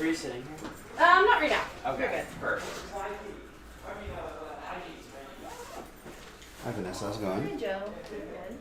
are you sitting here? Not right now. Okay. You're good. Perfect. Hi Vanessa, how's it going? Hi, Joe. Good.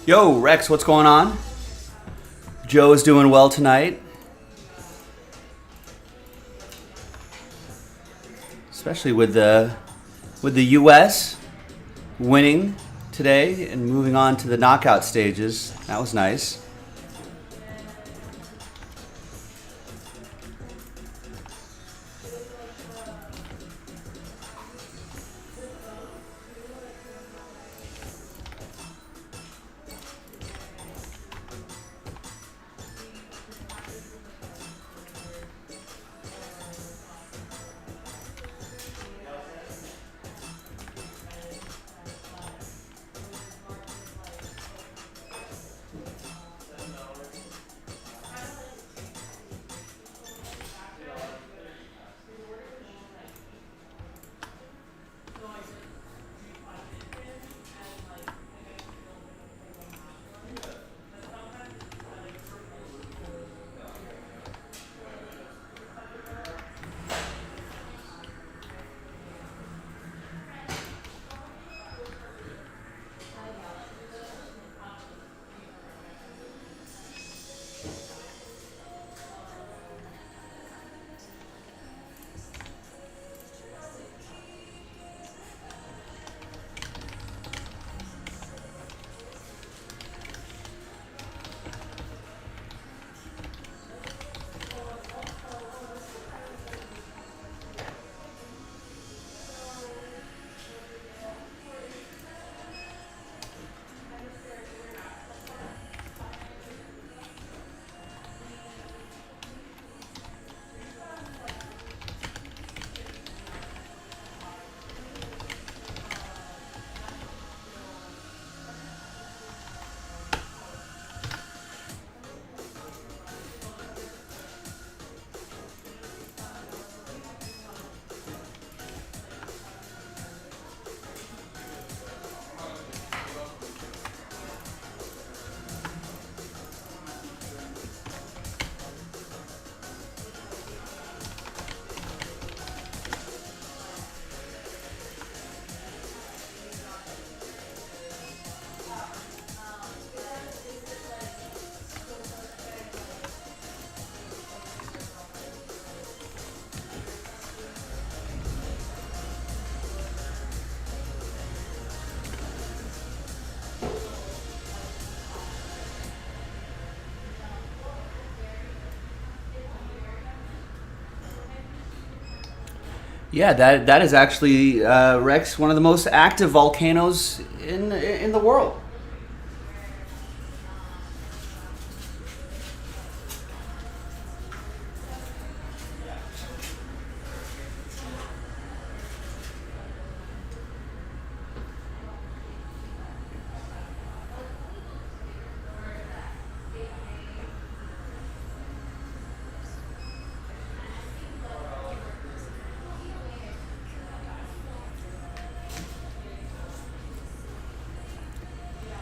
Yo, Rex, what's going on? Joe is doing well tonight. Especially with the U.S. winning today and moving on to the knockout stages. That was nice. Yeah, that is actually Rex, one of the most active volcanoes in the world.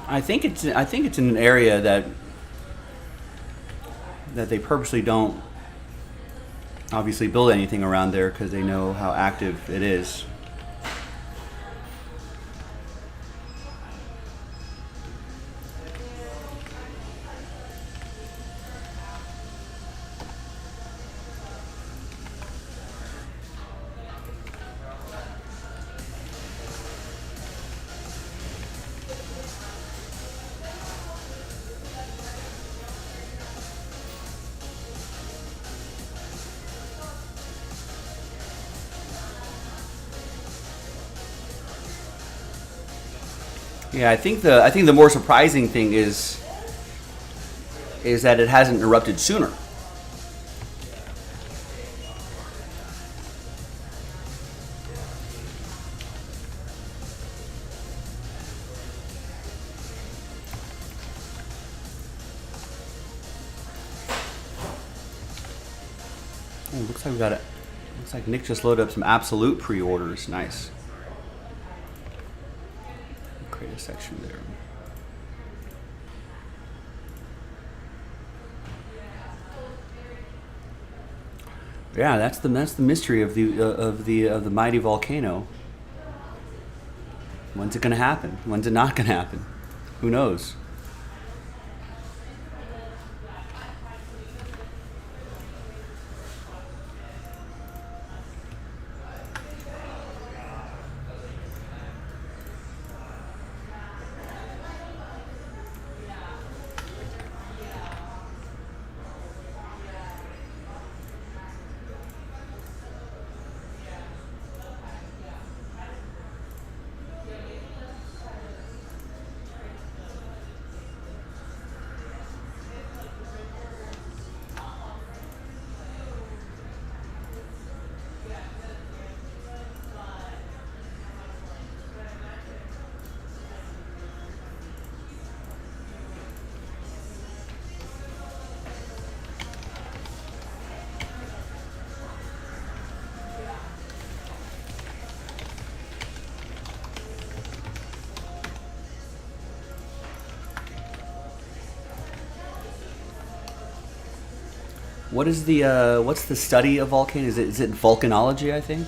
I think it's in an area that they purposely don't obviously build anything around there because they know how active it is. Yeah, I think the more surprising thing is that it hasn't erupted sooner. Oh, looks like we got it. Looks like Nick just loaded up some Absolute pre-orders. Nice. Create a section there. Yeah, that's the mystery of the mighty volcano. When's it gonna happen? When's it not gonna happen? Who knows? What is the what's the study of volcanoes? Is it volcanology? I think.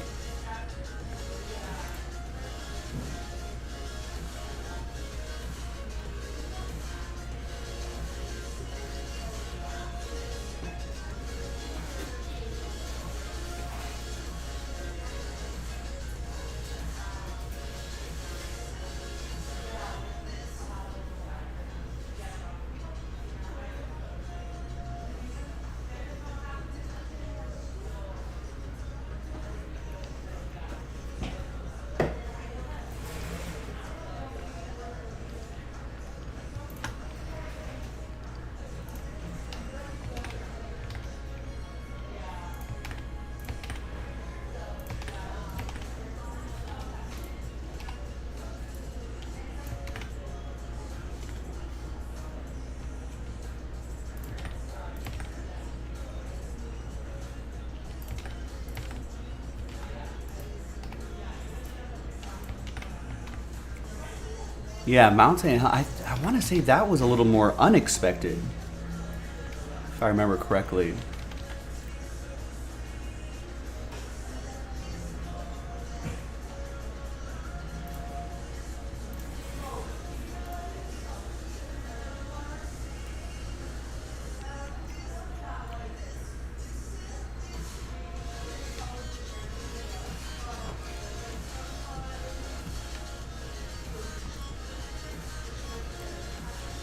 Yeah, mountain. I want to say that was a little more unexpected, if I remember correctly.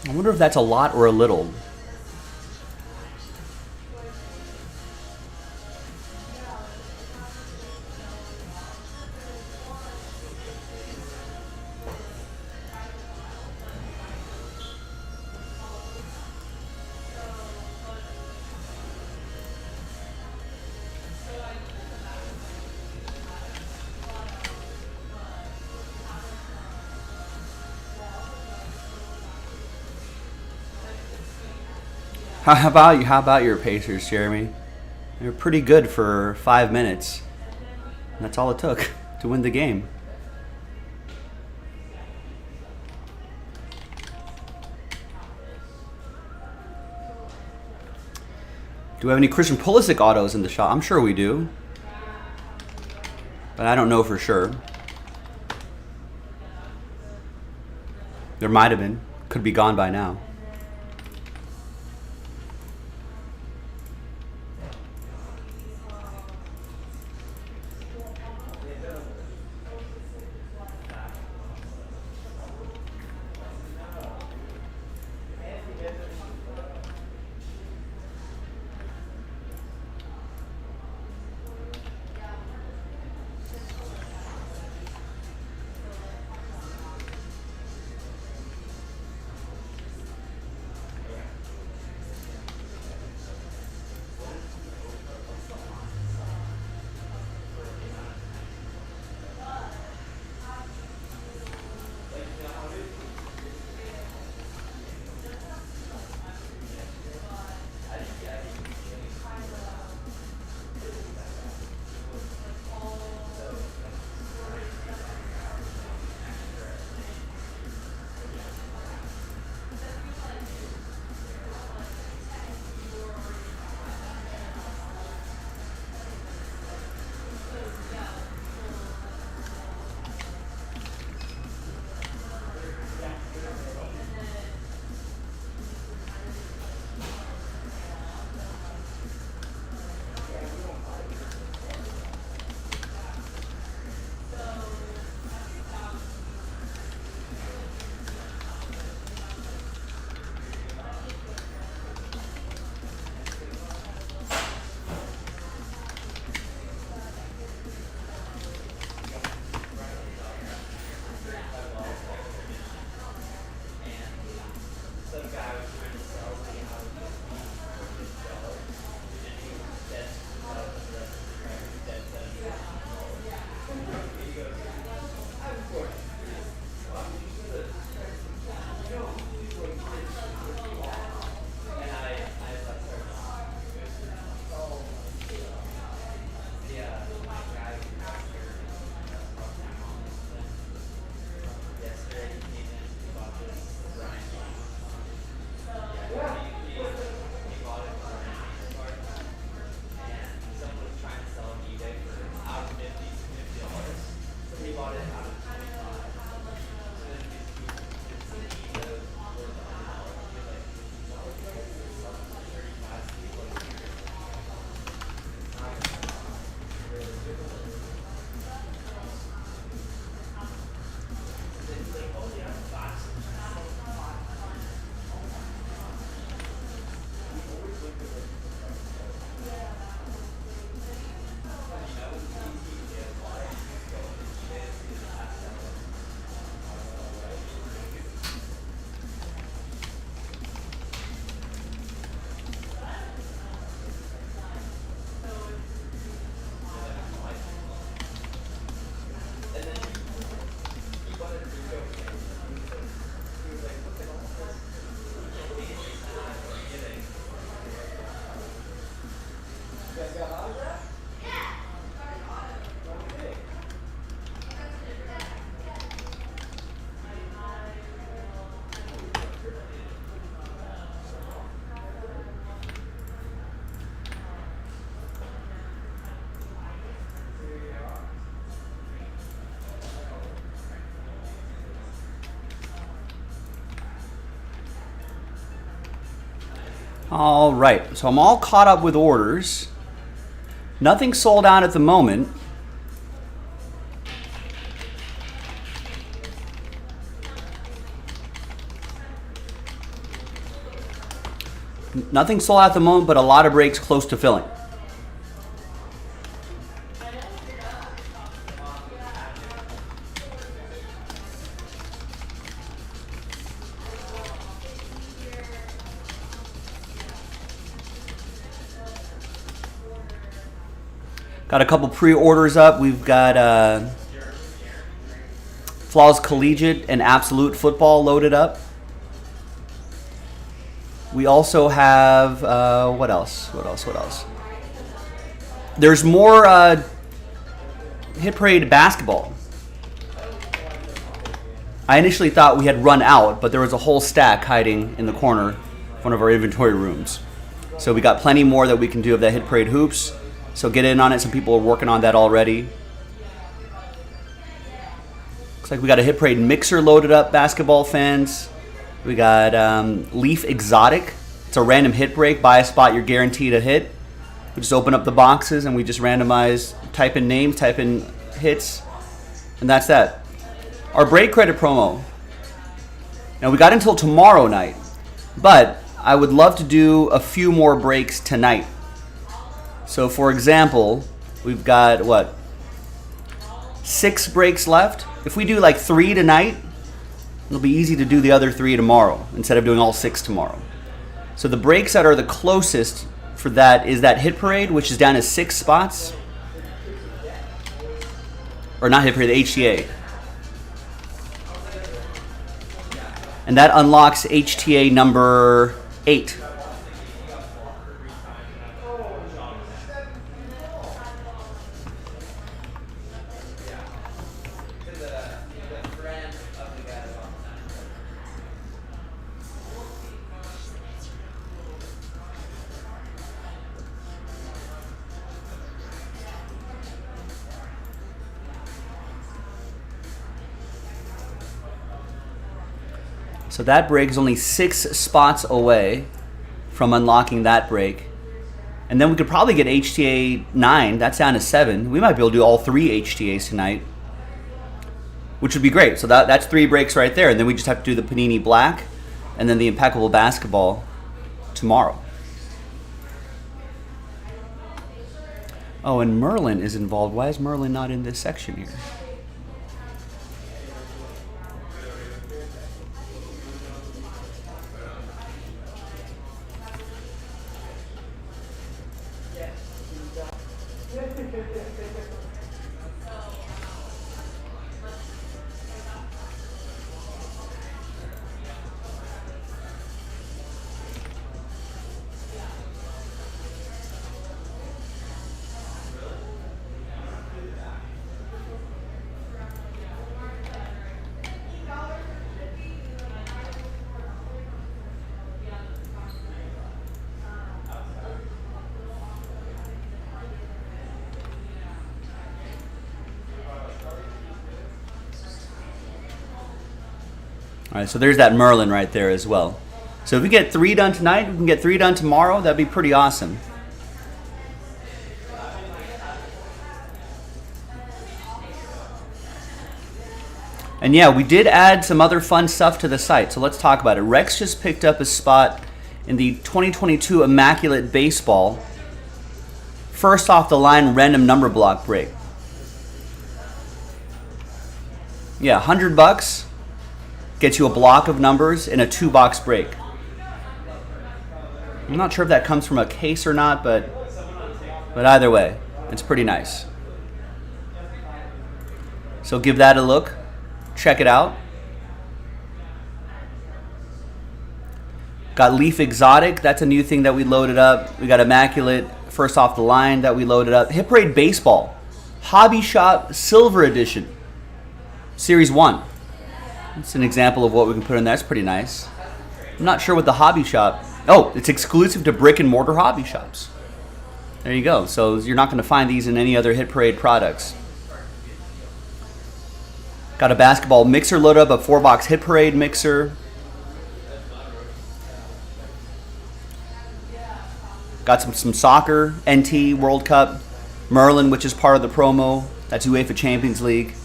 I wonder if that's a lot or a little. How about you? How about your Pacers, Jeremy? They're pretty good for 5 minutes. That's all it took to win the game. Do we have any Christian Pulisic autos in the shop? I'm sure we do, but I don't know for sure. There might have been. Could be gone by now. All right, so I'm all caught up with orders. Nothing sold out at the moment. Nothing sold out at the moment, but a lot of breaks close to filling. Got a couple pre-orders up. We've got Flawless Collegiate and Absolute Football loaded up. We also have, what else? There's more Hit Parade basketball. I initially thought we had run out, but there was a whole stack hiding in the corner of one of our inventory rooms. So we got plenty more that we can do of that Hit Parade hoops. So get in on it. Some people are working on that already. Looks like we got a Hit Parade mixer loaded up, basketball fans. We got Leaf Exotic. It's a random hit break. Buy a spot, you're guaranteed a hit. We just open up the boxes and we just randomize, type in names, type in hits, and that's that. Our break credit promo. Now we got until tomorrow night, but I would love to do a few more breaks tonight. So for example, we've got, 6 breaks left. If we do like 3 tonight, it'll be easy to do the other 3 tomorrow instead of doing all 6 tomorrow. So the breaks that are the closest for that is that Hit Parade, which is down to 6 spots. Or not Hit Parade, the HTA. And that unlocks HTA number 8. So that break is only 6 spots away from unlocking that break. And then we could probably get HTA 9. That's down to 7. We might be able to do all 3 HTAs tonight, which would be great. So that's 3 breaks right there. And then we just have to do the Panini Black and then the Impeccable Basketball tomorrow. Oh, and Merlin is involved. Why is Merlin not in this section here? All right, so there's that Merlin right there as well. So if we get 3 done tonight, we can get 3 done tomorrow. That'd be pretty awesome. And yeah, we did add some other fun stuff to the site, so let's talk about it. Rex just picked up a spot in the 2022 Immaculate Baseball first off the line random number block break. Yeah, $100 gets you a block of numbers in a 2-box break. I'm not sure if that comes from a case or not, but either way, it's pretty nice. So give that a look. Check it out. Got Leaf Exotic. That's a new thing that we loaded up. We got Immaculate, first off the line, that we loaded up. Hit Parade Baseball. Hobby Shop Silver Edition. Series 1. It's an example of what we can put in there. That's pretty nice. I'm not sure what the Hobby Shop... Oh, it's exclusive to brick and mortar hobby shops. There you go. So you're not going to find these in any other Hit Parade products. Got a basketball mixer loaded up, a 4-box Hit Parade mixer. Got some soccer, NT, World Cup, Merlin, which is part of the promo. That's UEFA Champions League.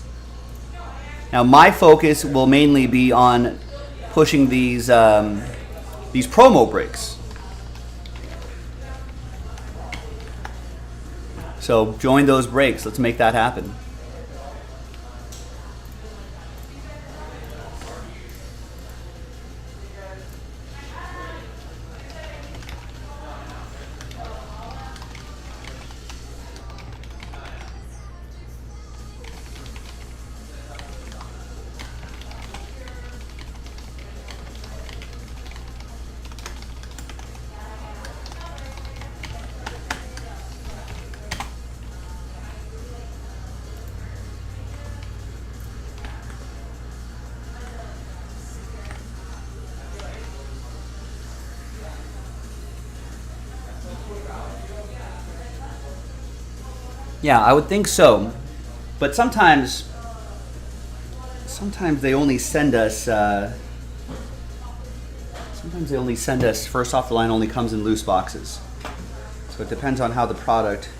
Now, my focus will mainly be on pushing these promo breaks. So join those breaks. Let's make that happen. Yeah, I would think so. But sometimes they only send us first off the line only comes in loose boxes. So it depends on how the product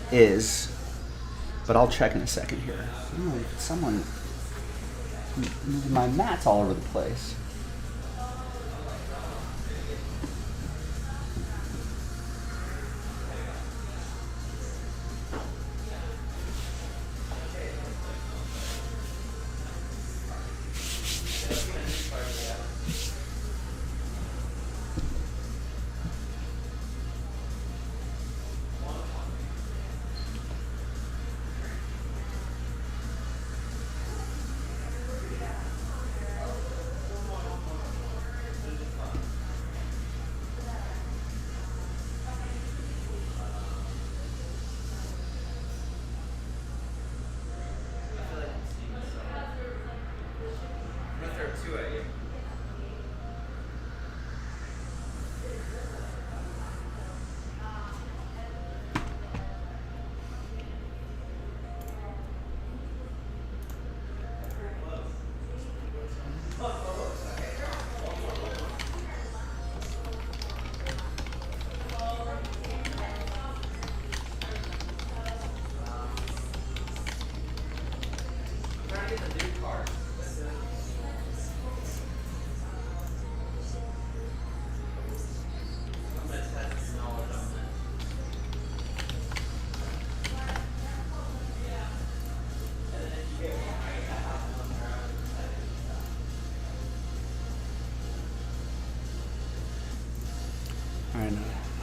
is. But I'll check in a second here. My mat's all over the place.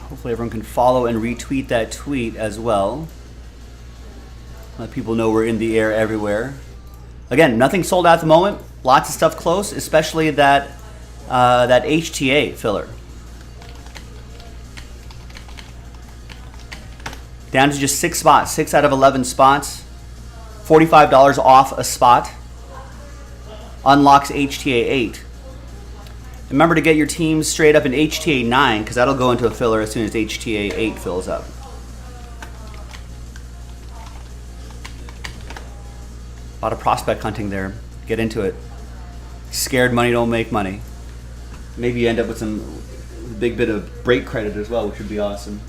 Hopefully everyone can follow and retweet that tweet as well. Let people know we're in the air everywhere. Again, nothing sold out at the moment. Lots of stuff close, especially that HTA filler. Down to just 6 spots, 6 out of 11 spots. $45 off a spot. Unlocks HTA 8. Remember to get your teams straight up in HTA 9 because that'll go into a filler as soon as HTA 8 fills up. A lot of prospect hunting there. Get into it. Scared money don't make money. Maybe you end up with some big bit of break credit as well, which would be awesome.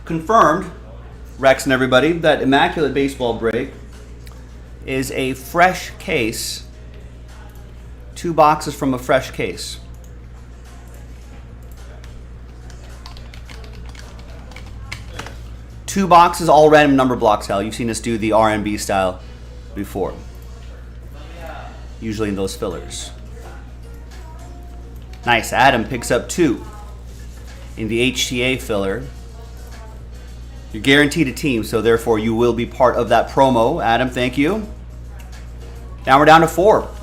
Confirmed, Rex and everybody, that Immaculate Baseball Break is a fresh case 2 boxes from a fresh case. Two boxes, all random number block style. You've seen us do the RNB style before. Usually in those fillers. Nice. Adam picks up 2 in the HTA filler. You're guaranteed a team, so therefore you will be part of that promo. Adam, thank you. Now we're down to 4.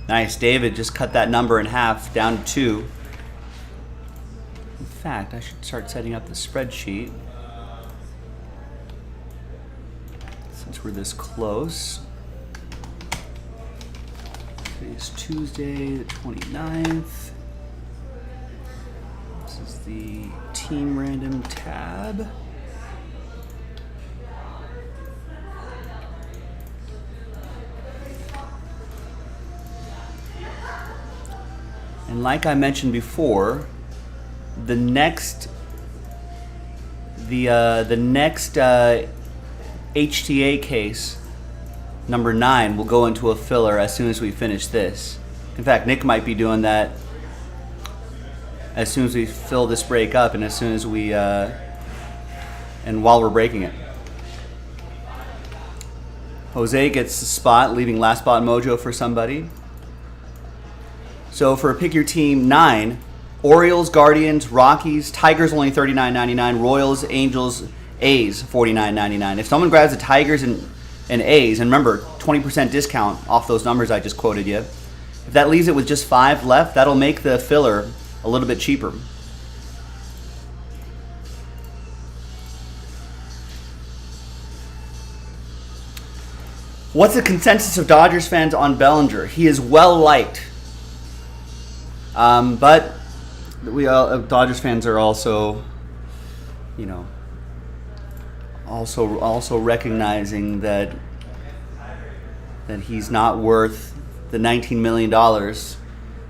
Nice. David just cut that number in half, down to 2. In fact, I should start setting up the spreadsheet since we're this close. Today's Tuesday, the 29th. This is the Team Random tab. And like I mentioned before, the next HTA case, number 9, will go into a filler as soon as we finish this. In fact, Nick might be doing that as soon as we fill this break up and as soon as we and while we're breaking it. Jose gets the spot, leaving last spot mojo for somebody. So for Pick Your Team 9, Orioles, Guardians, Rockies, Tigers only $39.99, Royals, Angels, A's $49.99. If someone grabs the Tigers and A's, and remember, 20% discount off those numbers I just quoted you, if that leaves it with just 5 left, that'll make the filler a little bit cheaper. What's the consensus of Dodgers fans on Bellinger? He is well liked. But Dodgers fans are also, also recognizing that he's not worth the $19 million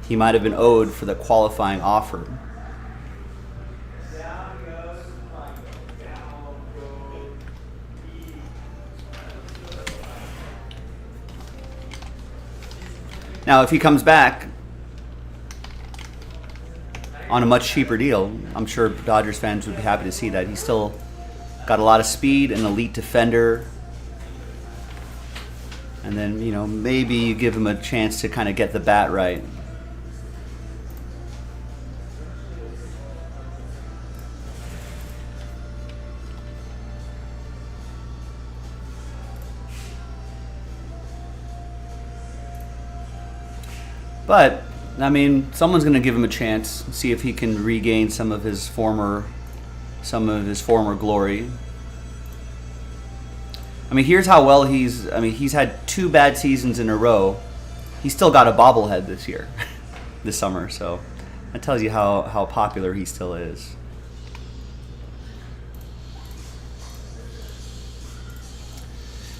he might have been owed for the qualifying offer. Now, if he comes back on a much cheaper deal, I'm sure Dodgers fans would be happy to see that. He's still got a lot of speed, an elite defender. And then, maybe you give him a chance to kind of get the bat right. But I mean, someone's going to give him a chance, see if he can regain some of his former glory. I mean, here's how well he's had 2 bad seasons in a row. He's still got a bobblehead this year, this summer, so that tells you how popular he still is.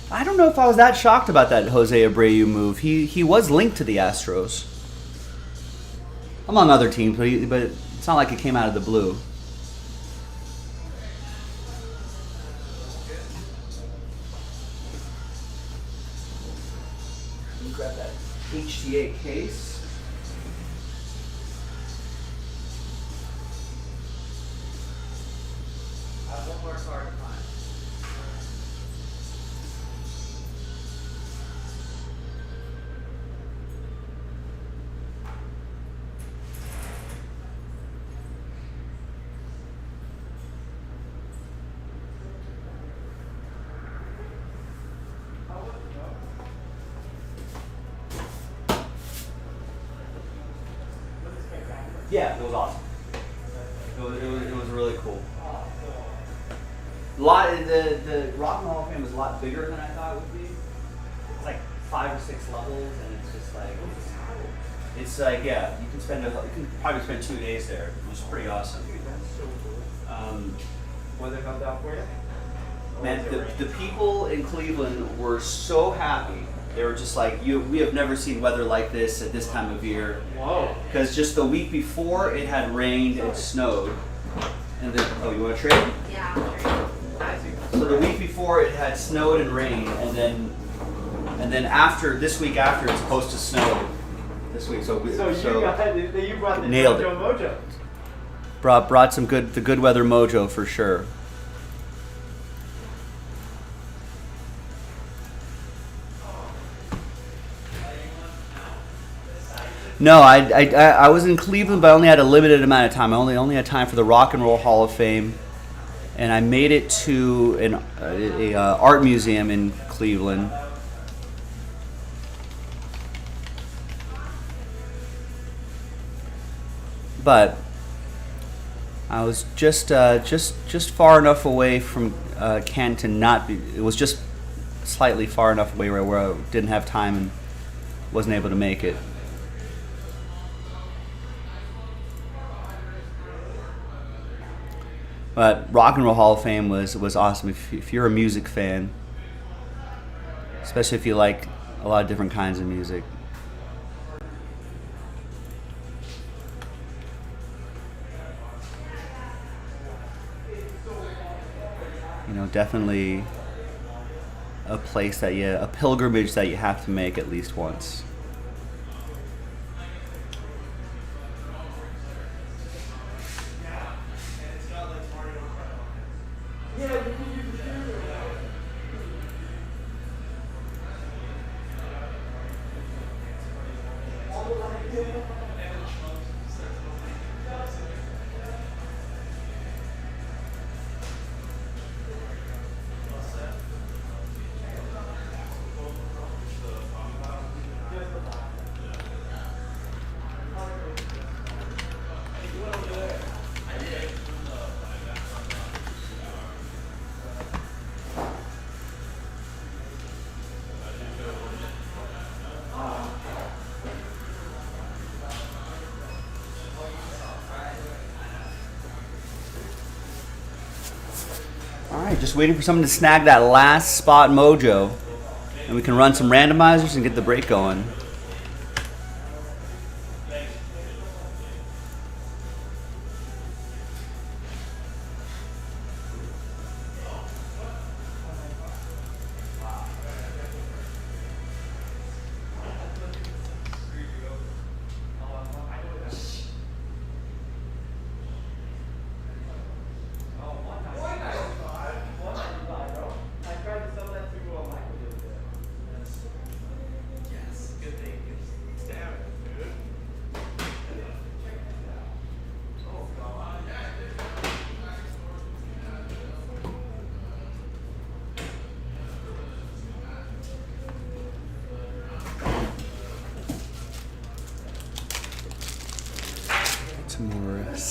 I don't know if I was that shocked about that Jose Abreu move. He was linked to the Astros, among other teams, but it's not like it came out of the blue. Let me grab that HTA case. I have one more card to find. Yeah, it was awesome. It was really cool. The Rock and Roll Hall of Fame was a lot bigger than I thought it would be. It's like 5 or 6 levels, and it's just like yeah, you can probably spend 2 days there. It was pretty awesome. What did they come down for you? Man, the people in Cleveland were so happy. They were just like, we have never seen weather like this at this time of year. Whoa. Because just the week before, it had rained and snowed. And then, you want to trade? Yeah, I'll trade. So the week before, it had snowed and rained. And then this week after, it's supposed to snow this week. So you brought the nailed mojo. Brought some the good weather mojo for sure. No, I was in Cleveland, but I only had a limited amount of time. I only had time for the Rock and Roll Hall of Fame, and I made it to an art museum in Cleveland. But I was just far enough away from Canton, it was just slightly far enough away where I didn't have time and wasn't able to make it. But Rock and Roll Hall of Fame was awesome. If you're a music fan, especially if you like a lot of different kinds of music. Definitely a pilgrimage that you have to make at least once. Alright, just waiting for someone to snag that last spot mojo, and we can run some randomizers and get the break going.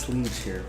sleeves here.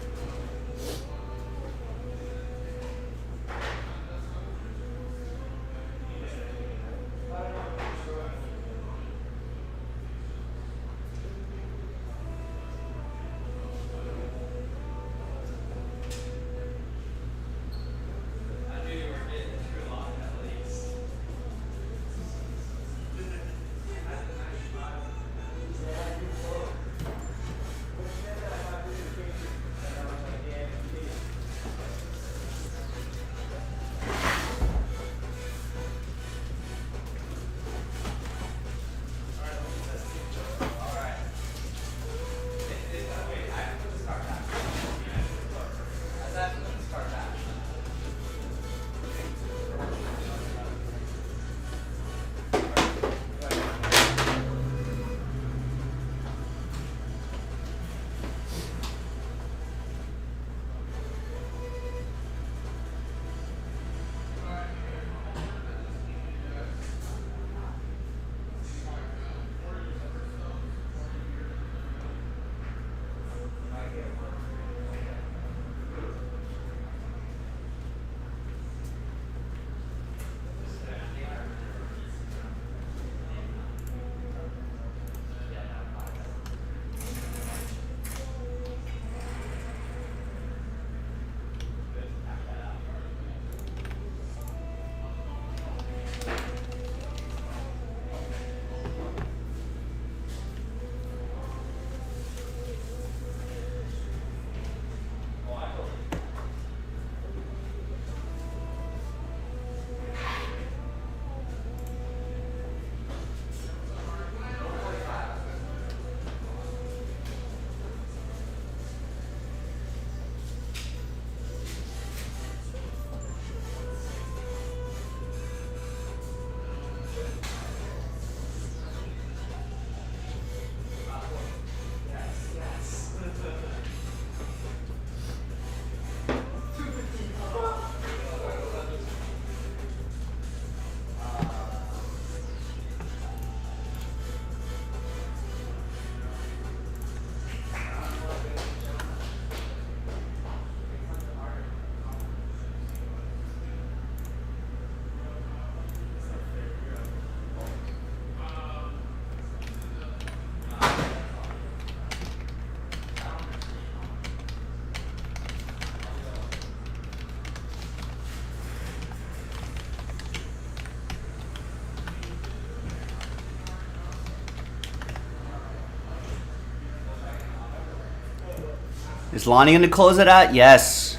Is Lonnie going to close it out? Yes.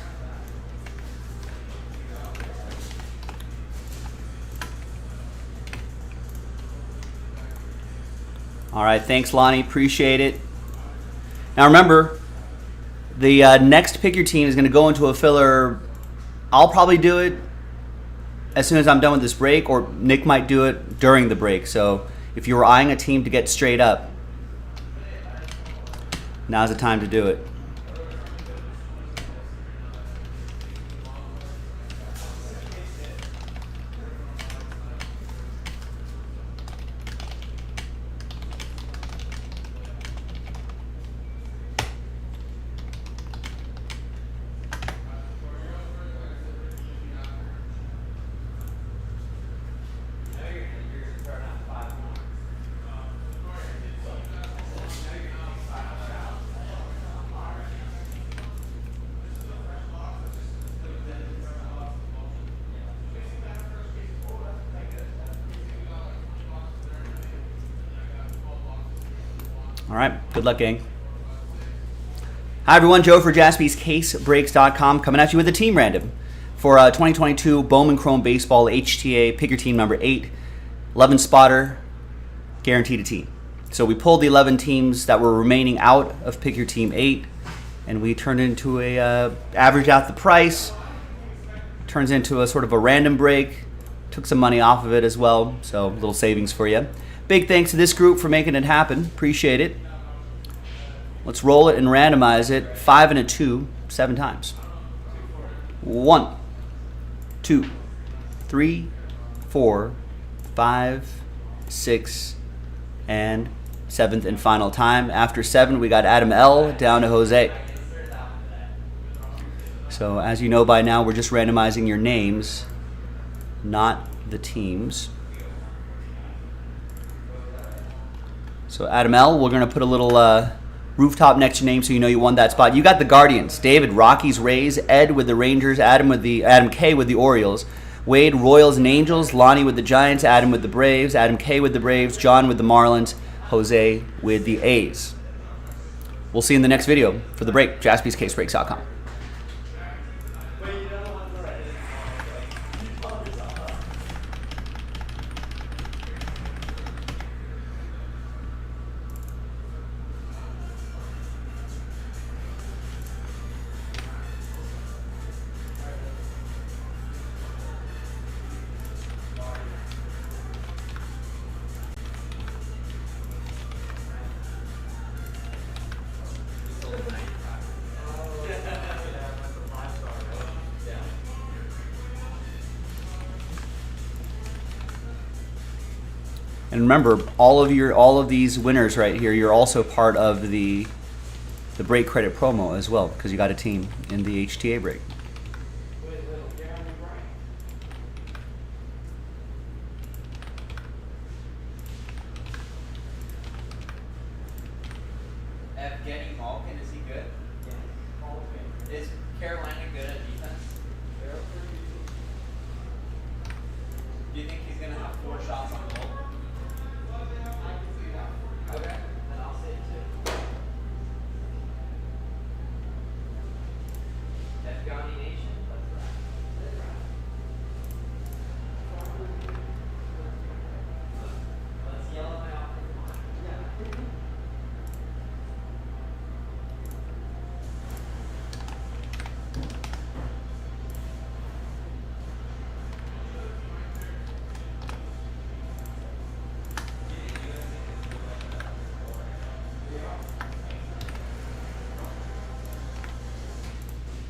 All right, thanks, Lonnie. Appreciate it. Now remember, the next pick your team is going to go into a filler. I'll probably do it as soon as I'm done with this break, or Nick might do it during the break. So if you were eyeing a team to get straight up, now's the time to do it. All right, good luck, gang. Hi, everyone. Joe for JaspysCaseBreaks.com coming at you with a team random for 2022 Bowman Chrome Baseball HTA. Pick your team number 8, 11 spotter, guaranteed a team. So we pulled the 11 teams that were remaining out of Pick Your Team 8, and we turned into a average out the price. Turns into a sort of a random break. Took some money off of it as well, so a little savings for you. Big thanks to this group for making it happen. Appreciate it. Let's roll it and randomize it. 5 and a 2, 7 times. 1, 2, 3, 4, 5, 6, and 7th and final time. After 7, we got Adam L. down to Jose. So as you know by now, we're just randomizing your names, not the teams. So Adam L., we're going to put a little rooftop next to your name so you know you won that spot. You got the Guardians. David, Rockies, Rays. Ed with the Rangers. Adam K with the Orioles. Wade, Royals and Angels. Lonnie with the Giants. Adam with the Braves. Adam K with the Braves. John with the Marlins. Jose with the A's. We'll see you in the next video. For the break, jaspyscasebreaks.com. And remember, all of these winners right here, you're also part of the break credit promo as well, because you got a team in the HTA break. Evgeny Malkin, is he good? Is Carolina good at defense? Do you think he's going to have 4 shots on goal? Okay, then I'll say 2. Evgeny Nation, let's ride. Let's yell at my offensive line.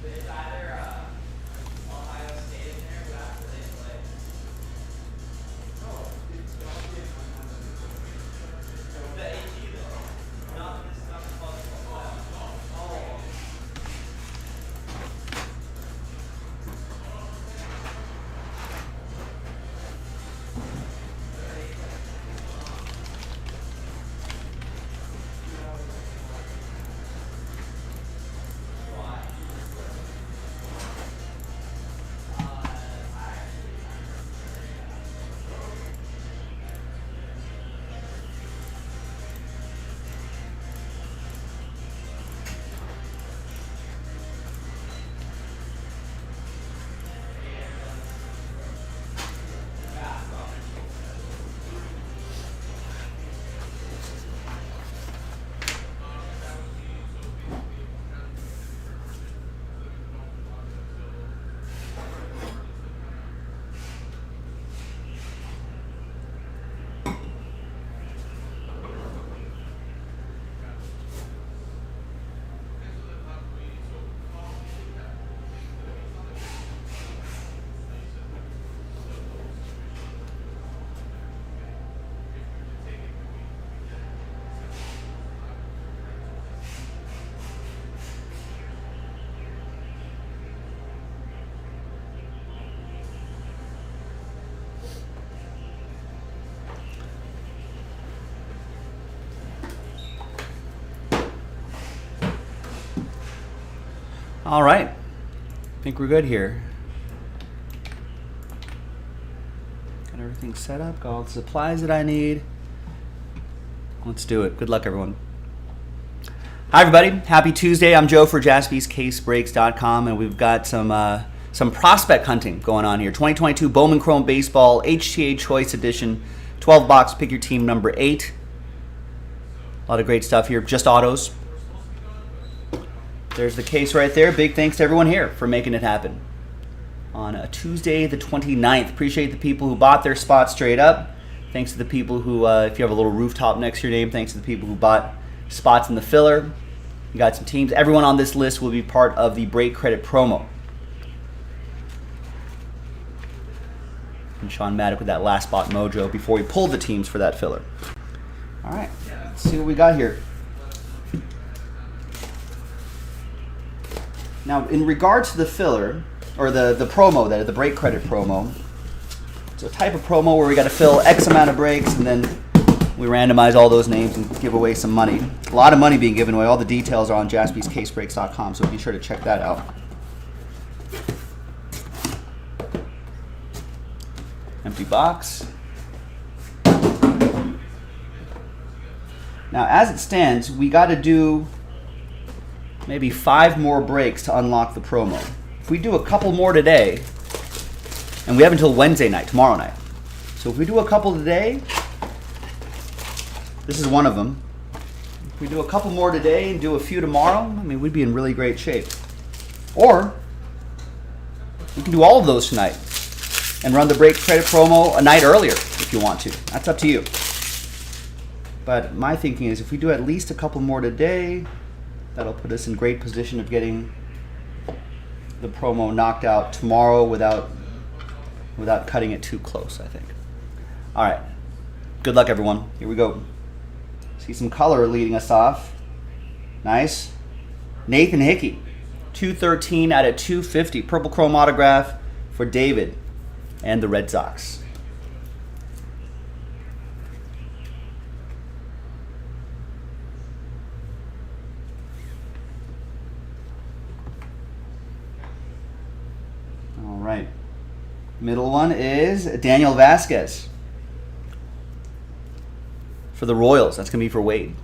It's either Ohio State in there, but after they play. The AG though. Not this stuff is oh. All right, I think we're good here. Got everything set up, got all the supplies that I need. Let's do it. Good luck, everyone. Hi, everybody. Happy Tuesday. I'm Joe for jaspyscasebreaks.com, and we've got some prospect hunting going on here. 2022 Bowman Chrome Baseball HTA Choice Edition, 12 box. Pick your team number 8. A lot of great stuff here. Just autos. There's the case right there. Big thanks to everyone here for making it happen on a Tuesday the 29th. Appreciate the people who bought their spots straight up. Thanks to the people who, if you have a little rooftop next to your name, thanks to the people who bought spots in the filler. You got some teams. Everyone on this list will be part of the break credit promo. And Sean Maddock with that last spot mojo before we pulled the teams for that filler. All right, let's see what we got here. Now, in regards to the filler, or the promo, the break credit promo, it's a type of promo where we got to fill X amount of breaks, and then we randomize all those names and give away some money. A lot of money being given away. All the details are on jaspyscasebreaks.com, so be sure to check that out. Empty box. Now, as it stands, we got to do maybe 5 more breaks to unlock the promo. If we do a couple more today, and we have until Wednesday night, tomorrow night. So if we do a couple today, this is one of them. If we do a couple more today and do a few tomorrow, I mean, we'd be in really great shape. Or we can do all of those tonight and run the break credit promo a night earlier if you want to. That's up to you. But my thinking is if we do at least a couple more today, that'll put us in great position of getting the promo knocked out tomorrow without cutting it too close, I think. All right. Good luck, everyone. Here we go. See some color leading us off. Nice. Nathan Hickey, 213 out of 250. Purple Chrome autograph for David and the Red Sox. All right. Middle one is Daniel Vasquez for the Royals. That's going to be for Wade.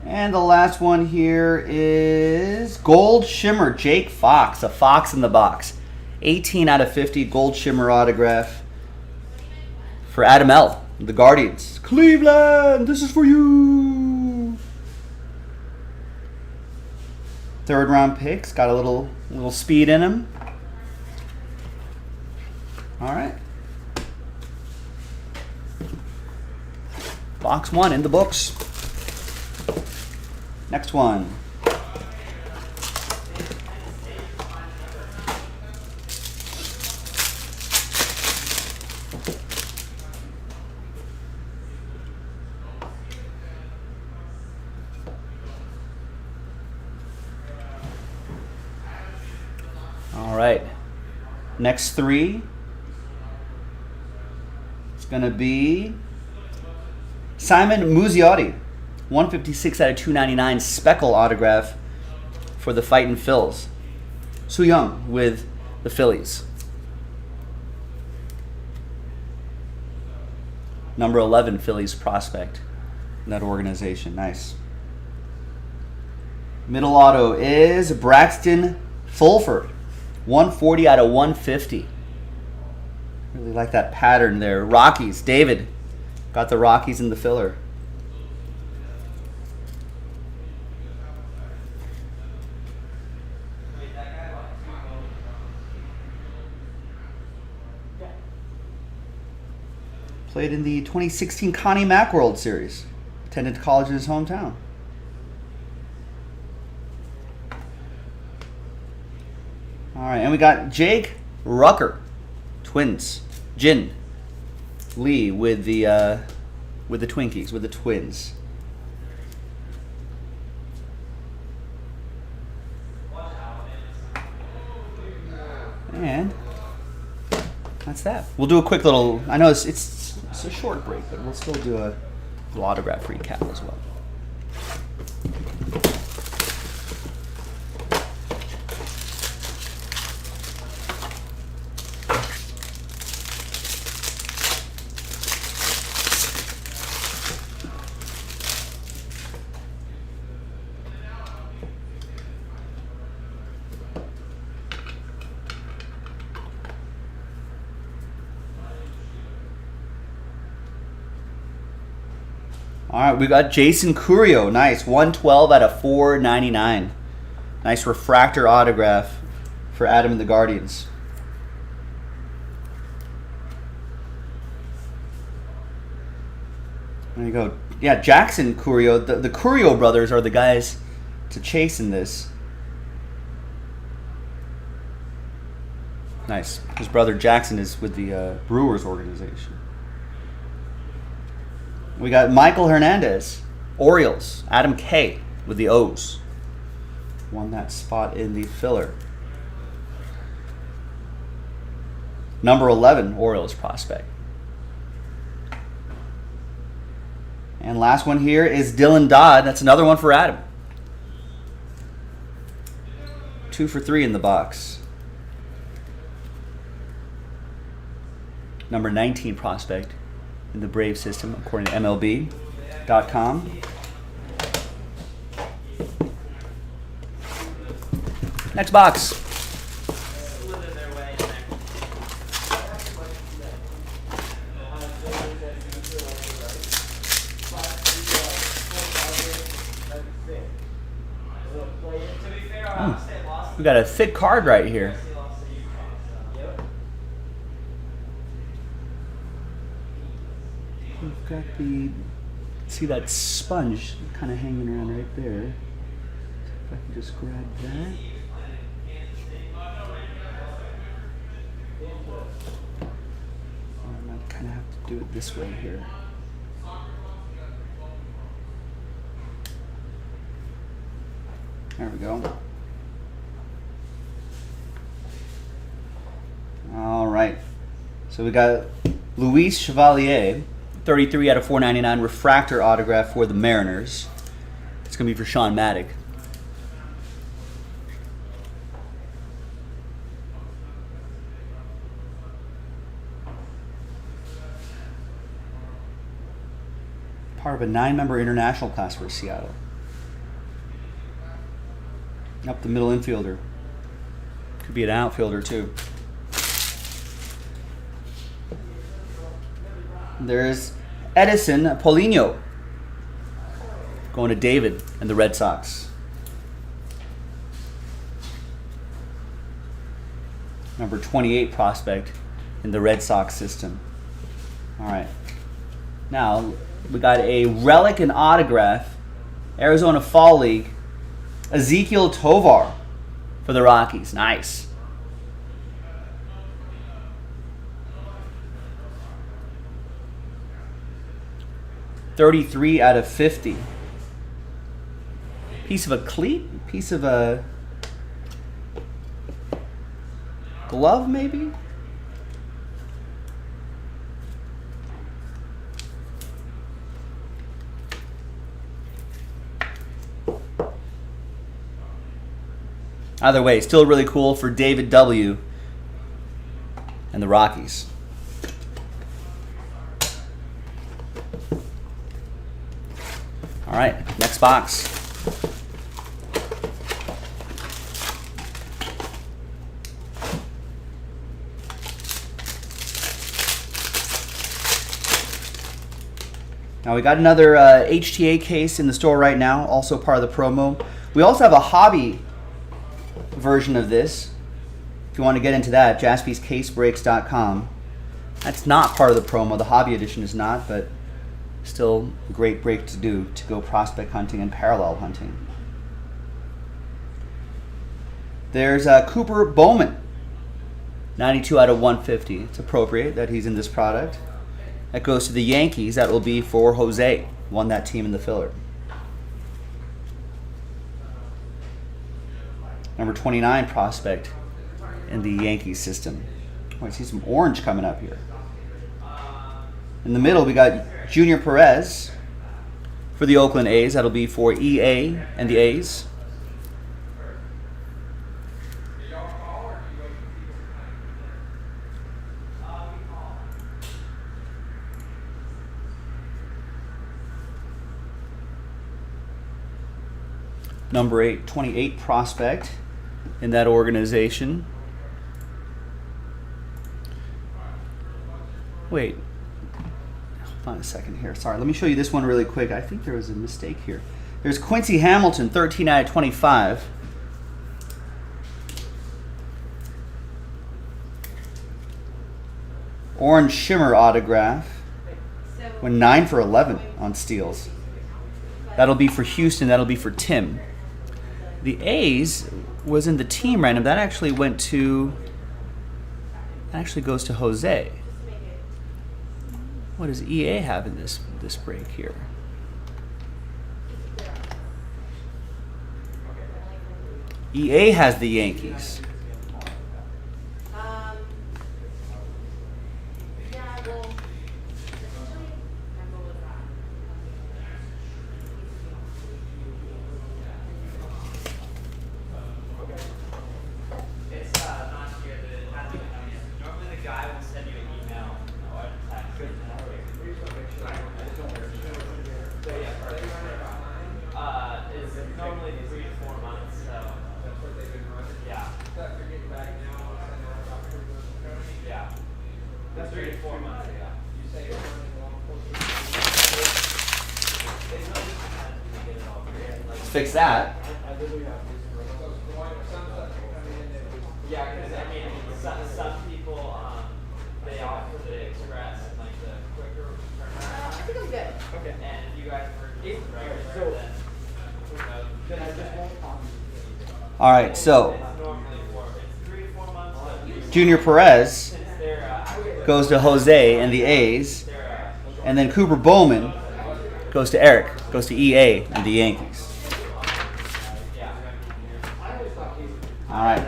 And the last one here is Gold Shimmer, Jake Fox, a Fox in the box. 18 out of 50 Gold Shimmer autograph for Adam L., the Guardians. Cleveland, this is for you. 3rd round picks, got a little speed in him. All right. Box 1 in the books. Next one. All right. Next 3. It's going to be Simon Muzziotti. 156 out of 299 speckle autograph for the Fightin' Phils. Su Young with the Phillies. Number 11 Phillies prospect in that organization. Nice. Middle auto is Braxton Fulford. 140 out of 150. Really like that pattern there. Rockies. David got the Rockies in the filler. Played in the 2016 Connie Mack World Series. Attended college in his hometown. All right, and we got Jake Rucker, Twins. Jin Lee with the Twinkies, with the Twins. And that's that. We'll do a quick little, I know it's a short break, but we'll still do a little autograph recap as well. All right, we got Jason Curio. Nice. 112 out of 499. Nice refractor autograph for Adam and the Guardians. There you go. Yeah, Jackson Curio. The Curio brothers are the guys to chase in this. Nice. His brother Jackson is with the Brewers organization. We got Michael Hernandez, Orioles, Adam K with the O's. Won that spot in the filler. Number 11, Orioles prospect. And last one here is Dylan Dodd. That's another one for Adam. 2 for 3 in the box. Number 19 prospect in the Brave system, according to MLB.com. Next box. We got a thick card right here. We've got the, see that sponge kind of hanging around right there. If I can just grab that. I might kind of have to do it this way here. There we go. All right. So we got Luis Chevalier, 33 out of 499 refractor autograph for the Mariners. It's going to be for Sean Maddock. Part of a 9-member international class for Seattle. Up the middle infielder. Could be an outfielder too. There's Edison Polino going to David and the Red Sox. Number 28 prospect in the Red Sox system. All right. Now, we got a relic and autograph, Arizona Fall League, Ezekiel Tovar for the Rockies. Nice. .33 out of 50. Piece of a cleat? Piece of a glove, maybe? Either way, still really cool for David W. and the Rockies. All right, next box. Now we got another HTA case in the store right now, also part of the promo. We also have a hobby version of this. If you want to get into that, jaspyscasebreaks.com. That's not part of the promo. The hobby edition is not, but still a great break to do to go prospect hunting and parallel hunting. There's Cooper Bowman, 92 out of 150. It's appropriate that he's in this product. That goes to the Yankees. That will be for Jose. Won that team in the filler. Number 29 prospect in the Yankees system. Oh, I see some orange coming up here. In the middle, we got Junior Perez for the Oakland A's. That'll be for EA and the A's. Number 28 prospect in that organization. Wait. Hold on a second here. Sorry, let me show you this one really quick. I think there was a mistake here. There's Quincy Hamilton, 13 out of 25. Orange Shimmer autograph. Went 9 for 11 on steals. That'll be for Houston. That'll be for Tim. The A's was in the team random. That actually went to... That actually goes to Jose. What does EA have in this break here? EA has the Yankees. Fix that. Yeah, because I mean, some people they offer the express and like the quicker turnaround. I think I'm good. Okay. And if you guys were regular, then I just won't. All right, so It's normally it's 3 to 4 months. But Junior Perez since they're goes to Jose and the A's, and then Cooper Bowman goes to Eric, goes to EA and the Yankees. All right,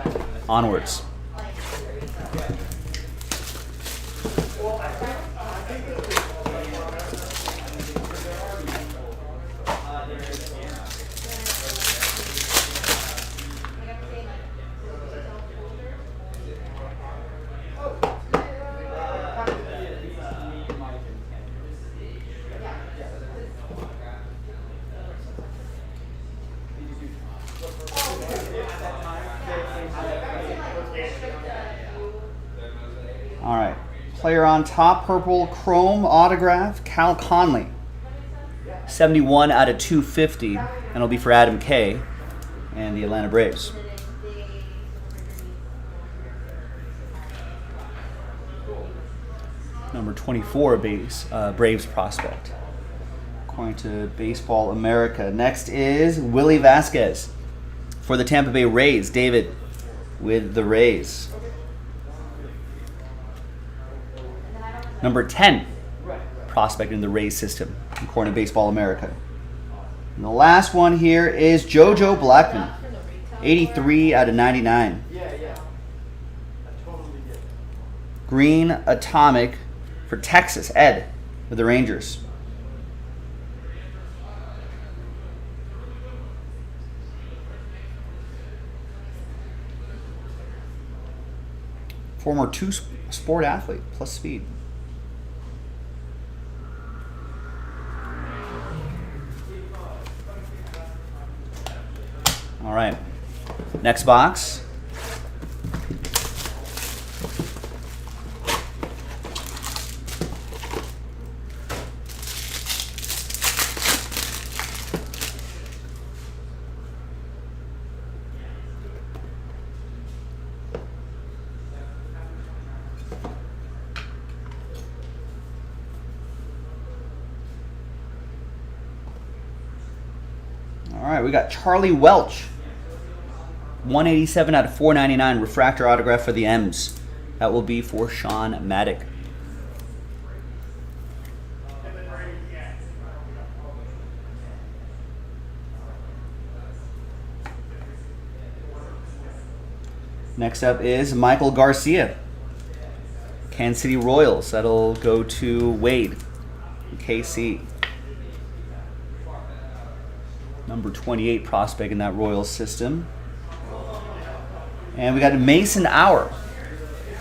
onwards. All right, player on top, purple chrome autograph, Cal Conley. 71 out of 250, and it'll be for Adam K. and the Atlanta Braves. Number 24 Braves prospect, according to Baseball America. Next is Willie Vasquez for the Tampa Bay Rays. David with the Rays. Number 10 prospect in the Rays system, according to Baseball America. And the last one here is JoJo Blackman, 83 out of 99. Green Atomic for Texas, Ed with the Rangers. Former two-sport athlete, plus speed. All right, next box. All right, we got Charlie Welch. 187 out of 499 refractor autograph for the M's. That will be for Sean Maddock. Next up is Michael Garcia. Kansas City Royals. That'll go to Wade, KC. Number 28 prospect in that Royals system. And we got Mason Hour.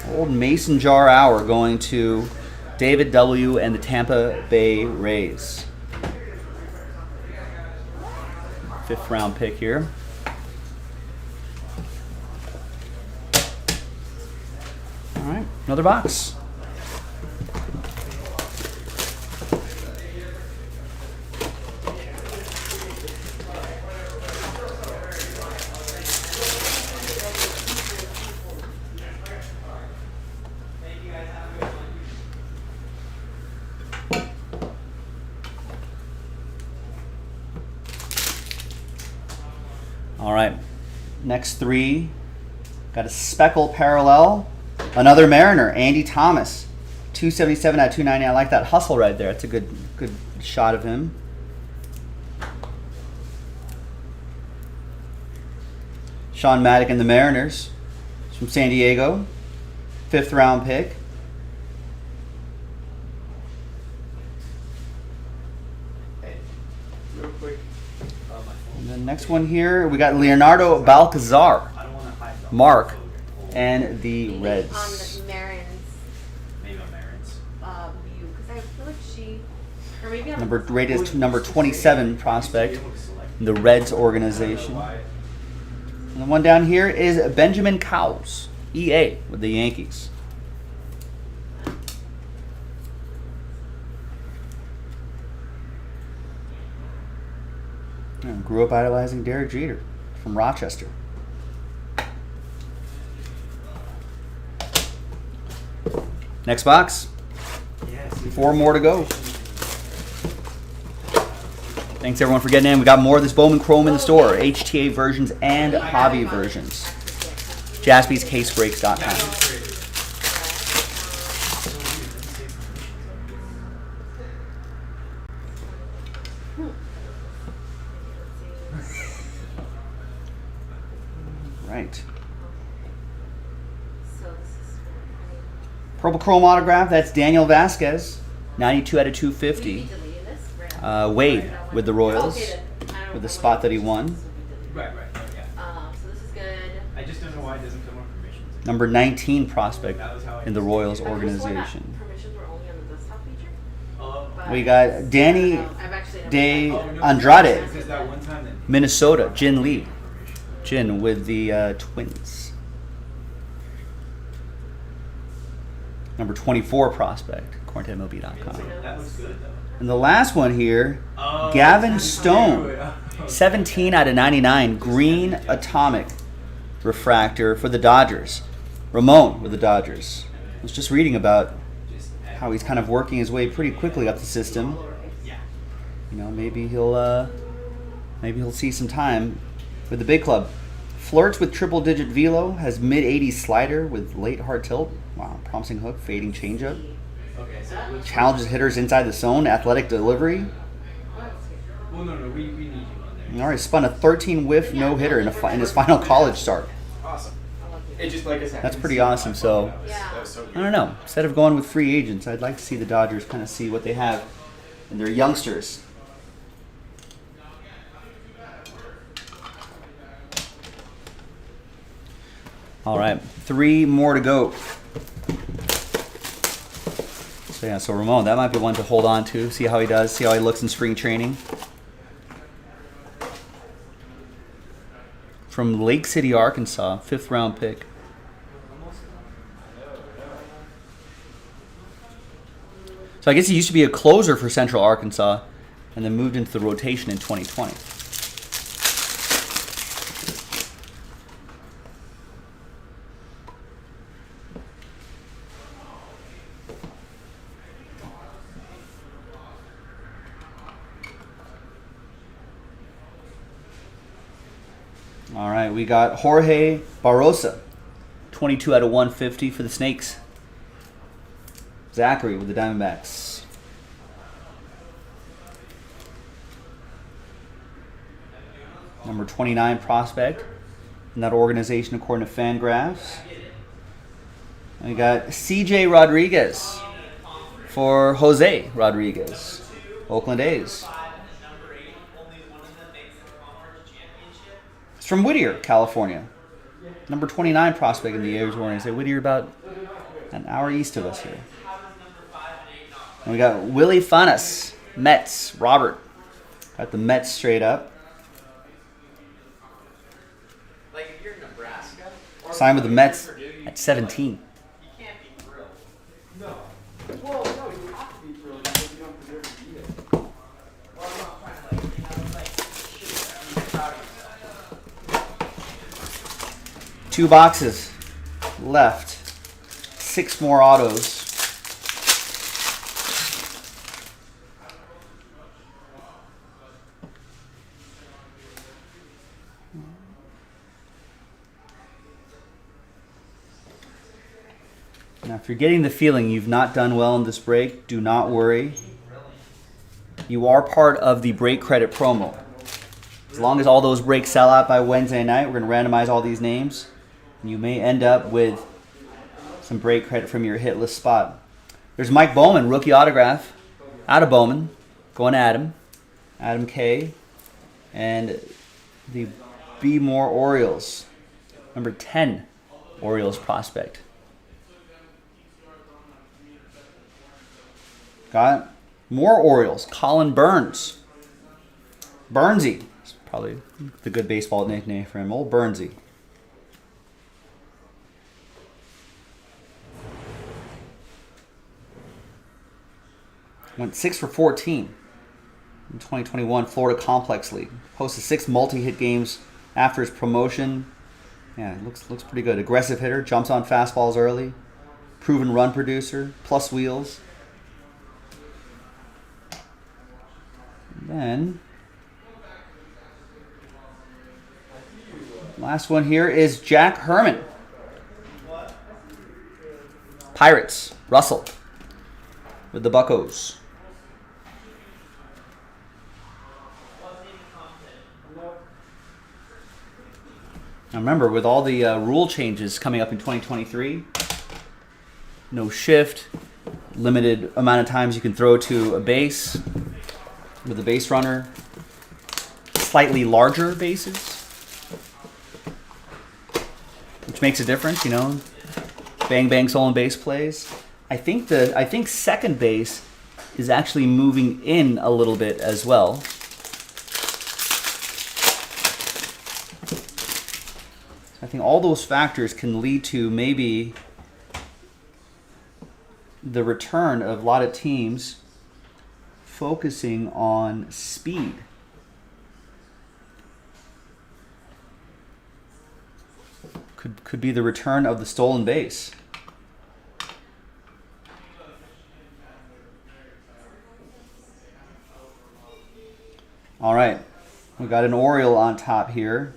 Old Mason Jar Hour going to David W. and the Tampa Bay Rays. 5th round pick here. All right, another box. All right, next 3. Got a speckle parallel. Another Mariner, Andy Thomas. 277 out of 290. I like that hustle right there. It's a good shot of him. Sean Maddock and the Mariners. He's from San Diego. 5th round pick. Real quick. And the next one here, we got Leonardo Balcazar. Mark and the Reds. On the Marin's Maybe on Marin's. view, because I feel like she, or maybe on Rated number 27 prospect in the Reds organization. And the one down here is Benjamin Cowles, EA, with the Yankees. And grew up idolizing Derek Jeter from Rochester. Next box. 4 more to go. Thanks everyone for getting in. We got more of this Bowman Chrome in the store. HTA versions and hobby versions. JaspysCaseBreaks.com. Right. So this is Purple Chrome autograph. That's Daniel Vasquez. 92 out of 250. Wade with the Royals. With the spot that he won. Right, yeah. So this is good. I just don't know why it doesn't come on permissions. Number 19 prospect in the Royals organization. Permissions were only on the desktop feature. But We got Danny I've actually never De done that. Andrade, Because that one time that Minnesota. Jin Lee. Jin with the Twins. Number 24 prospect, according to MLB.com. that looks good though. And the last one here, Oh, Gavin that's Stone. cute. 17 out of 99, green atomic refractor for the Dodgers. Ramon with the Dodgers. I was just reading about how he's kind of working his way pretty quickly up the system. Yeah. You know, maybe he'll see some time with the big club. Flirts with triple-digit velo, has mid-80s slider with late hard tilt. Wow, promising hook, fading changeup. Okay, so which Challenges hitters inside the zone, athletic delivery. well, no, we need you on there. All right, spun a 13 whiff no-hitter in his final college start. Awesome. It just like I said. That's pretty awesome. So, Yeah. That was so good. I don't know. Instead of going with free agents, I'd like to see the Dodgers kind of see what they have in their youngsters. All right, 3 more to go. So yeah, so Ramon, that might be one to hold on to, see how he does, see how he looks in spring training. From Lake City, Arkansas, 5th round pick. So I guess he used to be a closer for Central Arkansas and then moved into the rotation in 2020. All right, we got Jorge Barrosa, 22 out of 150 for the Snakes. Zachary with the Diamondbacks. Number 29 prospect in that organization according to Fangraphs. And we got CJ Rodriguez for Jose Rodriguez, Oakland A's. It's from Whittier, California. Number 29 prospect in the A's organization. Whittier about an hour east of us here. And we got Willie Fanas, Mets, Robert. Got the Mets straight up. Like if you're in Nebraska. Or Signed with the Mets Purdue, you at 17. You can't be thrilled. No. Well, no, you have to be thrilled because you don't deserve to be it. Well, I'm not trying to like, shit, be proud of yourself. 2 boxes left. 6 more autos. Now, if you're getting the feeling you've not done well in this break, do not worry. You are part of the break credit promo. As long as all those breaks sell out by Wednesday night, we're going to randomize all these names. And you may end up with some break credit from your hit list spot. There's Mike Bowman, rookie autograph. Out of Bowman. Going to Adam K. And the B. Moore Orioles. Number 10 Orioles prospect. Got more Orioles. Colin Burns. Burnsy. It's probably the good baseball nickname for him. Old Burnsy. Went 6 for 14 in 2021 Florida Complex League. Hosted 6 multi-hit games after his promotion. Yeah, it looks pretty good. Aggressive hitter, jumps on fastballs early. Proven run producer, plus wheels. And then, last one here is Jack Herman. Pirates, Russell, with the Buccos. Now remember, with all the rule changes coming up in 2023, no shift, limited amount of times you can throw to a base with a base runner, slightly larger bases, which makes a difference, you know. Bang bang stolen base plays. I think second base is actually moving in a little bit as well. I think all those factors can lead to maybe the return of a lot of teams focusing on speed. Could be the return of the stolen base. All right, we got an Oriole on top here.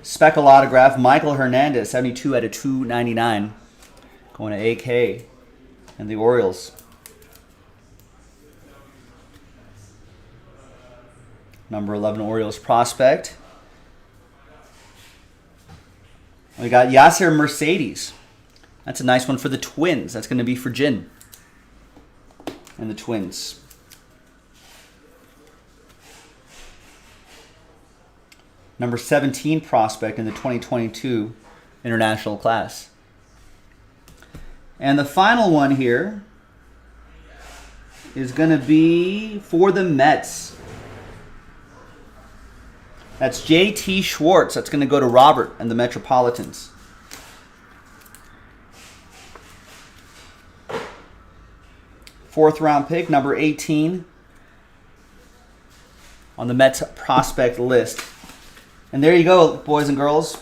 Speckle autograph, Michael Hernandez, 72 out of 299. Going to AK and the Orioles. Number 11 Orioles prospect. We got Yasser Mercedes. That's a nice one for the Twins. That's going to be for Jin and the Twins. Number 17 prospect in the 2022 international class. And the final one here is going to be for the Mets. That's J.T. Schwartz. That's going to go to Robert and the Metropolitans. Fourth round pick, number 18 on the Mets prospect list. And there you go, boys and girls.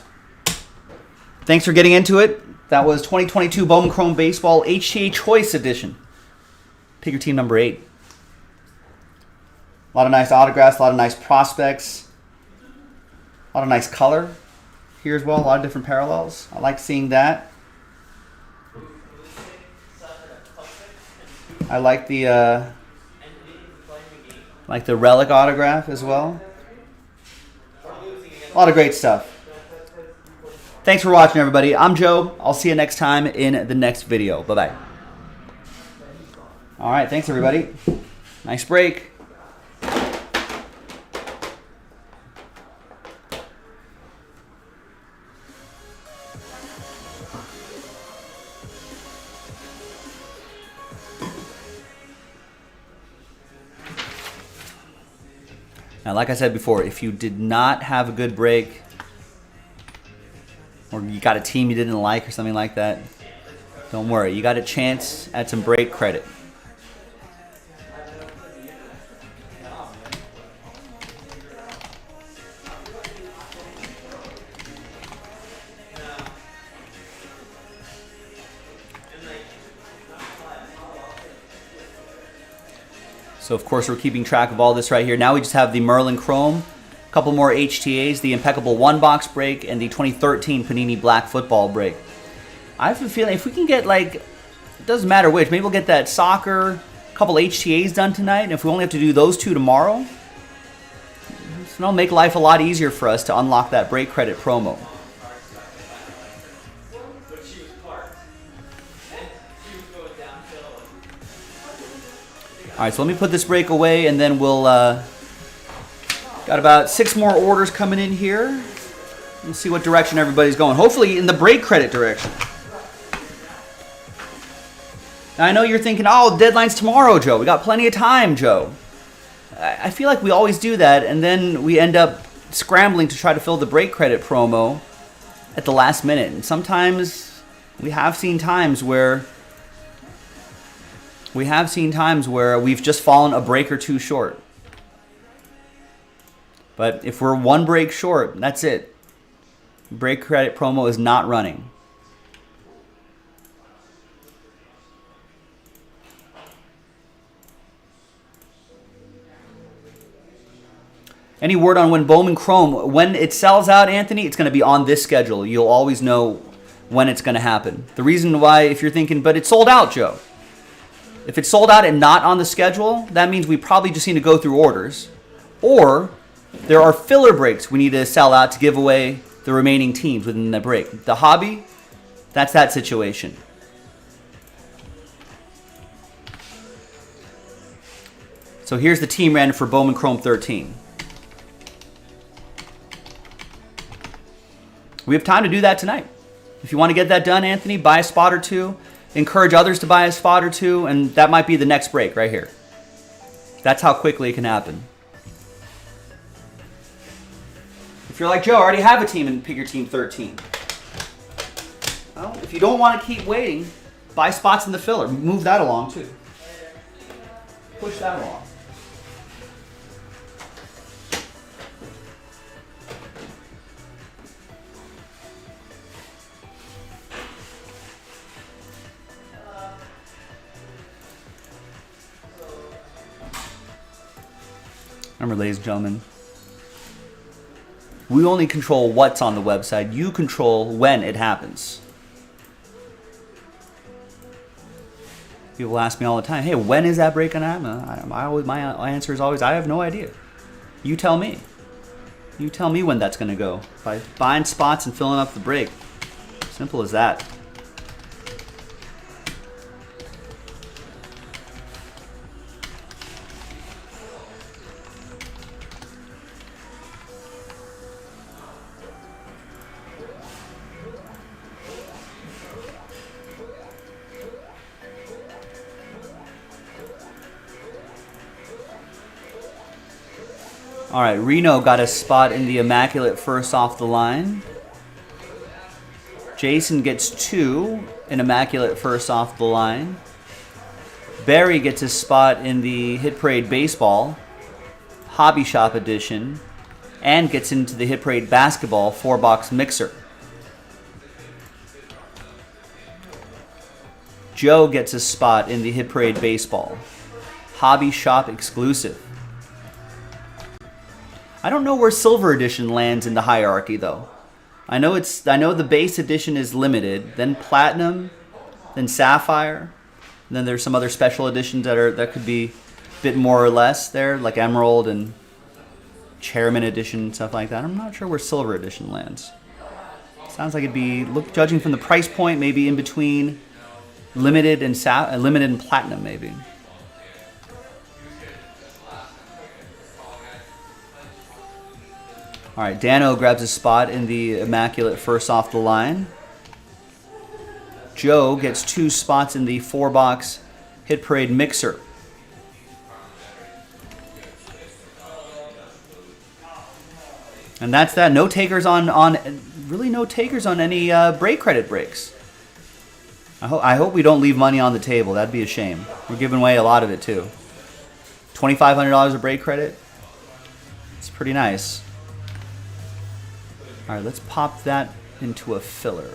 Thanks for getting into it. That was 2022 Bowman Chrome Baseball HTA Choice Edition. Pick your team number 8. A lot of nice autographs, a lot of nice prospects. A lot of nice color here as well, a lot of different parallels. I like seeing that. I like the relic autograph as well. A lot of great stuff. Thanks for watching, everybody. I'm Joe. I'll see you next time in the next video. Bye-bye. All right, thanks, everybody. Nice break. Now, like I said before, if you did not have a good break, or you got a team you didn't like or something like that, don't worry. You got a chance at some break credit. So, of course, we're keeping track of all this right here. Now we just have the Merlin Chrome, a couple more HTAs, the Impeccable 1-box break, and the 2013 Panini Black Football break. I have a feeling if we can get like, it doesn't matter which, maybe we'll get that soccer, a couple HTAs done tonight, and if we only have to do those 2 tomorrow, it'll make life a lot easier for us to unlock that break credit promo. All right, so let me put this break away, and then we'll got about 6 more orders coming in here. We'll see what direction everybody's going. Hopefully in the break credit direction. Now, I know you're thinking, oh, deadline's tomorrow, Joe. We got plenty of time, Joe. I feel like we always do that, and then we end up scrambling to try to fill the break credit promo at the last minute. And sometimes we have seen times where we've just fallen a break or 2 short. But if we're 1 break short, that's it. Break credit promo is not running. Any word on when Bowman Chrome, when it sells out, Anthony, it's going to be on this schedule. You'll always know when it's going to happen. The reason why, if you're thinking, but it's sold out, Joe. If it's sold out and not on the schedule, that means we probably just need to go through orders. Or there are filler breaks we need to sell out to give away the remaining teams within the break. The hobby, that's that situation. So here's the team random for Bowman Chrome 13. We have time to do that tonight. If you want to get that done, Anthony, buy a spot or 2. Encourage others to buy a spot or 2, and that might be the next break right here. That's how quickly it can happen. If you're like, Joe, I already have a team and pick your team 13. Well, if you don't want to keep waiting, buy spots in the filler. Move that along too. Push that along. Remember, ladies and gentlemen, we only control what's on the website. You control when it happens. People ask me all the time, hey, when is that break going to happen? My answer is always, I have no idea. You tell me. You tell me when that's going to go. By buying spots and filling up the break. Simple as that. All right, Reno got a spot in the Immaculate first off the line. Jason gets 2 in Immaculate first off the line. Barry gets a spot in the Hit Parade Baseball Hobby Shop Edition and gets into the Hit Parade Basketball 4-box mixer. Joe gets a spot in the Hit Parade Baseball Hobby Shop exclusive. I don't know where Silver Edition lands in the hierarchy, though. I know the base edition is limited, then Platinum, then Sapphire, and then there's some other special editions that could be a bit more or less there, like Emerald and Chairman Edition, stuff like that. I'm not sure where Silver Edition lands. Sounds like it'd be, judging from the price point, maybe in between limited and Platinum, maybe. All right, Dano grabs a spot in the Immaculate first off the line. Joe gets 2 spots in the 4-box Hit Parade mixer. And that's that. No takers really no takers on any break credit breaks. I hope we don't leave money on the table. That'd be a shame. We're giving away a lot of it too. $2,500 of break credit. It's pretty nice. All right, let's pop that into a filler.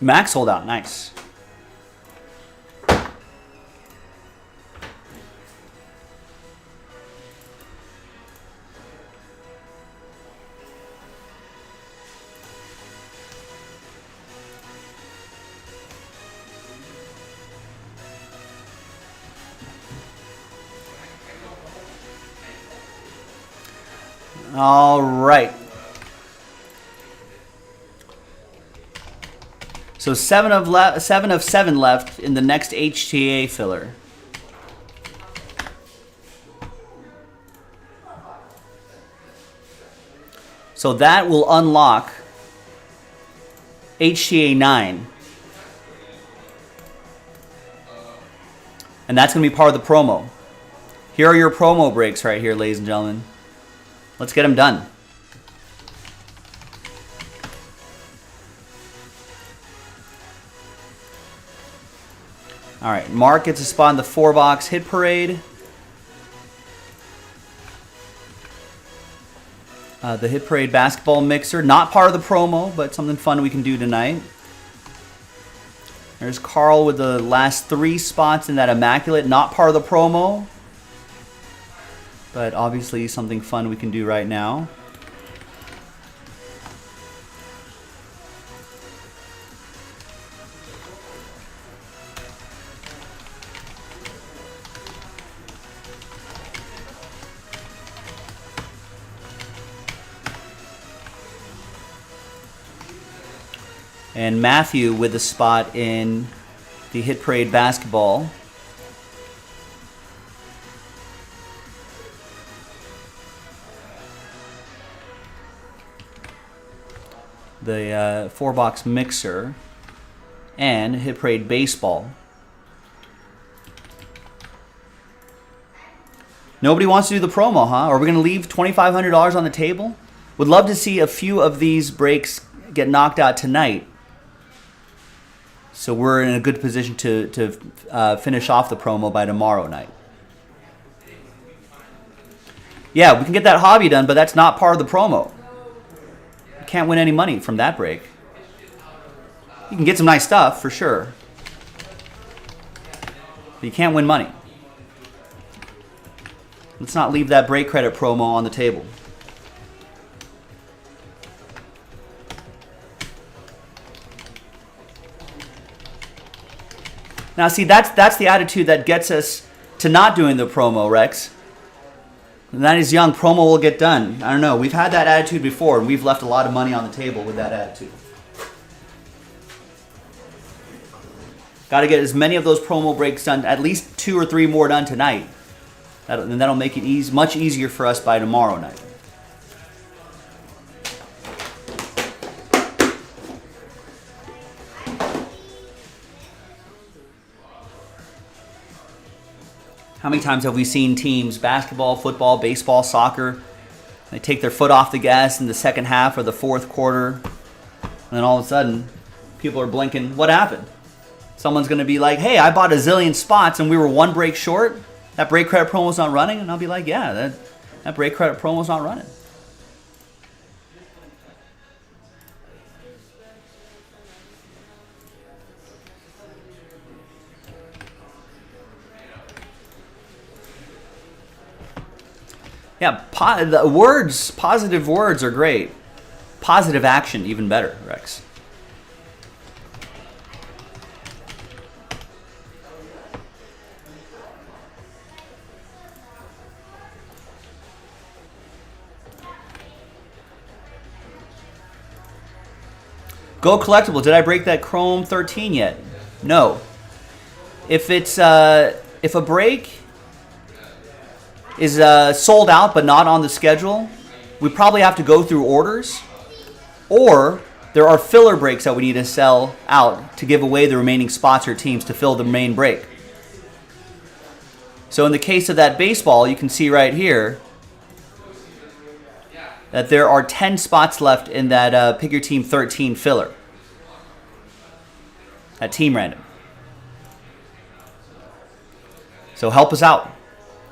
Max sold out. Nice. All right. So 7 of 7 left in the next HTA filler. So that will unlock HTA 9. And that's going to be part of the promo. Here are your promo breaks right here, ladies and gentlemen. Let's get them done. All right, Mark gets a spot in the 4-box hit parade. The hit parade basketball mixer, not part of the promo, but something fun we can do tonight. There's Carl with the last 3 spots in that Immaculate, not part of the promo, but obviously something fun we can do right now. And Matthew with a spot in the hit parade basketball. The 4-box mixer and hit parade baseball. Nobody wants to do the promo, huh? Are we going to leave $2,500 on the table? Would love to see a few of these breaks get knocked out tonight. So we're in a good position to finish off the promo by tomorrow night. Yeah, we can get that hobby done, but that's not part of the promo. You can't win any money from that break. You can get some nice stuff, for sure. But you can't win money. Let's not leave that break credit promo on the table. Now, see, that's the attitude that gets us to not doing the promo, Rex. And that is young. Promo will get done. I don't know. We've had that attitude before, and we've left a lot of money on the table with that attitude. Got to get as many of those promo breaks done, at least 2 or 3 more done tonight. And that'll make it much easier for us by tomorrow night. How many times have we seen teams, basketball, football, baseball, soccer, they take their foot off the gas in the second half or the fourth quarter, and then all of a sudden, people are blinking, what happened? Someone's going to be like, hey, I bought a zillion spots and we were 1 break short. That break credit promo's not running. And I'll be like, yeah, that break credit promo's not running. Yeah, the words, positive words are great. Positive action, even better, Rex. Go collectible. Did I break that Chrome 13 yet? No. If it's if a break is sold out but not on the schedule, we probably have to go through orders, or there are filler breaks that we need to sell out to give away the remaining spots or teams to fill the main break. So in the case of that baseball, you can see right here that there are 10 spots left in that Pick Your Team 13 filler at Team Random. So help us out.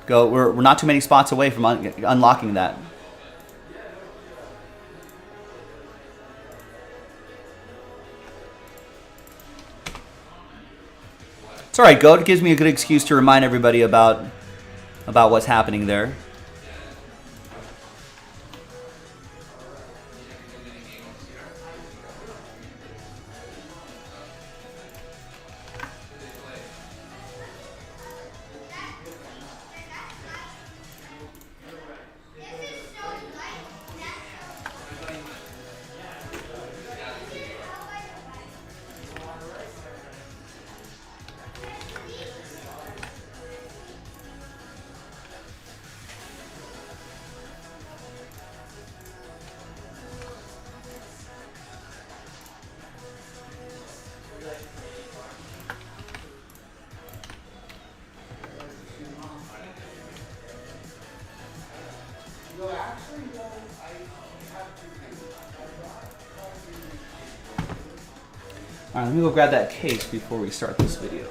We're not too many spots away from unlocking that. It's all right, Goat. It gives me a good excuse to remind everybody about what's happening there. All right, let me go grab that case before we start this video.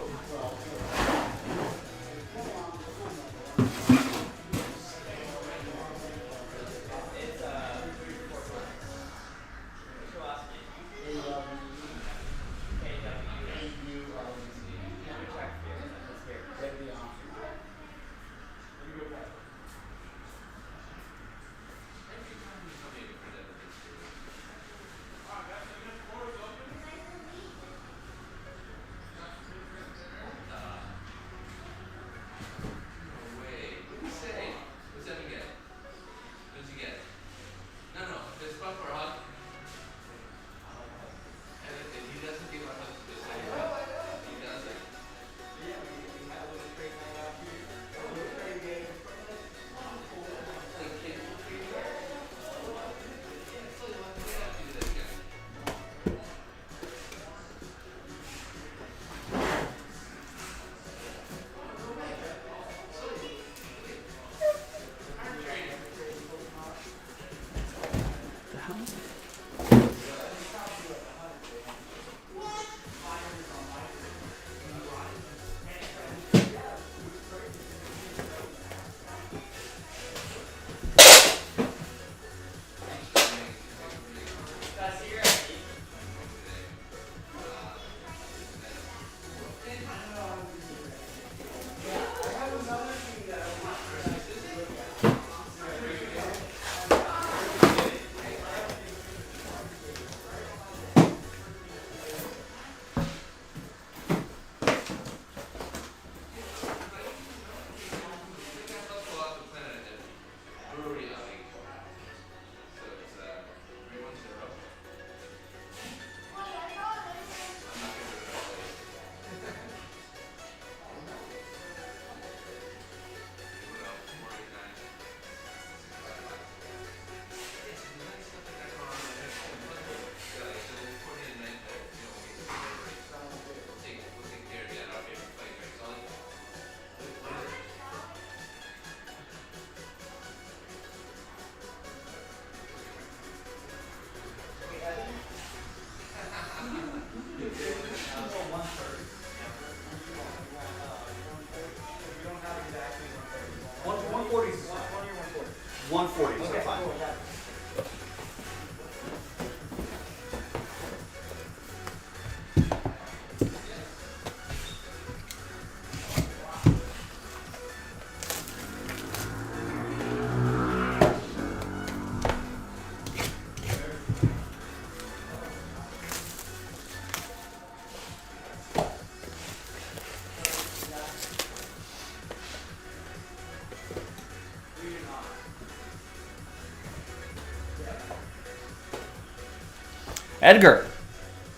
Edgar.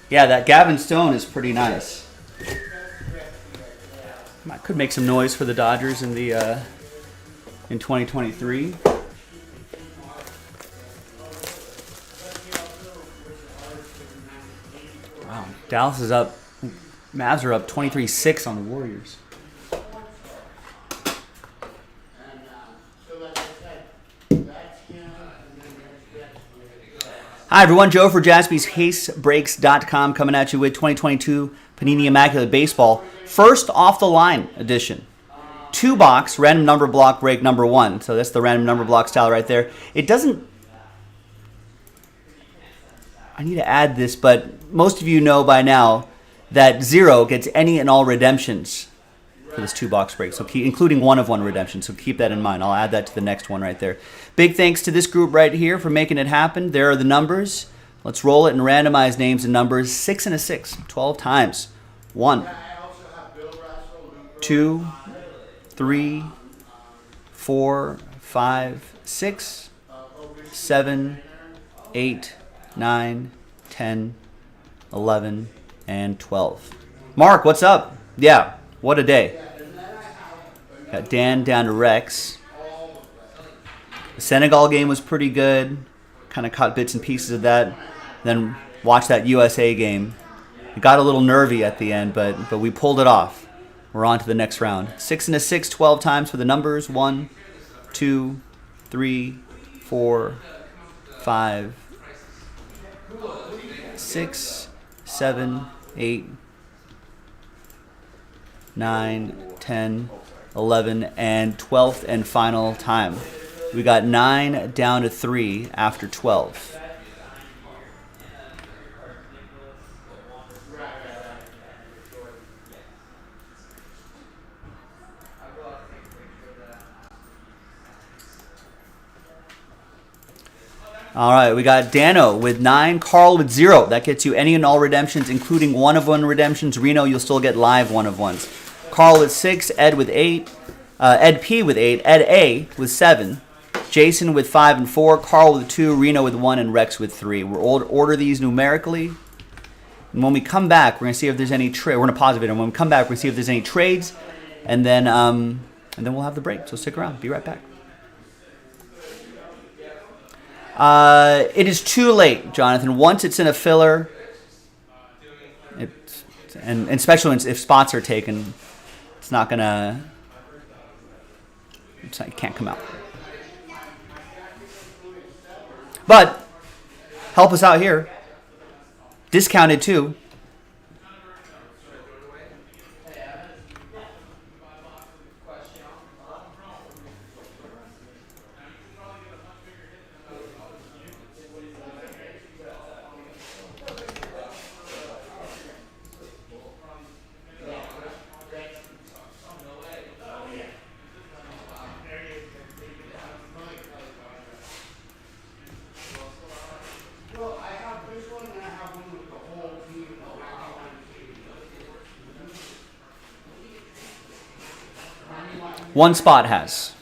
Yeah, that Gavin Stone is pretty nice. I could make some noise for the Dodgers in the in 2023. Wow, Dallas is up. Mavs are up 23-6 on the Warriors. Hi, everyone. Joe for JaspysCaseBreaks.com coming at you with 2022 Panini Immaculate Baseball. First off the line edition. 2-box random number block break number 1. So that's the random number block style right there. It doesn't... I need to add this, but most of you know by now that 0 gets any and all redemptions for this 2-box break, so including 1 of 1 redemption. So keep that in mind. I'll add that to the next one right there. Big thanks to this group right here for making it happen. There are the numbers. Let's roll it and randomize names and numbers. 6 and a 6, 12 times. 1, 2, 3, 4, 5, 6, 7, 8, 9, 10, 11, and 12. Mark, what's up? Yeah, what a day. Got Dan down to Rex. The Senegal game was pretty good. Kind of caught bits and pieces of that. Then watched that USA game. It got a little nervy at the end, but we pulled it off. We're on to the next round. 6 and a 6, 12 times for the numbers. 1, 2, 3, 4, 5, 6, 7, 8, 9, 10, 11, and 12th and final time. We got 9 down to 3 after 12. All right, we got Dano with 9, Carl with 0. That gets you any and all redemptions, including 1 of 1 redemptions. Reno, you'll still get live 1 of 1s. Carl with 6, Ed with 8, Ed P with 8, Ed A with 7, Jason with 5 and 4, Carl with 2, Reno with 1, and Rex with 3. We'll order these numerically. And when we come back, we're going to see if there's any trade. We're going to pause a bit, and when we come back, we're going to see if there's any trades, and then we'll have the break. So stick around. Be right back. It is too late, Jonathan. Once it's in a filler, and especially if spots are taken, it's not gonna. It can't come out. But help us out here. Discounted too. One spot has.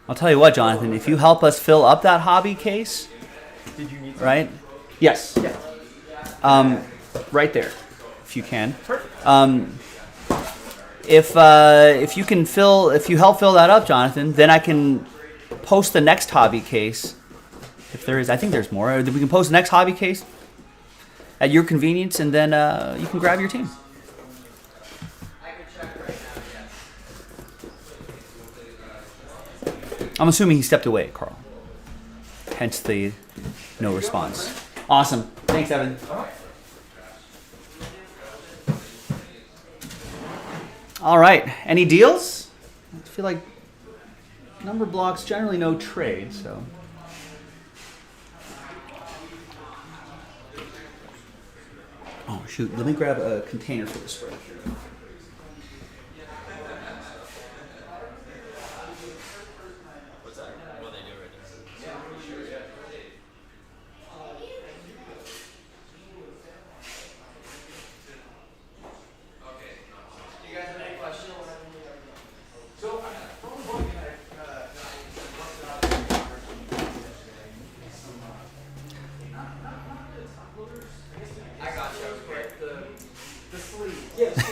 I'll tell you what, Jonathan, if you help us fill up that hobby case, Did you need right? Yes. Yeah. Right there, if you can. Perfect. If you help fill that up, Jonathan, then I can post the next hobby case. If there is, I think there's more. We can post the next hobby case at your convenience, and then you can grab your team. I'm assuming he stepped away, Carl. Hence the no response. Awesome. Thanks, Evan. All right. Any deals? I feel like number blocks generally no trade, so. Oh, shoot. Let me grab a container for the spread.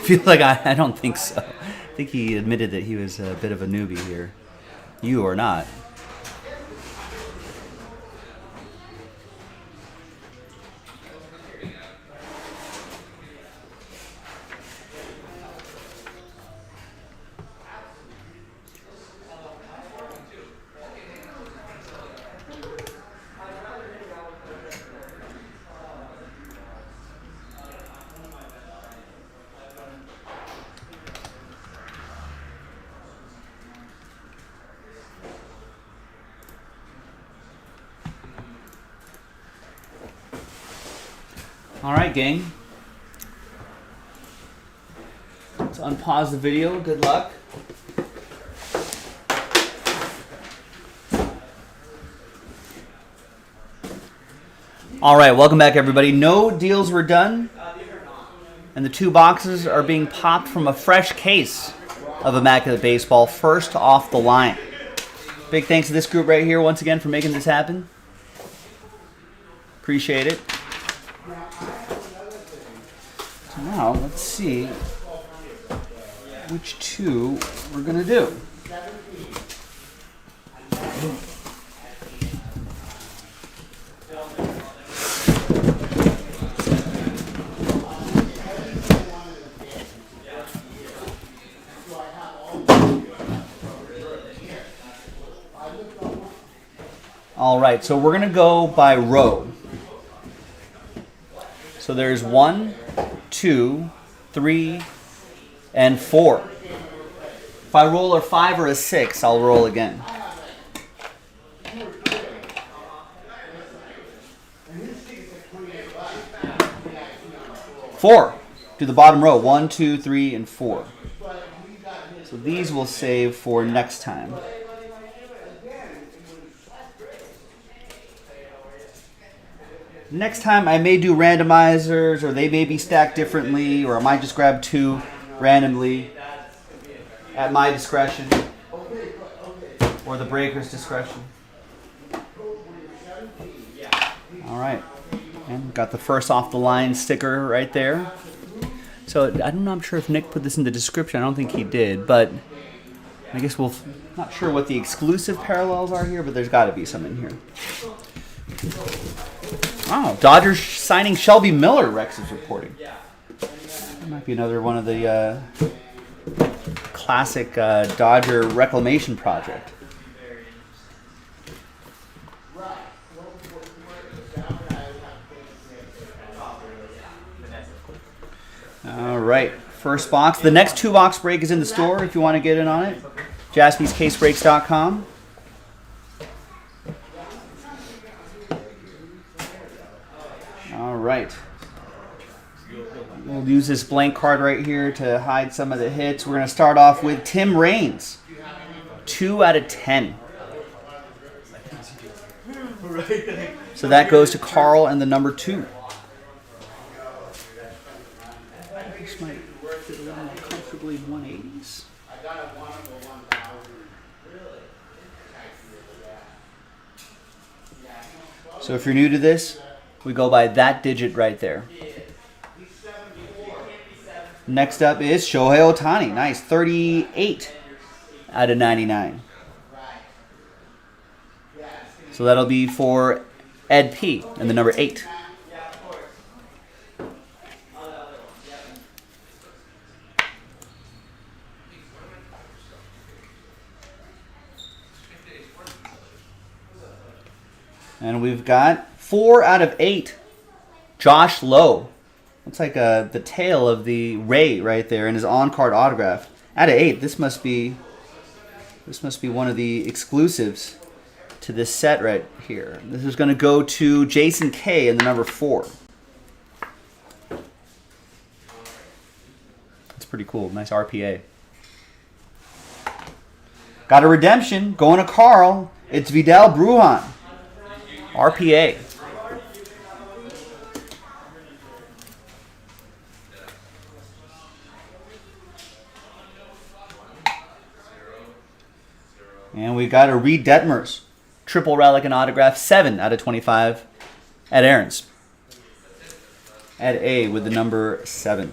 feel like I don't think so. I think he admitted that he was a bit of a newbie here. You are not. All right, gang. Let's unpause the video. Good luck. All right, welcome back, everybody. No deals were done, and the 2 boxes are being popped from a fresh case of Immaculate Baseball, first off the line. Big thanks to this group right here once again for making this happen. Appreciate it. So now, let's see which 2 we're going to do. All right, so we're going to go by row. So there's 1, 2, 3, and 4. If I roll a 5 or a 6, I'll roll again. Four. To the bottom row. 1, 2, 3, and 4. So these we'll save for next time. Next time I may do randomizers, or they may be stacked differently, or I might just grab 2 randomly at my discretion, or the breaker's discretion. All right, and got the first off the line sticker right there. So I don't know, I'm sure if Nick put this in the description. I don't think he did, but I guess not sure what the exclusive parallels are here, but there's got to be some in here. Oh, Dodgers signing Shelby Miller, Rex is reporting. That might be another one of the classic Dodger reclamation project. All right, first box. The next 2-box break is in the store if you want to get in on it. JaspysCaseBreaks.com. All right. We'll use this blank card right here to hide some of the hits. We're going to start off with Tim Raines. 2 out of 10. So that goes to Carl and the number 2. This might fit a little more comfortably in 180s. So if you're new to this, we go by that digit right there. Next up is Shohei Ohtani. Nice. 38 out of 99. So that'll be for Ed P. and the number 8. And we've got 4 out of 8. Josh Lowe. Looks like the tail of the Ray right there and his on-card autograph. Out of 8, this must be one of the exclusives to this set right here. This is going to go to Jason K and the number 4. That's pretty cool. Nice RPA. Got a redemption going to Carl. It's Vidal Brujan. RPA. And we got a Reed Detmers. Triple relic and autograph. 7 out of 25 at Aaron's. At A with the number 7.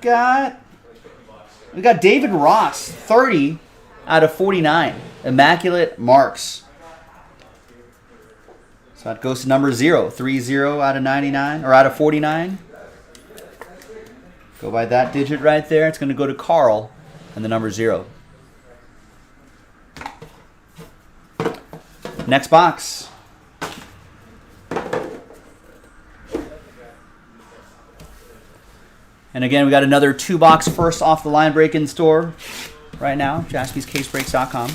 got David Ross, 30 out of 49. Immaculate marks. So that goes to number 0. 30 out of 99, or out of 49. Go by that digit right there. It's going to go to Carl and the number 0. Next box. And again, we got another 2-box first off the line break in store right now. JaspysCaseBreaks.com.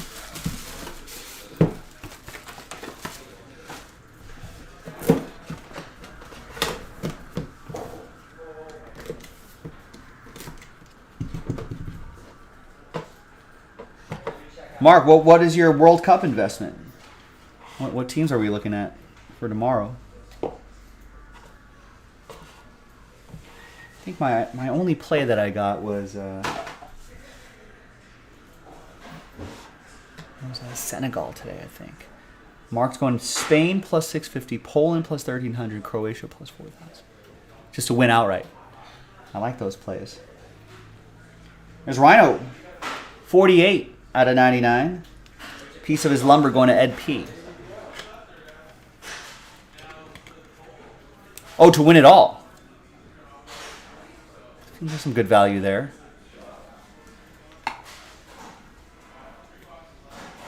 Mark, what is your World Cup investment? What teams are we looking at for tomorrow? I think my only play that I got was Senegal today, I think. Mark's going Spain plus 650, Poland plus 1,300, Croatia plus 4,000. Just to win outright. I like those plays. There's Rhino, 48 out of 99. Piece of his lumber going to Ed P. Oh, to win it all. There's some good value there.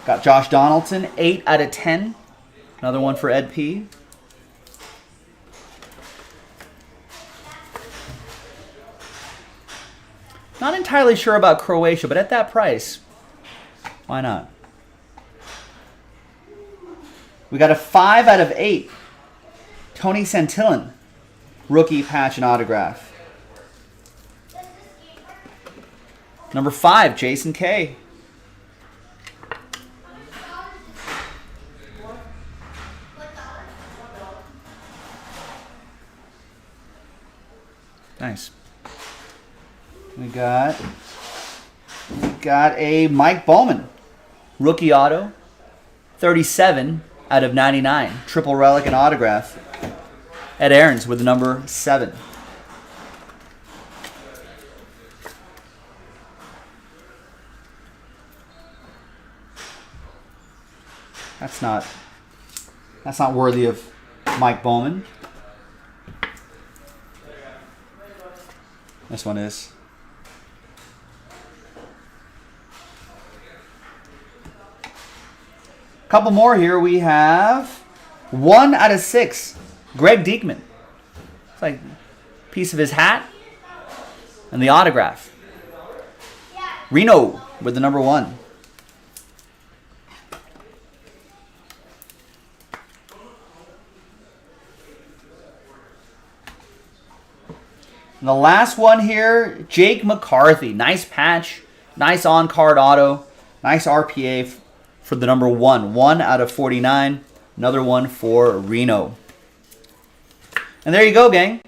Got Josh Donaldson, 8 out of 10. Another one for Ed P. Not entirely sure about Croatia, but at that price, why not? We got a 5 out of 8. Tony Santillan, rookie patch and autograph. Number 5, Jason K. Nice. We got a Mike Bowman, rookie auto, 37 out of 99, triple relic and autograph. Ed Aarons with the number 7. That's not worthy of Mike Bowman. This one is. Couple more here. We have 1 out of 6. Greg Diekman. It's like a piece of his hat and the autograph. Reno with the number 1. And the last one here, Jake McCarthy. Nice patch, nice on-card auto, nice RPA for the number 1. 1 out of 49. Another one for Reno. And there you go, gang.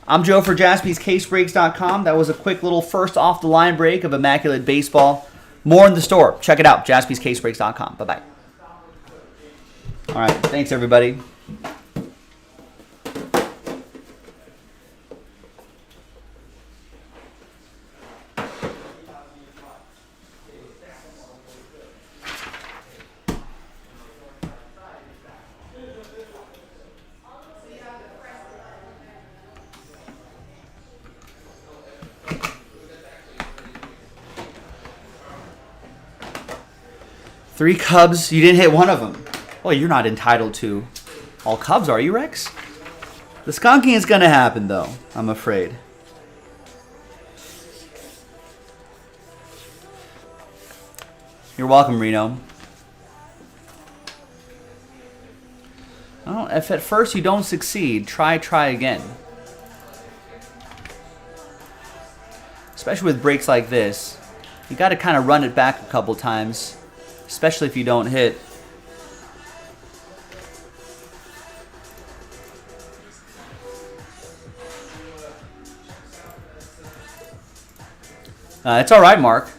I'm Joe for JaspysCaseBreaks.com. That was a quick little first off-the-line break of Immaculate Baseball. More in the store. Check it out, JaspysCaseBreaks.com. Bye-bye. All right, thanks, everybody. Three Cubs. You didn't hit one of them. Well, you're not entitled to all Cubs, are you, Rex? The skunking is going to happen, though, I'm afraid. You're welcome, Reno. Well, if at first you don't succeed, try again. Especially with breaks like this. You got to kind of run it back a couple times. Especially if you don't hit. It's all right, Mark.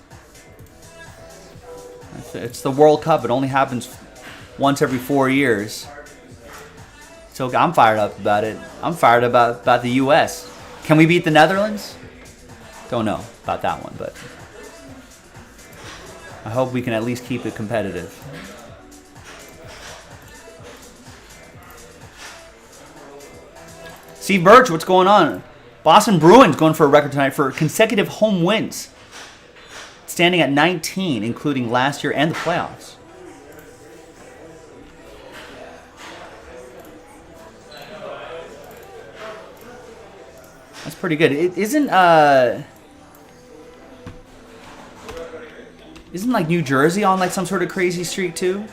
It's the World Cup. It only happens once every 4 years. So I'm fired up about it. I'm fired about the U.S. Can we beat the Netherlands? Don't know about that one, but I hope we can at least keep it competitive. Steve Birch, what's going on? Boston Bruins going for a record tonight for consecutive home wins, standing at 19, including last year and the playoffs. That's pretty good. Isn't like New Jersey on like some sort of crazy streak too?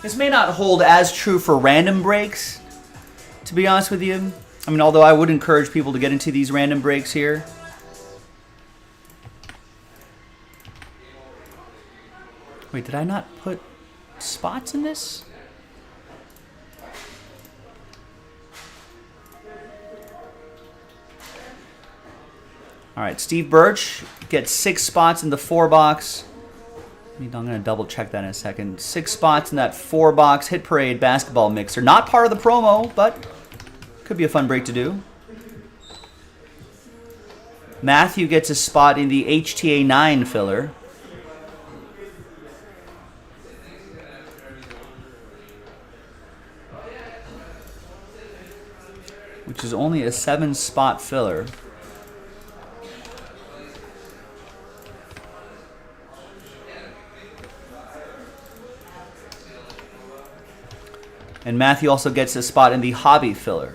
This may not hold as true for random breaks, to be honest with you. I mean, although I would encourage people to get into these random breaks here. Wait, did I not put spots in this? All right, Steve Birch gets 6 spots in the 4-box. I'm going to double check that in a second. 6 spots in that 4-box Hit Parade basketball mixer. Not part of the promo, but could be a fun break to do. Matthew gets a spot in the HTA 9 filler. Which is only a 7-spot filler. And Matthew also gets a spot in the hobby filler.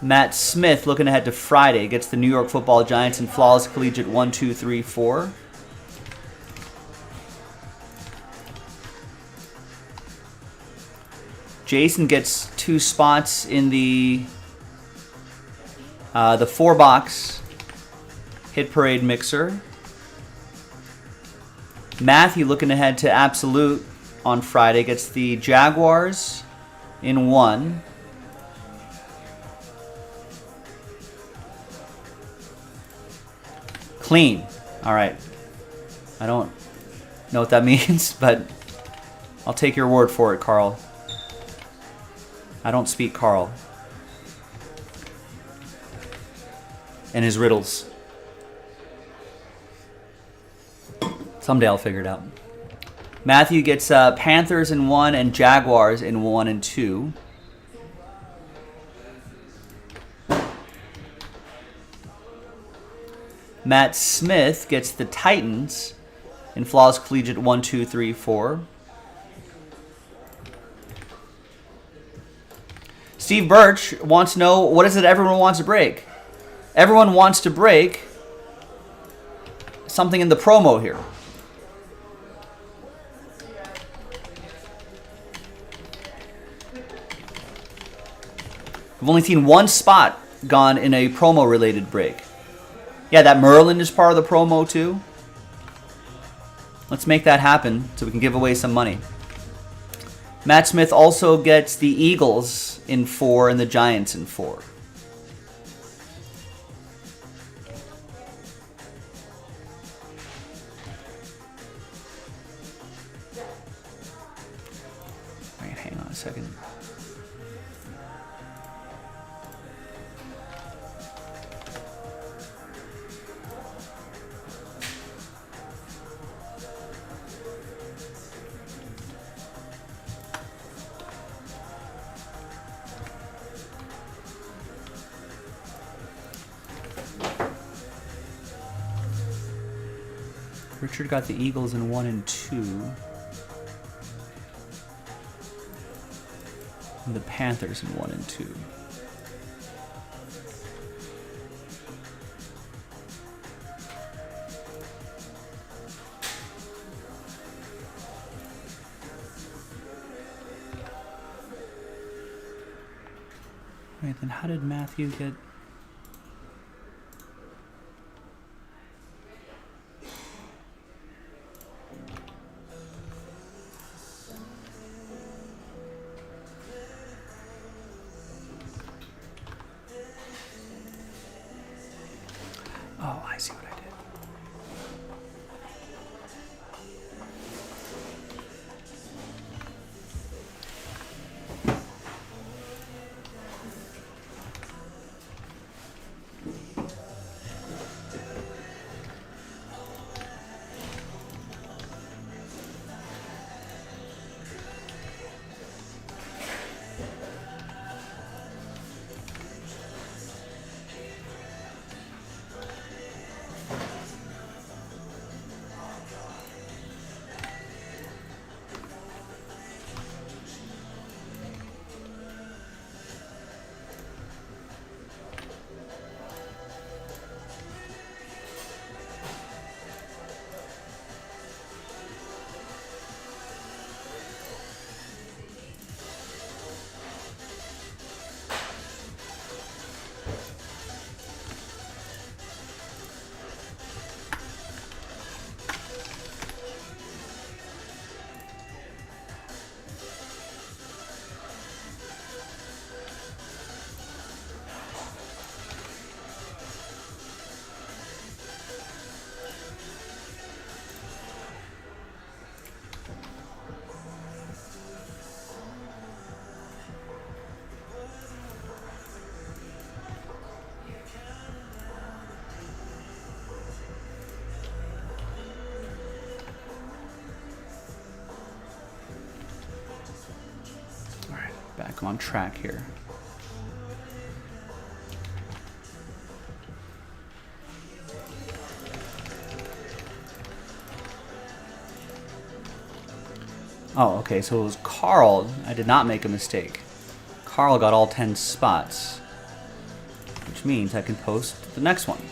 Matt Smith, looking ahead to Friday, gets the New York Football Giants in Flawless Collegiate 1, 2, 3, 4. Jason gets 2 spots in the 4-box Hit Parade mixer. Matthew, looking ahead to Absolute on Friday, gets the Jaguars in 1. Clean. All right. I don't know what that means, but I'll take your word for it, Carl. I don't speak Carl and his riddles. Someday I'll figure it out. Matthew gets Panthers in 1 and Jaguars in 1 and 2. Matt Smith gets the Titans in Flawless Collegiate 1, 2, 3, 4. Steve Birch wants to know, what is it everyone wants to break? Everyone wants to break something in the promo here. I've only seen 1 spot gone in a promo-related break. Yeah, that Merlin is part of the promo too. Let's make that happen so we can give away some money. Matt Smith also gets the Eagles in 4 and the Giants in 4. Wait, hang on a second. Richard got the Eagles in 1 and 2. And the Panthers in 1 and 2. Right, then how did Matthew get... Oh, I see what I did. All right, back on track here. Oh, okay, so it was Carl. I did not make a mistake. Carl got all 10 spots, which means I can post the next one.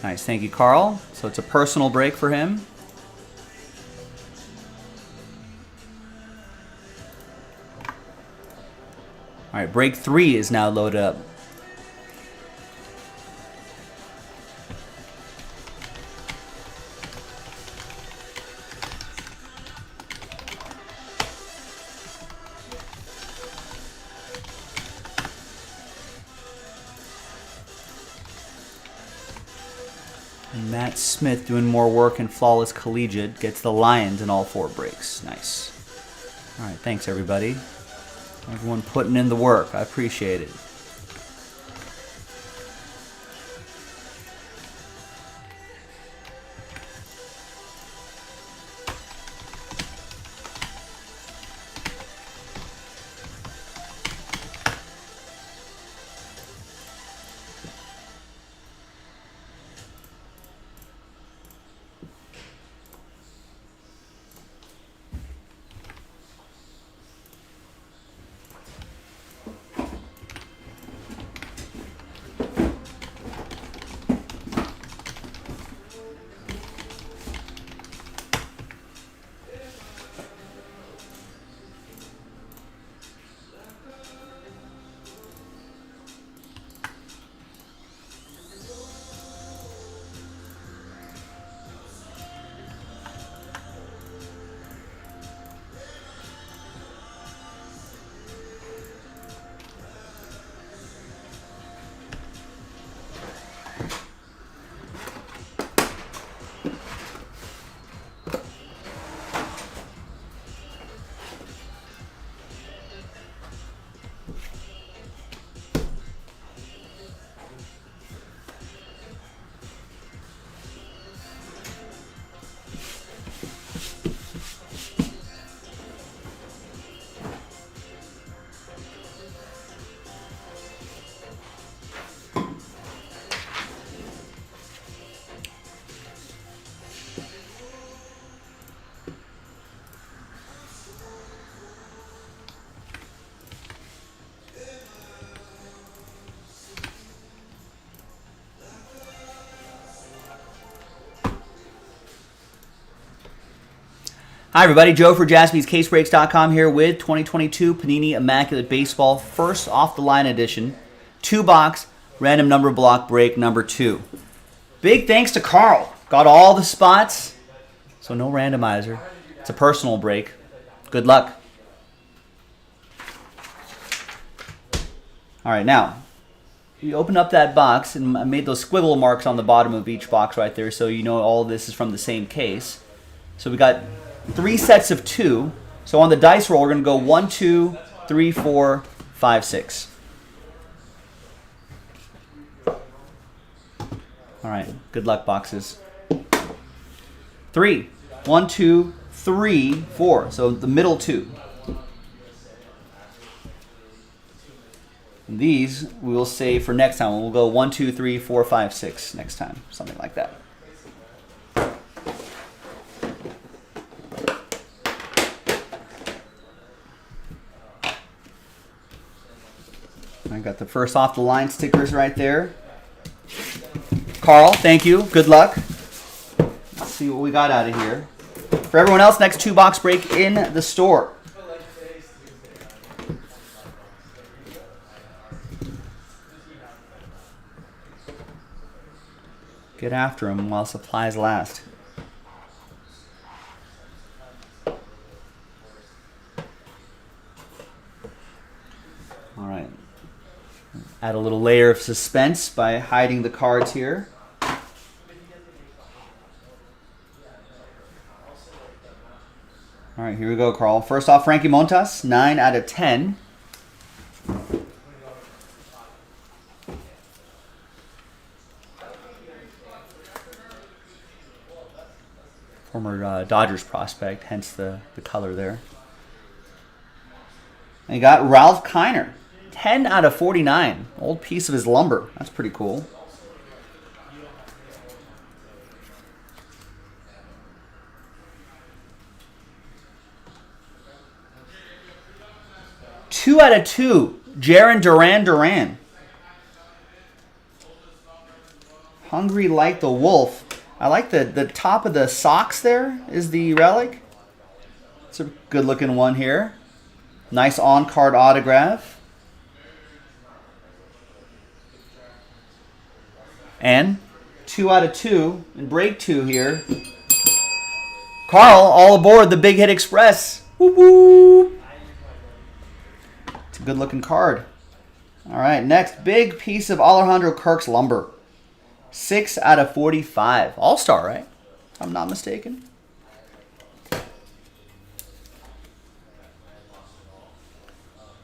Nice, thank you, Carl. So it's a personal break for him. All right, break 3 is now loaded up. And Matt Smith doing more work in Flawless Collegiate gets the Lions in all 4 breaks. Nice. All right, thanks everybody. Everyone putting in the work. I appreciate it. Hi, everybody. Joe for JaspysCaseBreaks.com here with 2022 Panini Immaculate Baseball First Off the Line Edition. 2-box random number block break number 2. Big thanks to Carl. Got all the spots, so no randomizer. It's a personal break. Good luck. All right, now, we open up that box, and I made those squiggle marks on the bottom of each box right there so you know all this is from the same case. So we got 3 sets of 2. So on the dice roll, we're going to go 1, 2, 3, 4, 5, 6. All right, good luck, boxes. 3. 1, 2, 3, 4. So the middle 2. And these we will save for next time. We'll go 1, 2, 3, 4, 5, 6 next time. Something like that. I got the first off the line stickers right there. Carl, thank you. Good luck. Let's see what we got out of here. For everyone else, next 2-box break in the store. Get after them while supplies last. All right. Add a little layer of suspense by hiding the cards here. All right, here we go, Carl. First off, Frankie Montas, 9 out of 10. Former Dodgers prospect, hence the color there. And you got Ralph Kiner, 10 out of 49. Old piece of his lumber. That's pretty cool. Two out of 2. Jaron Duran. Hungry like the wolf. I like the top of the socks there is the relic. It's a good looking one here. Nice on-card autograph. And 2 out of 2 in break 2 here. Carl, all aboard the Big Hit Express. Woo woo. It's a good looking card. All right, next big piece of Alejandro Kirk's lumber. 6 out of 45. All-star, right? If I'm not mistaken.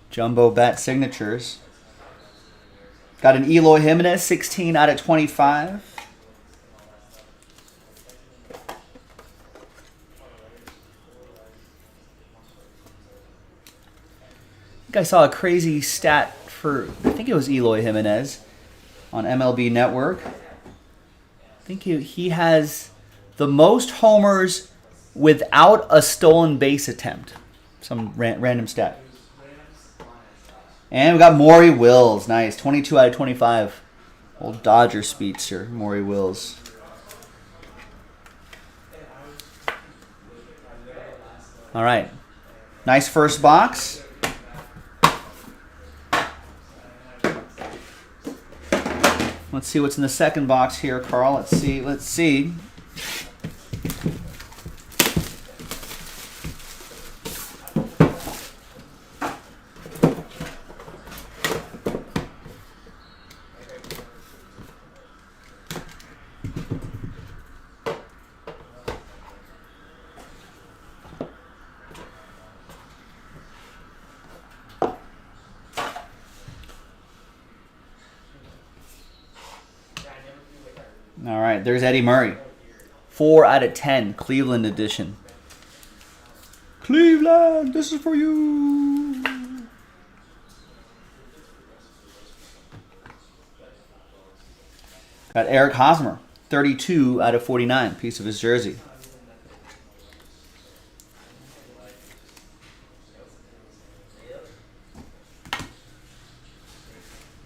Jumbo bat signatures. Got an Eloy Jimenez, 16 out of 25. I think I saw a crazy stat for, I think it was Eloy Jimenez on MLB Network. I think he has the most homers without a stolen base attempt. Some random stat. And we got Maury Wills. Nice. 22 out of 25. Old Dodger speedster, Maury Wills. All right. Nice first box. Let's see what's in the second box here, Carl. Let's see. All right, there's Eddie Murray. 4 out of 10, Cleveland edition. Cleveland, this is for you. Got Eric Hosmer, 32 out of 49, piece of his jersey.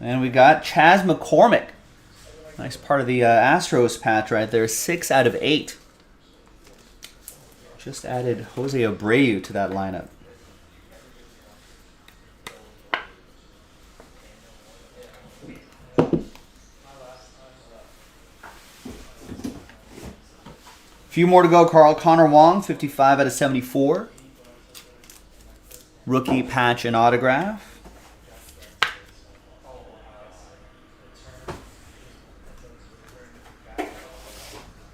And we got Chas McCormick. Nice part of the Astros patch right there. 6 out of 8. Just added Jose Abreu to that lineup. Few more to go, Carl. Connor Wong, 55 out of 74. Rookie patch and autograph.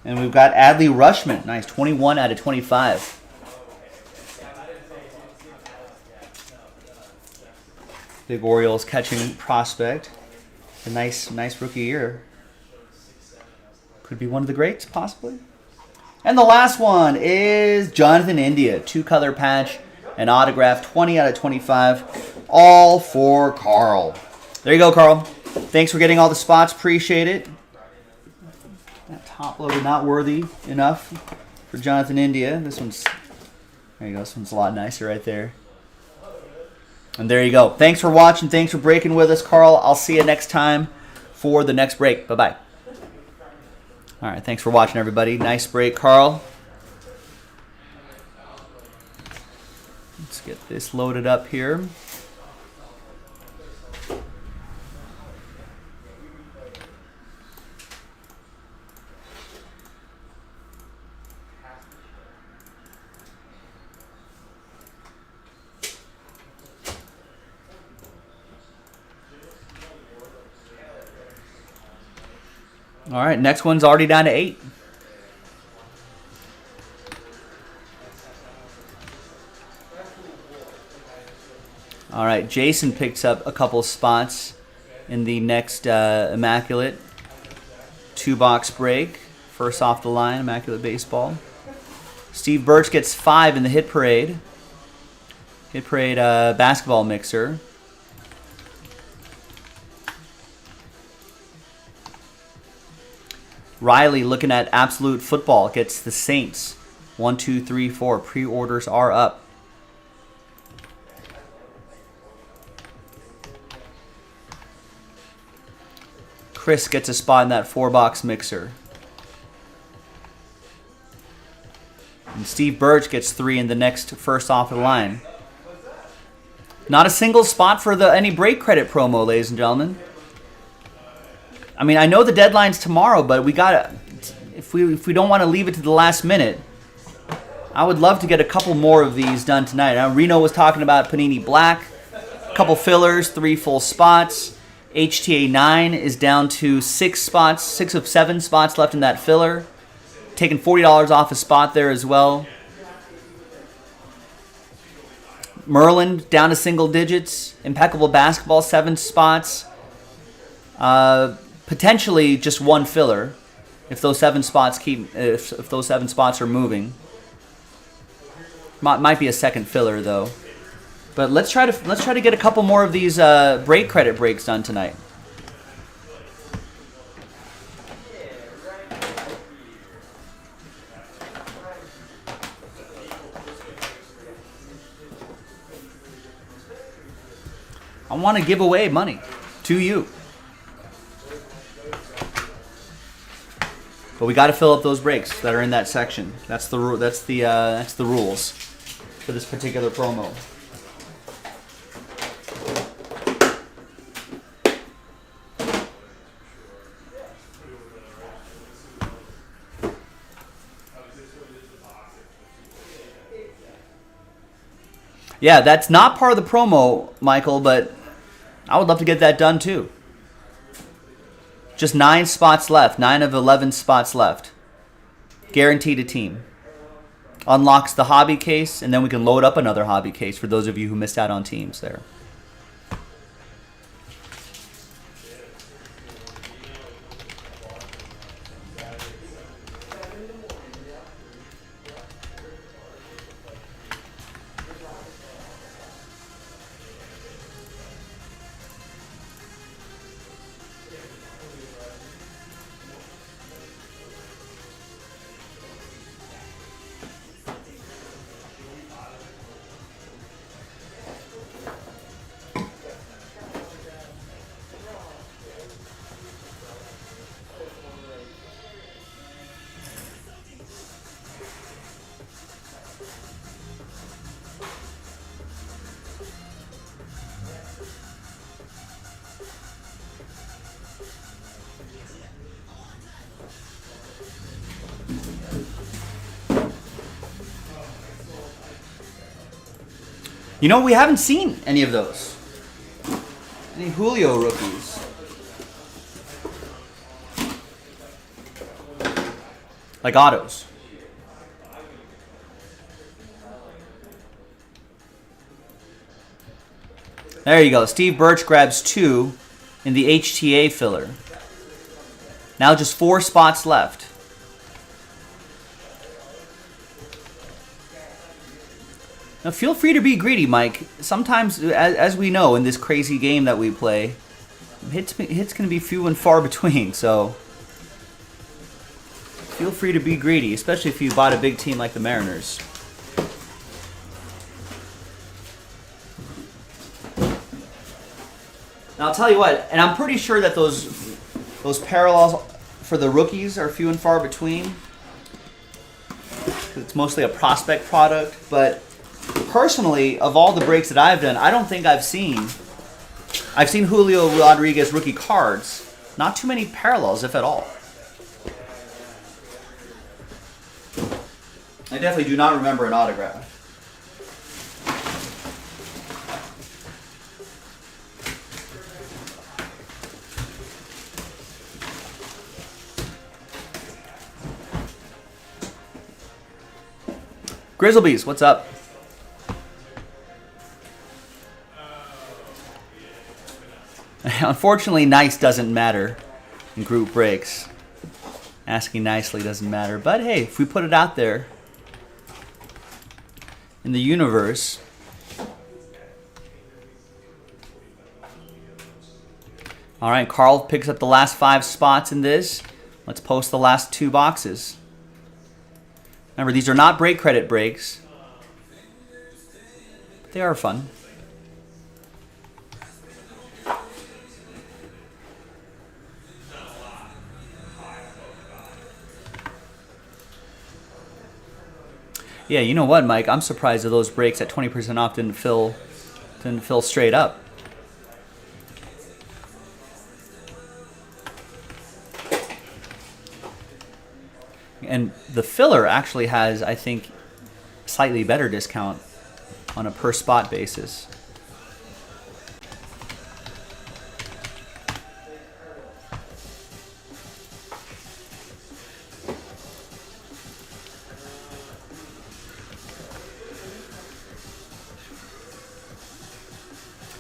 And we've got Adley Rutschman. Nice, 21 out of 25. Big Orioles catching prospect. A nice rookie year. Could be one of the greats, possibly. And the last one is Jonathan India. 2-color patch and autograph, 20 out of 25. All for Carl. There you go, Carl. Thanks for getting all the spots. Appreciate it. That top loader not worthy enough for Jonathan India. This one's, there you go. This one's a lot nicer right there. And there you go. Thanks for watching. Thanks for breaking with us, Carl. I'll see you next time for the next break. Bye-bye. All right, thanks for watching, everybody. Nice break, Carl. Let's get this loaded up here. All right, next one's already down to 8. All right, Jason picks up a couple spots in the next Immaculate 2-box break. First off the line, Immaculate Baseball. Steve Birch gets 5 in the Hit Parade. Hit Parade basketball mixer. Riley, looking at Absolute Football, gets the Saints. 1, 2, 3, 4. Pre-orders are up. Chris gets a spot in that 4-box mixer. And Steve Birch gets 3 in the next first off the line. Not a single spot for any break credit promo, ladies and gentlemen. I mean, I know the deadline's tomorrow, but we gotta. If we don't want to leave it to the last minute, I would love to get a couple more of these done tonight. Now, Reno was talking about Panini Black, a couple fillers, 3 full spots. HTA 9 is down to 6 spots, 6 of 7 spots left in that filler. Taking $40 off a spot there as well. Merlin down to single digits. Impeccable Basketball, 7 spots. Potentially just 1 filler if those 7 spots if those 7 spots are moving. Might be a second filler though. But let's try to get a couple more of these break credit breaks done tonight. I want to give away money to you. But we got to fill up those breaks that are in that section. That's the rules for this particular promo. Yeah, that's not part of the promo, Michael, but I would love to get that done too. Just 9 spots left. 9 of 11 spots left. Guaranteed a team. Unlocks the hobby case, and then we can load up another hobby case for those of you who missed out on teams there. You know, we haven't seen any of those. Any Julio rookies. Like autos. There you go. Steve Birch grabs 2 in the HTA filler. Now just 4 spots left. Now feel free to be greedy, Mike. Sometimes, as we know in this crazy game that we play, hits can be few and far between, so feel free to be greedy, especially if you bought a big team like the Mariners. Now I'll tell you what, and I'm pretty sure that those parallels for the rookies are few and far between. It's mostly a prospect product, but personally, of all the breaks that I've done, I don't think I've seen Julio Rodriguez rookie cards. Not too many parallels, if at all. I definitely do not remember an autograph. Grizzlebees, what's up? Unfortunately, nice doesn't matter in group breaks. Asking nicely doesn't matter. But hey, if we put it out there in the universe, all right, Carl picks up the last 5 spots in this. Let's post the last 2 boxes. Remember, these are not break credit breaks, but they are fun. Yeah, you know what, Mike? I'm surprised that those breaks at 20% off didn't fill straight up. And the filler actually has, I think, slightly better discount on a per spot basis.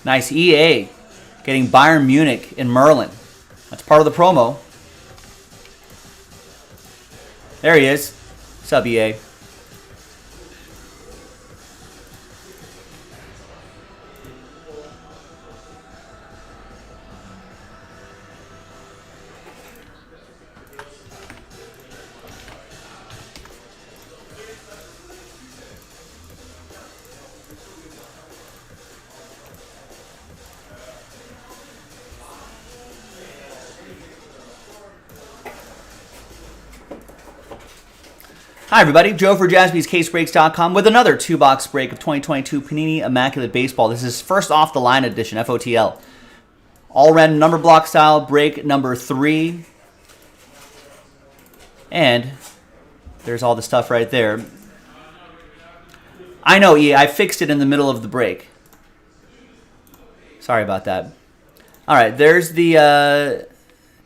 Nice. EA getting Bayern Munich in Merlin. That's part of the promo. There he is. Sub EA. Hi everybody, Joe for JaspysCaseBreaks.com with another 2-box break of 2022 Panini Immaculate Baseball. This is first off the line edition, FOTL. All random number block style, break number 3. And there's all the stuff right there. I know, I fixed it in the middle of the break. Sorry about that. All right, there's the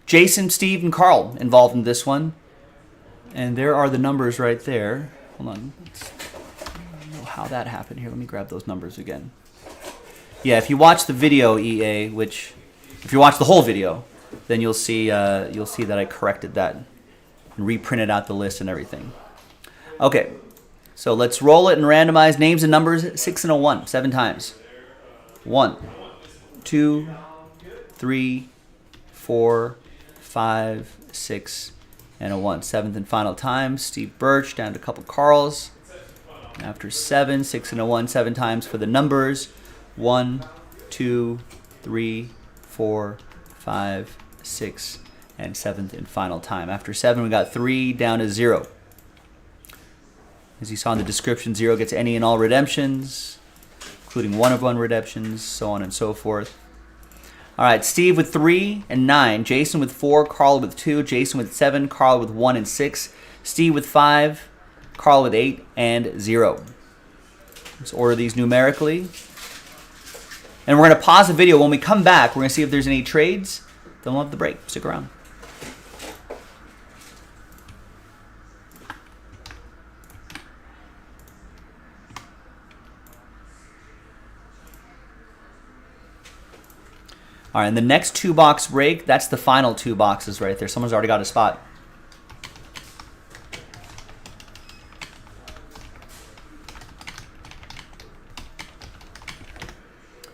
Jason, Steve, and Carl involved in this one. And there are the numbers right there. Hold on. I don't know how that happened here. Let me grab those numbers again. Yeah, if you watch the video, EA, which if you watch the whole video, then you'll see that I corrected that and reprinted out the list and everything. Okay, so let's roll it and randomize names and numbers 6 and a 1, 7 times. 1, 2, 3, 4, 5, 6. And a 1. 7th and final time. Steve Birch down to a couple Carls. After 7, 6 and a 1, 7 times for the numbers. 1, 2, 3, 4, 5, 6, and 7th and final time. After 7, we got 3 down to 0. As you saw in the description, 0 gets any and all redemptions, including 1-of-1 redemptions, so on and so forth. All right, Steve with 3 and 9, Jason with 4, Carl with 2, Jason with 7, Carl with 1 and 6, Steve with 5, Carl with 8 and 0. Let's order these numerically. And we're going to pause the video. When we come back, we're going to see if there's any trades. Then we'll have the break. Stick around. All right, and the next 2-box break, that's the final 2 boxes right there. Someone's already got a spot.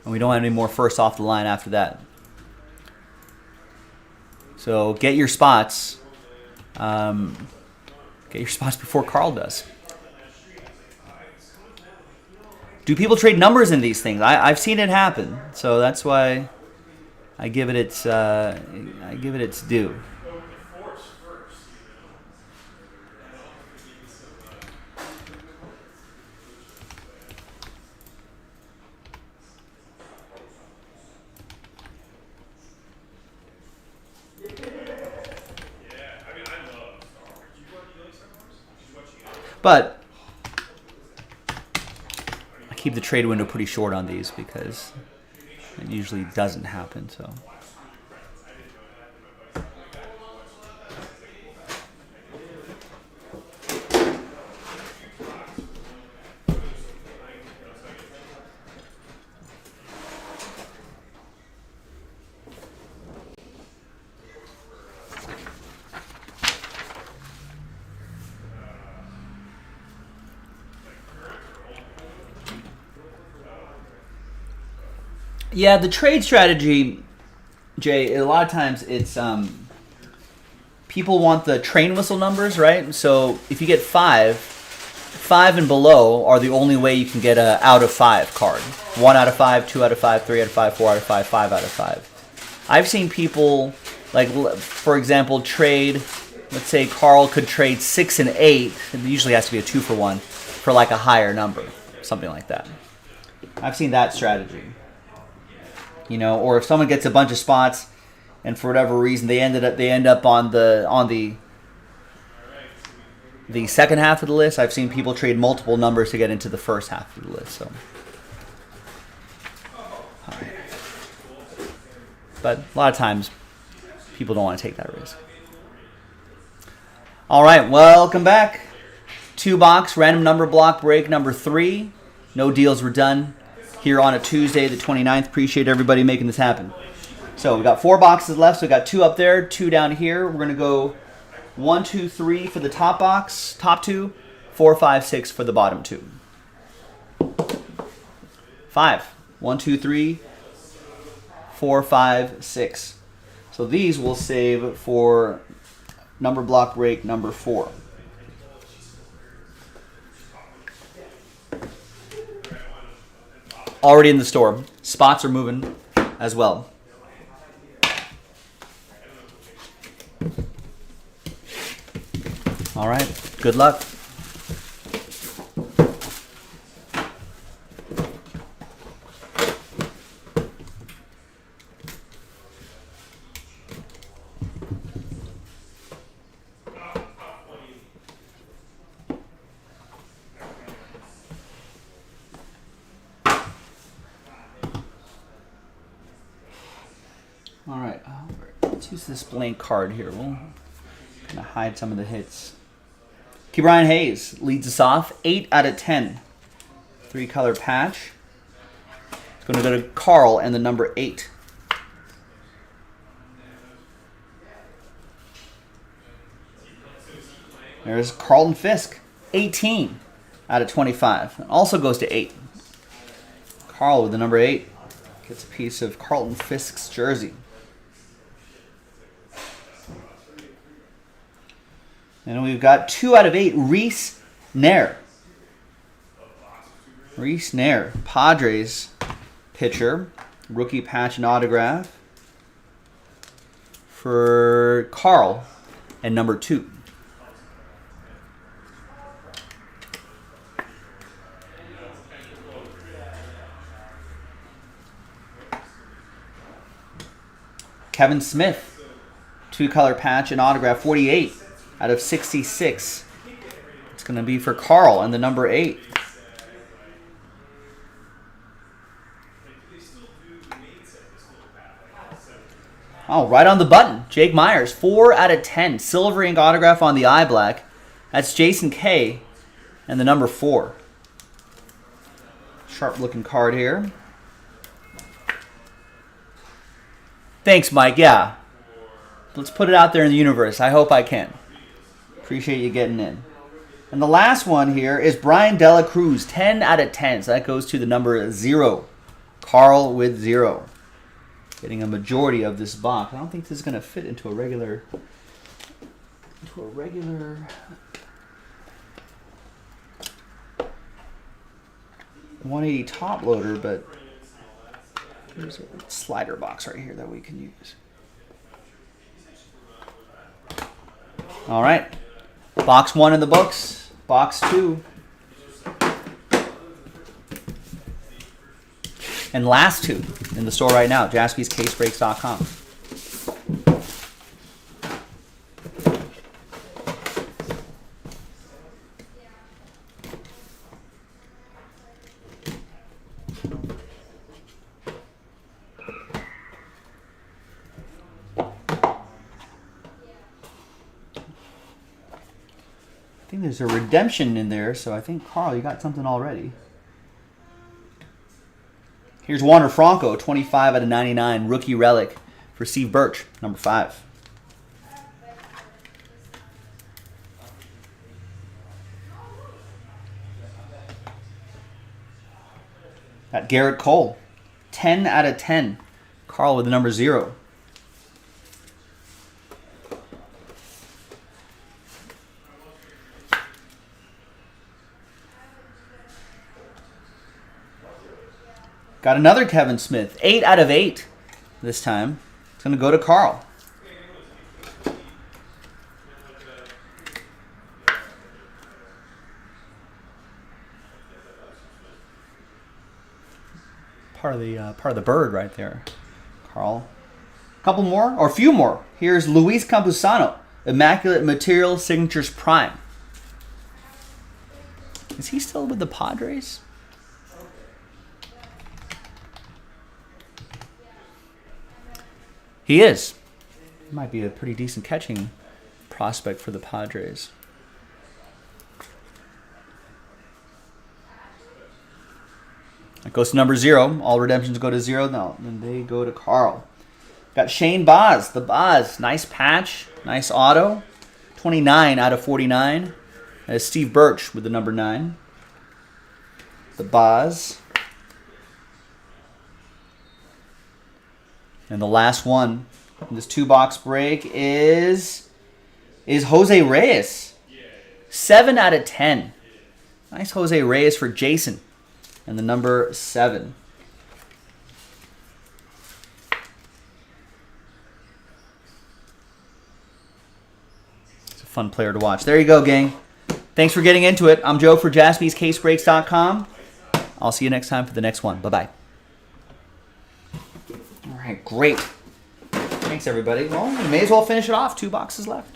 And we don't have any more first off the line after that. So get your spots. Get your spots before Carl does. Do people trade numbers in these things? I've seen it happen. So that's why I give it its due. But I keep the trade window pretty short on these because it usually doesn't happen. So. Yeah, the trade strategy, Jay, a lot of times it's people want the train whistle numbers, right? So if you get 5 and below are the only way you can get a out of 5 card. 1 out of 5, 2 out of 5, 3 out of 5, 4 out of 5, 5 out of 5. I've seen people, like, for example, trade, let's say Carl could trade 6 and 8. It usually has to be a 2-for-1 for like a higher number, something like that. I've seen that strategy. You know, or if someone gets a bunch of spots, and for whatever reason they end up on the second half of the list. I've seen people trade multiple numbers to get into the first half of the list. So, but a lot of times people don't want to take that risk. All right, welcome back. 2-box random number block break number 3. No deals were done here on a Tuesday, the 29th. Appreciate everybody making this happen. So we got 4 boxes left. So we got 2 up there, 2 down here. We're gonna go 1, 2, 3 for the top box, top 2, 4, 5, 6 for the bottom 2. 5. 1, 2, 3, 4, 5, 6. So these we'll save for number block break number 4. Already in the store. Spots are moving as well. All right. Good luck. All right, let's use this blank card here. We'll kind of hide some of the hits. Brian Hayes leads us off, 8 out of 10. 3-color patch. It's going to go to Carl and the number 8. There's Carlton Fisk, 18 out of 25. It also goes to 8. Carl with the number 8 gets a piece of Carlton Fisk's jersey. And we've got 2 out of 8, Reese Nair. Reese Nair, Padres pitcher, rookie patch and autograph for Carl and number 2. Kevin Smith, 2-color patch and autograph, 48 out of 66. It's going to be for Carl and the number 8. Oh, right on the button. Jake Myers, 4 out of 10. Silver ink autograph on the eye black. That's Jason K. And the number 4. Sharp looking card here. Thanks, Mike. Yeah. Let's put it out there in the universe. I hope I can. Appreciate you getting in. And the last one here is Brian Dela Cruz, 10 out of 10. So that goes to the number 0. Carl with 0. Getting a majority of this box. I don't think this is going to fit into a regular 180 top loader, but there's a slider box right here that we can use. All right. Box 1 in the books. Box 2. And last 2 in the store right now, jaspyscasebreaks.com. I think there's a redemption in there, so I think, Carl, you got something already. Here's Wander Franco, 25 out of 99, rookie relic for Steve Birch, number 5. Got Garrett Cole, 10 out of 10. Carl with the number 0. Got another Kevin Smith, 8 out of 8 this time. It's going to go to Carl. Part of the bird right there, Carl. A couple more, or a few more. Here's Luis Campusano, Immaculate Material Signatures Prime. Is he still with the Padres? He is. Might be a pretty decent catching prospect for the Padres. That goes to number 0. All redemptions go to 0 now. And they go to Carl. Got Shane Baz. The Baz. Nice patch. Nice auto. 29 out of 49. That is Steve Birch with the number 9. The Baz. And the last one in this 2-box break is Jose Reyes. 7 out of 10. Nice Jose Reyes for Jason. And the number 7. It's a fun player to watch. There you go, gang. Thanks for getting into it. I'm Joe for jaspyscasebreaks.com. I'll see you next time for the next one. Bye-bye. All right, great. Thanks, everybody. Well, we may as well finish it off. 2 boxes left.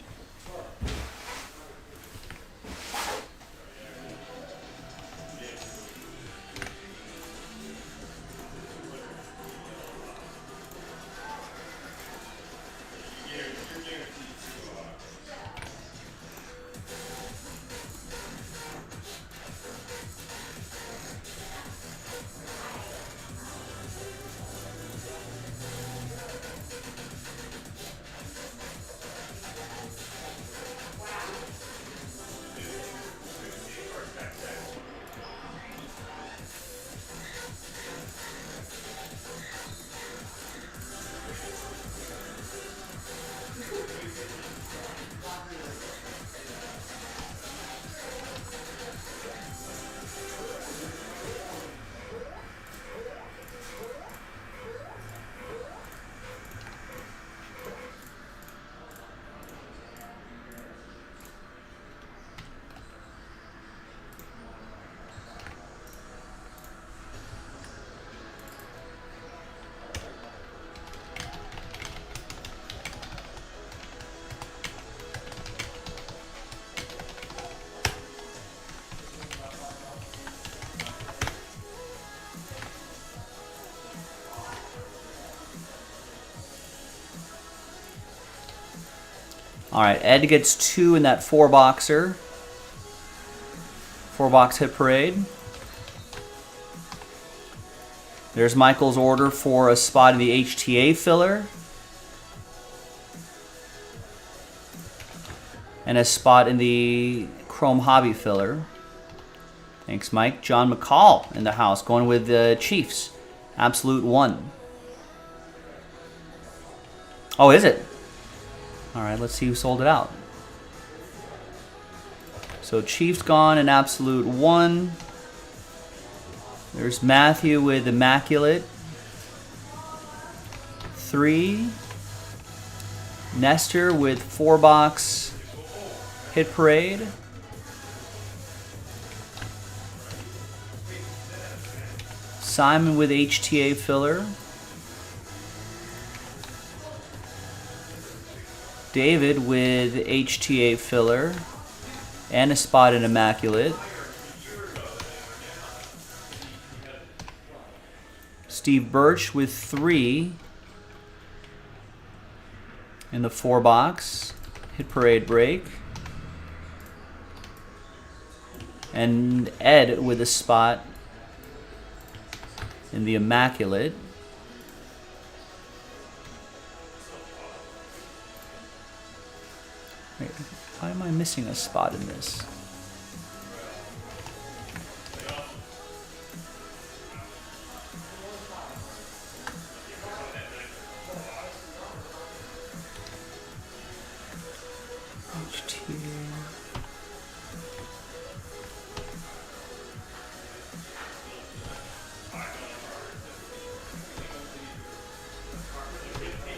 All right, Ed gets 2 in that 4-boxer. 4-box hit parade. There's Michael's order for a spot in the HTA filler. And a spot in the Chrome Hobby filler. Thanks, Mike. John McCall in the house, going with the Chiefs. Absolute 1. Oh, is it? All right, let's see who sold it out. So Chiefs gone in Absolute 1. There's Matthew with Immaculate. 3. Nestor with 4-box hit parade. Simon with HTA filler. David with HTA filler and a spot in Immaculate. Steve Birch with 3 in the 4-box hit parade break. And Ed with a spot in the Immaculate. Wait, why am I missing a spot in this?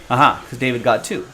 Aha, because David got 2.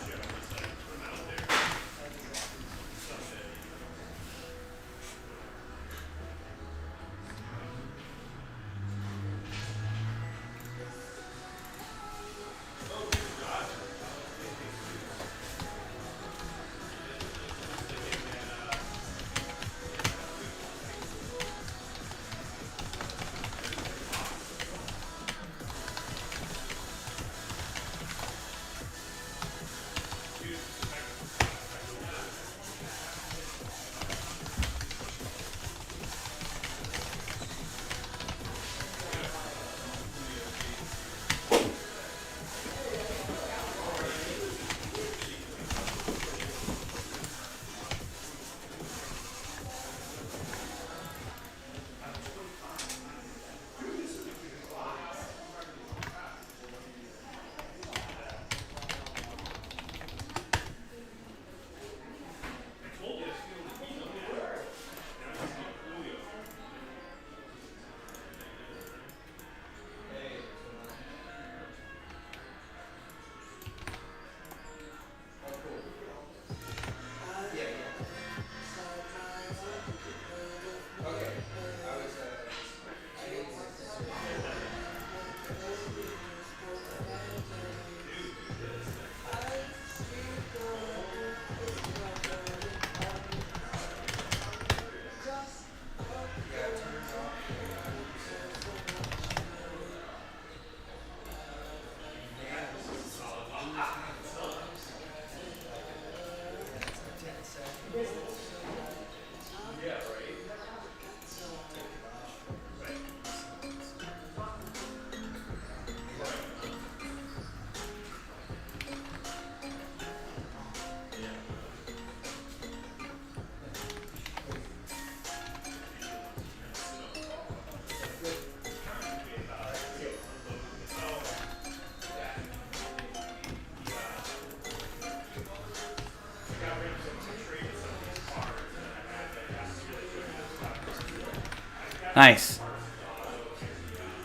Nice.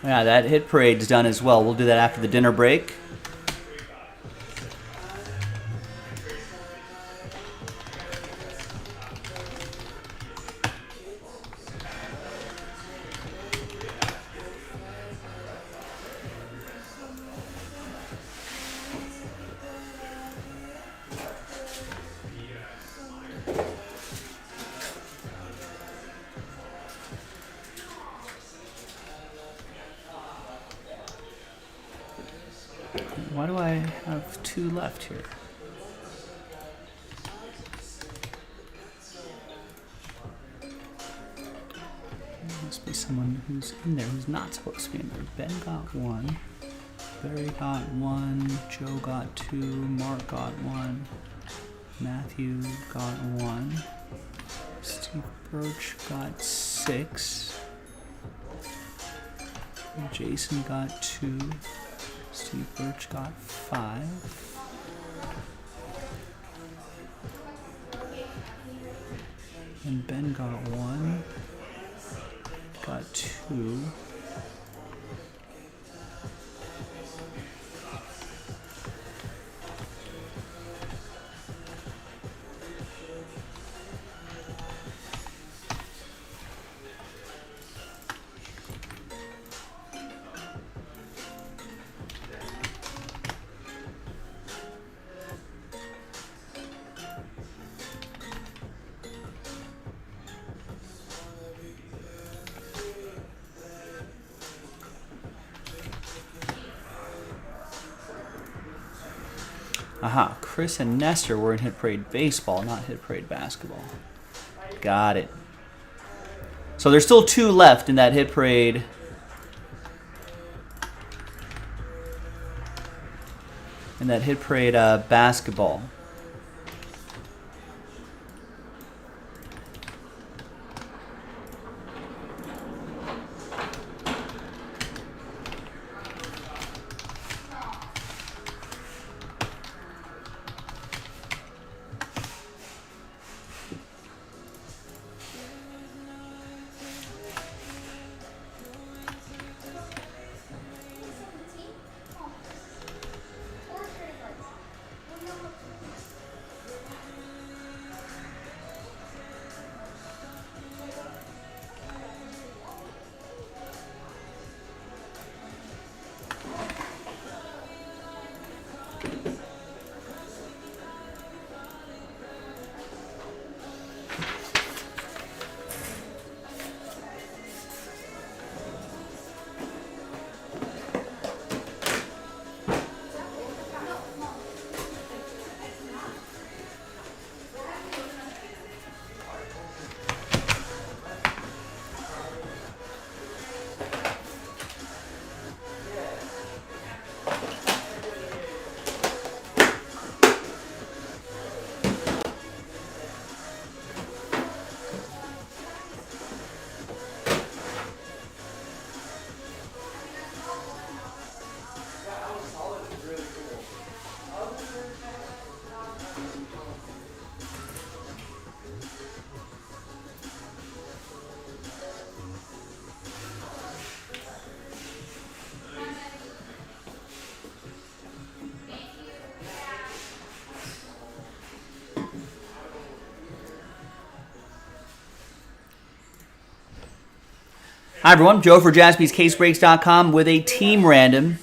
Yeah, that hit parade's done as well. We'll do that after the dinner break. Why do I have 2 left here? be someone who's in there who's not supposed to be in there. Ben got 1. Barry got 1. Joe got 2. Mark got 1. Matthew got 1. Steve Birch got 6. Jason got 2. Steve Birch got 5. And Ben got 1. Got 2. Aha, Chris and Nestor were in Hit Parade Baseball, not Hit Parade Basketball. Got it. So there's still 2 left in that Hit Parade. In that Hit Parade basketball. Hi everyone, Joe for JaspysCaseBreaks.com with a team random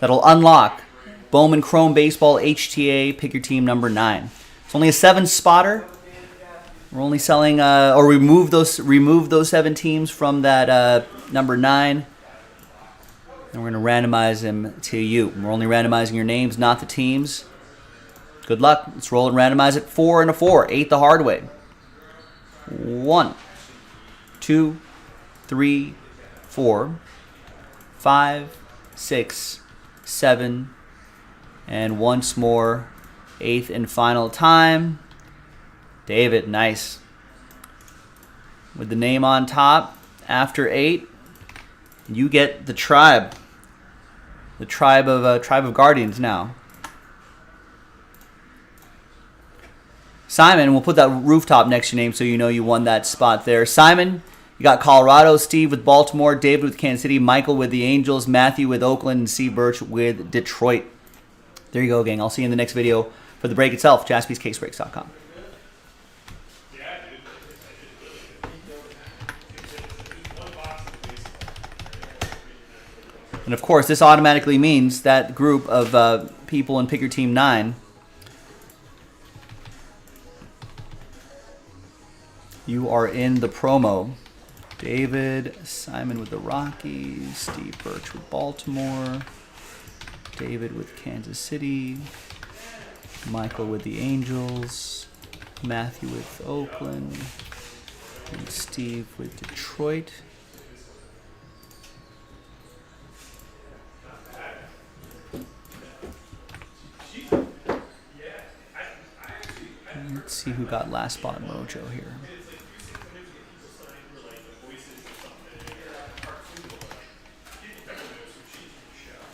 that'll unlock Bowman Chrome Baseball HTA, pick your team number 9. It's only a 7-spotter. We're only selling, or remove those 7 teams from that number 9. And we're going to randomize them to you. We're only randomizing your names, not the teams. Good luck. Let's roll and randomize it. 4 and a 4. 8 the hard way. 1, 2, 3, 4, 5, 6, 7, and once more, 8th and final time. David, nice. With the name on top, after 8, you get the tribe. The tribe of Guardians now. Simon, we'll put that rooftop next to your name so you know you won that spot there. Simon, you got Colorado, Steve with Baltimore, David with Kansas City, Michael with the Angels, Matthew with Oakland, and Steve Birch with Detroit. There you go, gang. I'll see you in the next video for the break itself, JaspysCaseBreaks.com. And of course, this automatically means that group of people in Pick Your Team 9 you are in the promo. David, Simon with the Rockies, Steve Birch with Baltimore, David with Kansas City, Michael with the Angels, Matthew with Oakland, and Steve with Detroit. Let's see who got last spot mojo here.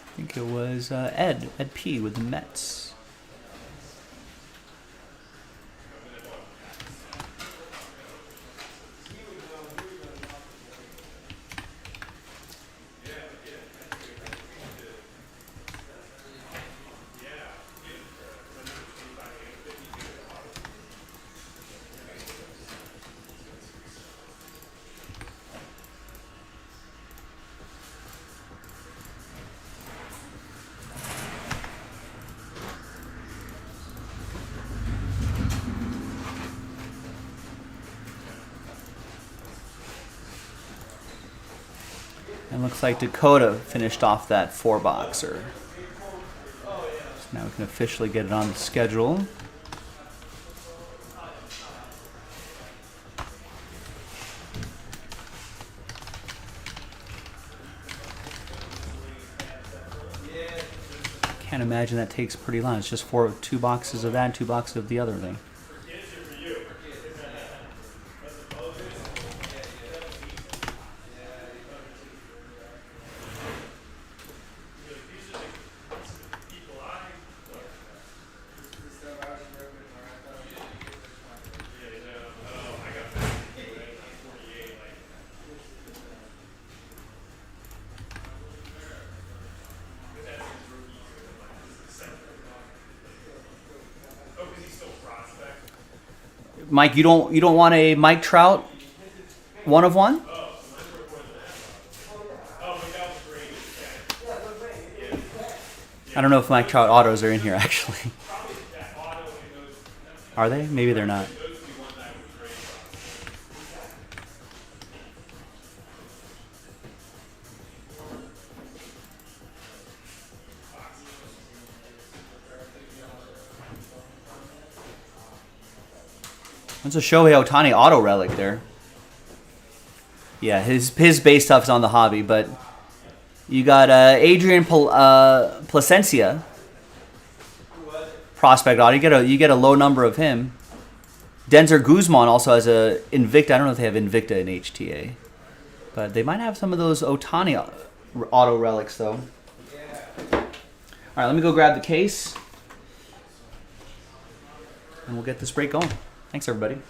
I think it was Ed P with the Mets. And looks like Dakota finished off that 4-boxer. So now we can officially get it on the schedule. Can't imagine that takes pretty long. It's just 2 boxes of that and 2 boxes of the other thing. Mike, you don't want a Mike Trout 1 of 1? I don't know if Mike Trout autos are in here actually. Are they? Maybe they're not. That's a Shohei Ohtani auto relic there. Yeah, his base stuff is on the hobby, but you got Adrian Placencia prospect auto. You get a low number of him. Denzer Guzman also has a Invicta. I don't know if they have Invicta in HTA, but they might have some of those Ohtani auto relics though. All right, let me go grab the case, and we'll get this break going. Thanks, everybody.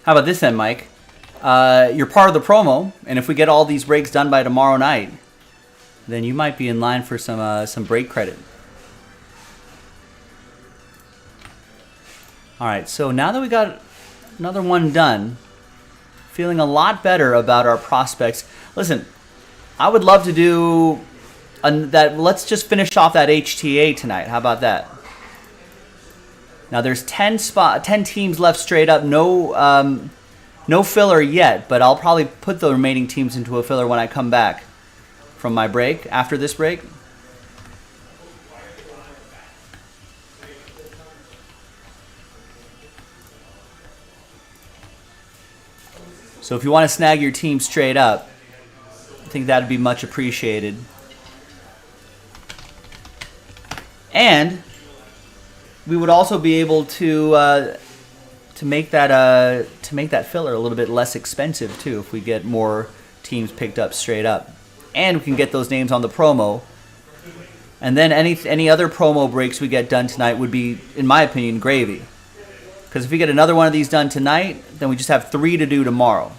How about this then, Mike? You're part of the promo, and if we get all these breaks done by tomorrow night, then you might be in line for some break credit. All right, so now that we got another one done, feeling a lot better about our prospects. Listen, I would love to do that. Let's just finish off that HTA tonight. How about that? Now there's 10 teams left straight up. No filler yet, but I'll probably put the remaining teams into a filler when I come back from my break, after this break. So if you want to snag your team straight up, I think that would be much appreciated. And we would also be able to make that filler a little bit less expensive too if we get more teams picked up straight up, and we can get those names on the promo. And then any other promo breaks we get done tonight would be, in my opinion, gravy. Because if we get another one of these done tonight, then we just have 3 to do tomorrow.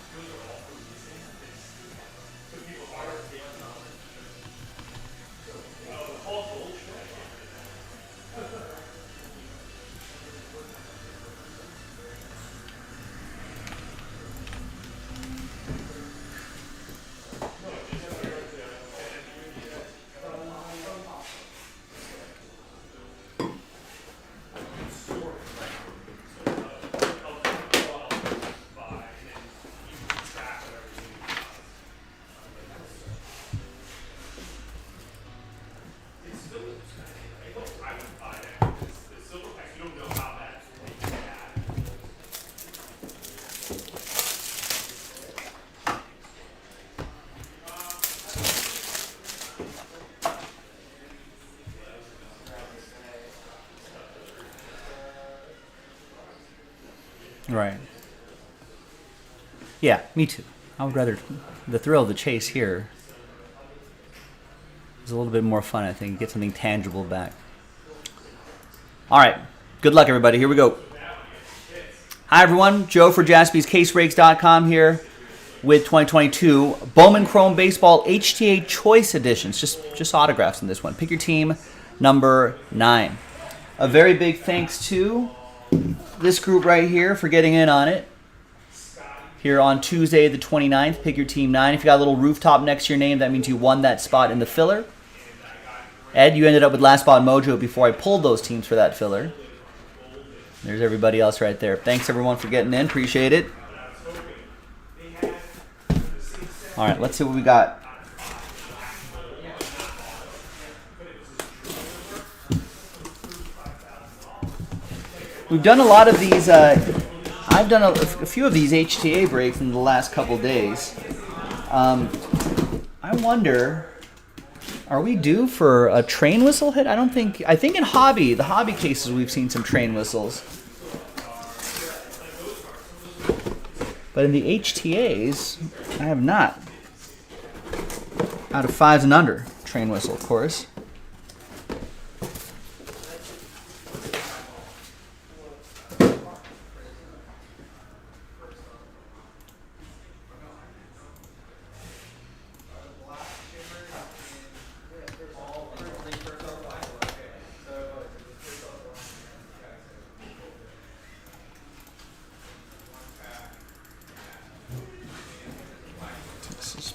Right. Yeah, me too. I would rather the thrill of the chase here is a little bit more fun, I think. Get something tangible back. All right. Good luck, everybody. Here we go. Hi, everyone. Joe for JaspysCaseBreaks.com here with 2022 Bowman Chrome Baseball HTA Choice Editions. Just autographs in this one. Pick your team, number 9. A very big thanks to this group right here for getting in on it. Here on Tuesday the 29th, pick your team 9. If you got a little rooftop next to your name, that means you won that spot in the filler. Ed, you ended up with last spot mojo before I pulled those teams for that filler. There's everybody else right there. Thanks everyone for getting in. Appreciate it. All right, let's see what we got. We've done a lot of these. I've done a few of these HTA breaks in the last couple days. I wonder, are we due for a train whistle hit? I think in the hobby cases, we've seen some train whistles. But in the HTAs, I have not. Out of 5s and under, train whistle, of course.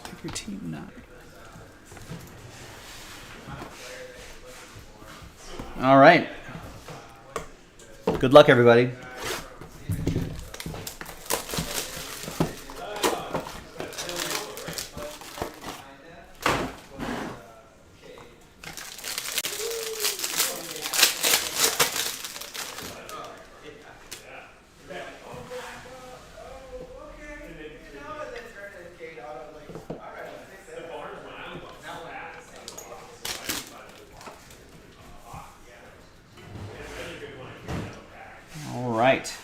Pick your team 9. All right. Good luck, everybody. Right.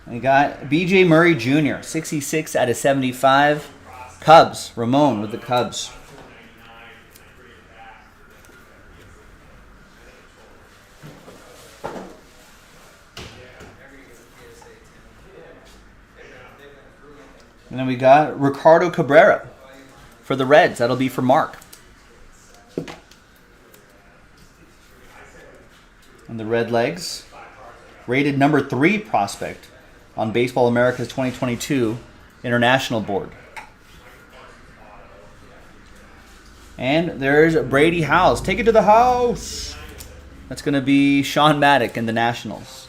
We got BJ Murray Jr., 66 out of 75. Cubs. Ramon with the Cubs. And then we got Ricardo Cabrera for the Reds. That'll be for Mark. And the Red Legs, rated number 3 prospect on Baseball America's 2022 International Board. And there's Brady House. Take it to the house. That's going to be Sean Maddock in the Nationals.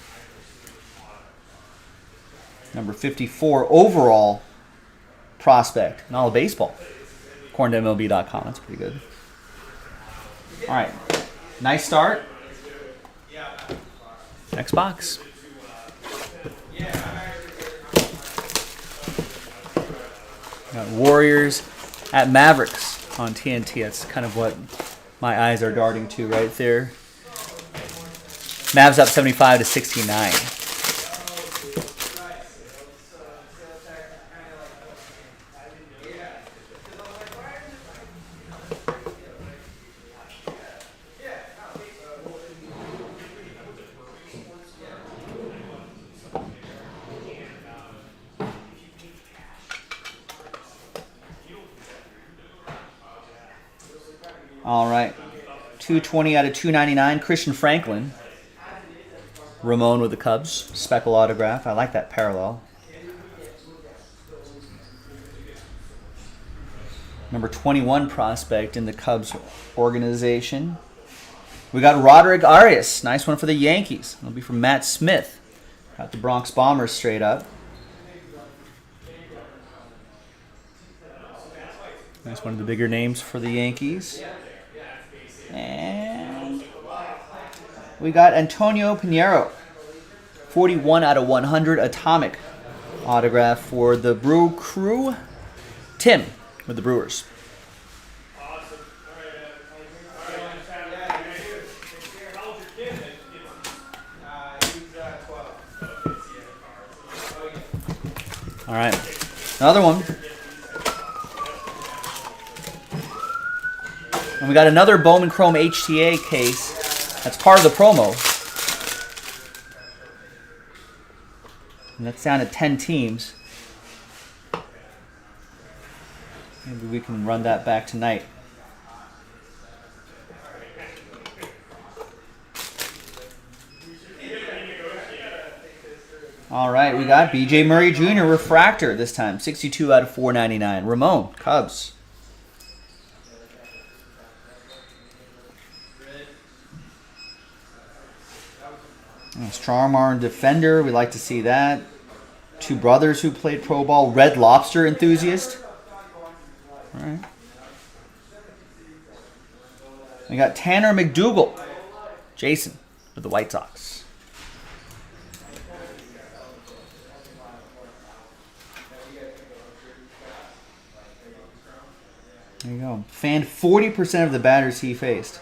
Number 54 overall prospect in all of baseball, according to MLB.com. That's pretty good. All right. Nice start. Next box. Got Warriors at Mavericks on TNT. That's kind of what my eyes are darting to right there. Mavs up 75 to 69. All right, 220 out of 299. Christian Franklin. Ramon with the Cubs. Speckle autograph. I like that parallel. Number 21 prospect in the Cubs organization. We got Roderick Arias. Nice one for the Yankees. It'll be from Matt Smith. Got the Bronx Bombers straight up. Nice one of the bigger names for the Yankees. And we got Antonio Pinheiro, 41 out of 100 atomic autograph for the Brew Crew. Tim with the Brewers. All right, another one. And we got another Bowman Chrome HTA case. That's part of the promo. And that's down to 10 teams. Maybe we can run that back tonight. All right, we got BJ Murray Jr. refractor this time. 62 out of 499. Ramon, Cubs. Strong arm defender. We like to see that. Two brothers who played pro ball. Red Lobster enthusiast. All right. We got Tanner McDougal. Jason with the White Sox. There you go. Fanned 40% of the batters he faced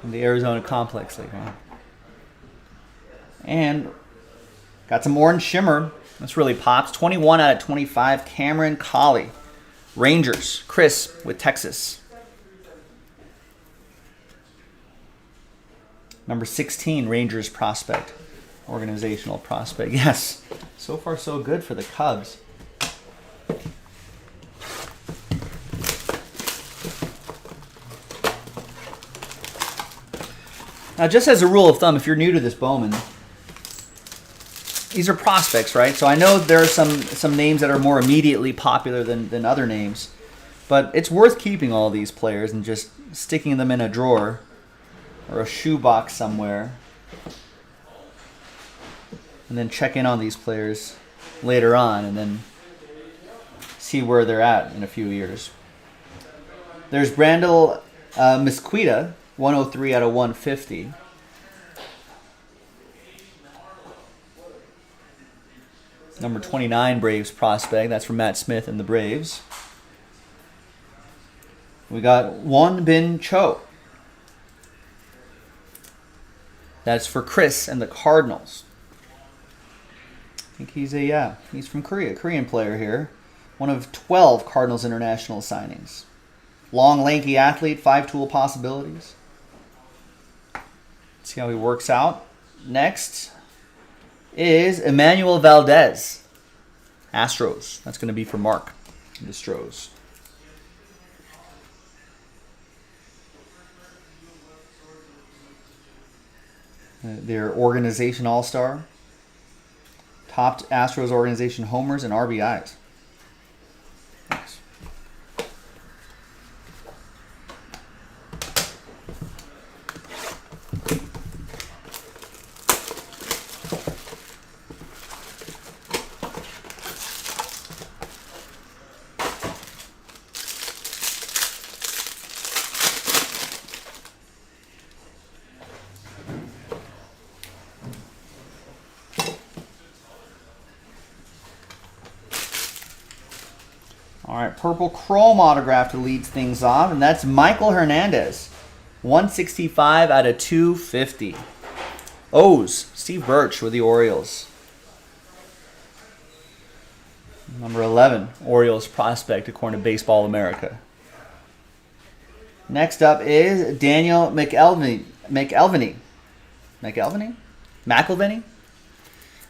in the Arizona Complex League. Huh? And got some orange shimmer. This really pops. 21 out of 25. Cameron Colley. Rangers. Chris with Texas. Number 16, Rangers prospect. Organizational prospect. Yes. So far, so good for the Cubs. Now, just as a rule of thumb, if you're new to this Bowman, these are prospects, right? So I know there are some names that are more immediately popular than other names. But it's worth keeping all these players and just sticking them in a drawer or a shoebox somewhere. And then check in on these players later on and then see where they're at in a few years. There's Brandel Mesquita, 103 out of 150. Number 29 Braves prospect. That's from Matt Smith and the Braves. We got Won Bin Cho. That's for Chris and the Cardinals. I think he's from Korea. Korean player here. One of 12 Cardinals international signings. Long, lanky athlete, 5-tool possibilities. Let's see how he works out. Next is Emmanuel Valdez. Astros. That's going to be for Mark. The Stros. Their organization all-star. Topped Astros organization homers and RBIs. Thanks. All right, Purple Chrome autograph to lead things off, and that's Michael Hernandez. 165 out of 250. O's, Steve Birch with the Orioles. Number 11, Orioles prospect according to Baseball America. Next up is Daniel McElveny.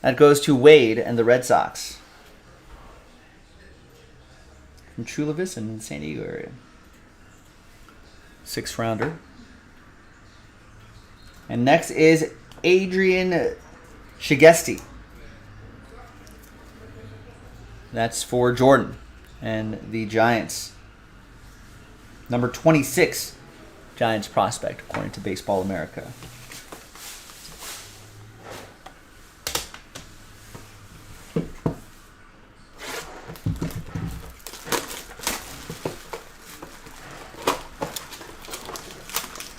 That goes to Wade and the Red Sox. From Chula Vista in the San Diego area. 6th rounder. And next is Adrian Shigesti. That's for Jordan and the Giants. Number 26, Giants prospect, according to Baseball America.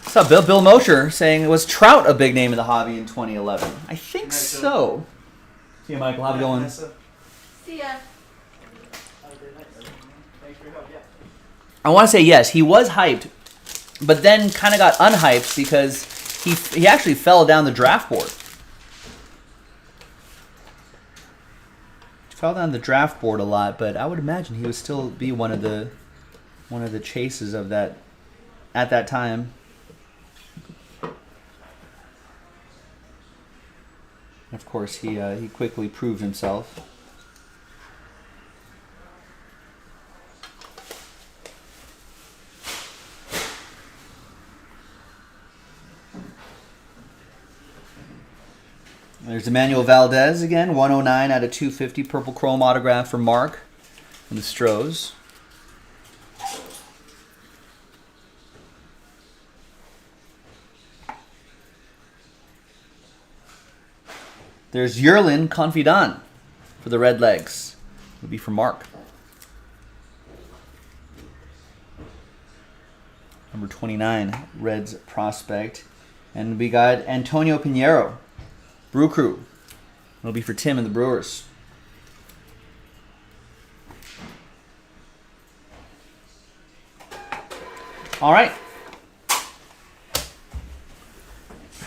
What's up, Bill? Bill Mosher saying, was Trout a big name in the hobby in 2011? I think so. See you, Michael. How's it going? See ya. I want to say yes, he was hyped, but then kind of got unhyped because he actually fell down the draft board. He fell down the draft board a lot, but I would imagine he would still be one of the chases of that at that time. Of course, he quickly proved himself. There's Emmanuel Valdez again, 109 out of 250, Purple Chrome autograph for Mark and the Stros. There's Yerlin Confidant for the Red Legs. It would be for Mark. Number 29, Reds prospect. And we got Antonio Pinheiro, Brew Crew. It'll be for Tim and the Brewers. All right.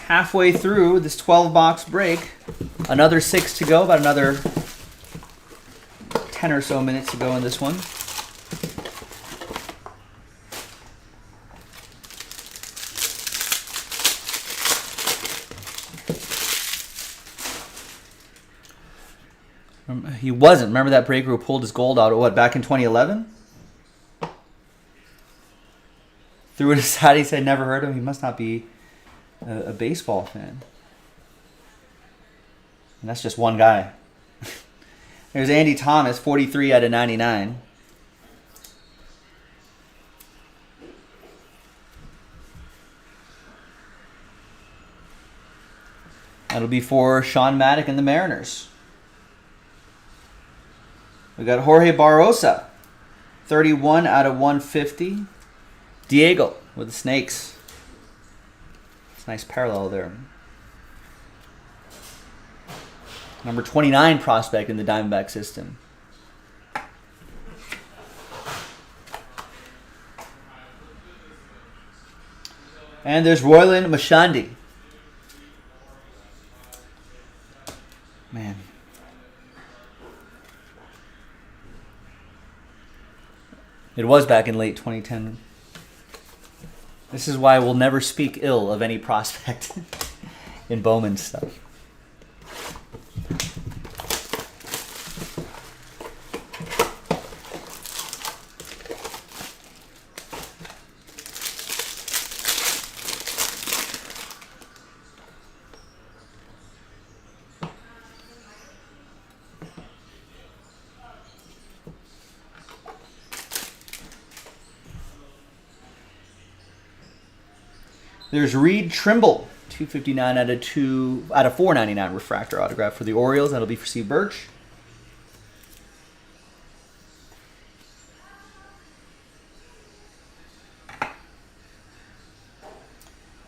Halfway through this 12-box break. Another 6 to go, about another 10 or so minutes to go in this one. He wasn't. Remember that breaker who pulled his gold out, what, back in 2011? Threw it aside. He said never heard of him. He must not be a baseball fan. And that's just one guy. There's Andy Thomas, 43 out of 99. That'll be for Sean Maddock and the Mariners. We got Jorge Barrosa, 31 out of 150. Diego with the Snakes. It's a nice parallel there. Number 29 prospect in the Diamondback system. And there's Royland Mashandi. Man. It was back in late 2010. This is why we'll never speak ill of any prospect in Bowman stuff. There's Reed Trimble, 259 out of 499 refractor autograph for the Orioles. That'll be for Steve Birch.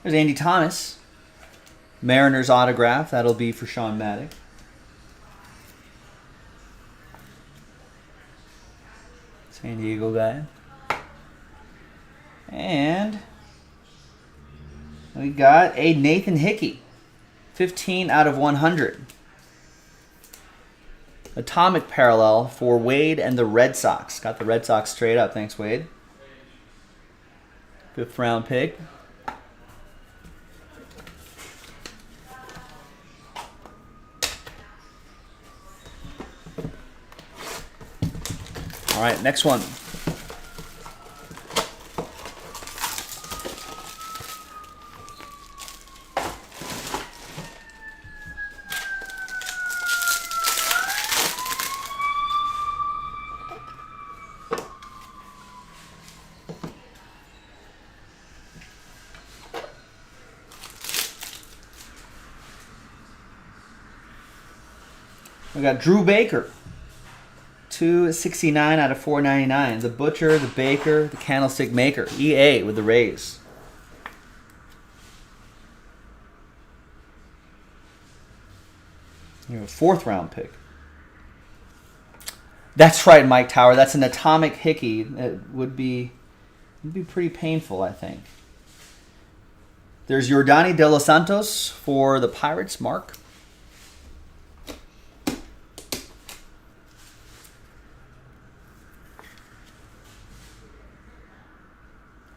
There's Andy Thomas, Mariners autograph. That'll be for Sean Maddock. San Diego guy. And we got a Nathan Hickey, 15 out of 100. Atomic parallel for Wade and the Red Sox. Got the Red Sox straight up. Thanks, Wade. 5th round pick. All right, next one. We got Drew Baker, 269 out of 499. The Butcher, the Baker, the Candlestick Maker. EA with the Rays. You have a 4th round pick. That's right, Mike Tower. That's an Atomic Hickey. It would be pretty painful, I think. There's Yordani De Los Santos for the Pirates, Mark.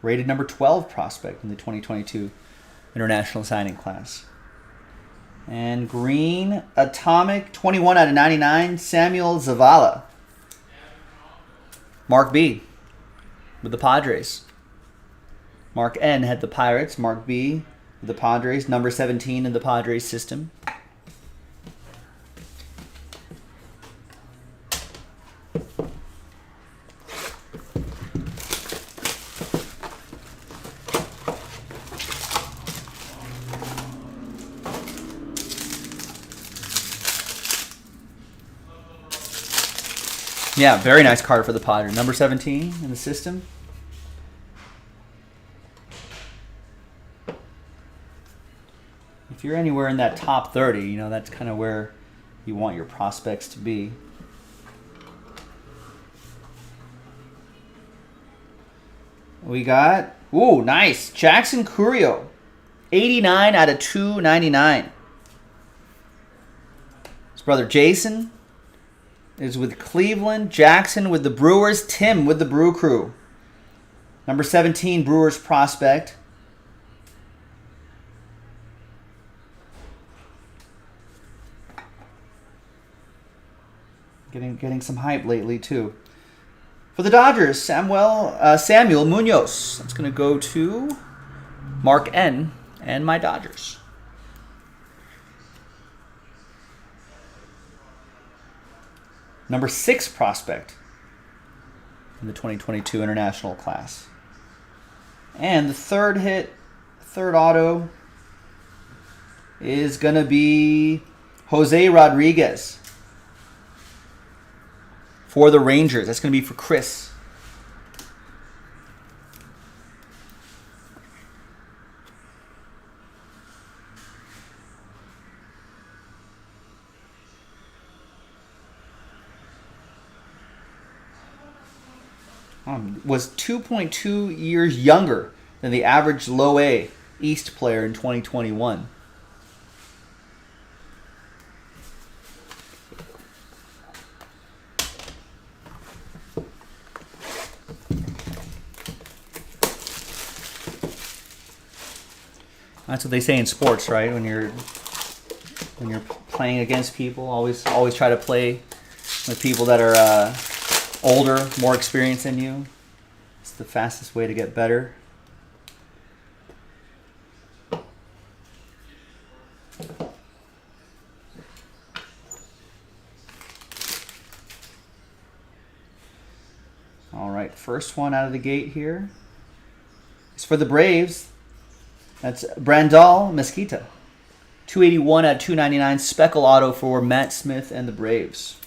Rated number 12 prospect in the 2022 International Signing Class. And green, Atomic, 21 out of 99, Samuel Zavala. Mark B with the Padres. Mark N had the Pirates. Mark B with the Padres. Number 17 in the Padres system. Yeah, very nice card for the Padres. Number 17 in the system. If you're anywhere in that top 30, you know, that's kind of where you want your prospects to be. We got, ooh, nice. Jackson Curio, 89 out of 299. His brother Jason is with Cleveland. Jackson with the Brewers. Tim with the Brew Crew. Number 17, Brewers prospect. Getting some hype lately, too. For the Dodgers, Samuel Munoz. That's going to go to Mark N and my Dodgers. Number 6 prospect in the 2022 International Class. And the third auto, is going to be Jose Rodriguez for the Rangers. That's going to be for Chris. Was 2.2 years younger than the average low A East player in 2021. That's what they say in sports, right? When you're playing against people, always try to play with people that are older, more experienced than you. It's the fastest way to get better. All right, first one out of the gate here is for the Braves. That's Brandal Mesquita. 281 at 299. Speckle auto for Matt Smith and the Braves.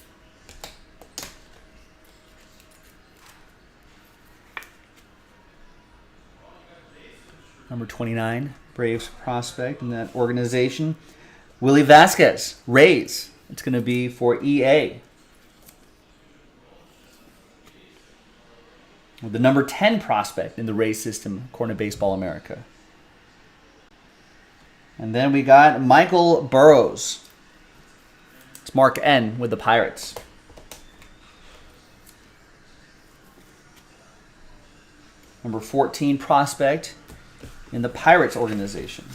Number 29, Braves prospect in that organization. Willie Vasquez, Rays. It's going to be for EA. The number 10 prospect in the Rays system, according to Baseball America. And then we got Michael Burrows. It's Mark N with the Pirates. Number 14 prospect in the Pirates organization.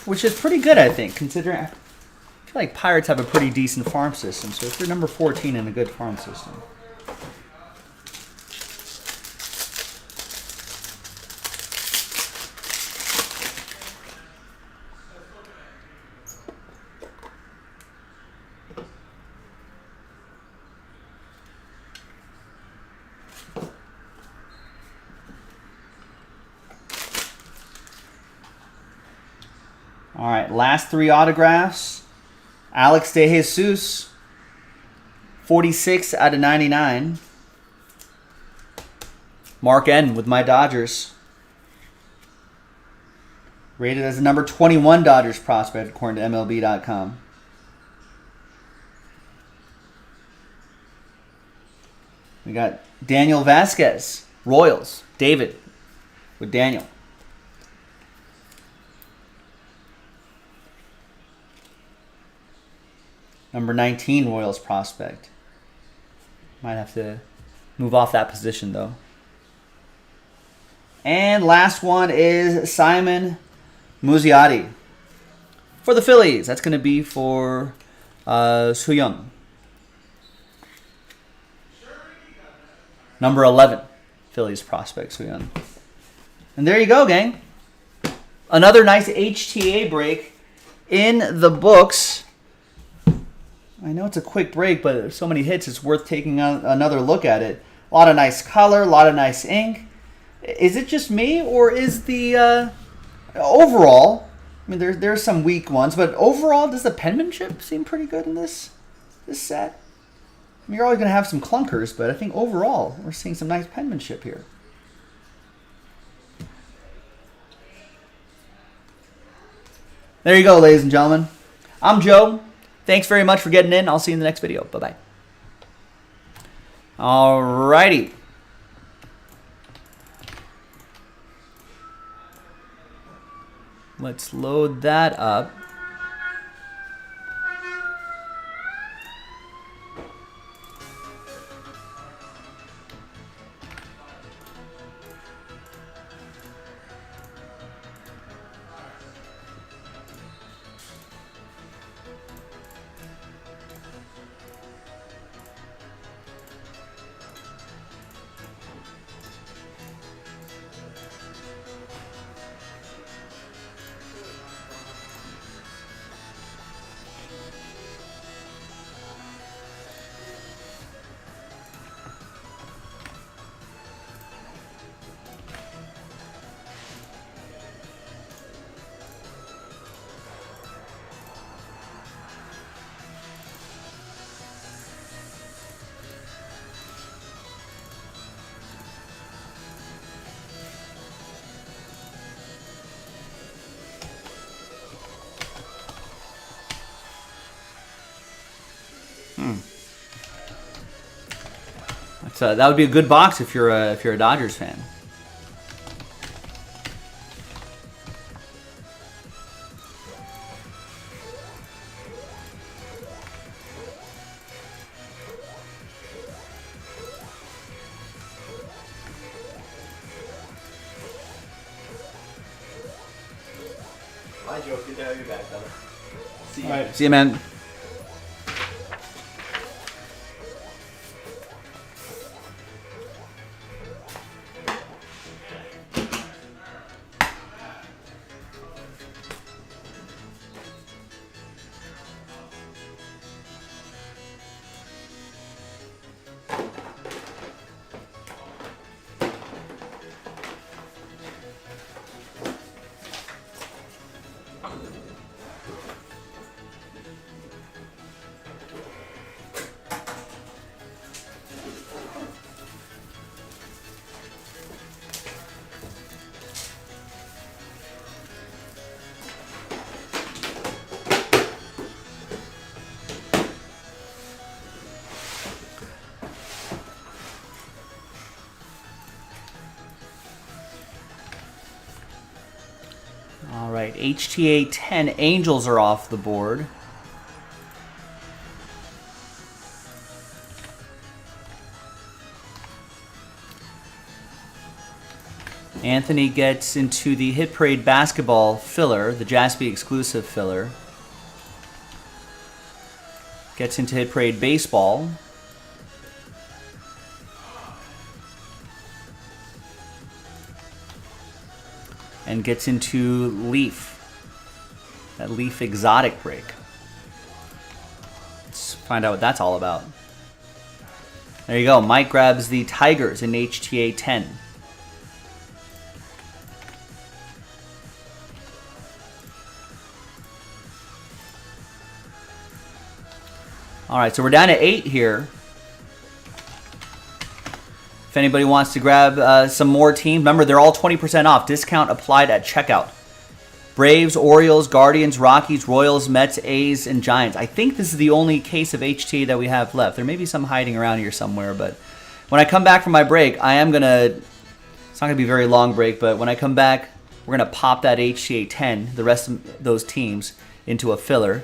Which is pretty good, I think, considering I feel like Pirates have a pretty decent farm system. So if you're number 14 in a good farm system. All right, last 3 autographs. Alex DeJesus, 46 out of 99. Mark N with my Dodgers. Rated as the number 21 Dodgers prospect, according to MLB.com. We got Daniel Vasquez, Royals. David with Daniel. Number 19, Royals prospect. Might have to move off that position, though. And last one is Simon Muzziotti for the Phillies. That's going to be for Suyung. Number 11, Phillies prospect, Suyung. And there you go, gang. Another nice HTA break in the books. I know it's a quick break, but there's so many hits, it's worth taking another look at it. A lot of nice color, a lot of nice ink. Is it just me, or is the overall, I mean, there's some weak ones, but overall, does the penmanship seem pretty good in this set? I mean, you're always going to have some clunkers, but I think overall, we're seeing some nice penmanship here. There you go, ladies and gentlemen. I'm Joe. Thanks very much for getting in. I'll see you in the next video. Bye-bye. Alrighty. Let's load that up. That would be a good box if you're a Dodgers fan. Bye, Joe. Good to have you back, brother. See you. All right, see you, man. right, HTA 10 Angels are off the board. Anthony gets into the Hit Parade basketball filler, the Jaspy exclusive filler. Gets into Hit Parade baseball. And gets into Leaf. That Leaf exotic break. Let's find out what that's all about. There you go. Mike grabs the Tigers in HTA 10. All right, so we're down to 8 here. If anybody wants to grab some more teams, remember they're all 20% off. Discount applied at checkout. Braves, Orioles, Guardians, Rockies, Royals, Mets, A's, and Giants. I think this is the only case of HTA that we have left. There may be some hiding around here somewhere, but when I come back from my break, I am going to, it's not going to be a very long break, but when I come back, we're going to pop that HTA 10, the rest of those teams, into a filler.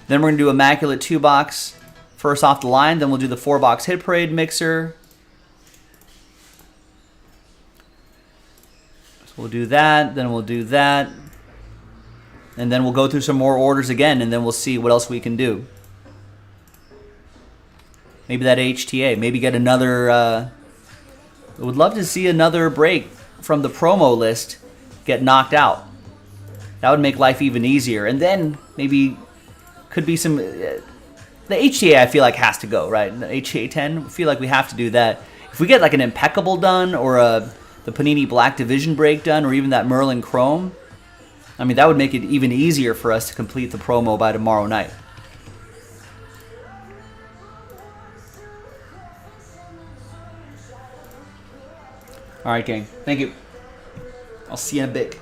Then we're going to do Immaculate 2-box. First off the line, then we'll do the 4-box Hit Parade mixer. So we'll do that, then we'll do that. And then we'll go through some more orders again, and then we'll see what else we can do. Maybe that HTA, maybe get another, I would love to see another break from the promo list get knocked out. That would make life even easier. And then maybe could be some... the HTA I feel like has to go, right? The HTA 10, I feel like we have to do that. If we get like an Impeccable done or the Panini Black Division break done or even that Merlin Chrome, I mean, that would make it even easier for us to complete the promo by tomorrow night. All right, gang. Thank you. I'll see you in a bit.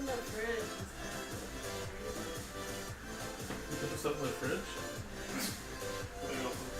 in the fridge. You put this up in the fridge? Let me open it.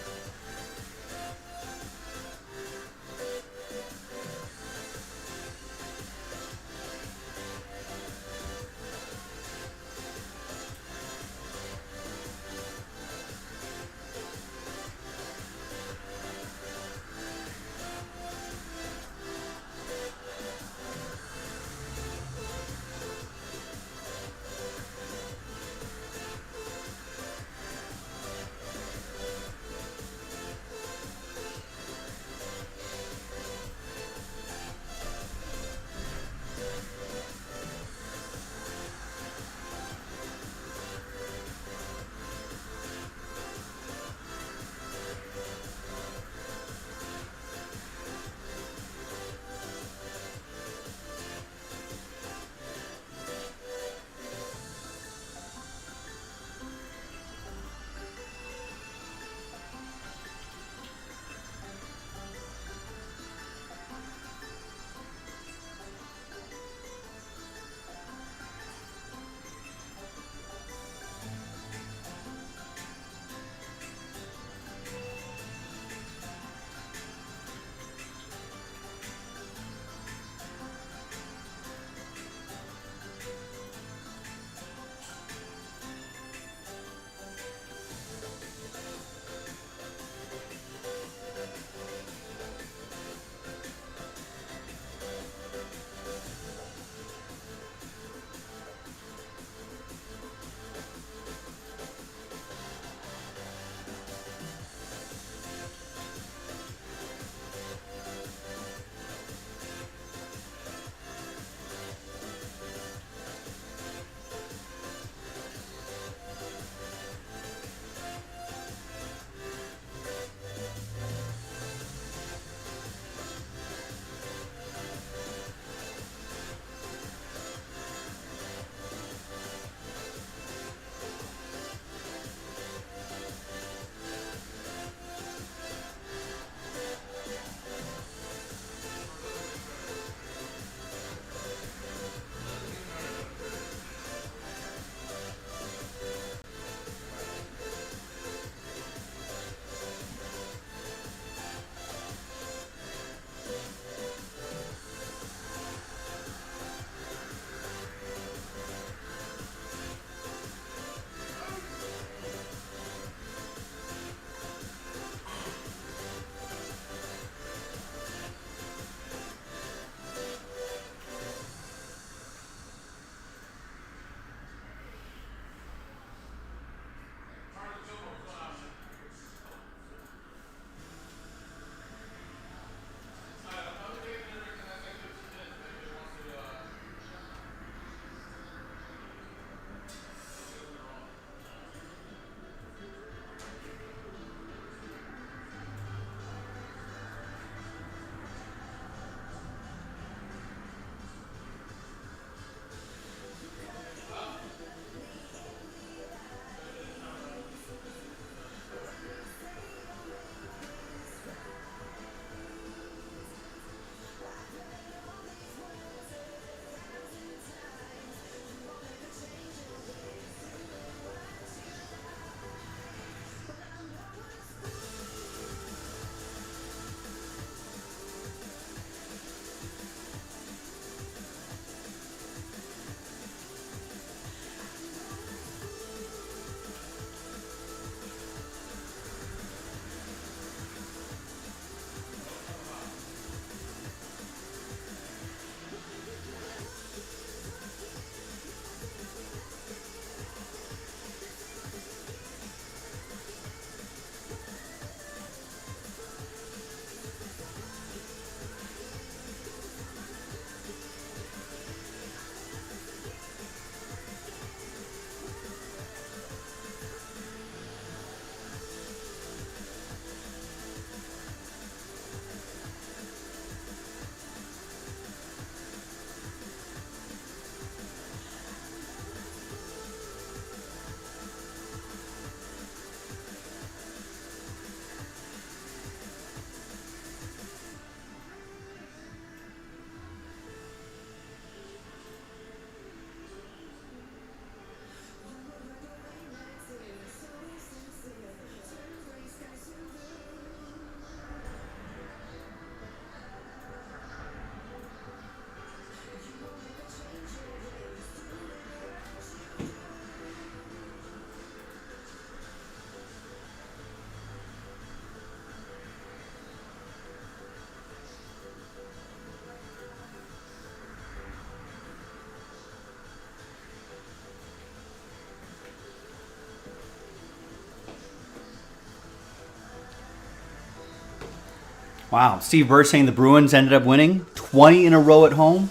Wow. Steve Burr saying the Bruins ended up winning 20 in a row at home.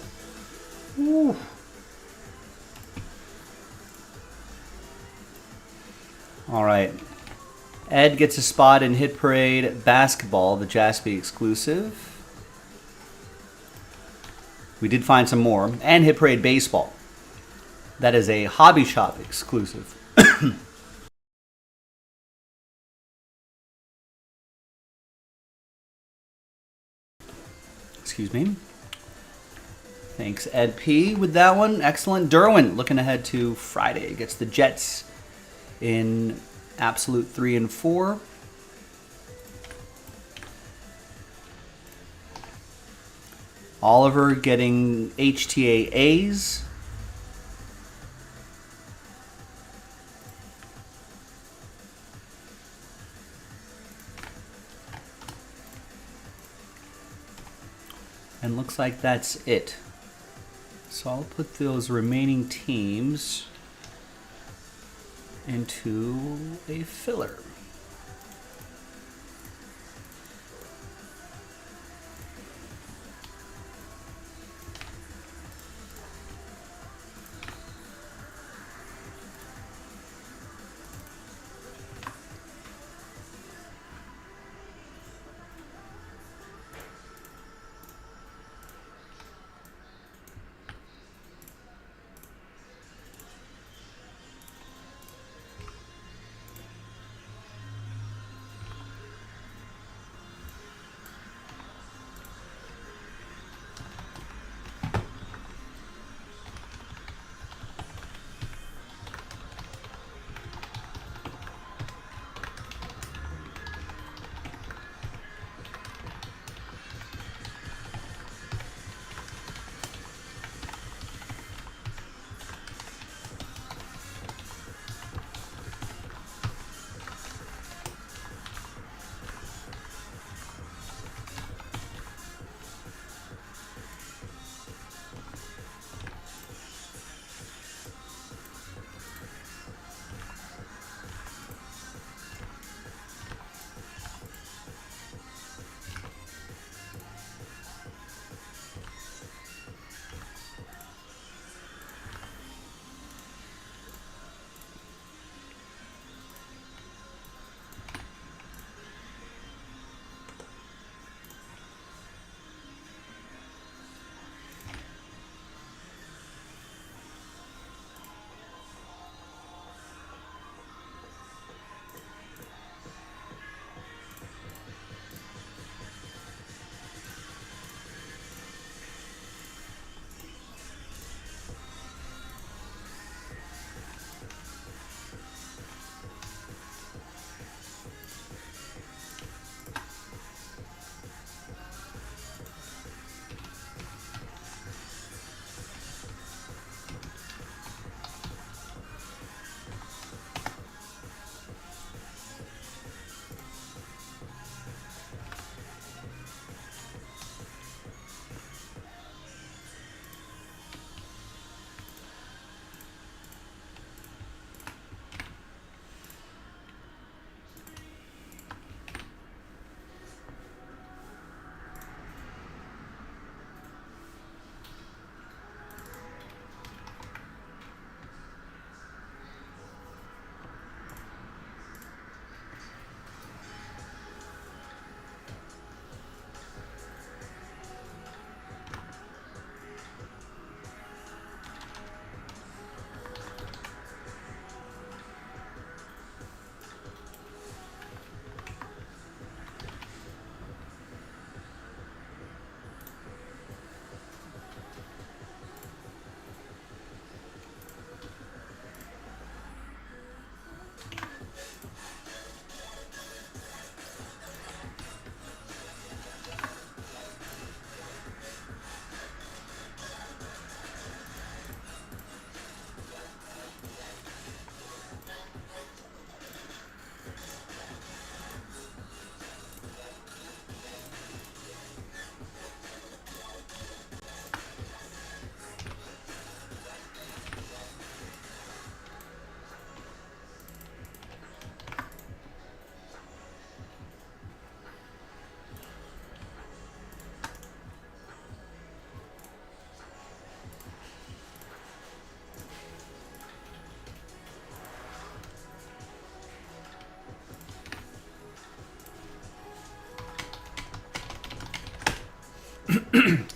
Woo. All right. Ed gets a spot in Hit Parade Basketball, the Jaspy exclusive. We did find some more. And Hit Parade Baseball. That is a Hobby Shop exclusive. Excuse me. Thanks, Ed P. with that one. Excellent. Derwin looking ahead to Friday. Gets the Jets in Absolute 3 and 4. Oliver getting HTA A's. And looks like that's it. So I'll put those remaining teams into a filler.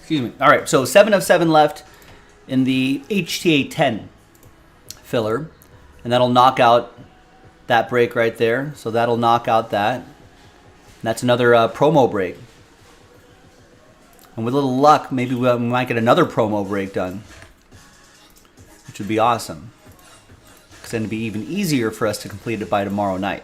Excuse me. All right, so 7 of 7 left in the HTA 10 filler, and that'll knock out that break right there. So that'll knock out that. That's another promo break. And with a little luck, maybe we might get another promo break done, which would be awesome. Because then it'd be even easier for us to complete it by tomorrow night.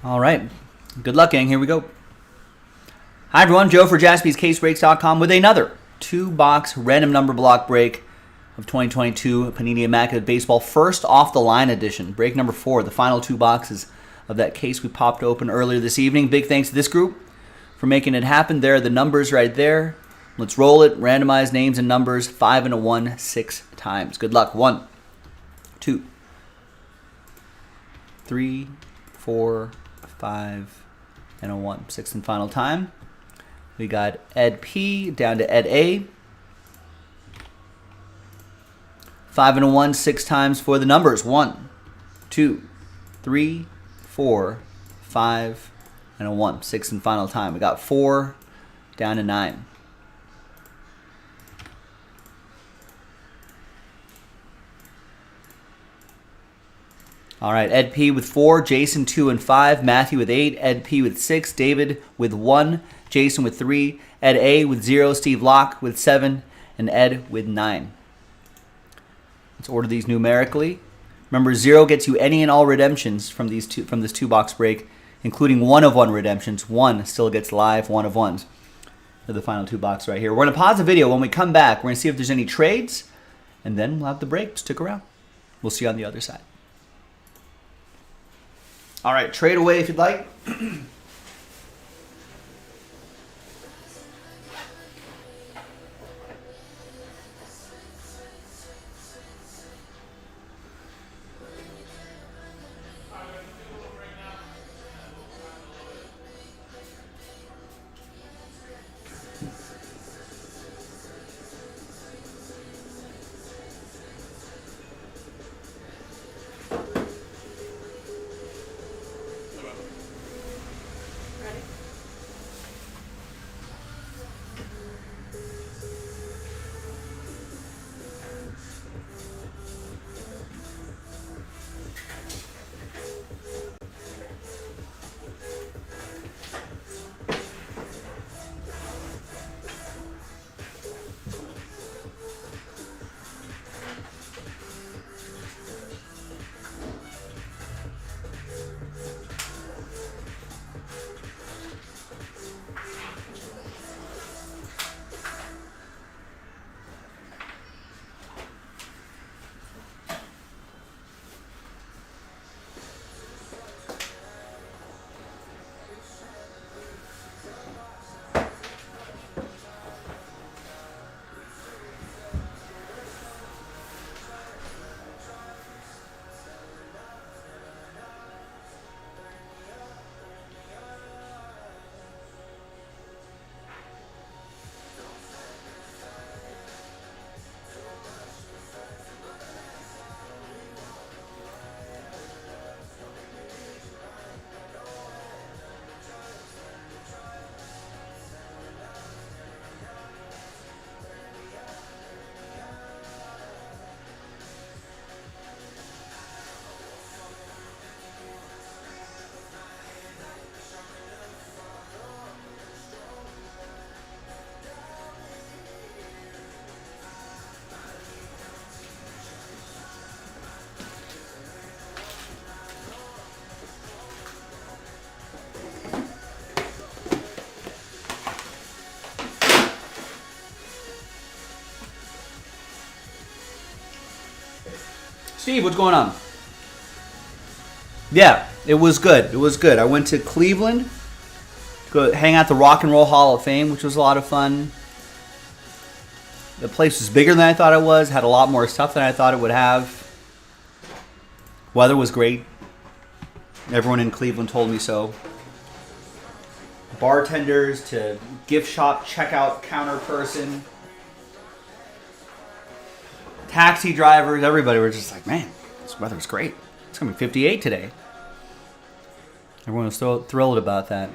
All right. Good luck, gang. Here we go. Hi, everyone. Joe for JaspysCaseBreaks.com with another 2-box random number block break of 2022 Panini Immaculate Baseball First Off the Line edition. Break number 4, the final 2 boxes of that case we popped open earlier this evening. Big thanks to this group for making it happen. There are the numbers right there. Let's roll it. Randomize names and numbers. 5 and a 1, 6 times. Good luck. 1, 2, 3, 4, 5, and a 1. 6th and final time. We got Ed P down to Ed A. 5 and a 1, 6 times for the numbers. 1, 2, 3, 4, 5, and a 1. 6th and final time. We got 4 down to 9. All right, Ed P with 4, Jason 2 and 5, Matthew with 8, Ed P with 6, David with 1, Jason with 3, Ed A with 0, Steve Locke with 7, and Ed with 9. Let's order these numerically. Remember, 0 gets you any and all redemptions from this 2-box break, including 1 of 1 redemptions. 1 still gets live 1 of 1s. For the final 2 boxes right here. We're going to pause the video. When we come back, we're going to see if there's any trades, and then we'll have the break. Stick around. We'll see you on the other side. All right, trade away if you'd like. Steve, what's going on? Yeah, it was good. It was good. I went to Cleveland, go hang out at the Rock and Roll Hall of Fame, which was a lot of fun. The place was bigger than I thought it was, had a lot more stuff than I thought it would have. Weather was great. Everyone in Cleveland told me so. Bartenders to gift shop checkout counter person, taxi drivers, everybody were just like, man, this weather's great. It's going to be 58 today. Everyone was so thrilled about that.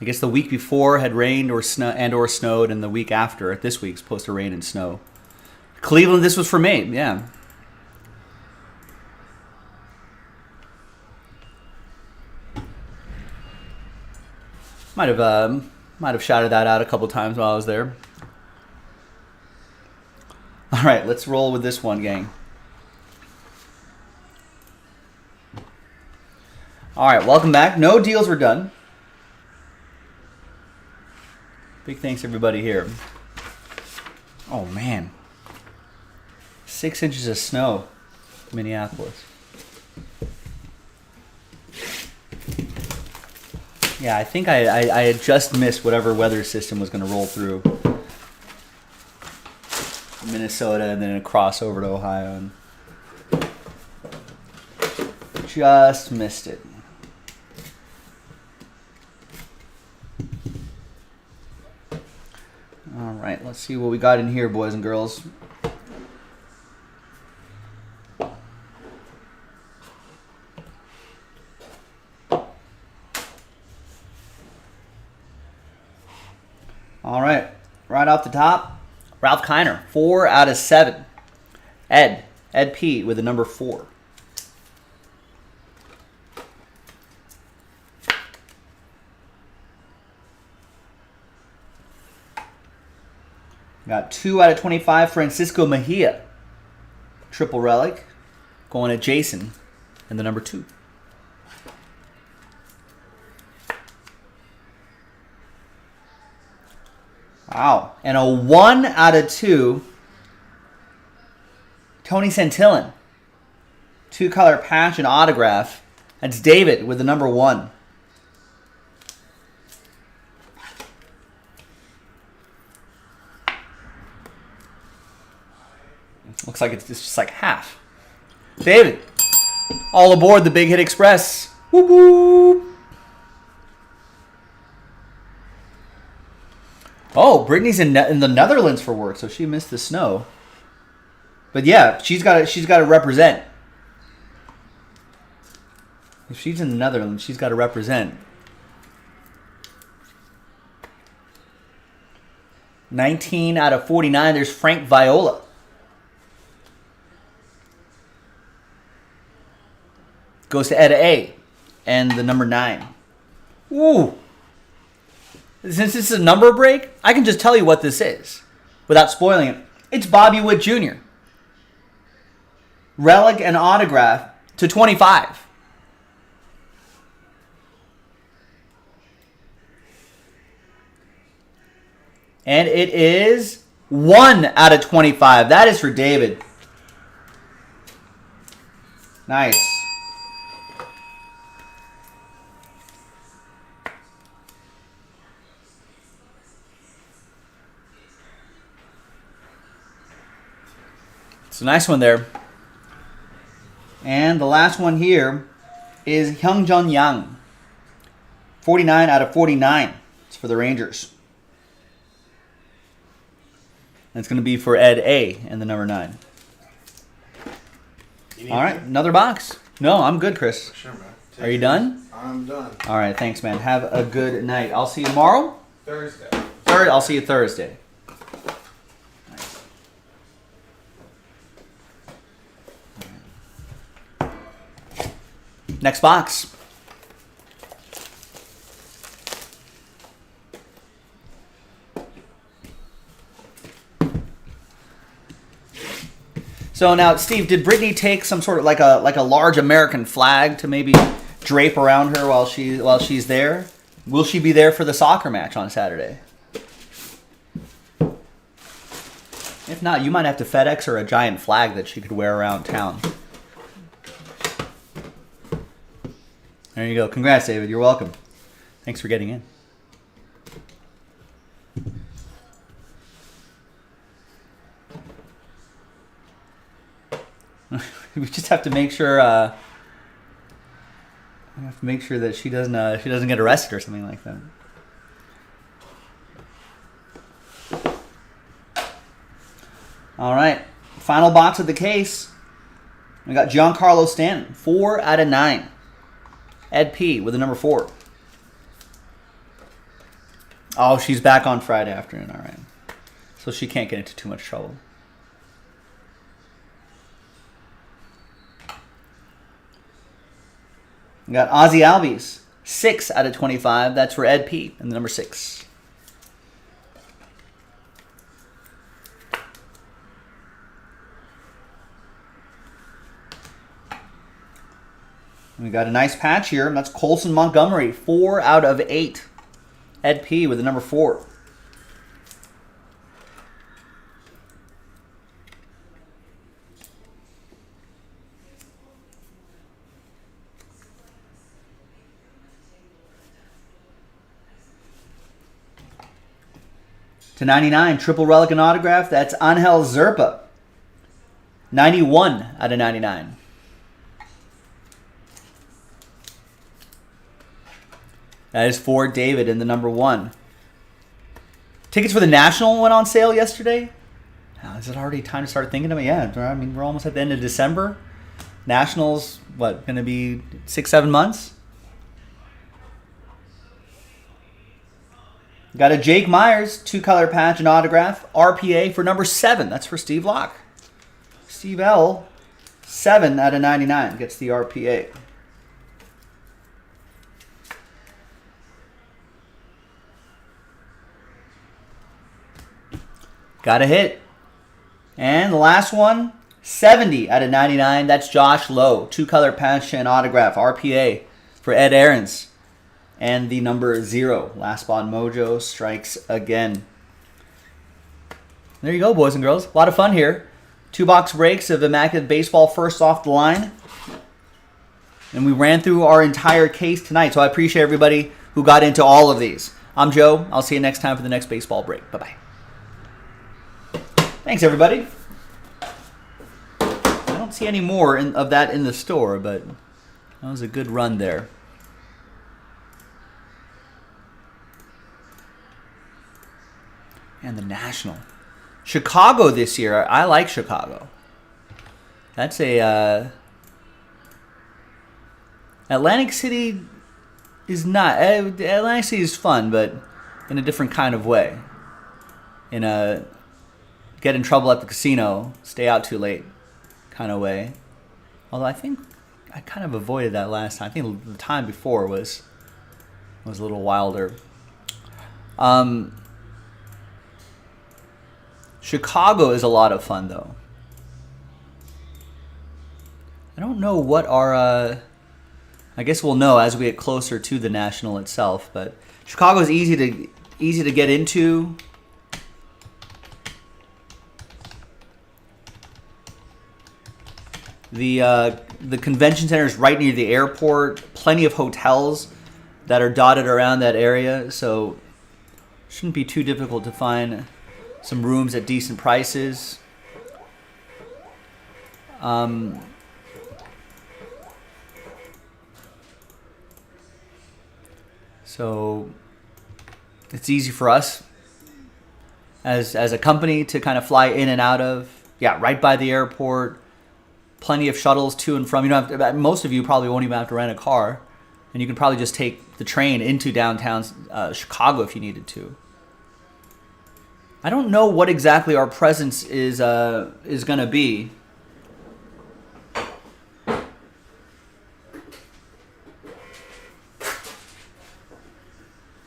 I guess the week before had rained or snowed, and the week after, this week's supposed to rain and snow. Cleveland, this was for me, yeah. Might have shouted that out a couple times while I was there. All right, let's roll with this one, gang. All right, welcome back. No deals were done. Big thanks everybody here. Oh man, 6 inches of snow, Minneapolis. Yeah, I think I had just missed whatever weather system was going to roll through Minnesota and then across over to Ohio. And just missed it. All right, let's see what we got in here, boys and girls. All right, right off the top, Ralph Kiner, 4 out of 7. Ed P with the number 4. Got 2 out of 25, Francisco Mejia. Triple relic, going to Jason and the number 2. Wow. And a 1 out of 2, Tony Santillan. 2-color patch and autograph. That's David with the number 1. Looks like it's just like half. David, all aboard the Big Hit Express. Whoop whoop. Oh, Brittany's in the Netherlands for work, so she missed the snow. But yeah, she's got to represent. If she's in the Netherlands, she's got to represent. 19 out of 49. There's Frank Viola. Goes to Ed A. And the number 9. Ooh. Since this is a number break, I can just tell you what this is without spoiling it. It's Bobby Witt Jr. Relic and autograph to 25. And it is 1 out of 25. That is for David. Nice. It's a nice one there. And the last one here is Hyungjun Yang. 49 out of 49. It's for the Rangers. And it's going to be for Ed A. and the number 9. All right, another box. No, I'm good, Chris. Sure, man. Are you done? I'm done. All right, thanks, man. Have a good night. I'll see you tomorrow. Thursday. I'll see you Thursday. Next box. So now, Steve, did Brittany take some sort of like a large American flag to maybe drape around her while she's there? Will she be there for the soccer match on Saturday? If not, you might have to FedEx her a giant flag that she could wear around town. There you go. Congrats, David. You're welcome. Thanks for getting in. We just have to make sure. We have to make sure that she doesn't get arrested or something like that. All right, final box of the case. We got Giancarlo Stanton, 4 out of 9. Ed P with the number 4. Oh, she's back on Friday afternoon. All right, so she can't get into too much trouble. We got Ozzy Albies, 6 out of 25. That's for Ed P and the number 6. We got a nice patch here. That's Colson Montgomery, 4 out of 8. Ed P with the number 4. To 99, triple relic and autograph. That's Angel Zerpa. 91 out of 99. That is for David in the number 1. Tickets for the National went on sale yesterday. Now, is it already time to start thinking about it? Yeah, I mean, we're almost at the end of December. Nationals, what, going to be 6-7 months? Got a Jake Myers 2-color patch and autograph. RPA for number 7. That's for Steve Locke. Steve L. 7 out of 99 gets the RPA. Got a hit. And the last one, 70 out of 99. That's Josh Lowe. 2-color patch and autograph. RPA for Ed Aarons. And the number 0. Last spot mojo strikes again. There you go, boys and girls. A lot of fun here. 2-box breaks of Immaculate Baseball first off the line. And we ran through our entire case tonight. So I appreciate everybody who got into all of these. I'm Joe. I'll see you next time for the next baseball break. Bye-bye. Thanks, everybody. I don't see any more of that in the store, but that was a good run there. And the National. Chicago this year. I like Chicago. That's a... Atlantic City is not... Atlantic City is fun, but in a different kind of way. In a... get in trouble at the casino, stay out too late kind of way. Although I think I kind of avoided that last time. I think the time before was a little wilder. Chicago is a lot of fun, though. I don't know what our... I guess we'll know as we get closer to the National itself, but Chicago is easy to get into. The convention center is right near the airport. Plenty of hotels that are dotted around that area, so it shouldn't be too difficult to find some rooms at decent prices. So it's easy for us as a company to kind of fly in and out of. Yeah, right by the airport. Plenty of shuttles to and from. You don't have to, most of you probably won't even have to rent a car, and you can probably just take the train into downtown Chicago if you needed to. I don't know what exactly our presence is going to be.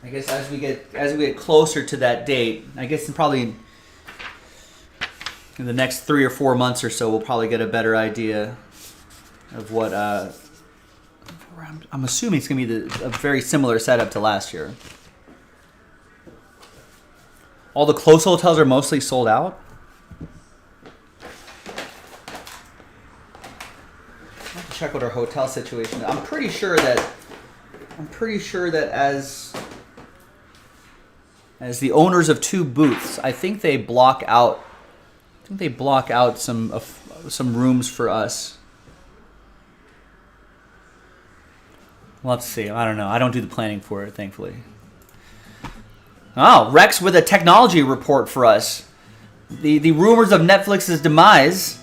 I guess as we get closer to that date, I guess probably in the next 3 or 4 months or so, we'll probably get a better idea of what. I'm assuming it's going to be a very similar setup to last year. All the close hotels are mostly sold out. check what our hotel situation is. I'm pretty sure that as the owners of 2 booths, I think they block out some rooms for us. We'll have to see. I don't know. I don't do the planning for it, thankfully. Oh, Rex with a technology report for us. The rumors of Netflix's demise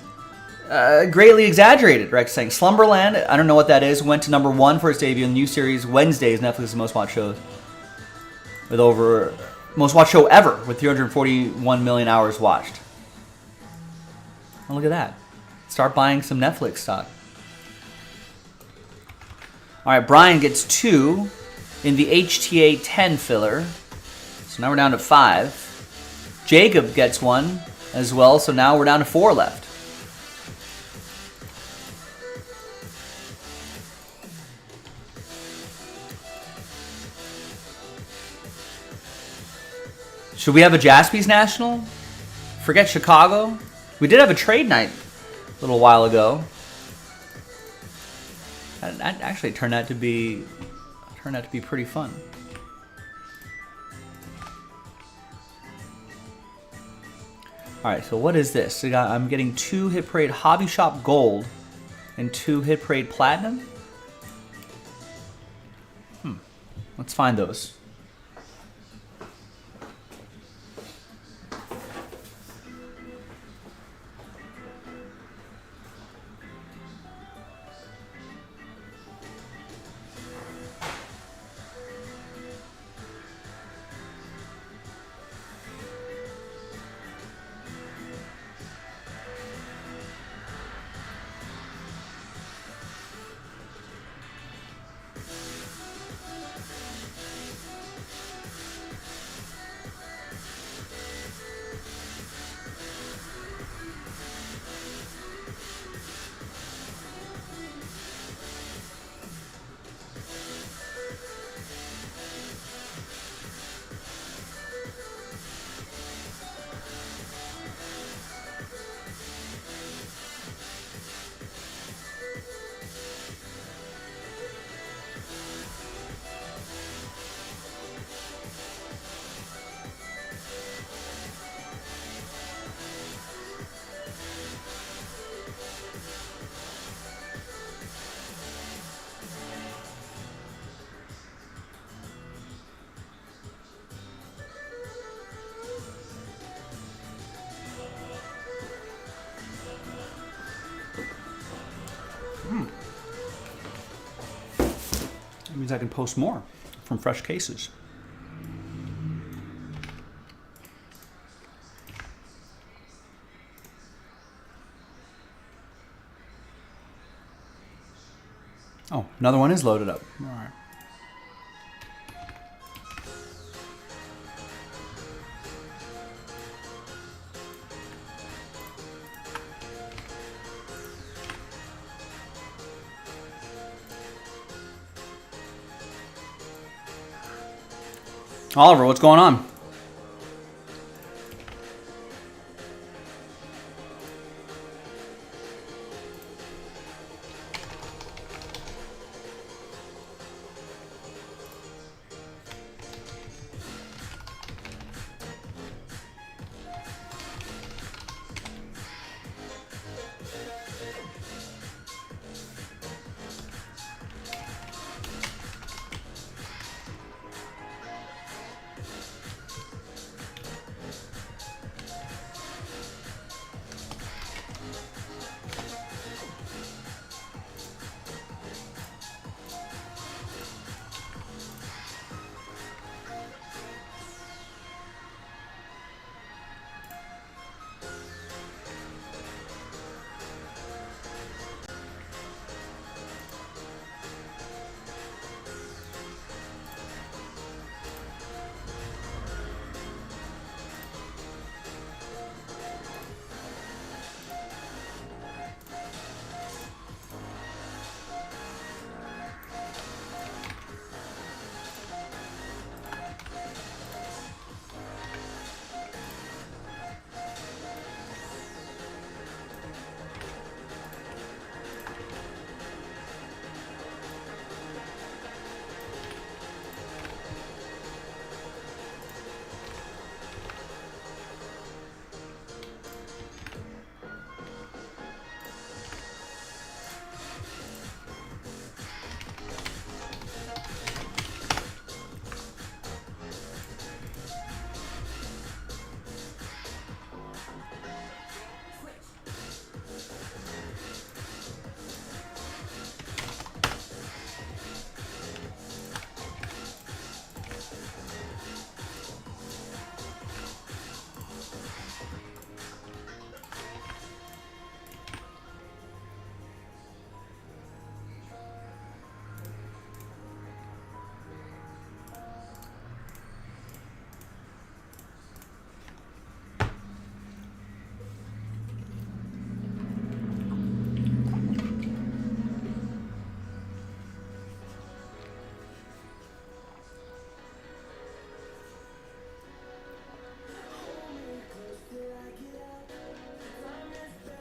greatly exaggerated, Rex saying. Slumberland, I don't know what that is, went to number 1 for its debut in the new series Wednesdays, Netflix's most watched show. Most watched show ever, with 341 million hours watched. Oh, look at that. Start buying some Netflix stock. All right, Brian gets 2 in the HTA 10 filler. So now we're down to 5. Jacob gets 1 as well, so now we're down to 4 left. Should we have a Jaspy's National? Forget Chicago. We did have a trade night a little while ago. That actually turned out to be pretty fun. All right, so what is this? I'm getting 2 Hit Parade Hobby Shop Gold and 2 Hit Parade Platinum. Let's find those. That means I can post more from fresh cases. Oh, another one is loaded up. All right. Oliver, what's going on?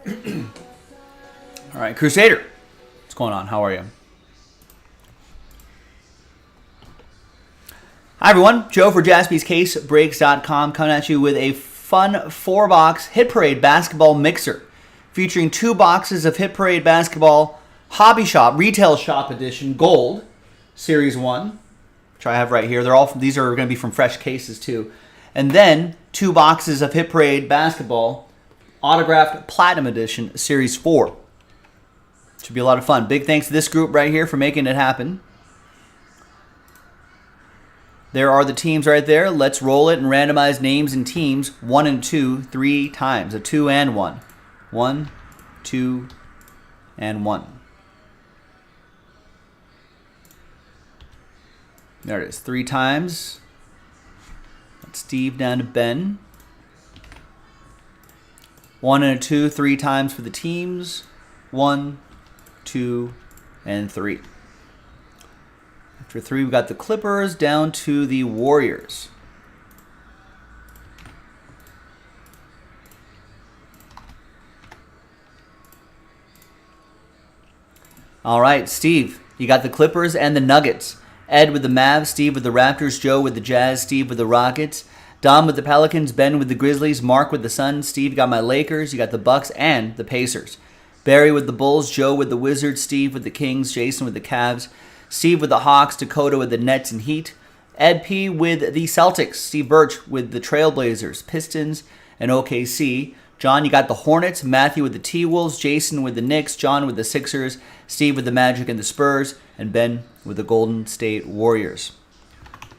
All right, Crusader. What's going on? How are you? Hi, everyone. Joe for JaspysCaseBreaks.com coming at you with a fun 4-box Hit Parade basketball mixer featuring 2 boxes of Hit Parade basketball Hobby Shop, Retail Shop Edition Gold, Series 1, which I have right here. These are going to be from fresh cases, too. And then 2 boxes of Hit Parade basketball Autographed Platinum Edition, Series 4. Should be a lot of fun. Big thanks to this group right here for making it happen. There are the teams right there. Let's roll it and randomize names and teams 1 and 2 3 times. A 2 and 1. 1, 2, and 1. There it is. 3 times. That's Steve down to Ben. 1 and a 2 3 times for the teams. 1, 2, and 3. After 3, we've got the Clippers down to the Warriors. All right, Steve, you got the Clippers and the Nuggets. Ed with the Mavs, Steve with the Raptors, Joe with the Jazz, Steve with the Rockets, Dom with the Pelicans, Ben with the Grizzlies, Mark with the Suns, Steve got my Lakers, you got the Bucks and the Pacers. Barry with the Bulls, Joe with the Wizards, Steve with the Kings, Jason with the Cavs, Steve with the Hawks, Dakota with the Nets and Heat, Ed P with the Celtics, Steve Birch with the Trailblazers, Pistons, and OKC. John, you got the Hornets, Matthew with the T-Wolves, Jason with the Knicks, John with the Sixers, Steve with the Magic and the Spurs, and Ben with the Golden State Warriors.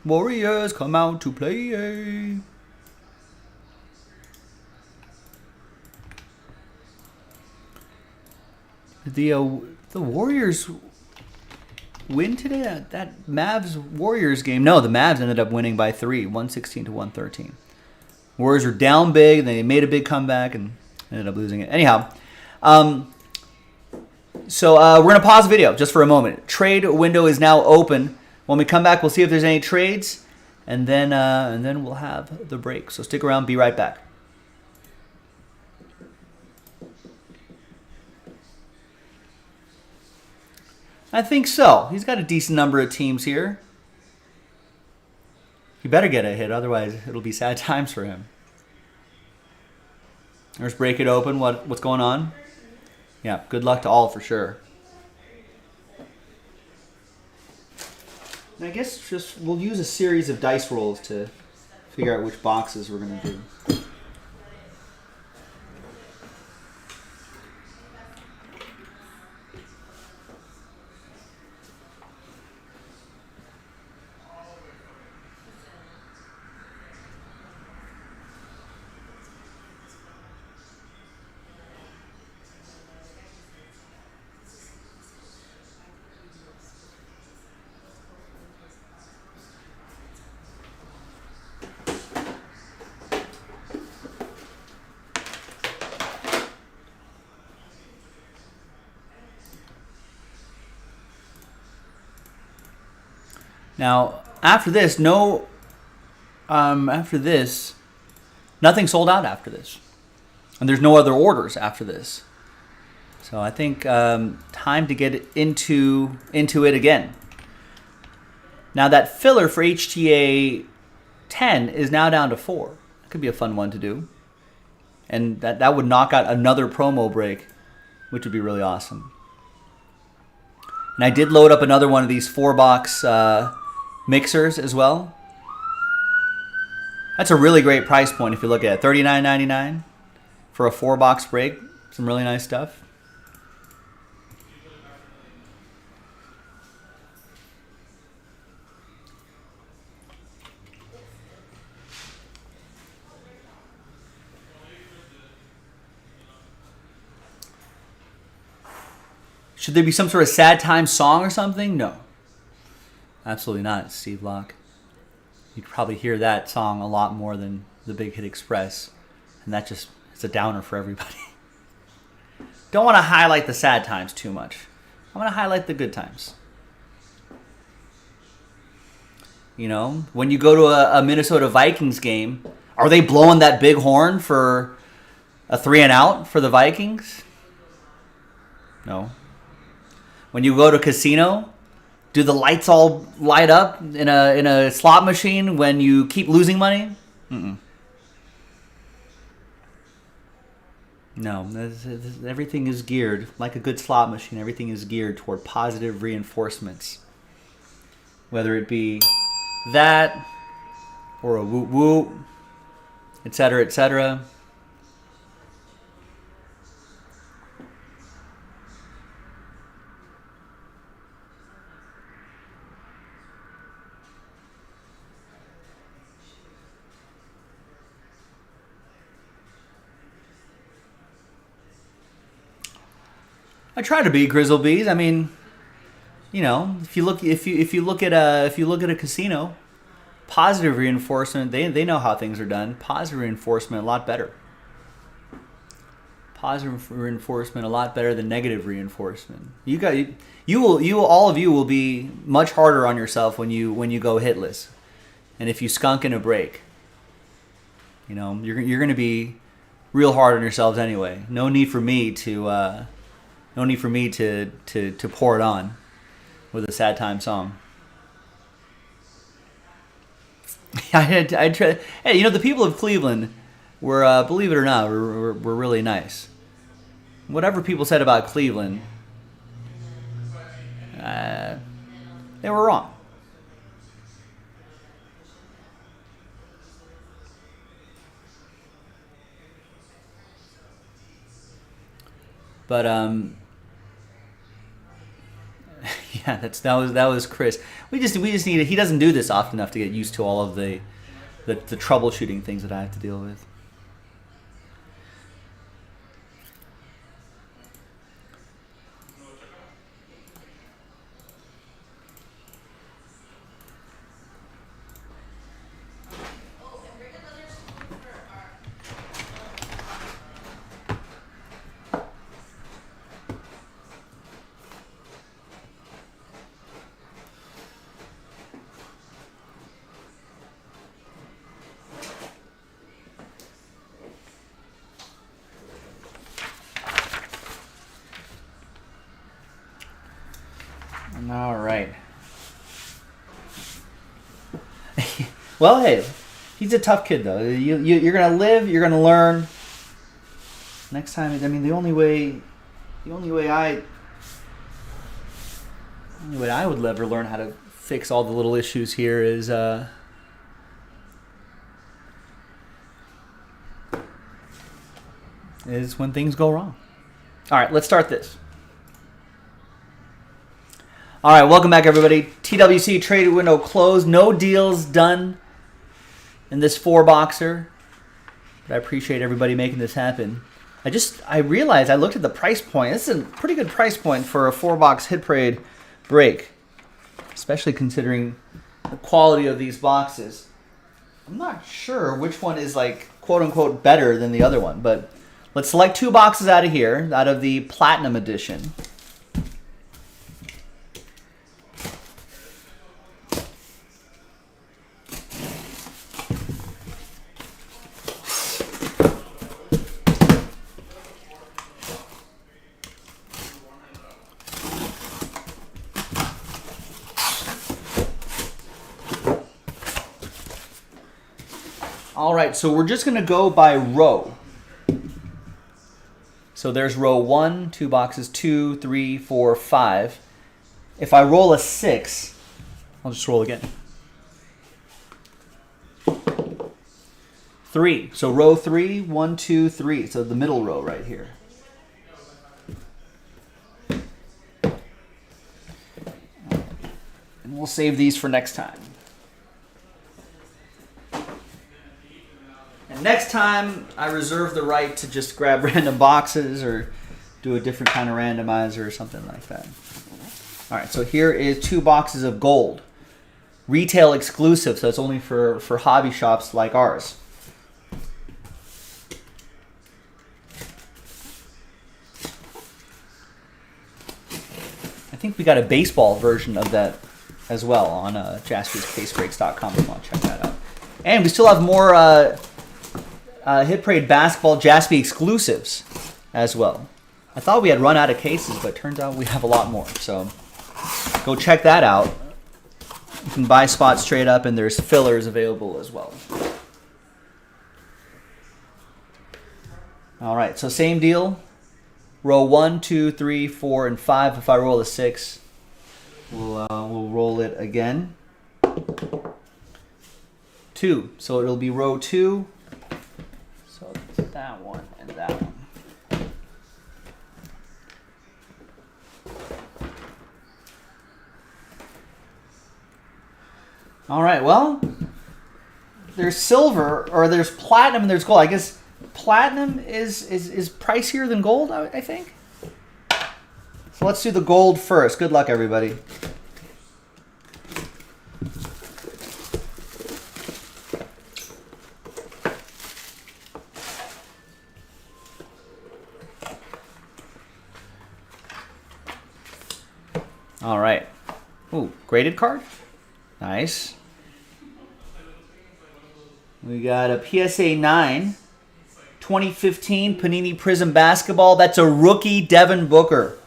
Warriors come out to play. The Warriors win today? That Mavs-Warriors game? No, the Mavs ended up winning by 3, 116 to 113. Warriors were down big, and they made a big comeback and ended up losing it. Anyhow, so we're going to pause the video just for a moment. Trade window is now open. When we come back, we'll see if there's any trades, and then we'll have the break. So stick around. Be right back. I think so. He's got a decent number of teams here. He better get a hit, otherwise it'll be sad times for him. Let's break it open. What's going on? Yeah, good luck to all for sure. And I guess we'll use a series of dice rolls to figure out which boxes we're going to do. Now, after this, nothing sold out after this. And there's no other orders after this. So I think time to get into it again. Now that filler for HTA 10 is now down to 4. That could be a fun one to do. And that would knock out another promo break, which would be really awesome. And I did load up another one of these 4-box mixers as well. That's a really great price point if you look at it. $39.99 for a 4-box break. Some really nice stuff. Should there be some sort of sad time song or something? No. Absolutely not, Steve Locke. You'd probably hear that song a lot more than the Big Hit Express. And that just, it's a downer for everybody. Don't want to highlight the sad times too much. I want to highlight the good times. You know, when you go to a Minnesota Vikings game, are they blowing that big horn for A 3 and out for the Vikings? No. When you go to casino, do the lights all light up in a slot machine when you keep losing money? Mm-mm. No, everything is geared, like a good slot machine, everything is geared toward positive reinforcements. Whether it be that, or a whoop-whoop, etc., etc. I try to beat Grizzlebees. I mean, you know, if you look at a casino, positive reinforcement, they know how things are done. Positive reinforcement a lot better. Positive reinforcement a lot better than negative reinforcement. All of you will be much harder on yourself when you go hitless, and if you skunk in a break, you know you're going to be real hard on yourselves anyway. No need for me to pour it on with a sad time song. I try. Hey, you know, the people of Cleveland were, believe it or not, were really nice. Whatever people said about Cleveland, they were wrong. But yeah, that was Chris. We just need. He doesn't do this often enough to get used to all of the troubleshooting things that I have to deal with. All right. Well, hey, he's a tough kid, though. You're gonna live. You're gonna learn. Next time, I mean, the only way I would ever learn how to fix all the little issues here is when things go wrong. All right, let's start this. All right, welcome back, everybody. TWC trade window closed. No deals done in this 4-boxer. But I appreciate everybody making this happen. I realized I looked at the price point. This is a pretty good price point for a 4-box hit parade break, especially considering the quality of these boxes. I'm not sure which one is, like, quote unquote better than the other one, but let's select 2 boxes out of here, out of the Platinum Edition. All right, so we're just going to go by row. So there's row 1, 2 boxes, 2, 3, 4, 5. If I roll a 6, I'll just roll again. 3. So row 3, 1, 2, 3. So the middle row right here. And we'll save these for next time. Next time, I reserve the right to just grab random boxes or do a different kind of randomizer or something like that. All right, so here is 2 boxes of gold. Retail exclusive, so it's only for hobby shops like ours. I think we got a baseball version of that as well on jaspyscasebreaks.com if you want to check that out. And we still have more Hit Parade Basketball Jaspy exclusives as well. I thought we had run out of cases, but it turns out we have a lot more. So go check that out. You can buy spots straight up, and there's fillers available as well. All right, so same deal. Row 1, 2, 3, 4, and 5. If I roll a 6, we'll roll it again. 2. So it'll be row 2. So that one and that one. All right, well, there's silver, or there's platinum, and there's gold. I guess platinum is pricier than gold, I think. So let's do the gold first. Good luck, everybody. All right. Ooh, graded card. Nice. We got a PSA 9, 2015 Panini Prism Basketball. That's a rookie Devin Booker.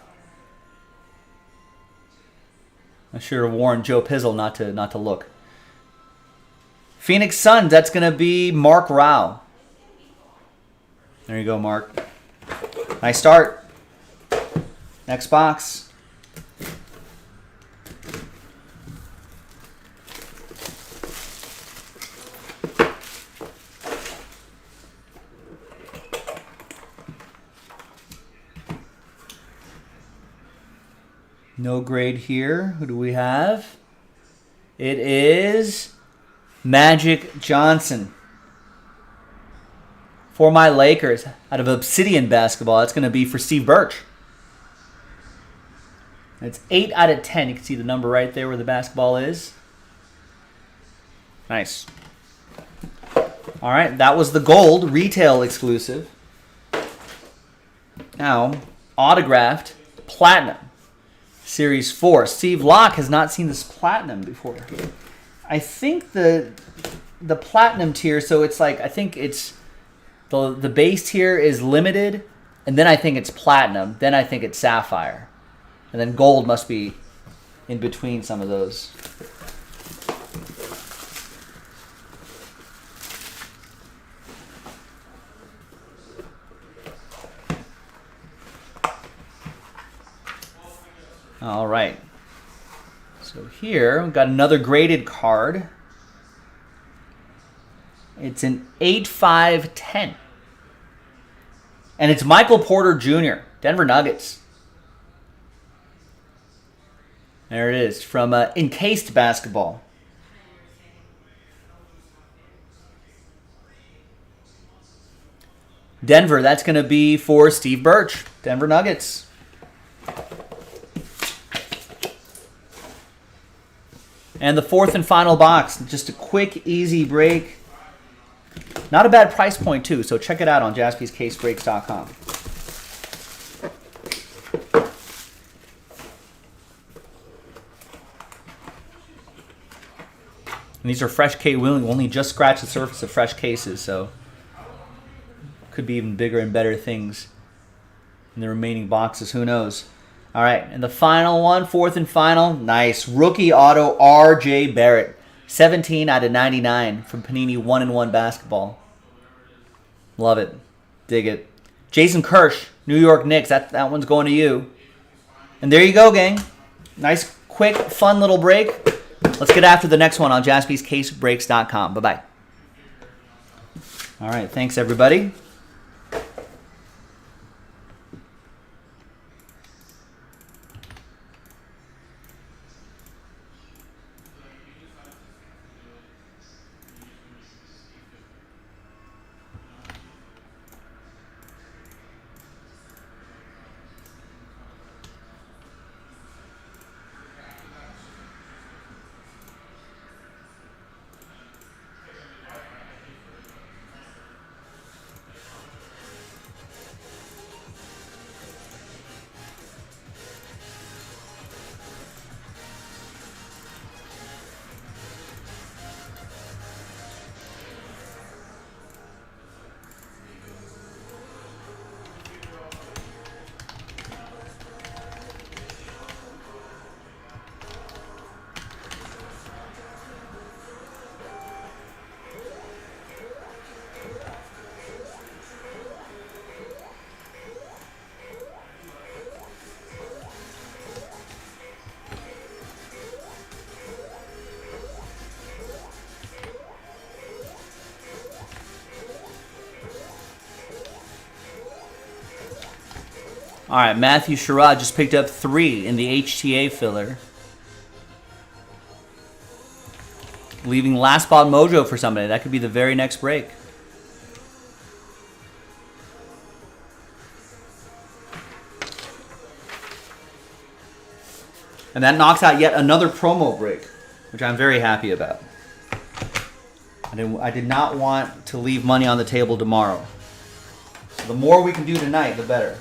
I should have warned Joe Pizzle not to look. Phoenix Suns, that's going to be Mark Rao. There you go, Mark. Nice start. Next box. No grade here. Who do we have? It is Magic Johnson. For my Lakers, out of Obsidian Basketball. That's going to be for Steve Birch. It's 8 out of 10. You can see the number right there where the basketball is. Nice. All right, that was the gold retail exclusive. Now, autographed platinum. Series 4. Steve Locke has not seen this platinum before. I think the platinum tier, so it's like, I think it's the base tier is limited, and then I think it's platinum, then I think it's sapphire. And then gold must be in between some of those. All right. So here we've got another graded card. It's an 8/5/10. And it's Michael Porter Jr., Denver Nuggets. There it is from Encased Basketball. Denver, that's going to be for Steve Birch, Denver Nuggets. And the fourth and final box, just a quick, easy break. Not a bad price point, too, so check it out on jaspyscasebreaks.com. And these are fresh case. We only just scratched the surface of fresh cases, so could be even bigger and better things in the remaining boxes. Who knows? All right, and the final one, fourth and final. Nice. Rookie auto, R.J. Barrett. 17 out of 99 from Panini 1-in-1 Basketball. Love it. Dig it. Jason Kirsch, New York Knicks. That one's going to you. And there you go, gang. Nice, quick, fun little break. Let's get after the next one on jaspyscasebreaks.com. Bye-bye. All right, thanks, everybody. All right, Matthew Sherrod just picked up 3 in the HTA filler. Leaving last spot mojo for somebody. That could be the very next break. And that knocks out yet another promo break, which I'm very happy about. I did not want to leave money on the table tomorrow. So the more we can do tonight, the better.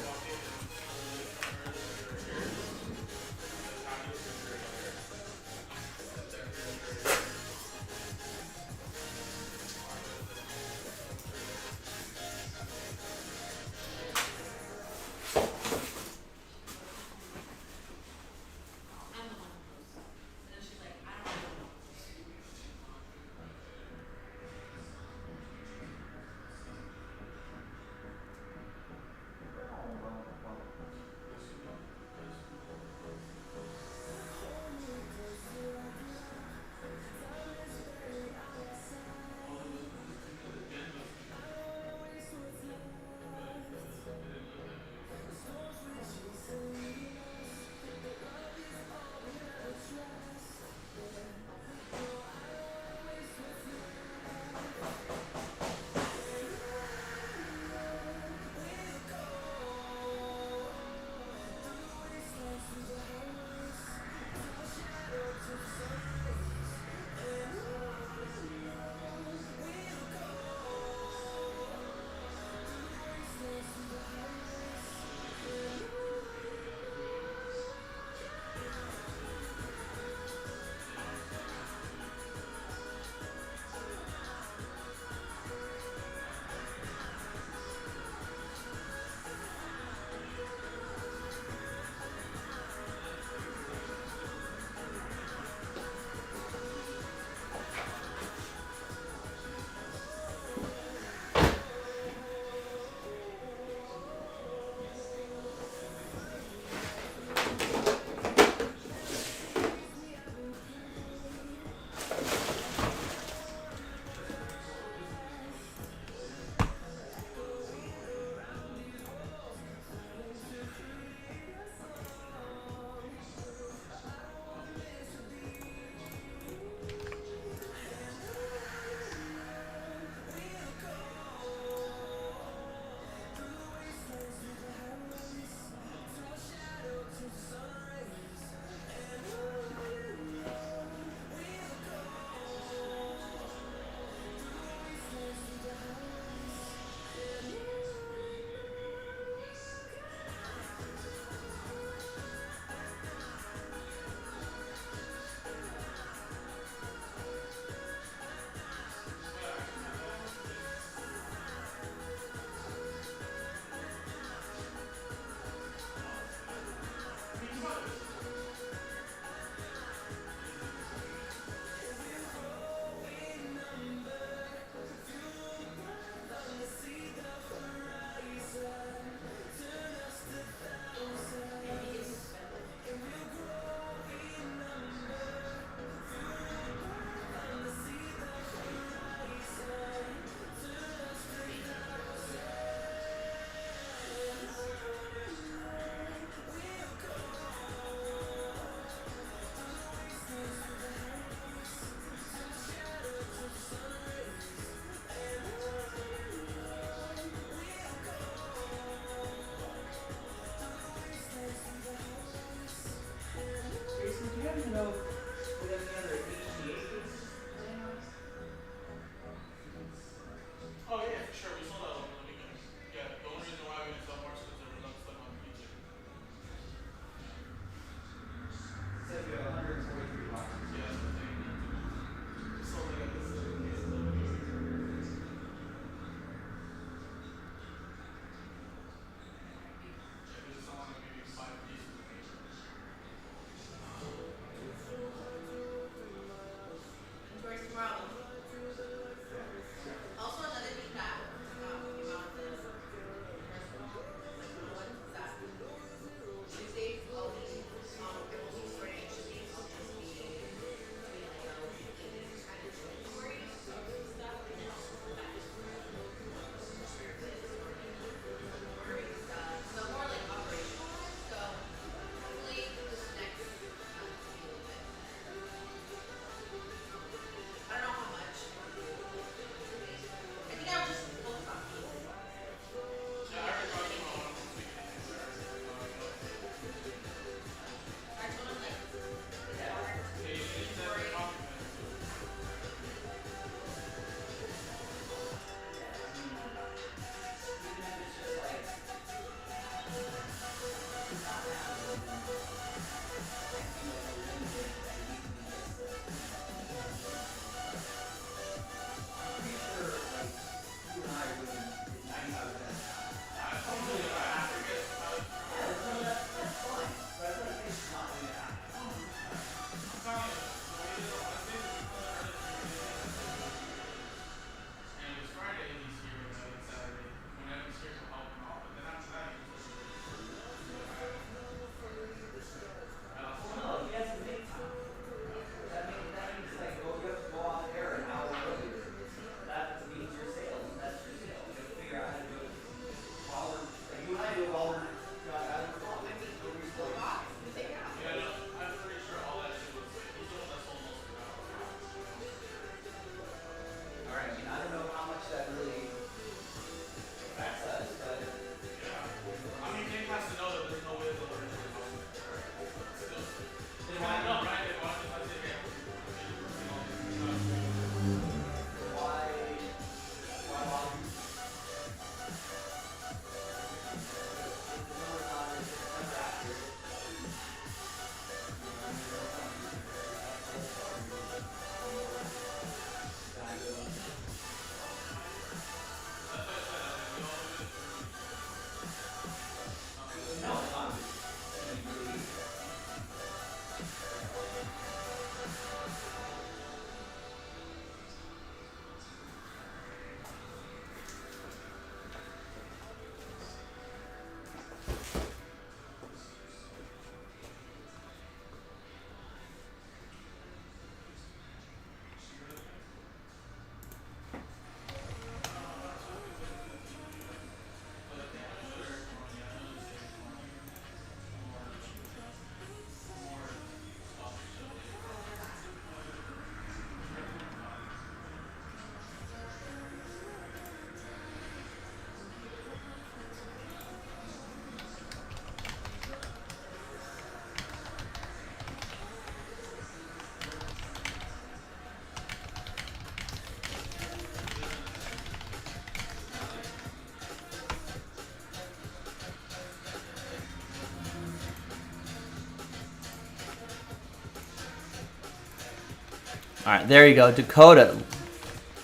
All right, there you go. Dakota.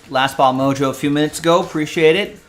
Last ball mojo a few minutes ago. Appreciate it.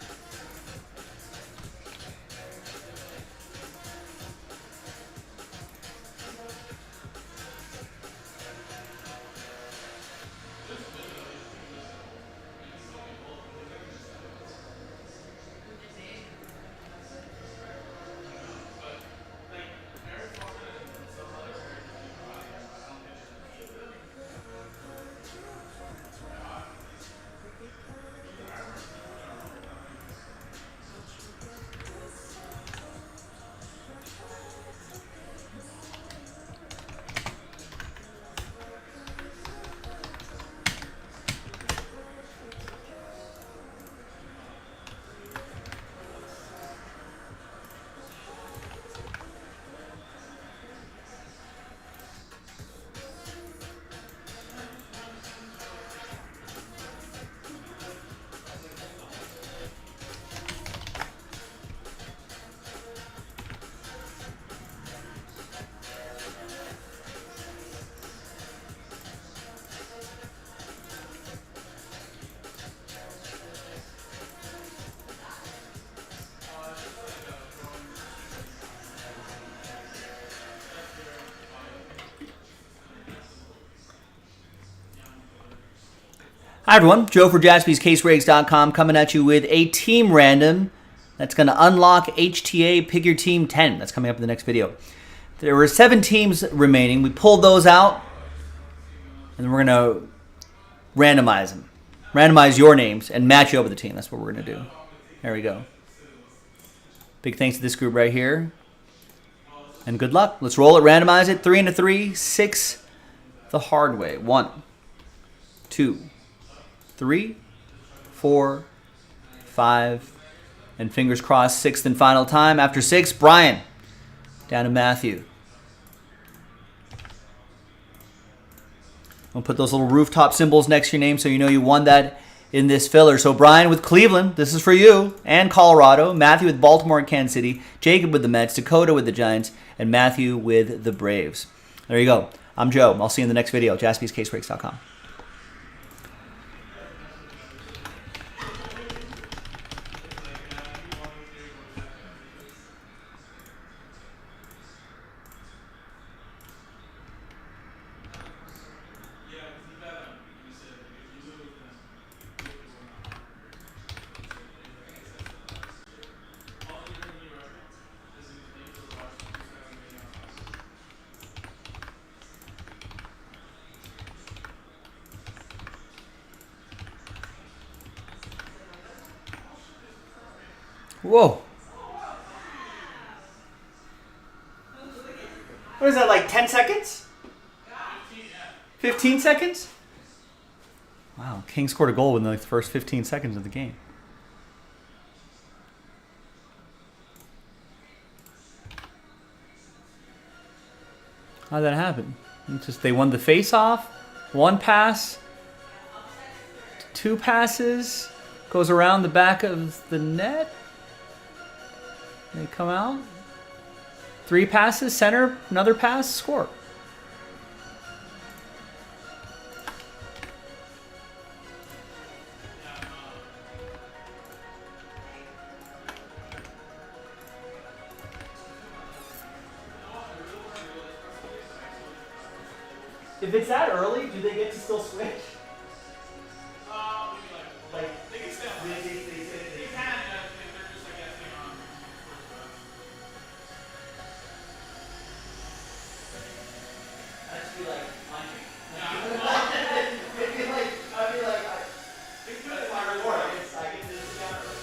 Hi, everyone. Joe for JaspysCaseBreaks.com coming at you with a team random that's going to unlock HTA Pick Your Team 10. That's coming up in the next video. There were 7 teams remaining. We pulled those out, and then we're going to randomize them. Randomize your names and match you up with the team. That's what we're going to do. There we go. Big thanks to this group right here. And good luck. Let's roll it, randomize it. 3 and a 3, 6 the hard way. 1, 2, 3, 4, 5, and fingers crossed, 6th and final time. After 6, Brian, down to Matthew. I'll put those little rooftop symbols next to your name so you know you won that in this filler. So Brian with Cleveland, this is for you, and Colorado. Matthew with Baltimore and Kansas City. Jacob with the Mets. Dakota with the Giants. And Matthew with the Braves. There you go. I'm Joe. I'll see you in the next video. JaspysCaseBreaks.com. Whoa. What is that, like 10 seconds? 15 seconds? Wow, King scored a goal within like the first 15 seconds of the game. How did that happen? It's just they won the face-off, 1 pass, 2 passes, goes around the back of the net. They come out. 3 passes, center, another pass, score. If it's that early, do they get to still switch? Like, They can stay on. they You can, if they're just like asking on That'd be like punching. That's my reward. I get to sit down early.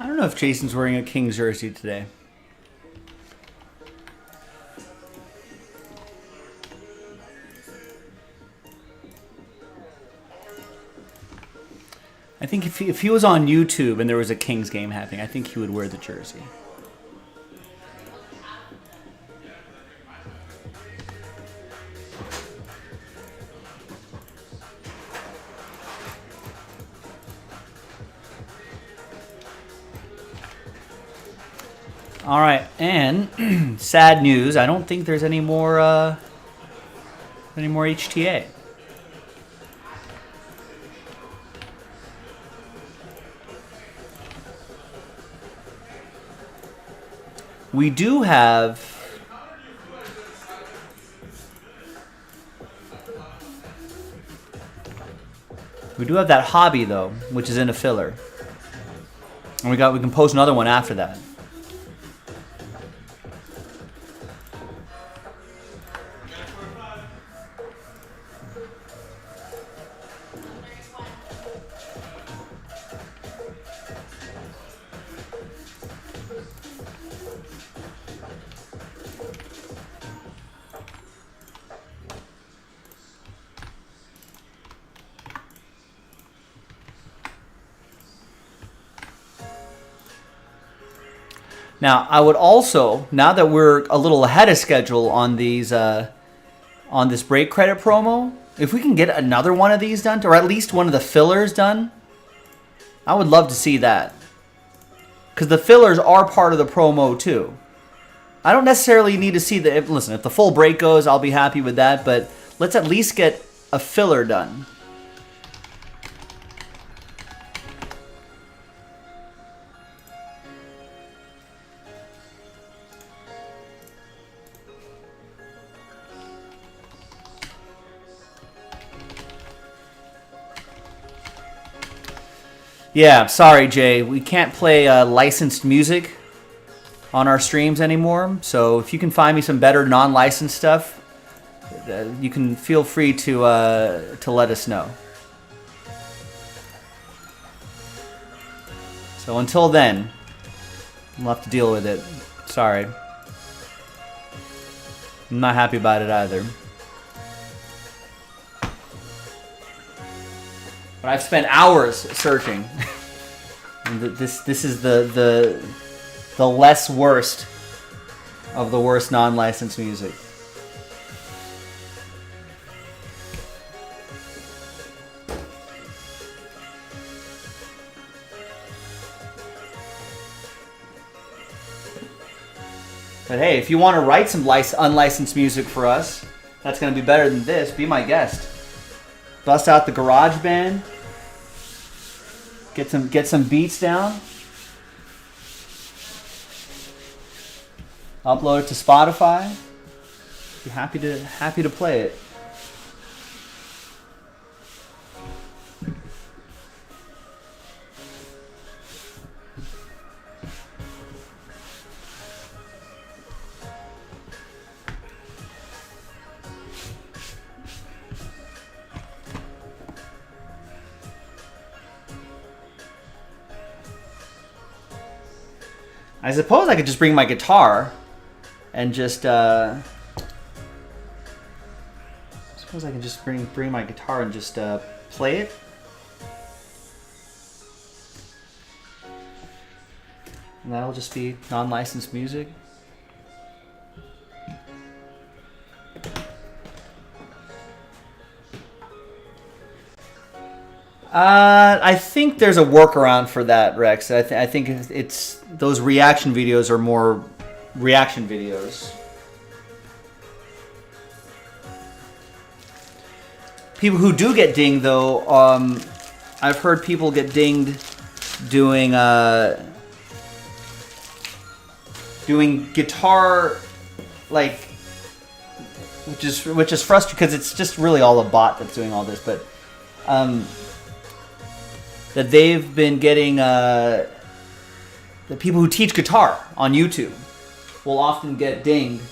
don't know if Jason's wearing a Kings jersey today. I think if he was on YouTube and there was a Kings game happening, I think he would wear the jersey. All right, and sad news. I don't think there's any more HTA. We do have that hobby though, which is in a filler, and we can post another one after that. Now, I would also, now that we're a little ahead of schedule on these, on this break credit promo, if we can get another one of these done, or at least one of the fillers done, I would love to see that. Because the fillers are part of the promo too. I don't necessarily need to see the, listen, if the full break goes, I'll be happy with that, but let's at least get a filler done. Yeah, sorry, Jay. We can't play licensed music on our streams anymore. So if you can find me some better non-licensed stuff, you can feel free to let us know. So until then, we'll have to deal with it. Sorry. I'm not happy about it either. But I've spent hours searching. And this is the less worst of the worst non-licensed music. But hey, if you want to write some unlicensed music for us, that's going to be better than this. Be my guest. Bust out the GarageBand. Get some beats down. Upload it to Spotify. Be happy to play it. I suppose I could just bring my guitar and just suppose I can just bring my guitar and just play it. And that'll just be non-licensed music. I think there's a workaround for that, Rex. I think it's those reaction videos are more reaction videos. People who do get dinged, though, I've heard people get dinged doing guitar, like, which is frustrating because it's just really all a bot that's doing all this, but. That they've been getting, the people who teach guitar on YouTube will often get dinged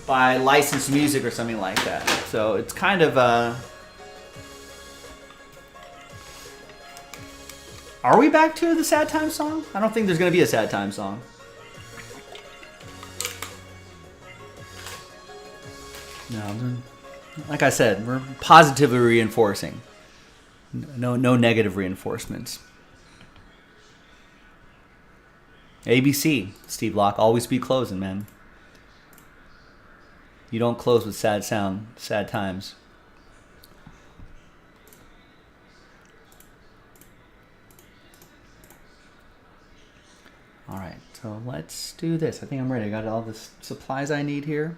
by licensed music or something like that. So it's kind of Are we back to the sad time song? I don't think there's going to be a sad time song. No, like I said, we're positively reinforcing. No negative reinforcements. ABC, Steve Locke, always be closing, man. You don't close with sad sound, sad times. All right, so let's do this. I think I'm ready. I got all the supplies I need here.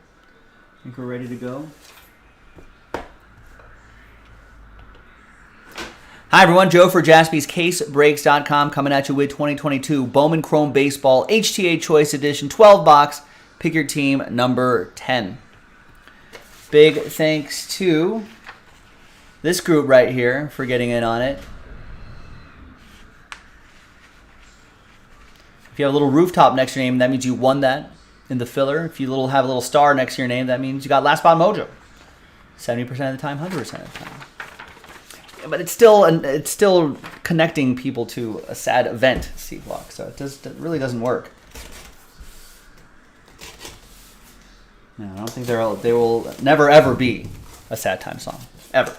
I think we're ready to go. Hi, everyone. Joe for JaspysCaseBreaks.com coming at you with 2022 Bowman Chrome Baseball HTA Choice Edition 12 box. Pick your team number 10. Big thanks to this group right here for getting in on it. If you have a little rooftop next to your name, that means you won that in the filler. If you have a little star next to your name, that means you got last spot mojo. 70% of the time, 100% of the time. But it's still connecting people to a sad event, Steve Locke. So it really doesn't work. No, I don't think they will never ever be a sad time song ever.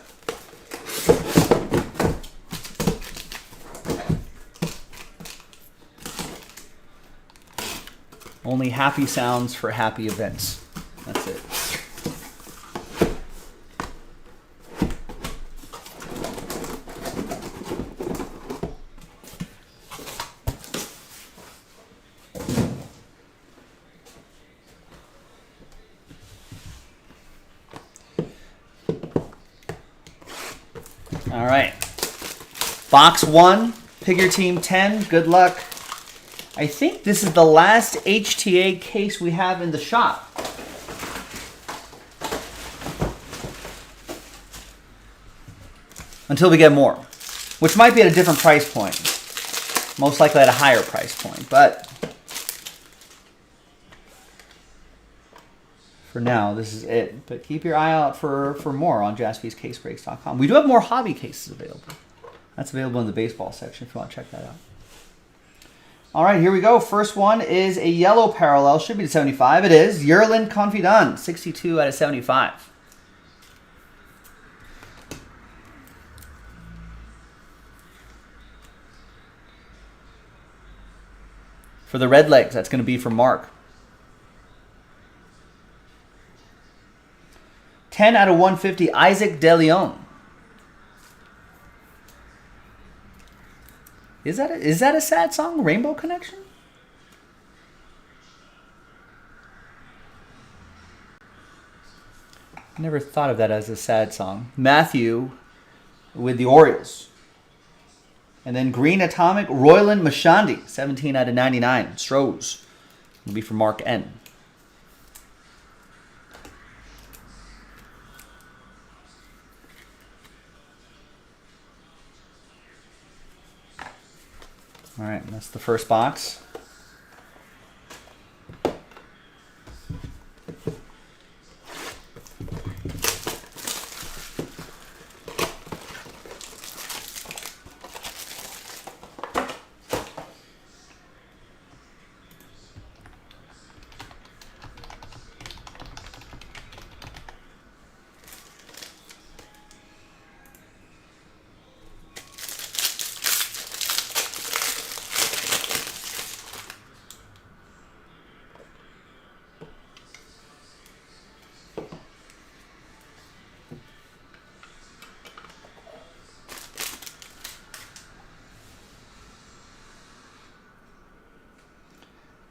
Only happy sounds for happy events. That's it. All right. Box 1, pick your team 10. Good luck. I think this is the last HTA case we have in the shop. Until we get more, which might be at a different price point. Most likely at a higher price point, but for now, this is it. But keep your eye out for more on JaspysCaseBreaks.com. We do have more hobby cases available. That's available in the baseball section if you want to check that out. All right, here we go. First one is a yellow parallel. Should be to 75. It is. Yerlin Confidant, 62 out of 75. For the Red Legs, that's going to be for Mark. 10 out of 150, Isaac De Leon. Is that a sad song? Rainbow Connection? Never thought of that as a sad song. Matthew with the Orioles. And then Green Atomic, Royland Mashandi, 17 out of 99. Strohs. Will be for Mark N. All right, that's the first box.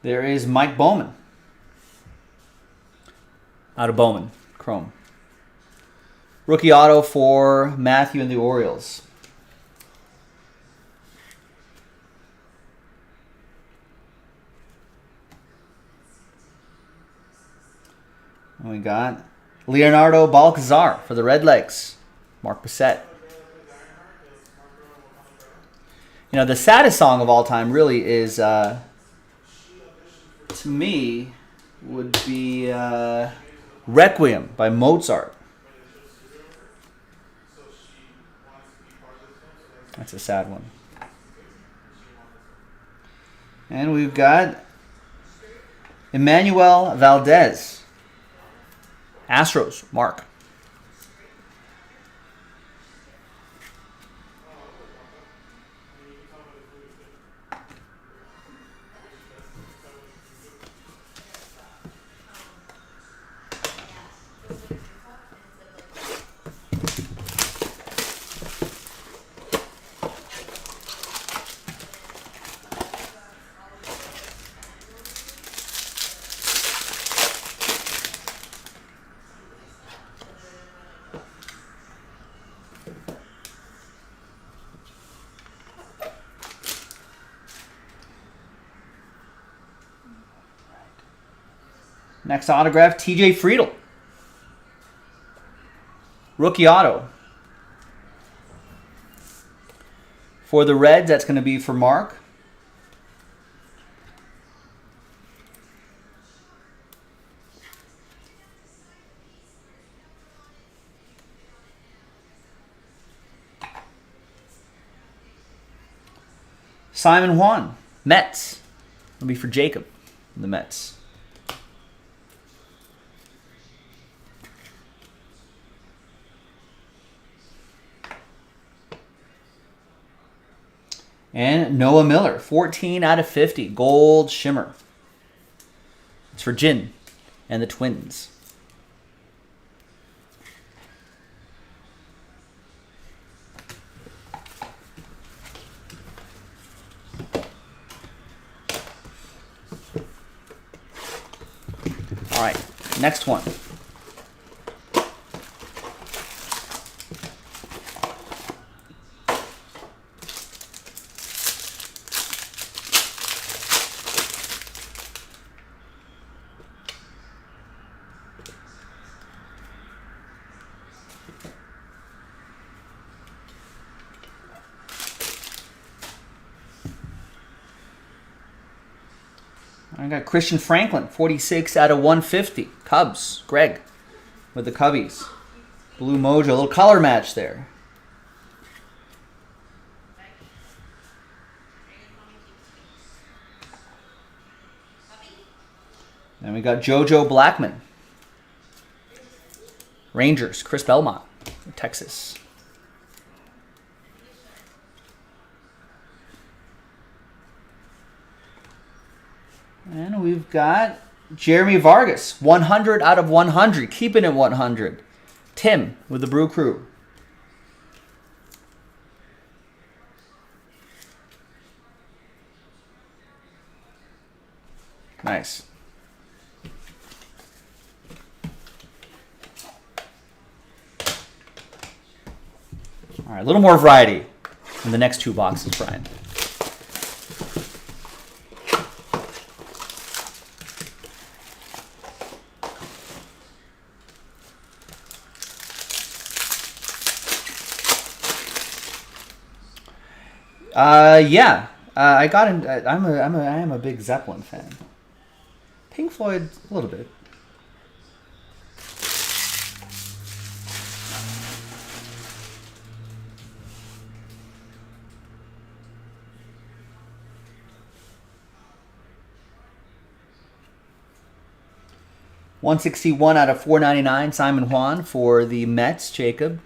There is Mike Bowman. Out of Bowman Chrome. Rookie auto for Matthew and the Orioles. And we got Leonardo Balcazar for the Red Legs. Mark Bissett. You know, the saddest song of all time really is, to me, would be Requiem by Mozart. That's a sad one. And we've got Emmanuel Valdez. Astros, Mark. Next autograph, TJ Friedl. Rookie auto. For the Reds, that's going to be for Mark. Simon Juan, Mets. It'll be for Jacob, the Mets. And Noah Miller, 14 out of 50, gold shimmer. It's for Jin and the Twins. All right, next one. I got Christian Franklin, 46 out of 150. Cubs, Greg, with the Cubbies. Blue Mojo, a little color match there. Then we got JoJo Blackman. Rangers, Chris Belmont, Texas. And we've got Jeremy Vargas, 100 out of 100, keeping it 100. Tim with the Brew Crew. Nice. All right, a little more variety in the next two boxes, Brian. Yeah. I got in. I am a big Zeppelin fan. Pink Floyd, a little bit. $161 out of $499. Simon Juan for the Mets. Jacob.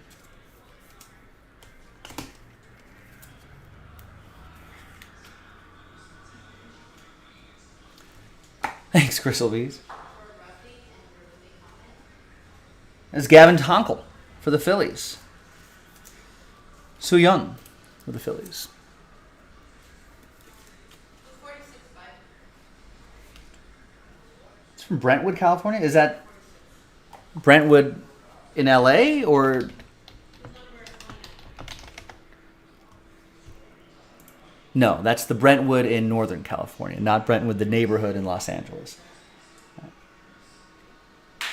Thanks, Crystal Bees. That's Gavin Tonkel for the Phillies. Su Young for the Phillies. It's from Brentwood, California. Is that Brentwood in LA or? No, that's the Brentwood in Northern California, not Brentwood, the neighborhood in Los Angeles.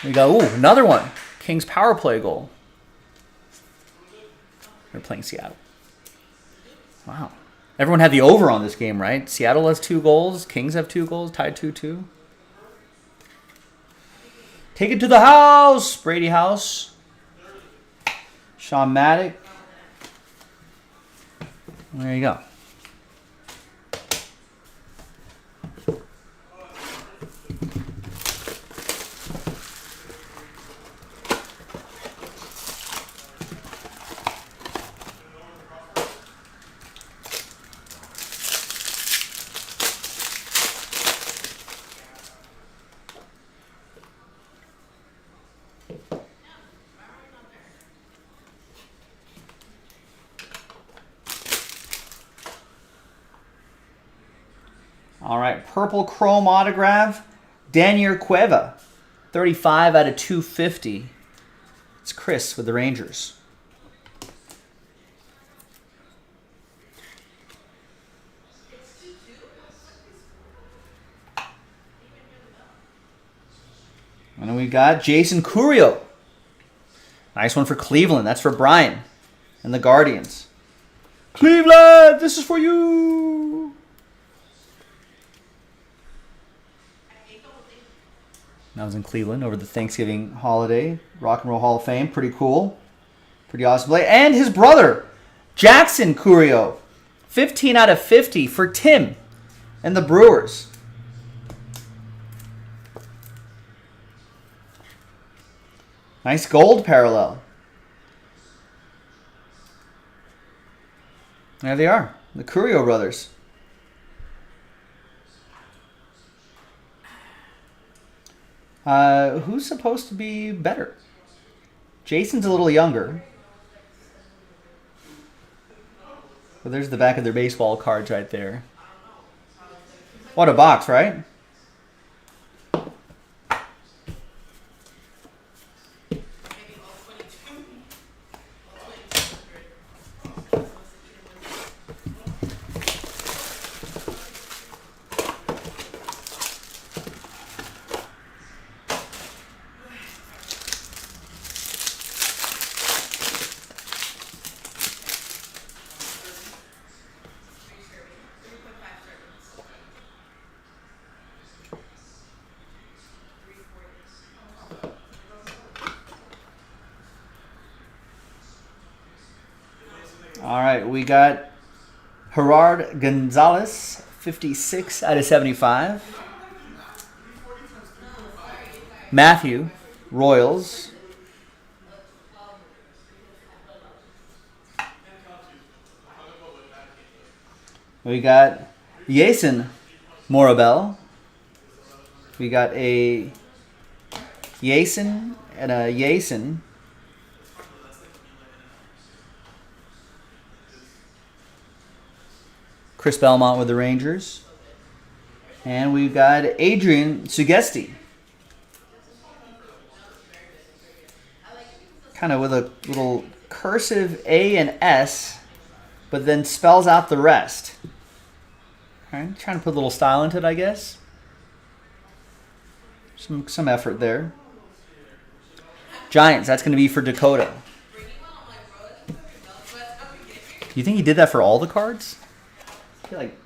We go, ooh, another one. Kings power play goal. They're playing Seattle. Wow. Everyone had the over on this game, right? Seattle has 2 goals. Kings have 2 goals, tied 2-2. Take it to the house. Brady House. Sean Maddock. There you go. All right, purple chrome autograph, Daniel Cueva, 35 out of 250. It's Chris with the Rangers. And then we got Jason Curio. Nice one for Cleveland. That's for Brian and the Guardians. Cleveland, this is for you. That was in Cleveland over the Thanksgiving holiday. Rock and Roll Hall of Fame. Pretty cool. Pretty awesome play. And his brother, Jackson Curio. 15 out of 50 for Tim and the Brewers. Nice gold parallel. There they are. The Curio brothers. Who's supposed to be better? Jason's a little younger. Well, there's the back of their baseball cards right there. What a box, right? All right, we got Gerard Gonzalez, 56 out of 75. Matthew, Royals. We got Jason Morabel. We got a Jason and a Jason. Chris Belmont with the Rangers. And we've got Adrian Sugesti. Kind of with a little cursive A and S, but then spells out the rest. All right, trying to put a little style into it, I guess. Some effort there. Giants, that's going to be for Dakota. You think he did that for all the cards? I feel like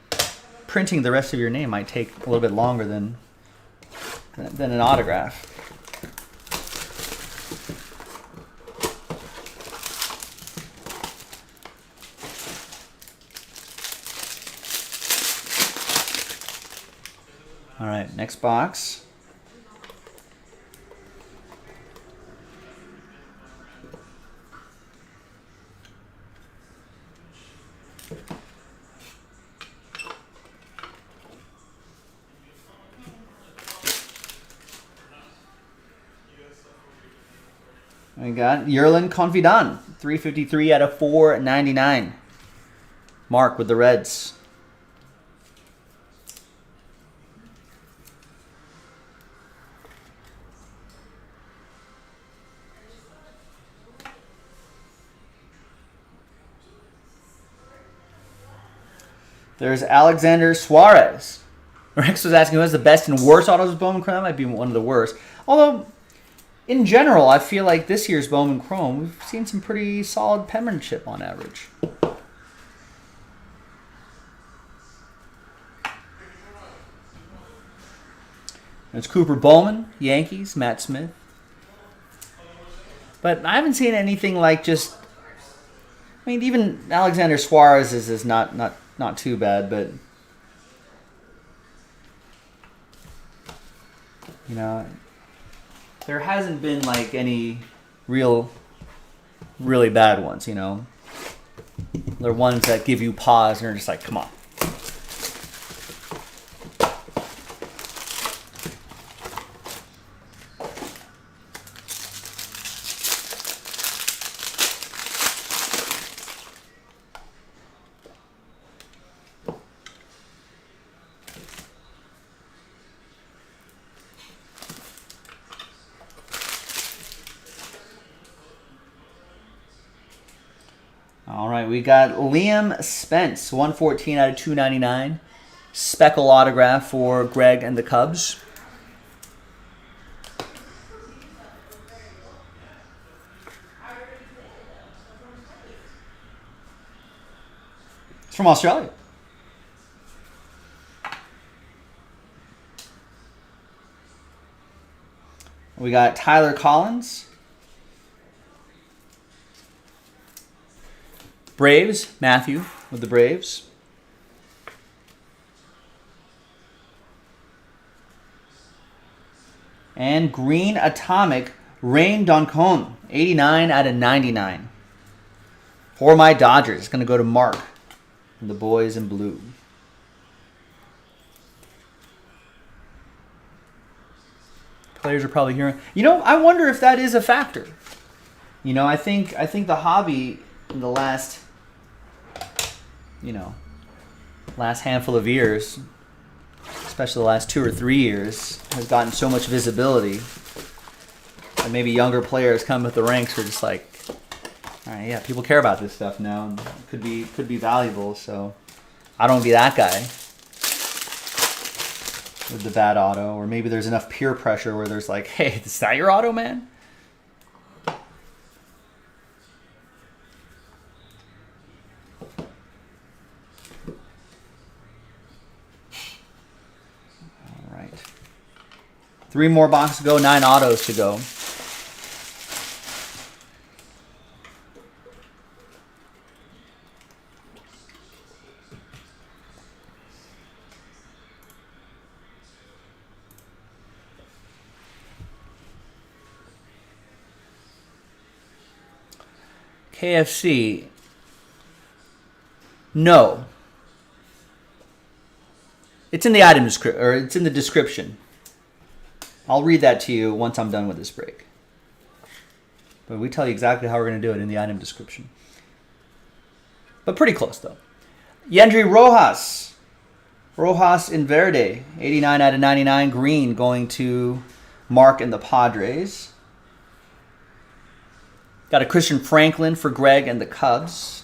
printing the rest of your name might take a little bit longer than an autograph. All right, next box. We got Yerlin Confidant, 353 out of 499. Mark with the Reds. There's Alexander Suarez. Rex was asking who has the best and worst autos of Bowman Chrome. That might be one of the worst. Although, in general, I feel like this year's Bowman Chrome, we've seen some pretty solid penmanship on average. There's Cooper Bowman, Yankees, Matt Smith. But I haven't seen anything like just... I mean, even Alexander Suarez is not too bad, but... You know, there hasn't been like any really bad ones, you know. They're ones that give you pause and you're just like, come on. All right, we got Liam Spence, 114 out of 299. Speckle autograph for Greg and the Cubs. It's from Australia. We got Tyler Collins. Braves, Matthew with the Braves. And Green Atomic, Rain Doncon, 89 out of 99. For my Dodgers, it's going to go to Mark and the boys in blue. Players are probably hearing. You know, I wonder if that is a factor. You know, I think the hobby in the last handful of years, especially the last 2 or 3 years, has gotten so much visibility. And maybe younger players come with the ranks are just like, all right, yeah, people care about this stuff now, and it could be valuable. So I don't want to be that guy with the bad auto, or maybe there's enough peer pressure where there's like, hey, is that your auto, man? All right, 3 more boxes to go, 9 autos to go. KFC, no. It's in the item description, or it's in the description. I'll read that to you once I'm done with this break. But we tell you exactly how we're going to do it in the item description. But pretty close, though. Yendry Rojas in Verde, 89 out of 99, green, going to Mark and the Padres. Got a Christian Franklin for Greg and the Cubs.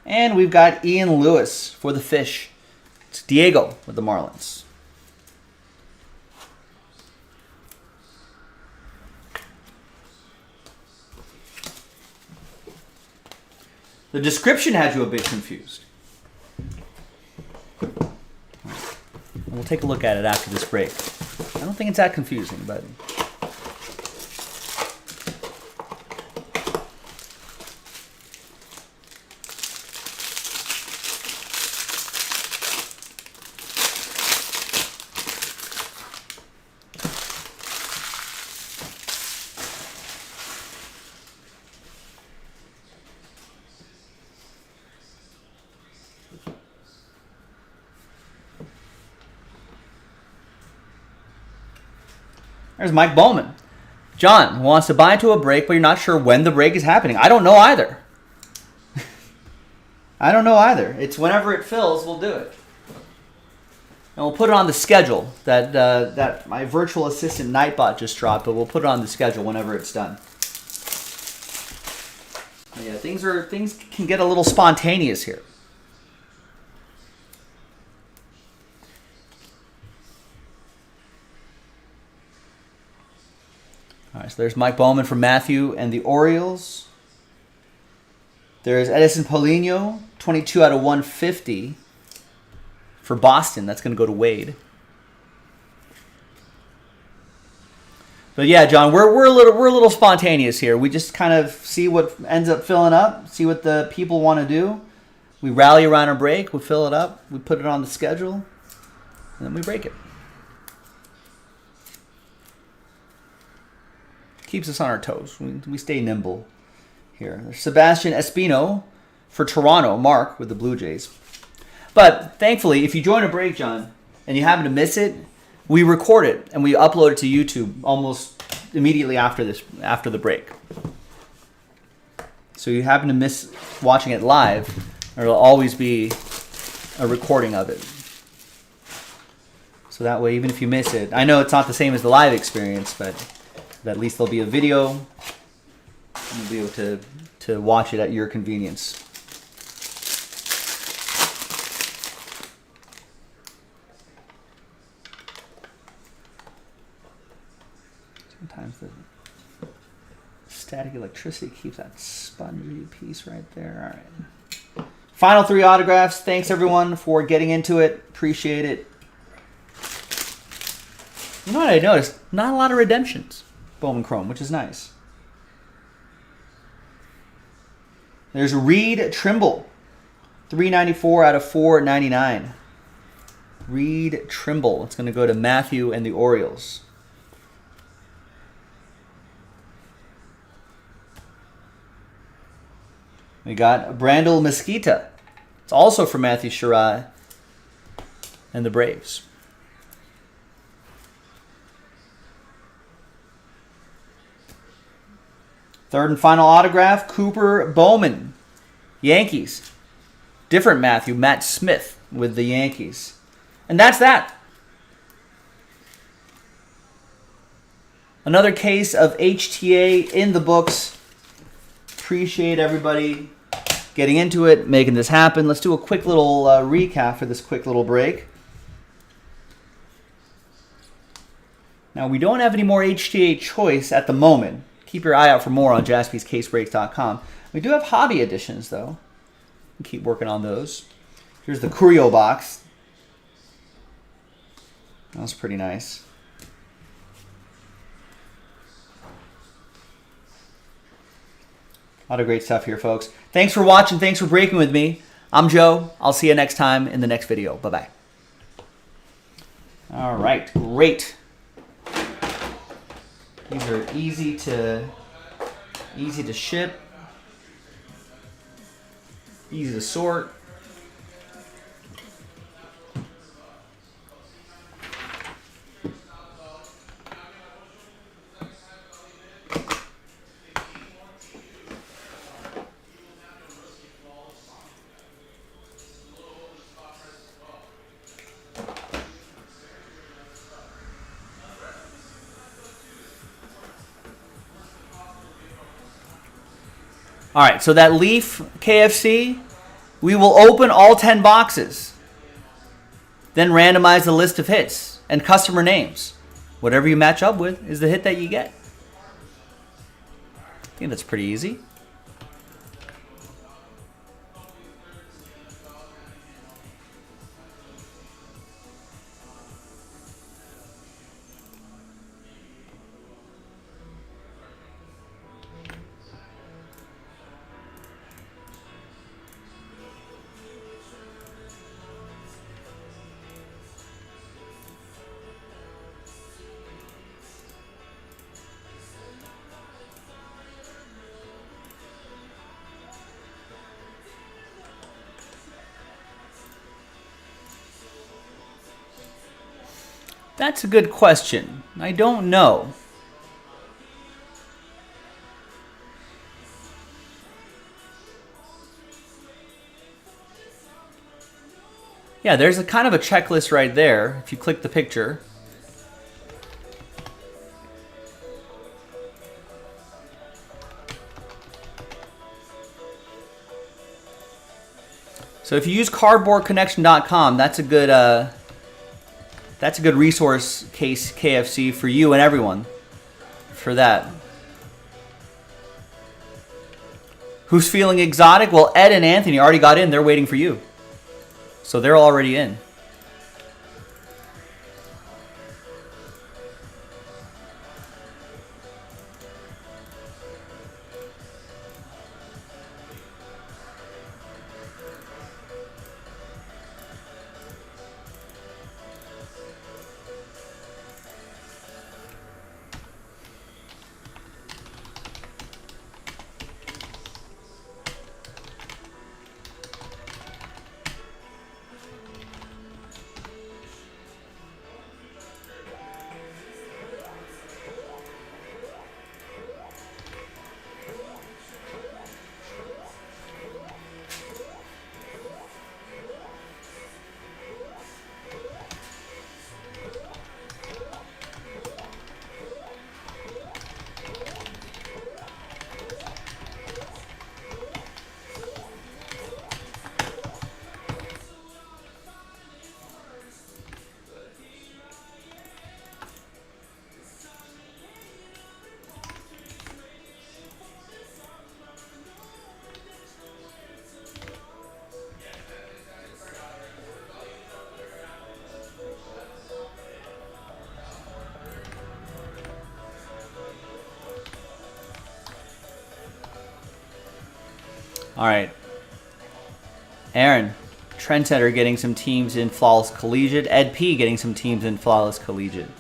And we've got Ian Lewis for the Fish. It's Diego with the Marlins. The description had you a bit confused. We'll take a look at it after this break. I don't think it's that confusing, but... There's Mike Bowman. John wants to buy into a break, but you're not sure when the break is happening. I don't know either. I don't know either. It's whenever it fills, we'll do it. And we'll put it on the schedule that my virtual assistant Nightbot just dropped, but we'll put it on the schedule whenever it's done. Yeah, things can get a little spontaneous here. All right, so there's Mike Bowman from Matthew and the Orioles. There's Edison Paulinho, 22 out of 150 for Boston. That's going to go to Wade. But yeah, John, we're a little spontaneous here. We just kind of see what ends up filling up, see what the people want to do. We rally around our break, we fill it up, we put it on the schedule, and then we break it. Keeps us on our toes. We stay nimble here. There's Sebastian Espino for Toronto, Mark with the Blue Jays. But thankfully, if you join a break, John, and you happen to miss it, we record it and we upload it to YouTube almost immediately after the break. So you happen to miss watching it live, there will always be a recording of it. So that way, even if you miss it, I know it's not the same as the live experience, but at least there'll be a video. And you'll be able to watch it at your convenience. Sometimes the static electricity keeps that spongy piece right there. All right. Final 3 autographs. Thanks everyone for getting into it. Appreciate it. You know what I noticed? Not a lot of redemptions. Bowman Chrome, which is nice. There's Reed Trimble. 394 out of 499. Reed Trimble. It's going to go to Matthew and the Orioles. We got Brandel Mesquita. It's also for Matthew Sherrod and the Braves. Third and final autograph, Cooper Bowman, Yankees. Different Matthew, Matt Smith with the Yankees. And that's that. Another case of HTA in the books. Appreciate everybody getting into it, making this happen. Let's do a quick little recap for this quick little break. Now, we don't have any more HTA choice at the moment. Keep your eye out for more on jaspyscasebreaks.com. We do have hobby editions, though. We'll keep working on those. Here's the Curio box. That's pretty nice. A lot of great stuff here, folks. Thanks for watching. Thanks for breaking with me. I'm Joe. I'll see you next time in the next video. Bye-bye. All right, great. These are easy to ship, easy to sort. All right, so that Leaf KFC, we will open all 10 boxes, then randomize the list of hits and customer names. Whatever you match up with is the hit that you get. I think that's pretty easy. That's a good question. I don't know. Yeah, there's a kind of a checklist right there if you click the picture. So if you use cardboardconnection.com, that's a good resource case KFC for you and everyone for that. Who's feeling exotic? Well, Ed and Anthony already got in. They're waiting for you. So they're already in. All right. Aaron, Trendsetter getting some teams in Flawless Collegiate. Ed P getting some teams in Flawless Collegiate.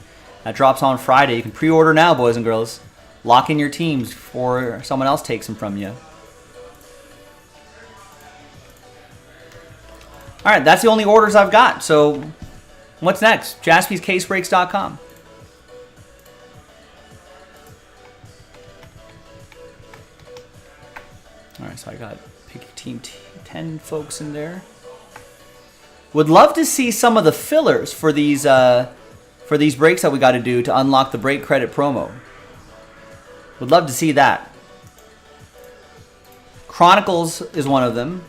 That drops on Friday. You can pre-order now, boys and girls. Lock in your teams before someone else takes them from you. All right, that's the only orders I've got. So what's next? JaspysCaseBreaks.com. All right, so I got pick team 10 folks in there. Would love to see some of the fillers for these breaks that we got to do to unlock the break credit promo. Would love to see that. Chronicles is one of them.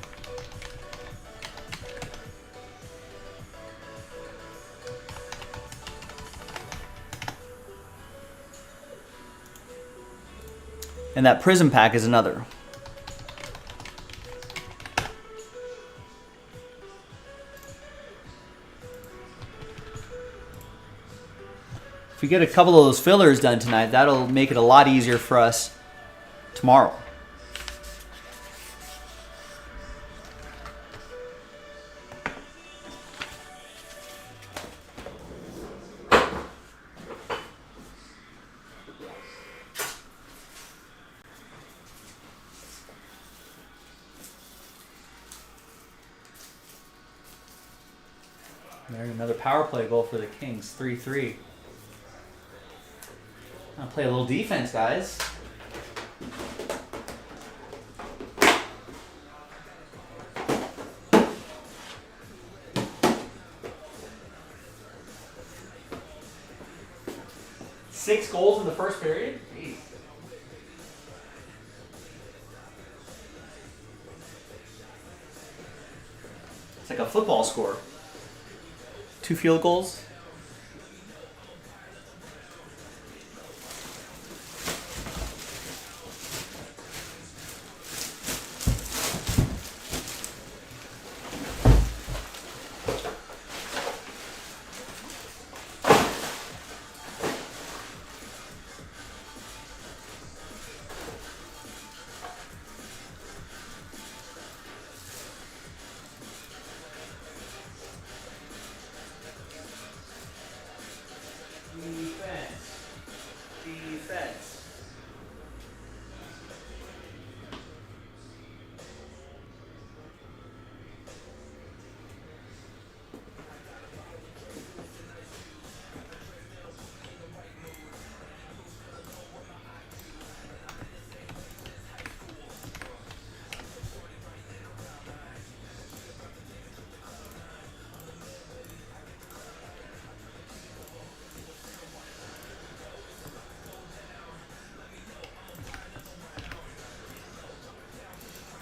And that Prism pack is another. If we get a couple of those fillers done tonight, that'll make it a lot easier for us tomorrow. There's another power play goal for the Kings, 3-3. I'll play a little defense, guys. Six goals in the first period? Jeez. It's like a football score. 2 field goals. Defense.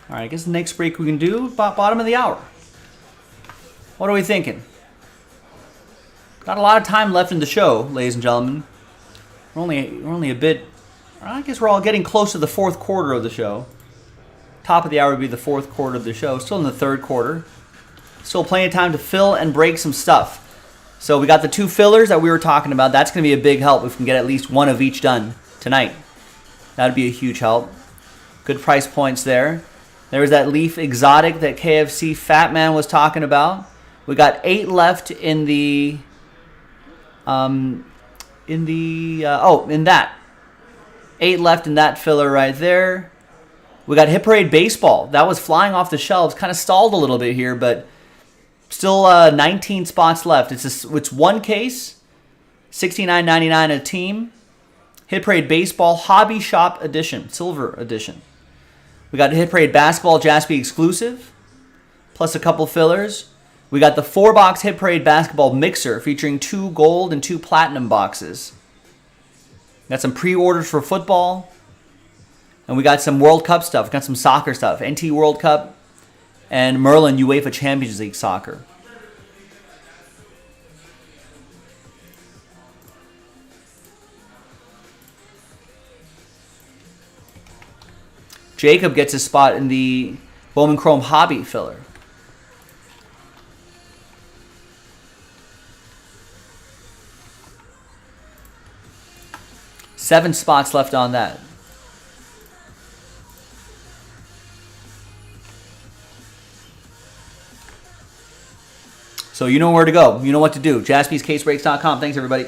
All right, I guess the next break we can do bottom of the hour. What are we thinking? Got a lot of time left in the show, ladies and gentlemen. We're only a bit. I guess we're all getting close to the fourth quarter of the show. Top of the hour would be the fourth quarter of the show. Still in the third quarter. Still plenty of time to fill and break some stuff. So we got the 2 fillers that we were talking about. That's going to be a big help if we can get at least one of each done tonight. That would be a huge help. Good price points there. There was that Leaf Exotic that KFC Fat Man was talking about. We got 8 left in the in that. 8 left in that filler right there. We got Hit Parade Baseball. That was flying off the shelves. Kind of stalled a little bit here, but still 19 spots left. It's one case, $69.99 a team. Hit Parade Baseball Hobby Shop Edition, Silver Edition. We got Hit Parade Basketball Jaspy exclusive, plus a couple fillers. We got the 4-box Hit Parade Basketball Mixer featuring 2 gold and 2 platinum boxes. Got some pre-orders for football. And we got some World Cup stuff. Got some soccer stuff. NT World Cup and Merlin UEFA Champions League Soccer. Jacob gets a spot in the Bowman Chrome Hobby filler. Seven spots left on that. So you know where to go. You know what to do. JaspysCaseBreaks.com. Thanks, everybody.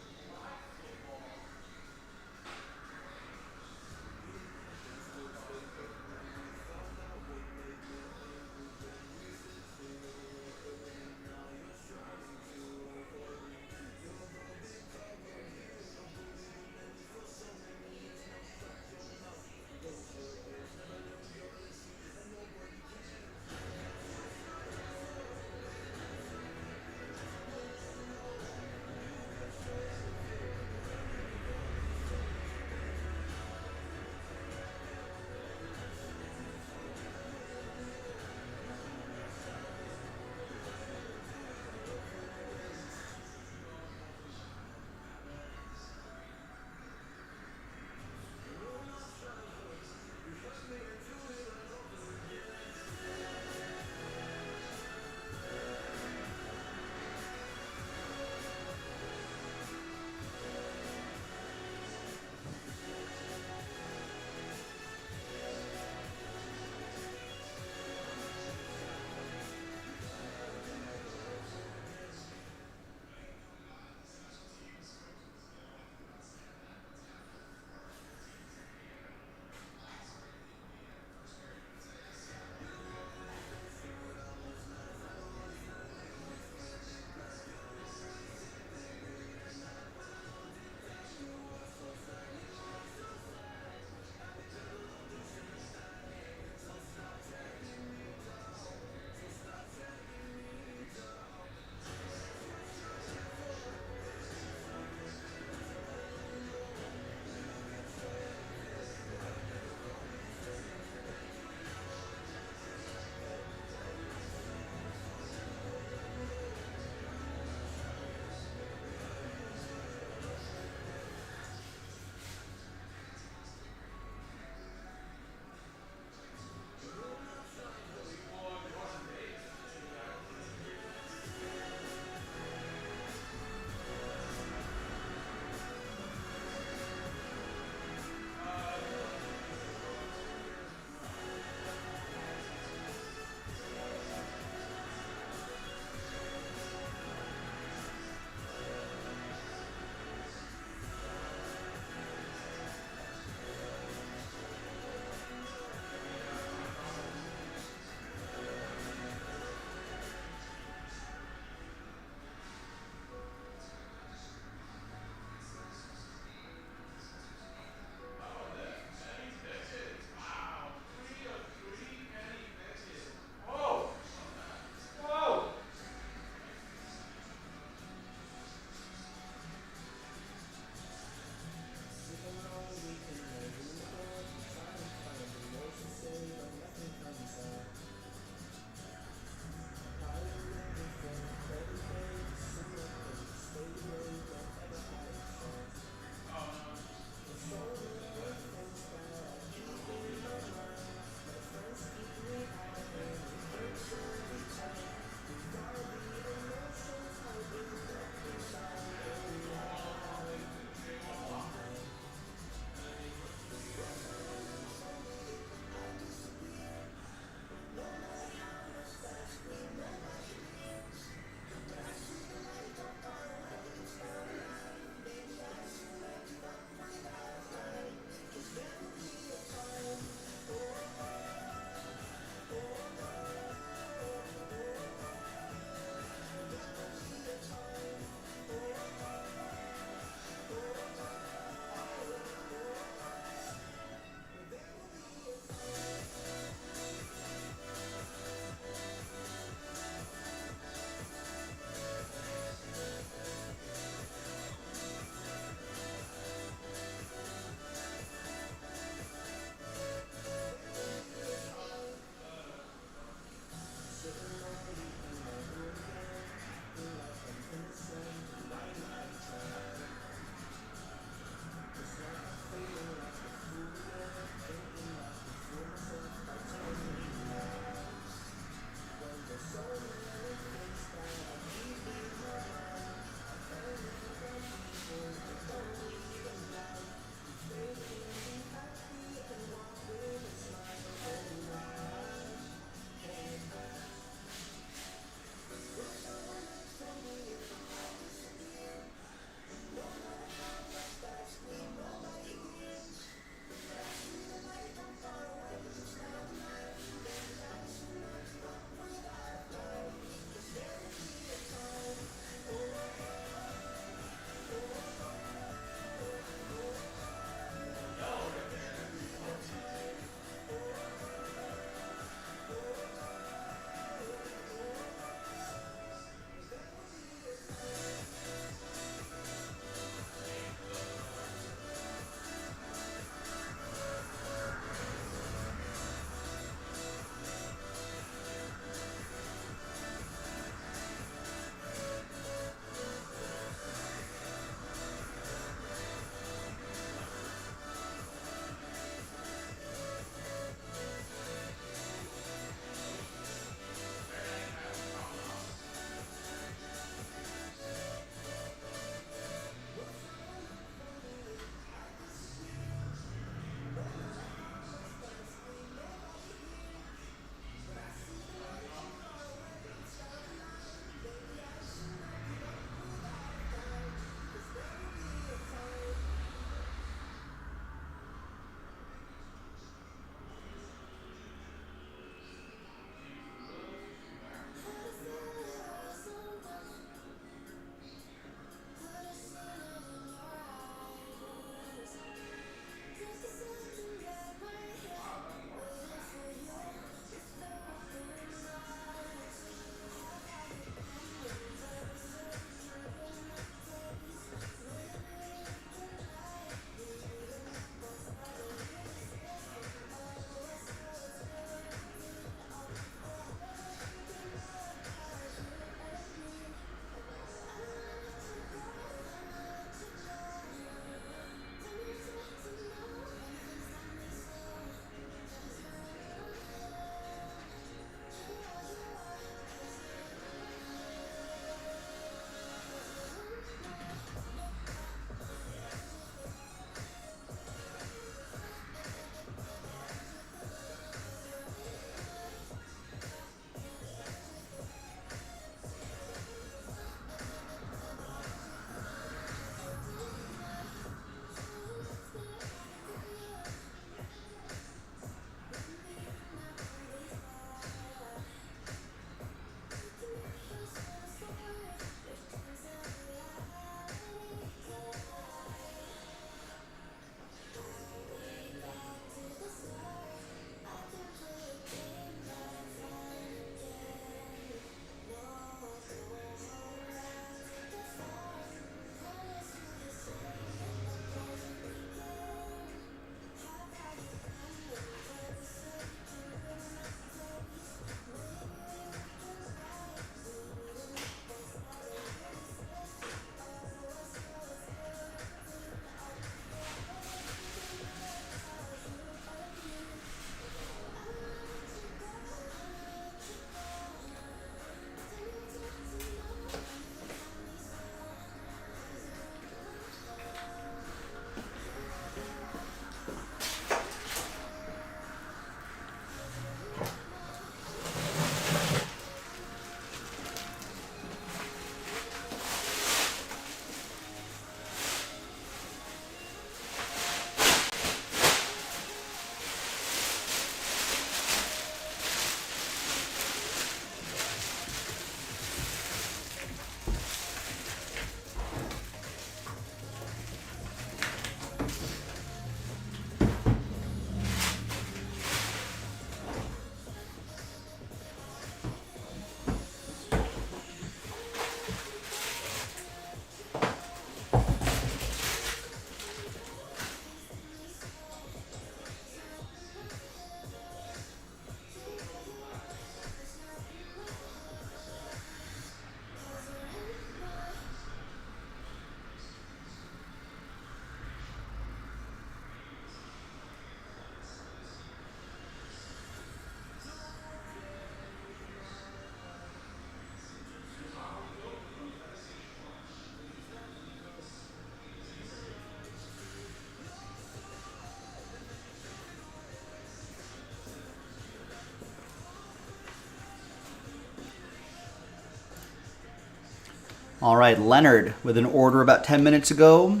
All right, Leonard with an order about 10 minutes ago.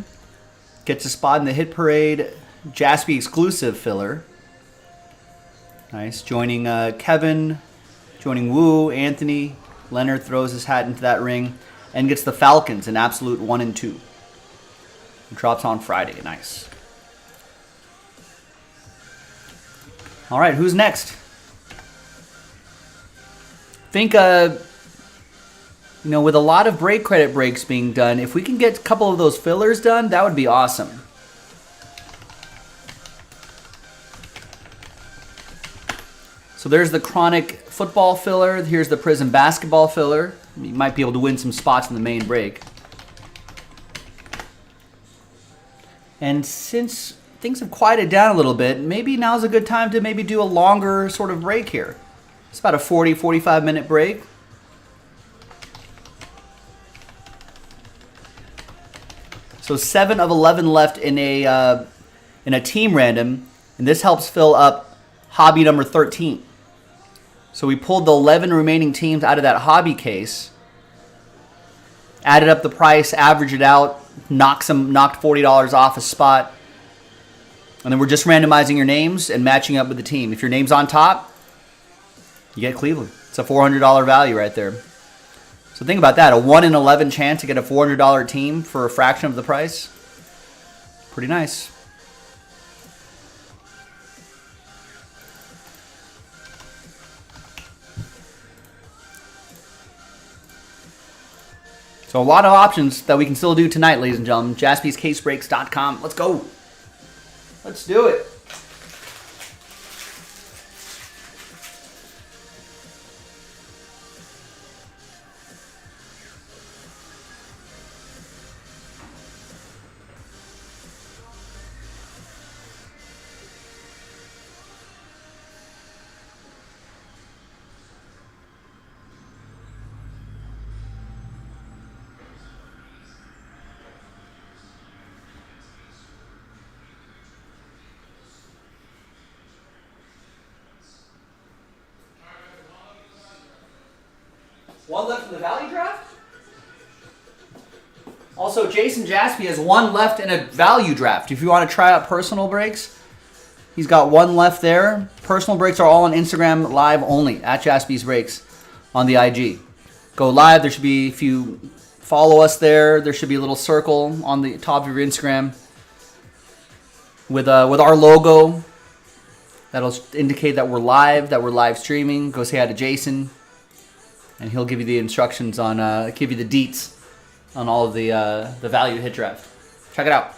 Gets a spot in the Hit Parade Jaspy exclusive filler. Nice. Joining Kevin, joining Wu, Anthony. Leonard throws his hat into that ring and gets the Falcons in absolute 1 and 2. Drops on Friday. Nice. All right, who's next? Think, with a lot of break credit breaks being done, if we can get a couple of those fillers done, that would be awesome. So there's the Chronic football filler. Here's the Prism basketball filler. You might be able to win some spots in the main break. And since things have quieted down a little bit, maybe now's a good time to maybe do a longer sort of break here. It's about a 40-45 minute break. So 7 of 11 left in a team random, and this helps fill up hobby number 13. So we pulled the 11 remaining teams out of that hobby case, added up the price, averaged it out, knocked $40 off a spot, and then we're just randomizing your names and matching up with the team. If your name's on top, you get Cleveland. It's a $400 value right there. So think about that, a 1 in 11 chance to get a $400 team for a fraction of the price. Pretty nice. So a lot of options that we can still do tonight, ladies and gentlemen. JaspysCaseBreaks.com. Let's go. Let's do it. One left in the value draft? Also, Jason Jaspy has 1 left in a value draft. If you want to try out personal breaks, he's got 1 left there. Personal breaks are all on Instagram live only, at Jaspy's Breaks on the IG. Go live. There should be, if you follow us there should be a little circle on the top of your Instagram with our logo. That'll indicate that we're live streaming. Go say hi to Jason. And he'll give you the instructions on, give you the deets on all of the value hit draft. Check it out.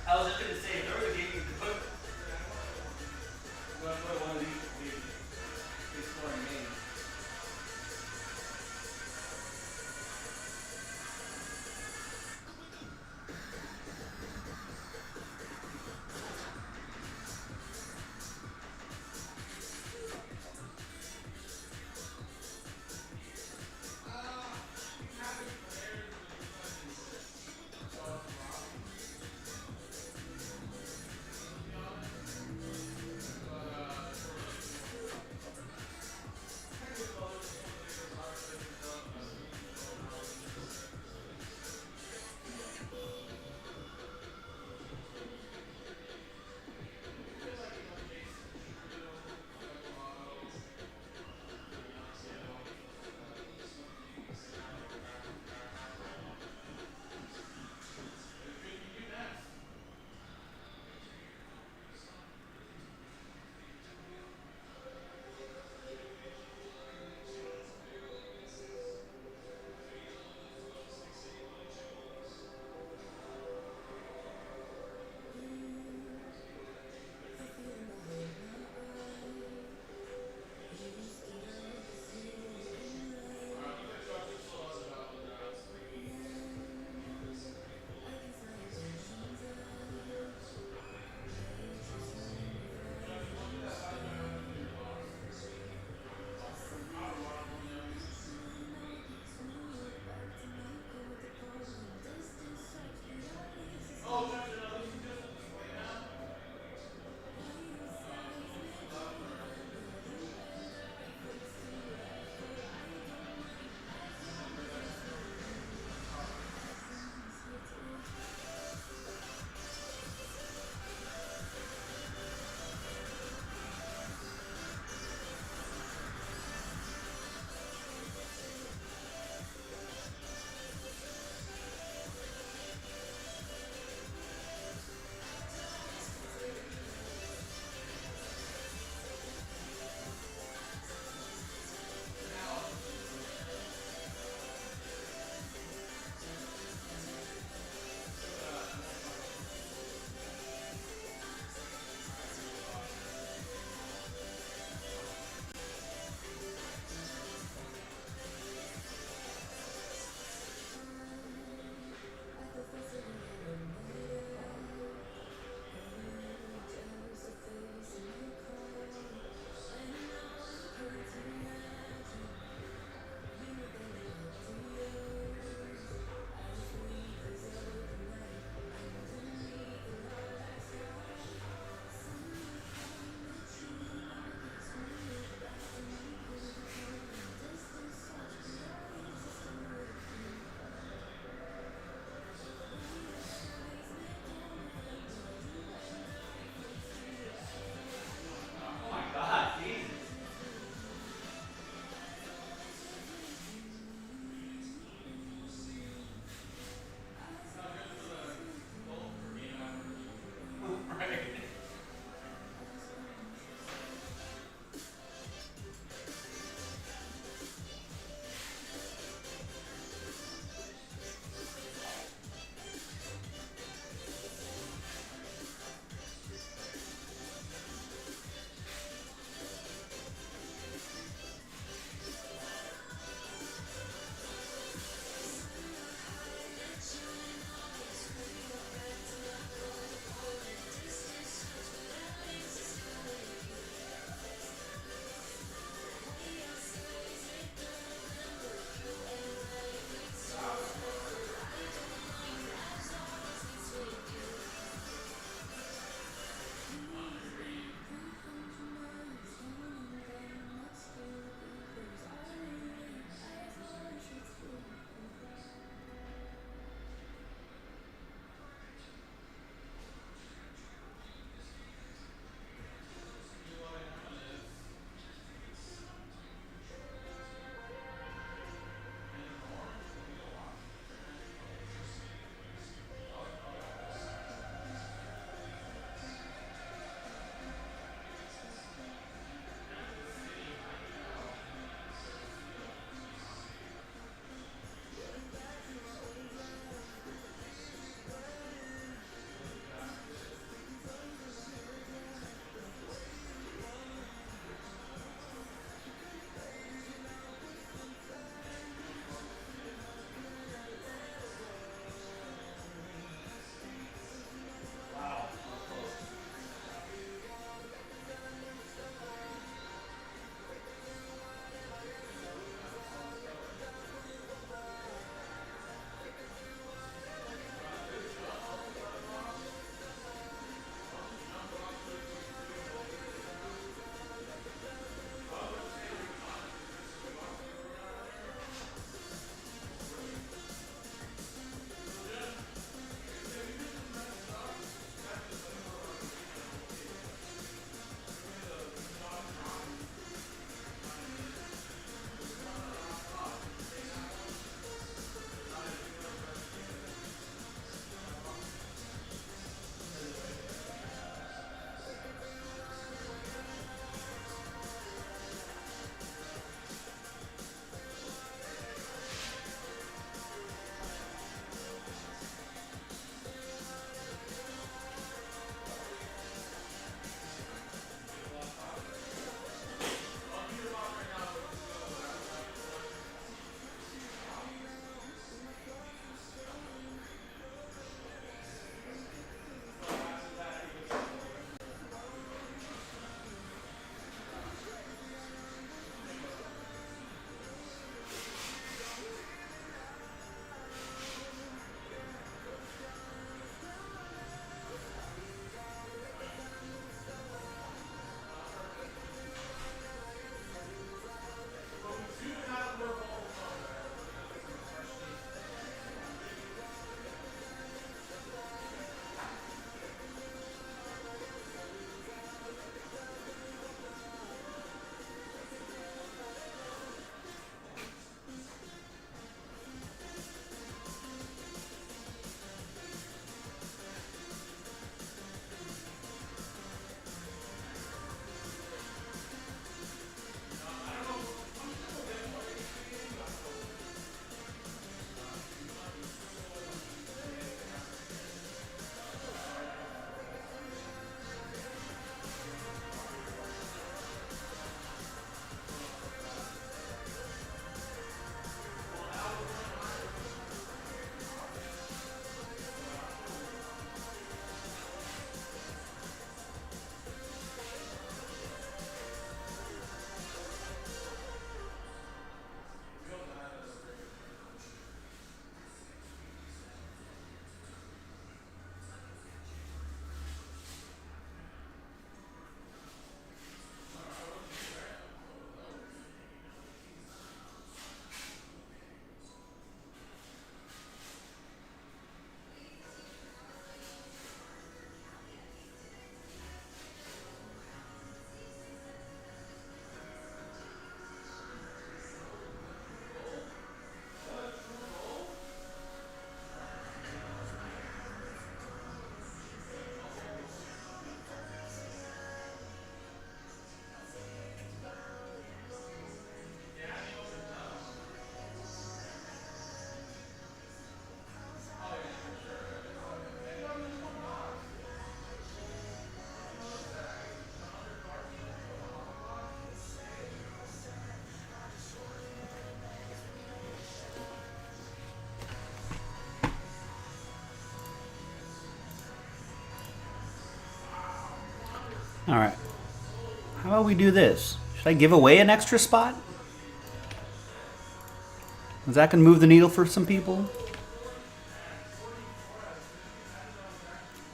I was just going to say, if there was a game you could put one of these scoring games. All right. How about we do this? Should I give away an extra spot? Is that going to move the needle for some people?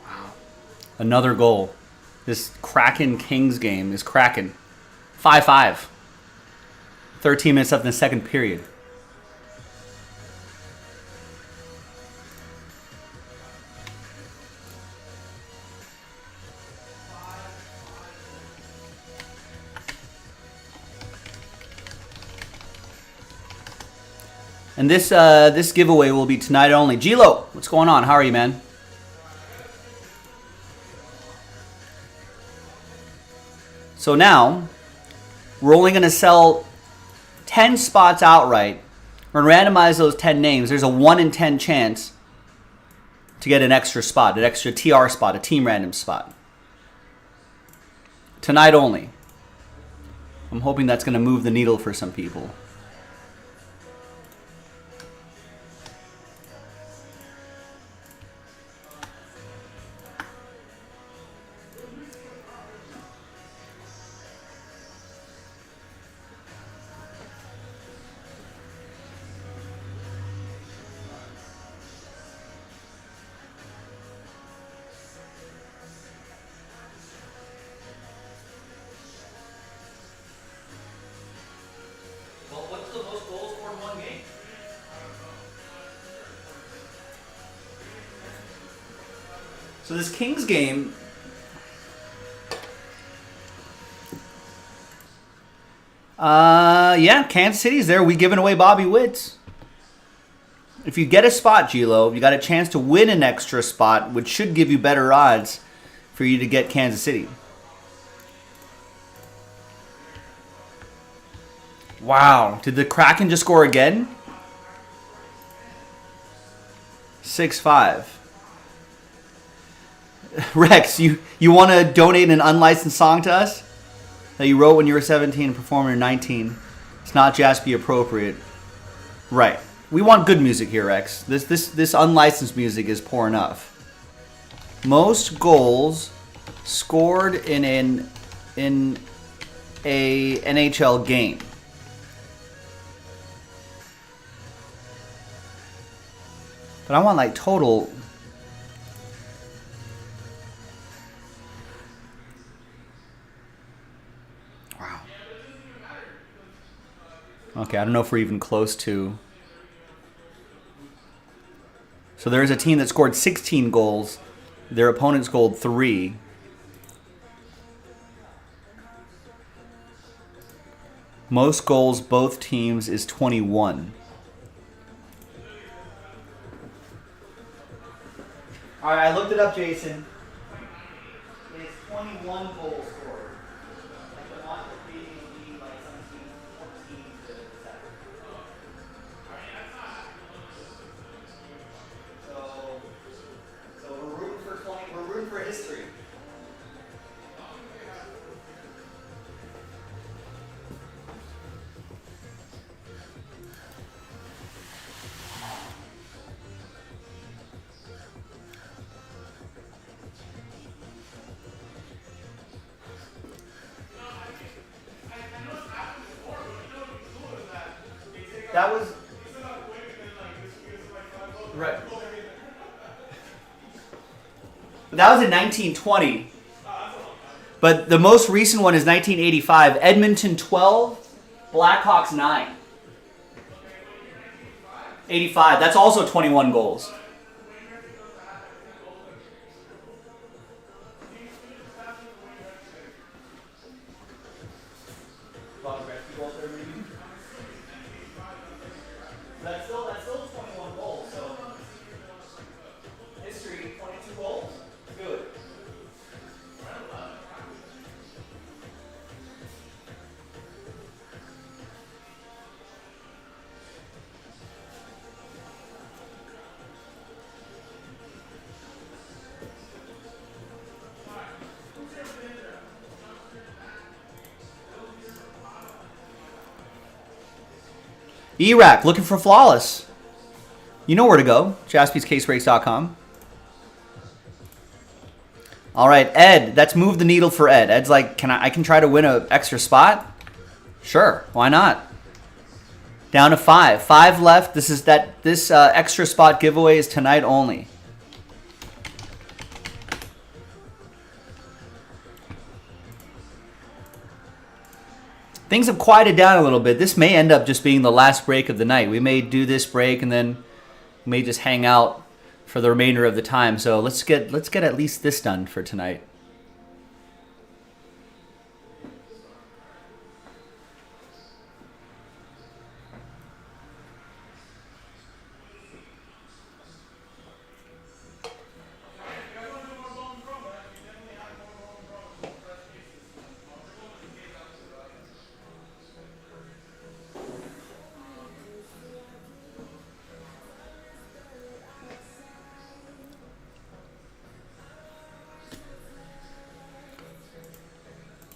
Wow. Another goal. This Kraken Kings game is cracking. 5-5. 13 minutes left in the second period. And this giveaway will be tonight only. Gilo, what's going on? How are you, man? So now, we're only going to sell 10 spots outright. We're going to randomize those 10 names. There's a 1 in 10 chance to get an extra spot, an extra TR spot, a team random spot. Tonight only. I'm hoping that's going to move the needle for some people. What's the most goals scored in one game? So this Kings game, yeah, Kansas City's there. We giving away Bobby Witts. If you get a spot, Gilo, you got a chance to win an extra spot, which should give you better odds for you to get Kansas City. Wow. Did the Kraken just score again? 6-5. Rex, you want to donate an unlicensed song to us that you wrote when you were 17 and performed when 19? It's not just be appropriate. Right. We want good music here, Rex. This unlicensed music is poor enough. Most goals scored in a NHL game. But I want like total. Wow. Okay, I don't know if we're even close to. So there is a team that scored 16 goals. Their opponent scored 3. Most goals both teams is 21. All right, I looked it up, Jason. It's 21 goals scored. Like the one for beating would be like 17, 14 to 7. So we're rooting for 20. We're rooting for history. That was right. That was in 1920. But the most recent one is 1985. Edmonton 12, Blackhawks 9. 85. That's also 21 goals. That's still 21 goals, so history, 22 goals, good. Iraq, looking for flawless. You know where to go. JaspysCaseBreaks.com. All right, Ed. Let's move the needle for Ed. Ed's like, I can try to win an extra spot? Sure, why not? Down to 5. 5 left. This extra spot giveaway is tonight only. Things have quieted down a little bit. This may end up just being the last break of the night. We may do this break and then we may just hang out for the remainder of the time. So let's get at least this done for tonight.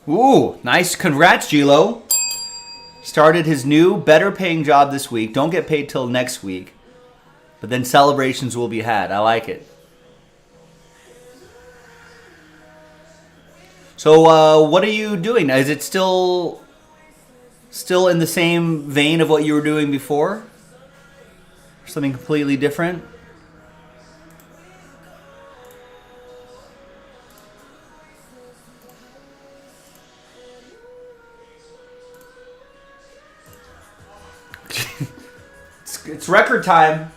Ooh, nice. Congrats, Gilo. Started his new, better paying job this week. Don't get paid till next week. But then celebrations will be had. I like it. So, what are you doing? Is it still in the same vein of what you were doing before? Something completely different? It's record time.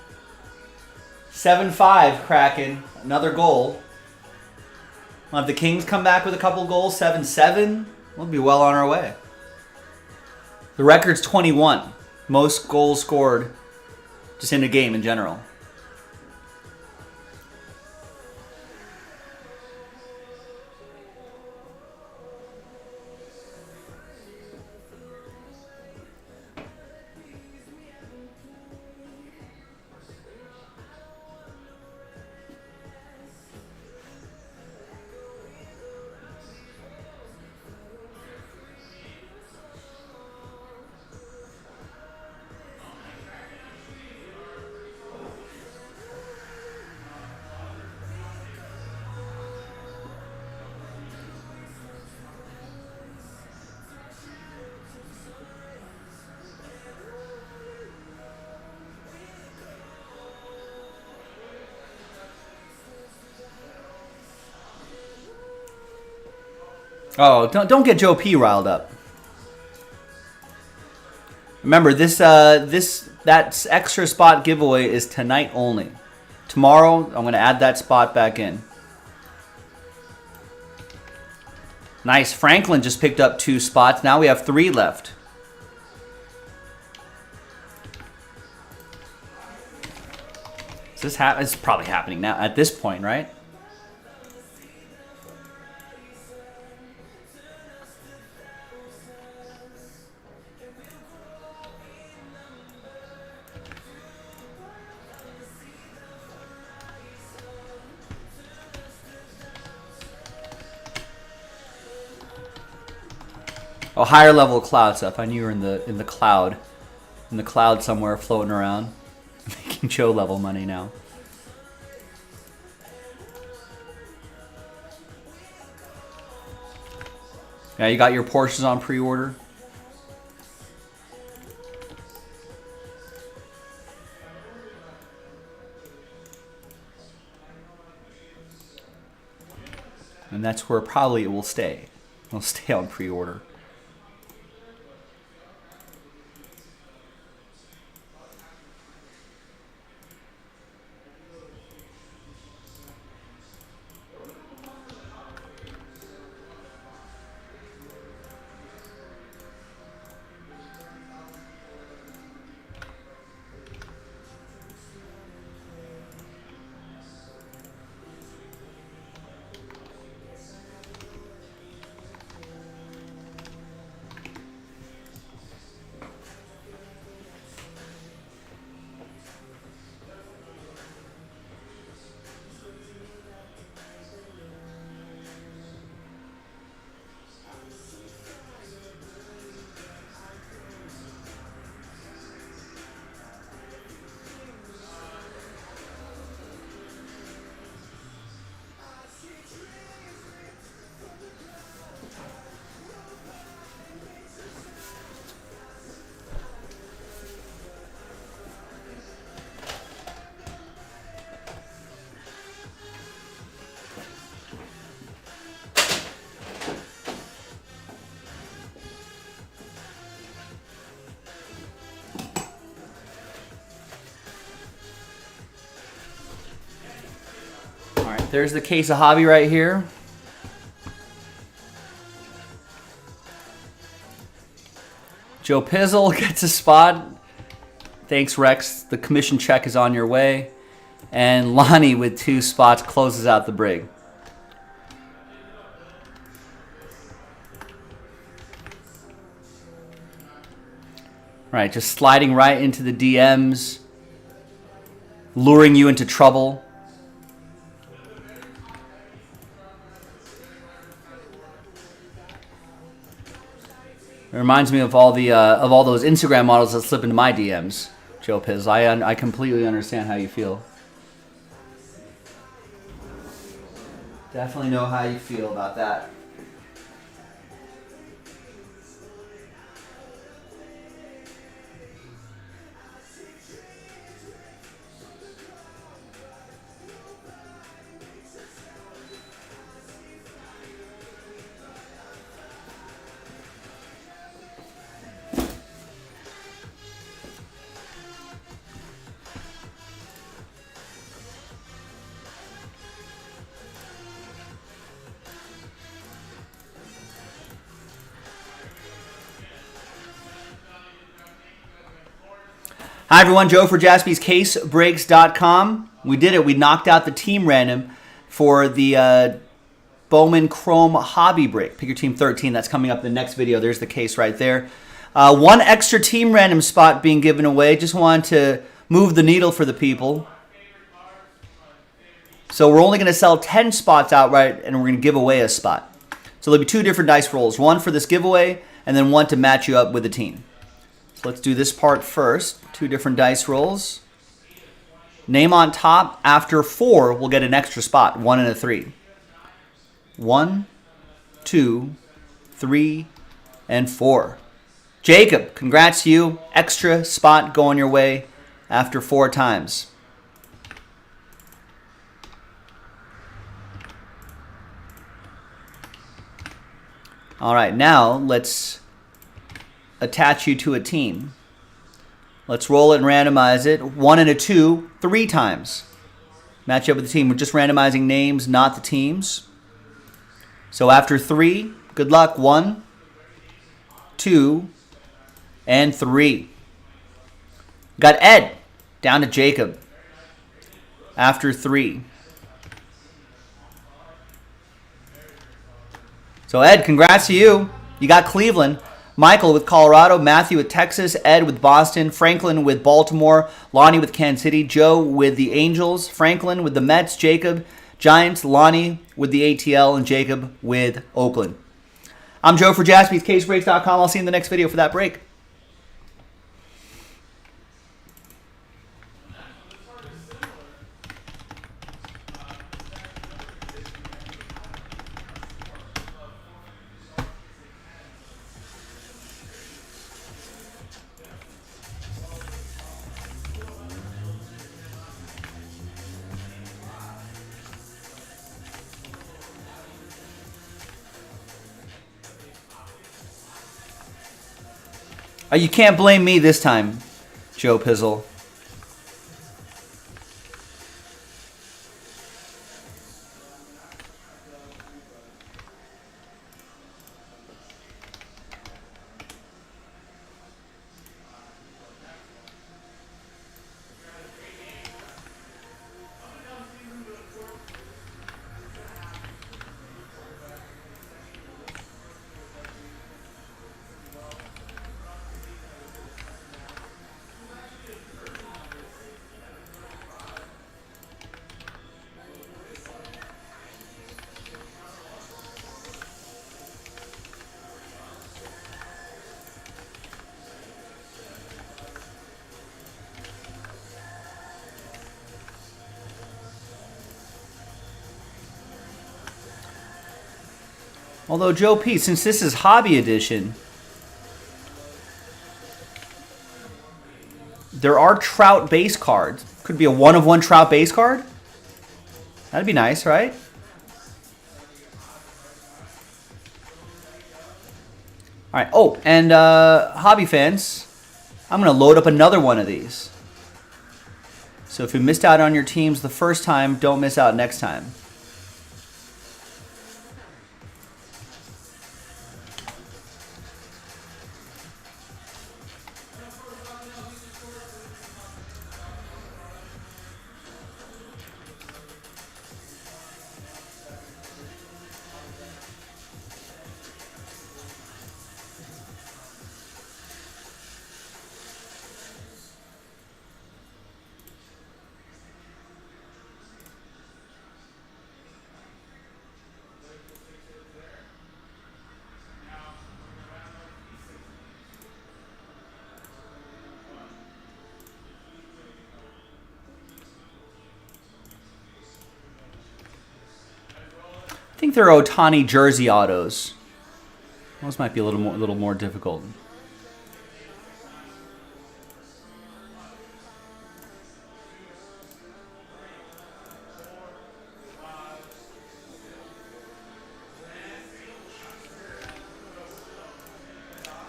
7-5, Kraken. Another goal. We'll have the Kings come back with a couple goals. 7-7. We'll be well on our way. The record's 21. Most goals scored just in a game in general. Oh, don't get Joe P riled up. Remember, that extra spot giveaway is tonight only. Tomorrow, I'm going to add that spot back in. Nice. Franklin just picked up 2 spots. Now we have 3 left. It's probably happening now at this point, right? Oh, higher level cloud stuff. I knew you were in the cloud. In the cloud somewhere floating around. Making Joe level money now. Yeah, you got your Porsches on pre-order? And that's where probably it will stay. It'll stay on pre-order. There's the case of hobby right here. Joe Pizzle gets a spot. Thanks, Rex. The commission check is on your way. And Lonnie with 2 spots closes out the break. Right, just sliding right into the DMs, luring you into trouble. It reminds me of all those Instagram models that slip into my DMs, Joe Piz. I completely understand how you feel. Definitely know how you feel about that. Hi everyone, Joe for JaspysCaseBreaks.com. We did it. We knocked out the team random for the Bowman Chrome hobby break. Pick your team 13. That's coming up in the next video. There's the case right there. One extra team random spot being given away. Just wanted to move the needle for the people. So we're only going to sell 10 spots outright, and we're going to give away a spot. So there'll be 2 different dice rolls. One for this giveaway, and then one to match you up with a team. So let's do this part first. 2 different dice rolls. Name on top. After 4, we'll get an extra spot. 1 and a 3. 1, 2, 3, and 4. Jacob, congrats to you. Extra spot going your way after 4 times. All right, now let's attach you to a team. Let's roll it and randomize it. 1 and a 2, 3 times. Match up with the team. We're just randomizing names, not the teams. So after 3, good luck. 1, 2, and 3. Got Ed down to Jacob. After 3. So Ed, congrats to you. You got Cleveland. Michael with Colorado, Matthew with Texas, Ed with Boston, Franklin with Baltimore, Lonnie with Kansas City, Joe with the Angels, Franklin with the Mets, Jacob, Giants, Lonnie with the ATL, and Jacob with Oakland. I'm Joe for JaspysCaseBreaks.com. I'll see you in the next video for that break. You can't blame me this time, Joe Pizzle. Although, Joe P., since this is Hobby Edition, there are Trout base cards. Could be a 1-of-1 Trout base card. That'd be nice, right? All right. Oh, and hobby fans, I'm going to load up another one of these. So if you missed out on your teams the first time, don't miss out next time. think they're Otani jersey autos. Those might be a little more difficult.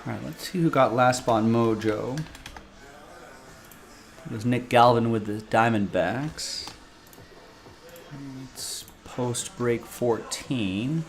All right, let's see who got last spot mojo. It was Nick Galvin with the Diamondbacks. It's post break 14.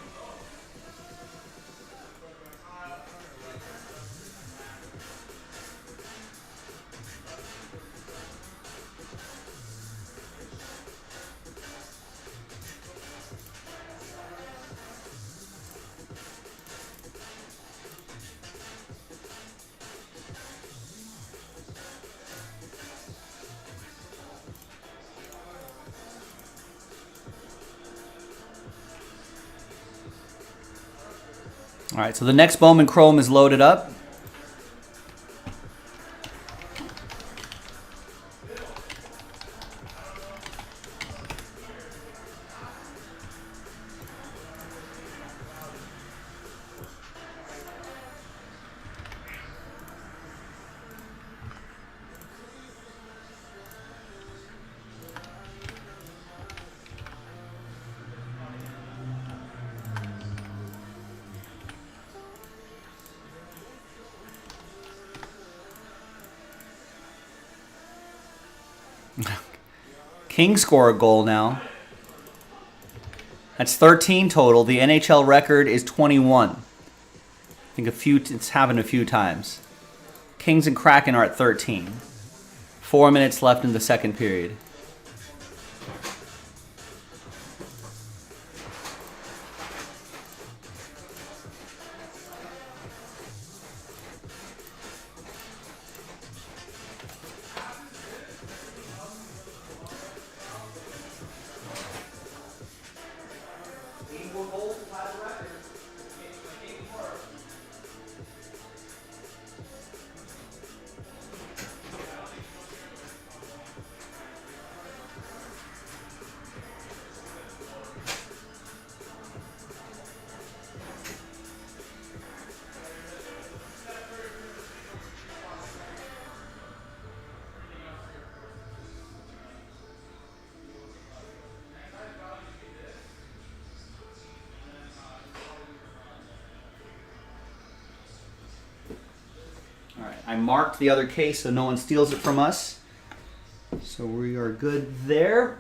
All right, so the next Bowman Chrome is loaded up. Kings score a goal now. That's 13 total. The NHL record is 21. I think it's happened a few times. Kings and Kraken are at 13. 4 minutes left in the second period. All right, I marked the other case so no one steals it from us. So we are good there.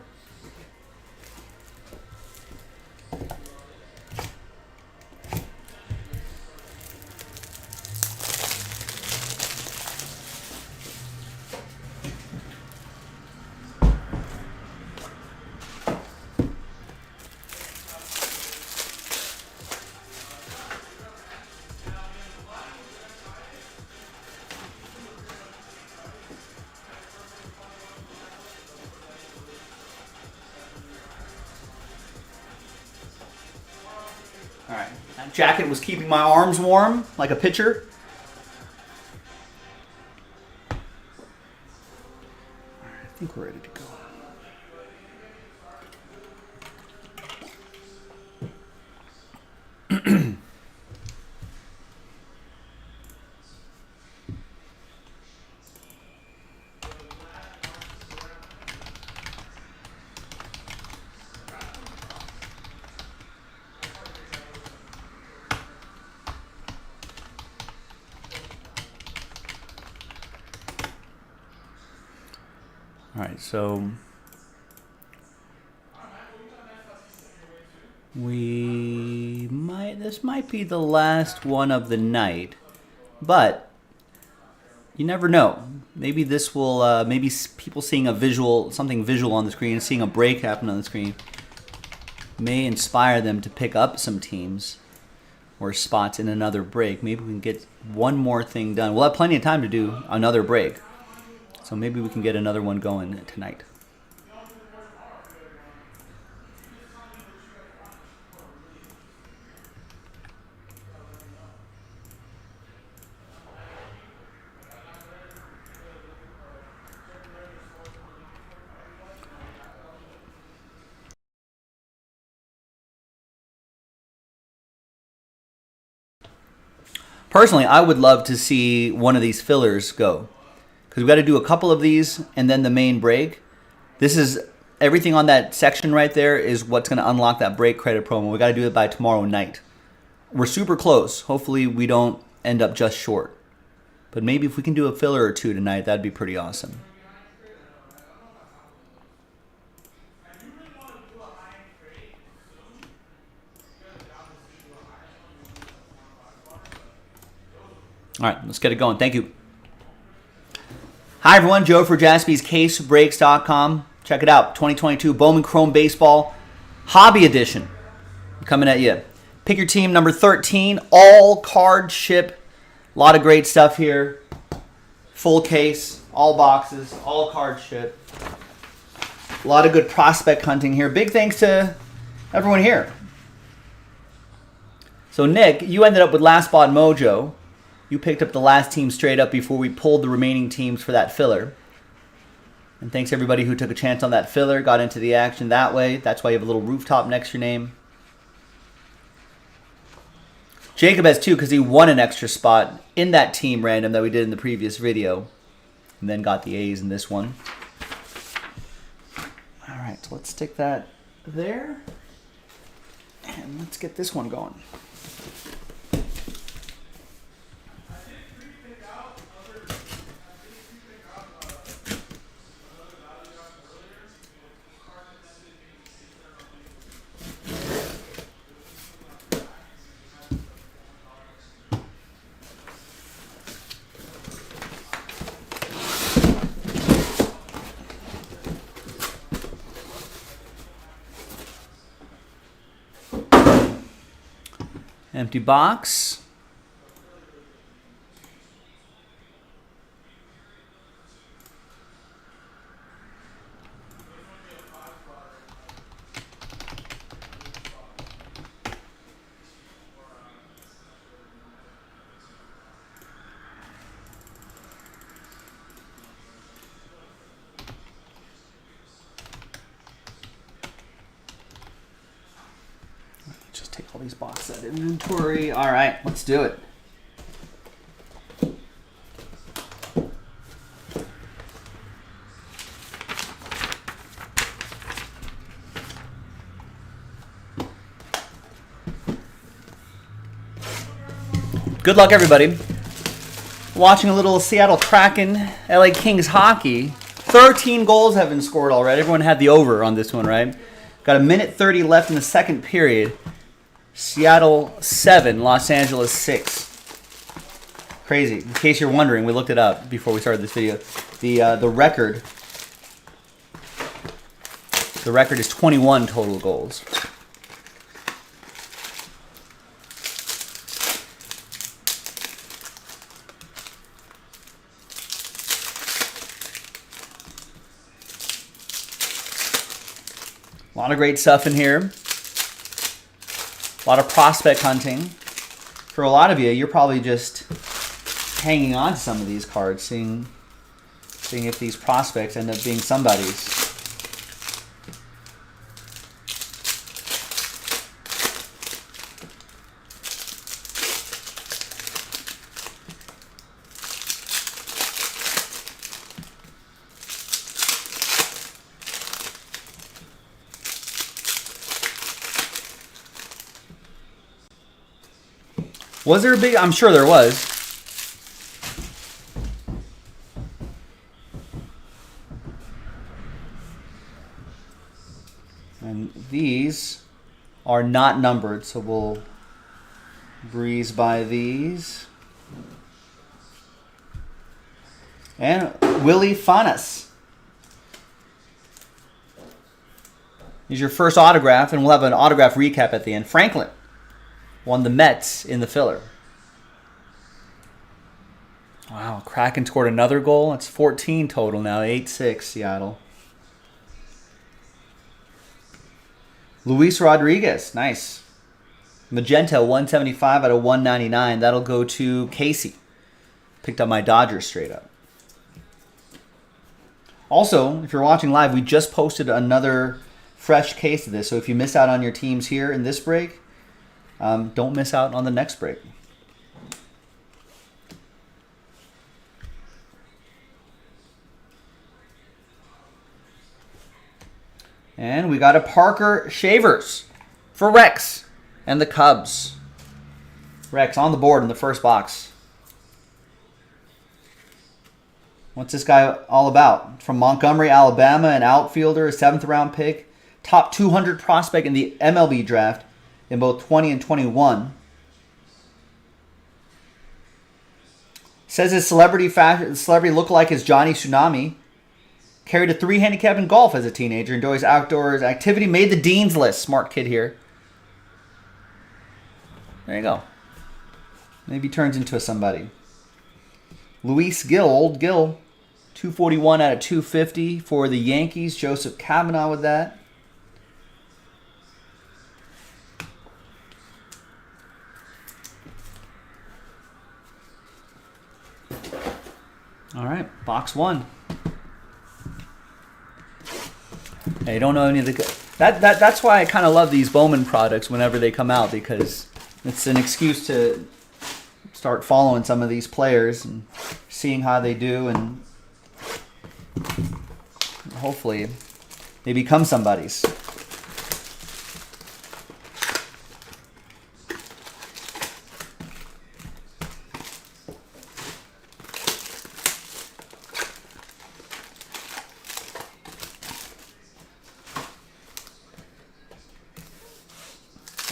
All right, that jacket was keeping my arms warm like a pitcher. All right, I think we're ready to go. All right, so this might be the last one of the night, but you never know. Maybe this will, maybe people seeing something visual on the screen, seeing a break happen on the screen, may inspire them to pick up some teams or spots in another break. Maybe we can get one more thing done. We'll have plenty of time to do another break. So maybe we can get another one going tonight. Personally, I would love to see one of these fillers go. Because we've got to do a couple of these and then the main break. This is everything on that section right there is what's going to unlock that break credit promo. We got to do it by tomorrow night. We're super close. Hopefully we don't end up just short. But maybe if we can do a filler or two tonight, that'd be pretty awesome. All right, let's get it going. Thank you. Hi, everyone. Joe for JaspysCaseBreaks.com. Check it out. 2022 Bowman Chrome Baseball Hobby Edition. Coming at you. Pick your team, number 13. All card ship. A lot of great stuff here. Full case. All boxes. All card ship. A lot of good prospect hunting here. Big thanks to everyone here. So, Nick, you ended up with Last Spot Mojo. You picked up the last team straight up before we pulled the remaining teams for that filler. And thanks everybody who took a chance on that filler, got into the action that way. That's why you have a little rooftop next to your name. Jacob has 2 because he won an extra spot in that team random that we did in the previous video. And then got the A's in this one. All right, so let's stick that there. And let's get this one going. Empty box. Just take all these boxes out of inventory. All right, let's do it. Good luck, everybody. Watching a little Seattle Kraken, LA Kings hockey. 13 goals have been scored already. Everyone had the over on this one, right? Got a minute 30 left in the second period. Seattle 7, Los Angeles 6. Crazy. In case you're wondering, we looked it up before we started this video. The record is 21 total goals. A lot of great stuff in here. A lot of prospect hunting. For a lot of you, you're probably just hanging on to some of these cards, seeing if these prospects end up being somebody's. Was there a big... I'm sure there was. And these are not numbered, so we'll breeze by these. And Willie Fanas. Here's your first autograph, and we'll have an autograph recap at the end. Franklin won the Mets in the filler. Wow, Kraken scored another goal. That's 14 total now, 8-6 Seattle. Luis Rodriguez, nice. Magenta, 175 out of 199. That'll go to Casey. Picked up my Dodgers straight up. Also, if you're watching live, we just posted another fresh case of this. So if you miss out on your teams here in this break, don't miss out on the next break. And we got a Parker Shavers for Rex and the Cubs. Rex on the board in the first box. What's this guy all about? From Montgomery, Alabama, an outfielder, a 7th round pick. Top 200 prospect in the MLB draft in both 20 and 21. Says his celebrity lookalike is Johnny Tsunami. Carried a 3 handicap in golf as a teenager. Enjoys outdoors activity. Made the Dean's List. Smart kid here. There you go. Maybe turns into somebody. Luis Gil, old Gil. 241 out of 250 for the Yankees. Joseph Kavanaugh with that. All right, box 1. Hey, don't know any of the that's why I kind of love these Bowman products whenever they come out, because it's an excuse to start following some of these players and seeing how they do, and hopefully they become somebody's.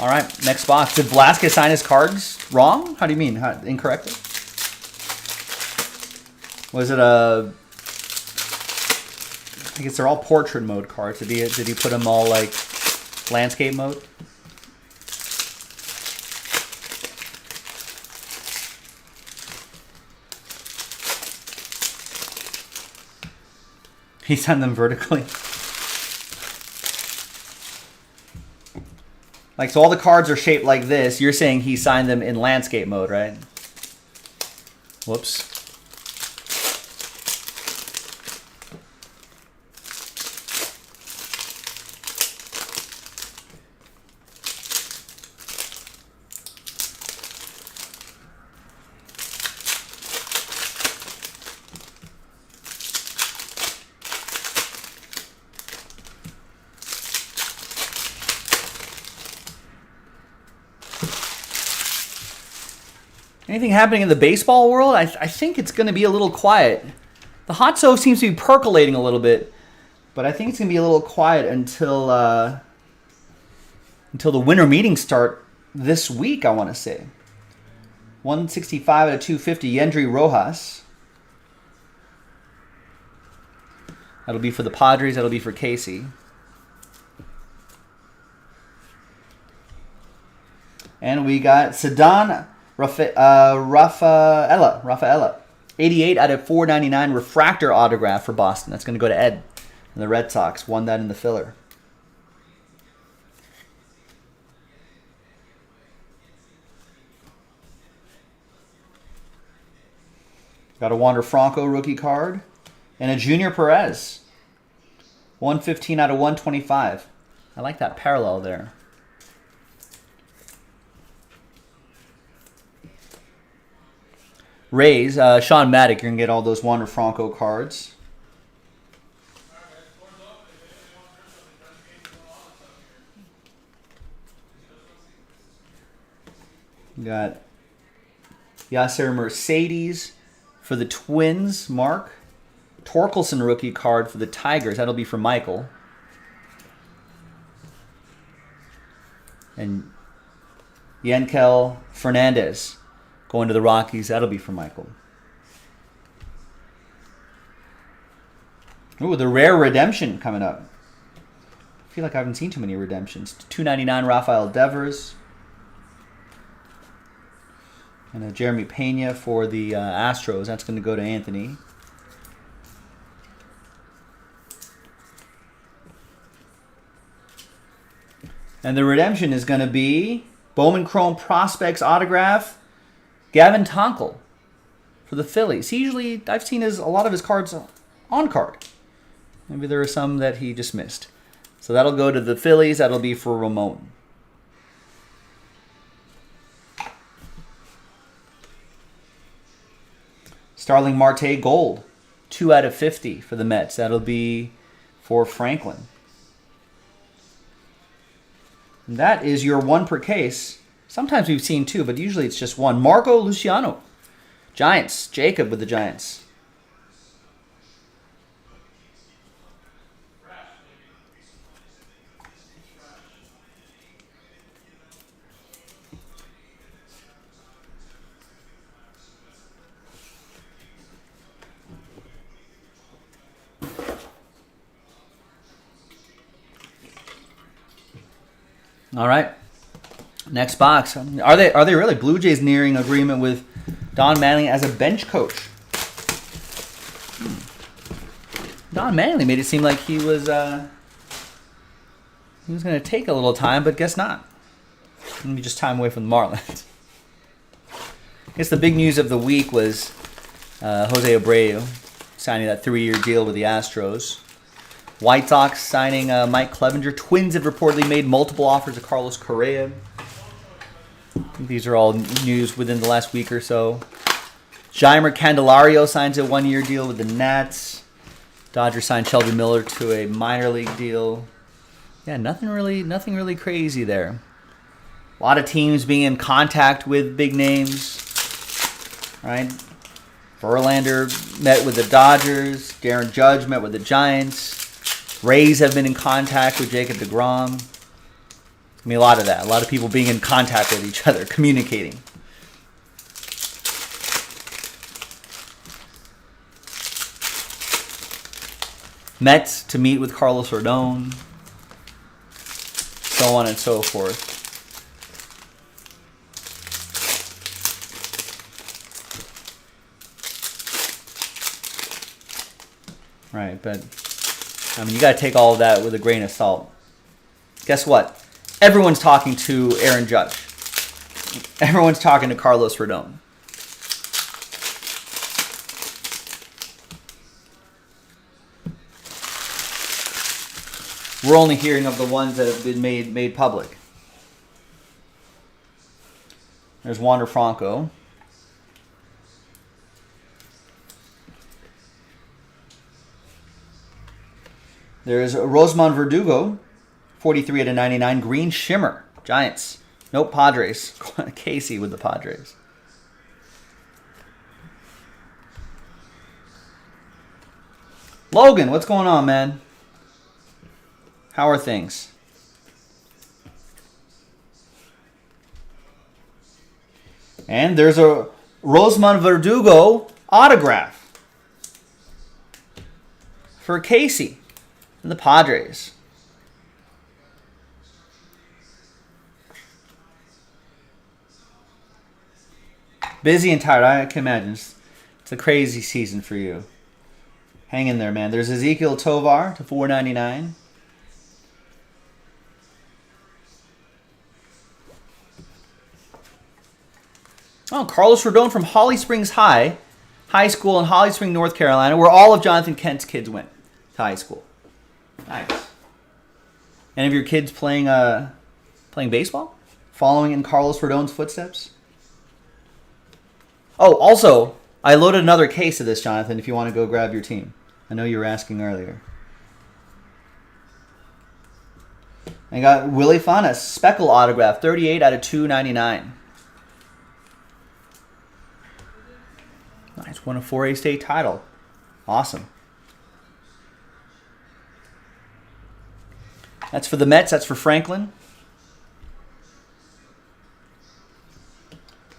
All right, next box. Did Velasquez sign his cards wrong? How do you mean? Incorrectly? Was it a... I guess they're all portrait mode cards. Did he put them all like landscape mode? He signed them vertically. Like, so all the cards are shaped like this. You're saying he signed them in landscape mode, right? Whoops. Anything happening in the baseball world? I think it's going to be a little quiet. The hot stove seems to be percolating a little bit, but I think it's going to be a little quiet until the winter meetings start this week, I want to say. 165 out of 250, Yendry Rojas. That'll be for the Padres. That'll be for Casey. And we got Ceddanne Rafaela. 88 out of 499 refractor autograph for Boston. That's going to go to Ed and the Red Sox. Won that in the filler. Got a Wander Franco rookie card. And a Junior Perez. 115 out of 125. I like that parallel there. Rays, Sean Maddock, you're going to get all those Wander Franco cards. We got Yasser Mercedes for the Twins, Mark. Torkelson rookie card for the Tigers. That'll be for Michael. And Yankel Fernandez going to the Rockies. That'll be for Michael. Ooh, the rare redemption coming up. I feel like I haven't seen too many redemptions. $2.99 Rafael Devers. And a Jeremy Pena for the Astros. That's going to go to Anthony. And the redemption is going to be Bowman Chrome Prospects autograph, Gavin Tonkel for the Phillies. I've seen a lot of his cards on card. Maybe there are some that he just missed. So that'll go to the Phillies. That'll be for Ramon. Starling Marte Gold, 2 out of 50 for the Mets. That'll be for Franklin. And that is your 1 per case. Sometimes we've seen 2, but usually it's just 1. Marco Luciano. Giants. Jacob with the Giants. All right. Next box. Are they really? Blue Jays nearing agreement with Don Mattingly as a bench coach. Don Mattingly made it seem like he was going to take a little time, but guess not. Maybe just time away from the Marlins. I guess the big news of the week was Jose Abreu signing that 3-year deal with the Astros. White Sox signing Mike Clevenger. Twins have reportedly made multiple offers to Carlos Correa. I think these are all news within the last week or so. Jeimer Candelario signs a 1-year deal with the Nats. Dodgers signed Shelby Miller to a minor league deal. Yeah, nothing really crazy there. A lot of teams being in contact with big names. Right? Verlander met with the Dodgers. Aaron Judge met with the Giants. Rays have been in contact with Jacob deGrom. I mean, a lot of that. A lot of people being in contact with each other, communicating. Mets to meet with Carlos Rodon. So on and so forth. Right, but I mean, you got to take all of that with a grain of salt. Guess what? Everyone's talking to Aaron Judge. Everyone's talking to Carlos Rodon. We're only hearing of the ones that have been made public. There's Wander Franco. There's Rosemond Verdugo, 43/99. Green Shimmer, Giants. Nope, Padres. Casey with the Padres. Logan, what's going on, man? How are things? And there's a Rosemond Verdugo autograph for Casey and the Padres. Busy and tired, I can imagine. It's a crazy season for you. Hang in there, man. There's Ezekiel Tovar to $4.99. Oh, Carlos Rodon from Holly Springs High School in Holly Springs, North Carolina, where all of Jonathan Kent's kids went to high school. Nice. Any of your kids playing baseball? Following in Carlos Rodon's footsteps? Oh, also, I loaded another case of this, Jonathan, if you want to go grab your team. I know you were asking earlier. I got Willie Fana, Speckle autograph, 38/299. Nice, won a 4A state title. Awesome. That's for the Mets. That's for Franklin.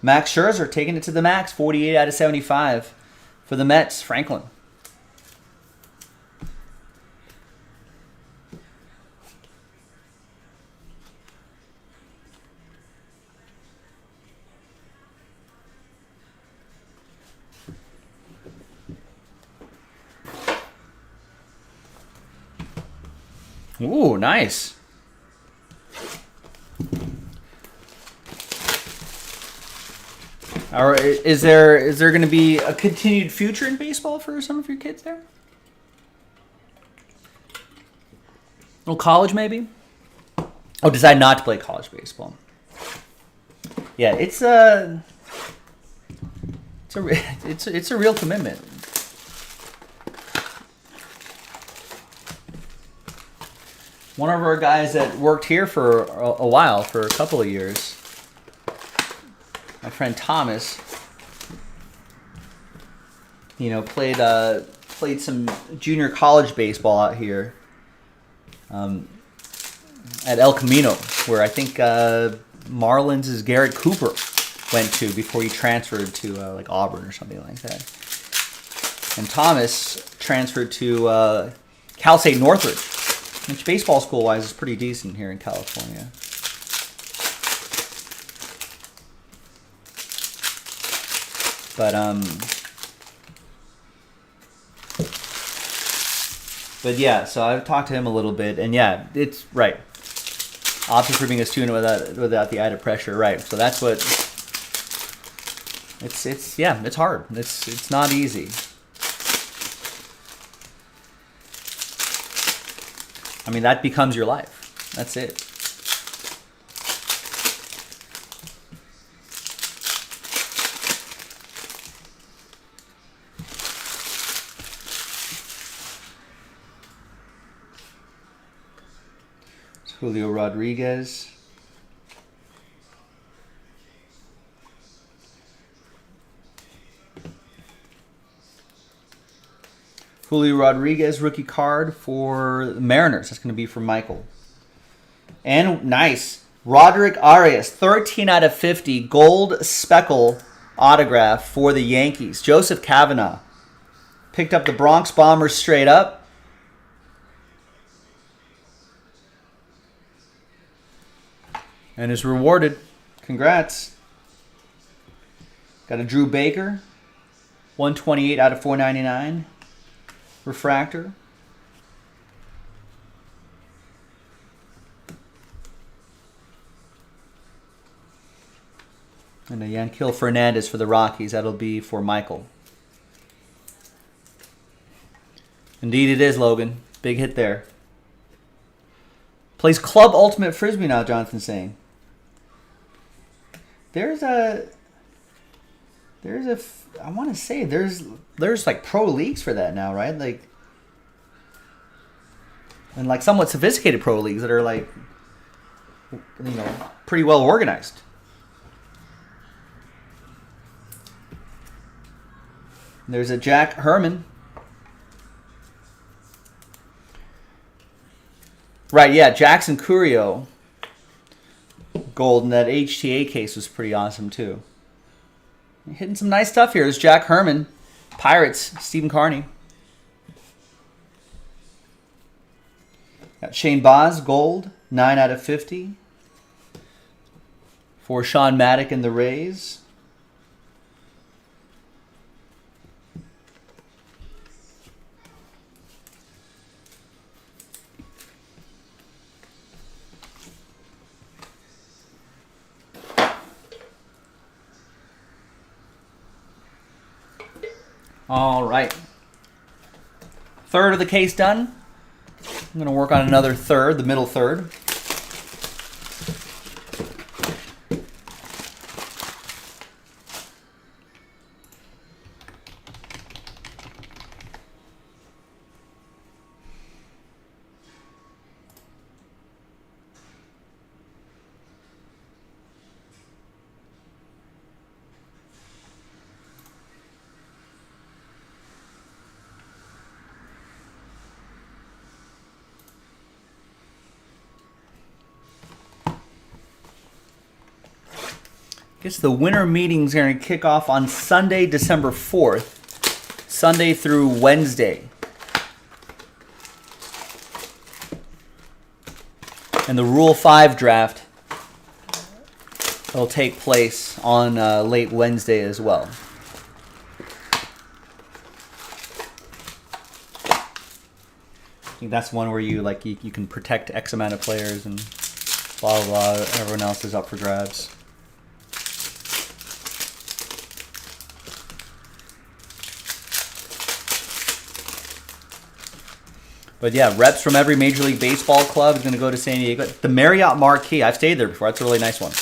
Max Scherzer taking it to the max. 48/75 for the Mets. Franklin. Ooh, nice. All right, is there going to be a continued future in baseball for some of your kids there? Well, college maybe. Oh, decide not to play college baseball. Yeah, it's a real commitment. One of our guys that worked here for a while, for a couple of years. My friend Thomas. You know, played some junior college baseball out here at El Camino, where I think Marlins' Garrett Cooper went to before he transferred to like Auburn or something like that. And Thomas transferred to Cal State Northridge, which baseball school-wise is pretty decent here in California. But yeah, so I've talked to him a little bit, and yeah, it's right. Opting for being a student without the added pressure, right? So that's what. It's hard. It's not easy. I mean, that becomes your life. That's it. Julio Rodriguez. Julio Rodriguez rookie card for the Mariners. That's going to be for Michael. And nice. Roderick Arias, 13 out of 50, gold speckle autograph for the Yankees. Joseph Kavanaugh picked up the Bronx Bombers straight up. And is rewarded. Congrats. Got a Drew Baker. 128 out of 499. Refractor. And a Yanquiel Fernandez for the Rockies. That'll be for Michael. Indeed it is, Logan. Big hit there. Plays Club Ultimate Frisbee now, Jonathan's saying. There's I want to say there's like pro leagues for that now, right? Like, and like somewhat sophisticated pro leagues that are like, you know, pretty well organized. There's a Jack Herman. Right, yeah, Jackson Curio. Gold, and that HTA case was pretty awesome too. Hitting some nice stuff here. There's Jack Herman. Pirates, Stephen Carney. Got Shane Baz, gold, 9 out of 50. For Sean Maddock and the Rays. All right. Third of the case done. I'm going to work on another third, the middle third. Guess the winter meetings are going to kick off on Sunday, December 4th. Sunday through Wednesday. And the Rule 5 draft will take place on late Wednesday as well. I think that's one where you can protect X amount of players and blah blah blah. Everyone else is up for grabs. But yeah, reps from every Major League Baseball club is going to go to San Diego. The Marriott Marquis, I've stayed there before. That's a really nice one.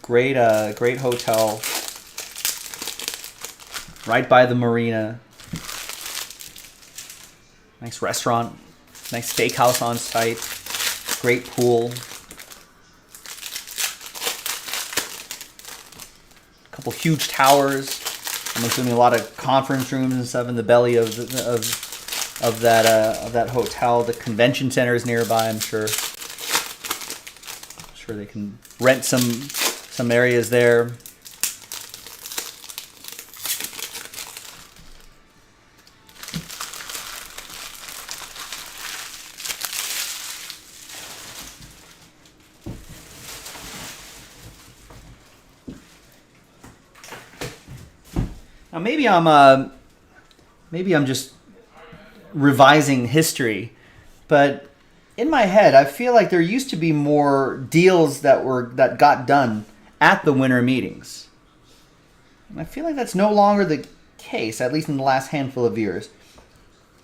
Great, great hotel. Right by the marina. Nice restaurant. Nice steakhouse on site. Great pool. A couple huge towers. I'm assuming a lot of conference rooms and stuff in the belly of that hotel. The convention center is nearby, I'm sure. I'm sure they can rent some areas there. Now maybe I'm just revising history, but in my head I feel like there used to be more deals that got done at the winter meetings. And I feel like that's no longer the case, at least in the last handful of years.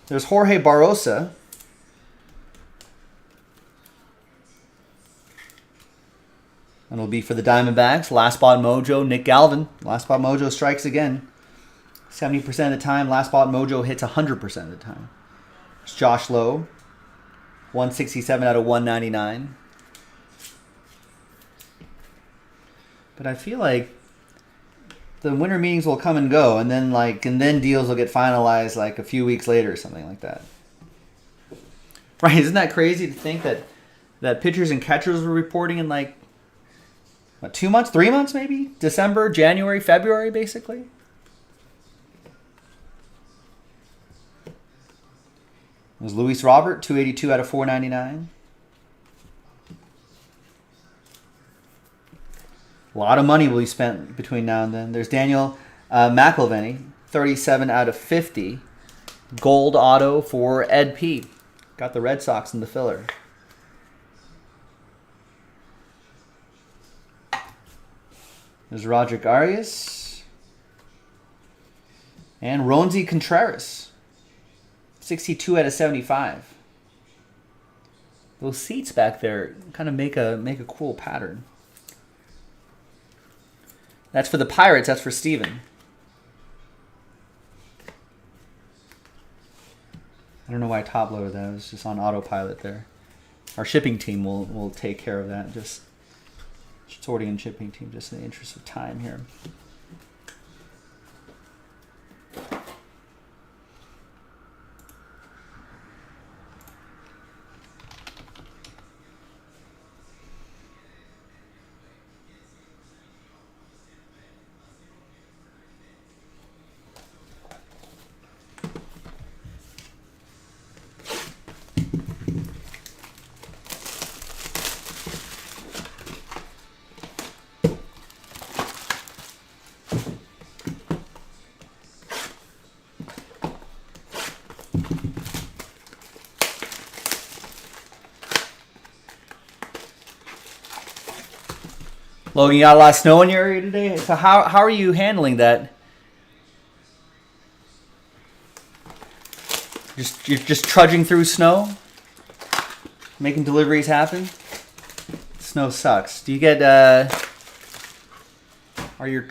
There's Jorge Barrosa. And it'll be for the Diamondbacks. Last Spot Mojo, Nick Galvin. Last Spot Mojo strikes again. 70% of the time, Last Spot Mojo hits 100% of the time. It's Josh Lowe, 167 out of 199. But I feel like the winter meetings will come and go, and then deals will get finalized like a few weeks later or something like that. Right? Isn't that crazy to think that pitchers and catchers were reporting in like 2 months, 3 months maybe? December, January, February, basically? It was Luis Robert, 282 out of 499. A lot of money will be spent between now and then. There's Daniel McIlvenny, 37 out of 50. Gold auto for Ed P. Got the Red Sox in the filler. There's Roderick Arias. And Ronzi Contreras. 62 out of 75. Those seats back there kind of make a cool pattern. That's for the Pirates. That's for Steven. I don't know why I top loaded that. It was just on autopilot there. Our shipping team will take care of that. Just sorting and shipping team, just in the interest of time here. Logan, you got a lot of snow in your area today? So how are you handling that? You're just trudging through snow? Making deliveries happen? Snow sucks. Do you get are your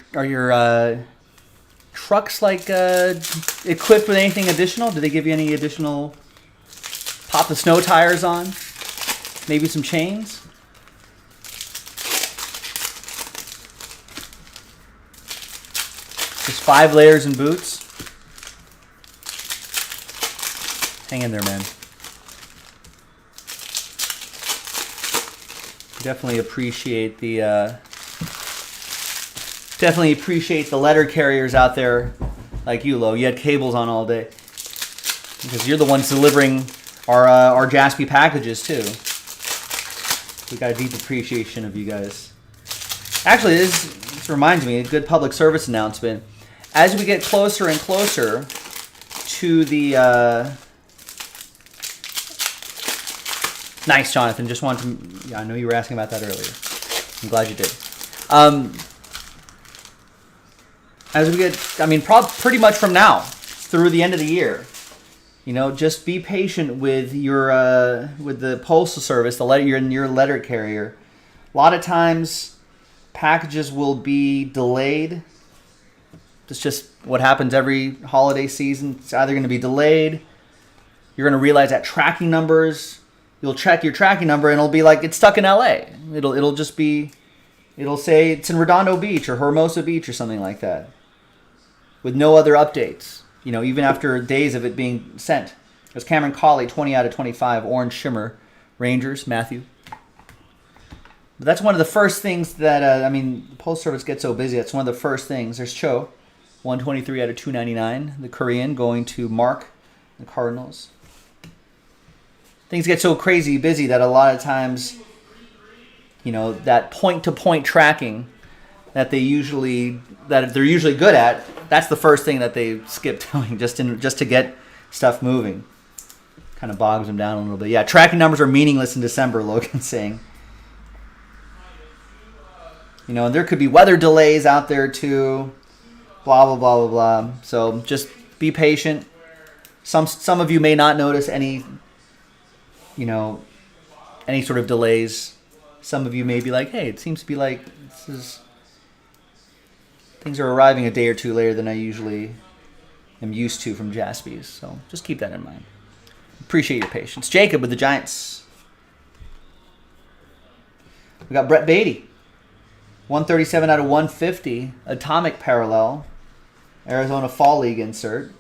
trucks like equipped with anything additional? Do they give you any additional pop the snow tires on? Maybe some chains? Just 5 layers and boots. Hang in there, man. Definitely appreciate the letter carriers out there like you, Lo. You had cables on all day because you're the ones delivering our Jaspy packages too. We got a deep appreciation of you guys. Actually, this reminds me, a good public service announcement. As we get closer and closer to the nice, Jonathan. Just wanted to. Yeah, I know you were asking about that earlier. I'm glad you did. As we get, pretty much from now through the end of the year, just be patient with your with the postal service, your letter carrier. A lot of times, packages will be delayed. It's just what happens every holiday season. It's either going to be delayed, you're going to realize that tracking numbers, you'll check your tracking number and it'll be like it's stuck in LA. It'll just be, it'll say it's in Redondo Beach or Hermosa Beach or something like that, with no other updates. You know, even after days of it being sent. There's Cameron Colley, 20 out of 25, Orange Shimmer, Rangers, Matthew. But that's one of the first things that, the Post Service gets so busy. That's one of the first things. There's Cho, 123 out of 299, the Korean, going to Mark, the Cardinals. Things get so crazy busy that a lot of times, you know, that point-to-point tracking that they're usually good at, that's the first thing that they skip doing just to get stuff moving. Kind of bogs them down a little bit. Yeah, tracking numbers are meaningless in December, Logan's saying. You know, and there could be weather delays out there too. Blah, blah, blah, blah, blah. So just be patient. Some of you may not notice any sort of delays. Some of you may be like, hey, it seems to be like things are arriving a day or two later than I usually am used to from Jaspys. So just keep that in mind. Appreciate your patience. Jacob with the Giants. We got Brett Beatty. 137 out of 150. Atomic Parallel. Arizona Fall League insert.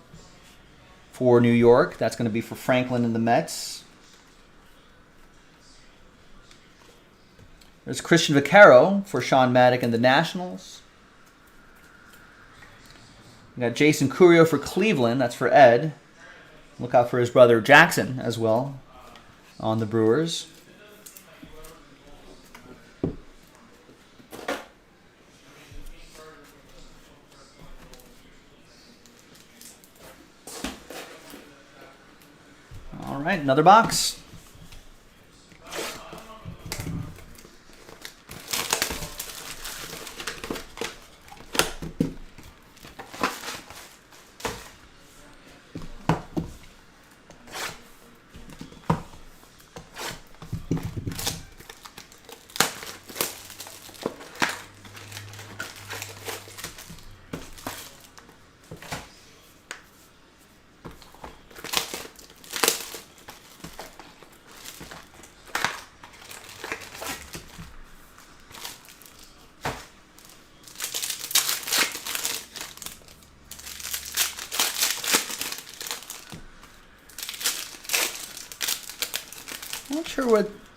For New York. That's going to be for Franklin and the Mets. There's Christian Vaccaro for Sean Maddock and the Nationals. We got Jason Curio for Cleveland. That's for Ed. Look out for his brother Jackson as well on the Brewers. All right, another box.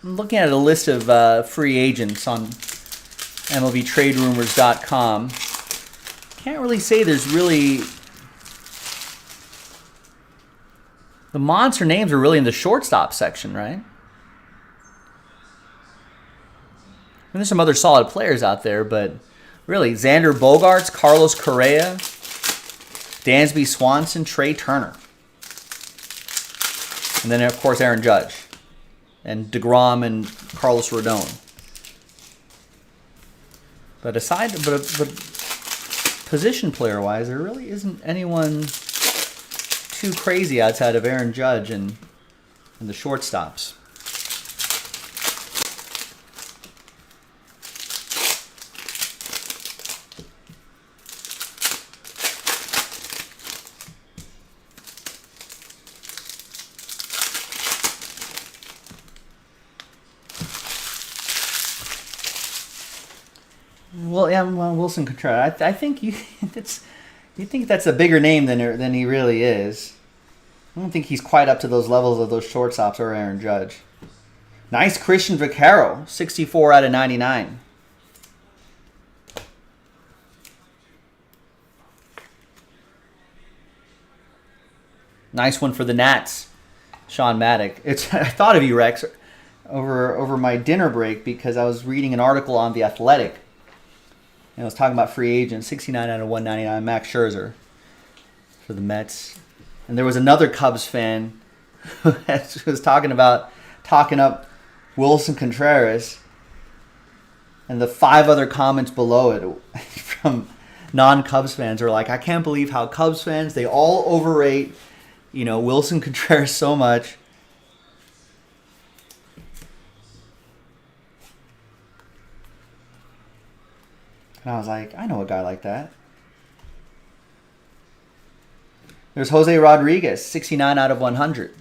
I'm looking at a list of free agents on MLBTradeRumors.com. Can't really say there's really... The monster names are really in the shortstop section, right? And there's some other solid players out there, but really, Xander Bogaerts, Carlos Correa, Dansby Swanson, Trey Turner. And then, of course, Aaron Judge. And DeGrom and Carlos Rodon. But position player wise, there really isn't anyone too crazy outside of Aaron Judge and the shortstops. Well, yeah, Wilson Contreras. I think you think that's a bigger name than he really is. I don't think he's quite up to those levels of those shortstops or Aaron Judge. Nice Christian Vaccaro, 64 out of 99. Nice one for the Nats, Sean Maddock. I thought of you, Rex, over my dinner break because I was reading an article on The Athletic. And I was talking about free agents, 69 out of 199, Max Scherzer for the Mets. And there was another Cubs fan who was talking up Wilson Contreras. And the 5 other comments below it from non-Cubs fans are like, I can't believe how Cubs fans, they all overrate, Wilson Contreras so much. And I was like, I know a guy like that. There's Jose Rodriguez, 69 out of 100.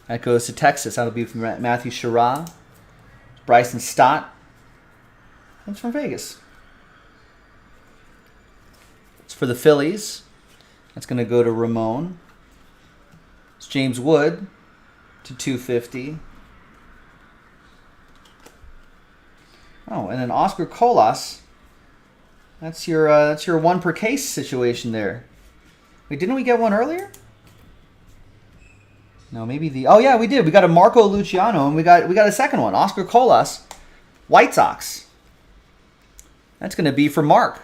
That goes to Texas. That'll be from Matthew Sherrod. Bryson Stott. That's from Vegas. It's for the Phillies. That's going to go to Ramon. It's James Wood to 250. Oh, and then Oscar Colas. That's your one per case situation there. Wait, didn't we get one earlier? No, maybe the... Oh, yeah, we did. We got a Marco Luciano, and we got a second one. Oscar Colas, White Sox. That's going to be for Mark.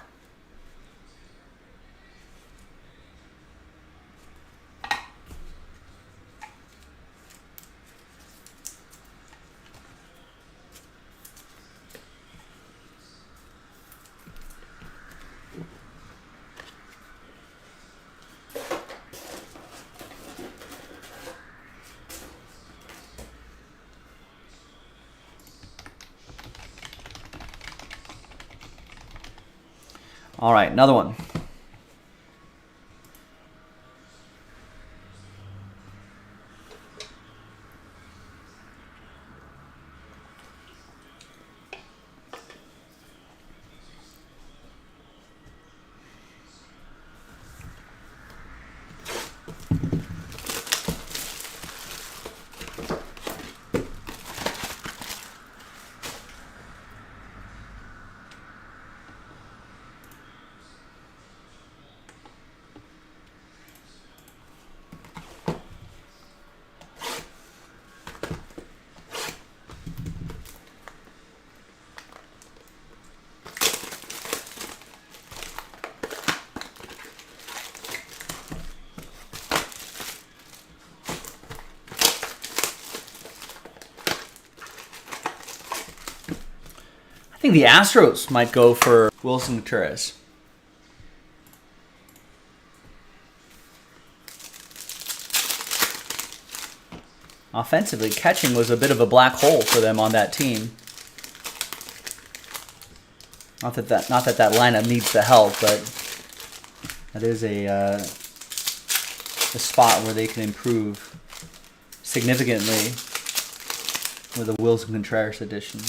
All right, another one. I think the Astros might go for Wilson Contreras. Offensively, catching was a bit of a black hole for them on that team. Not that that lineup needs the help, but that is a spot where they can improve significantly with a Wilson Contreras addition.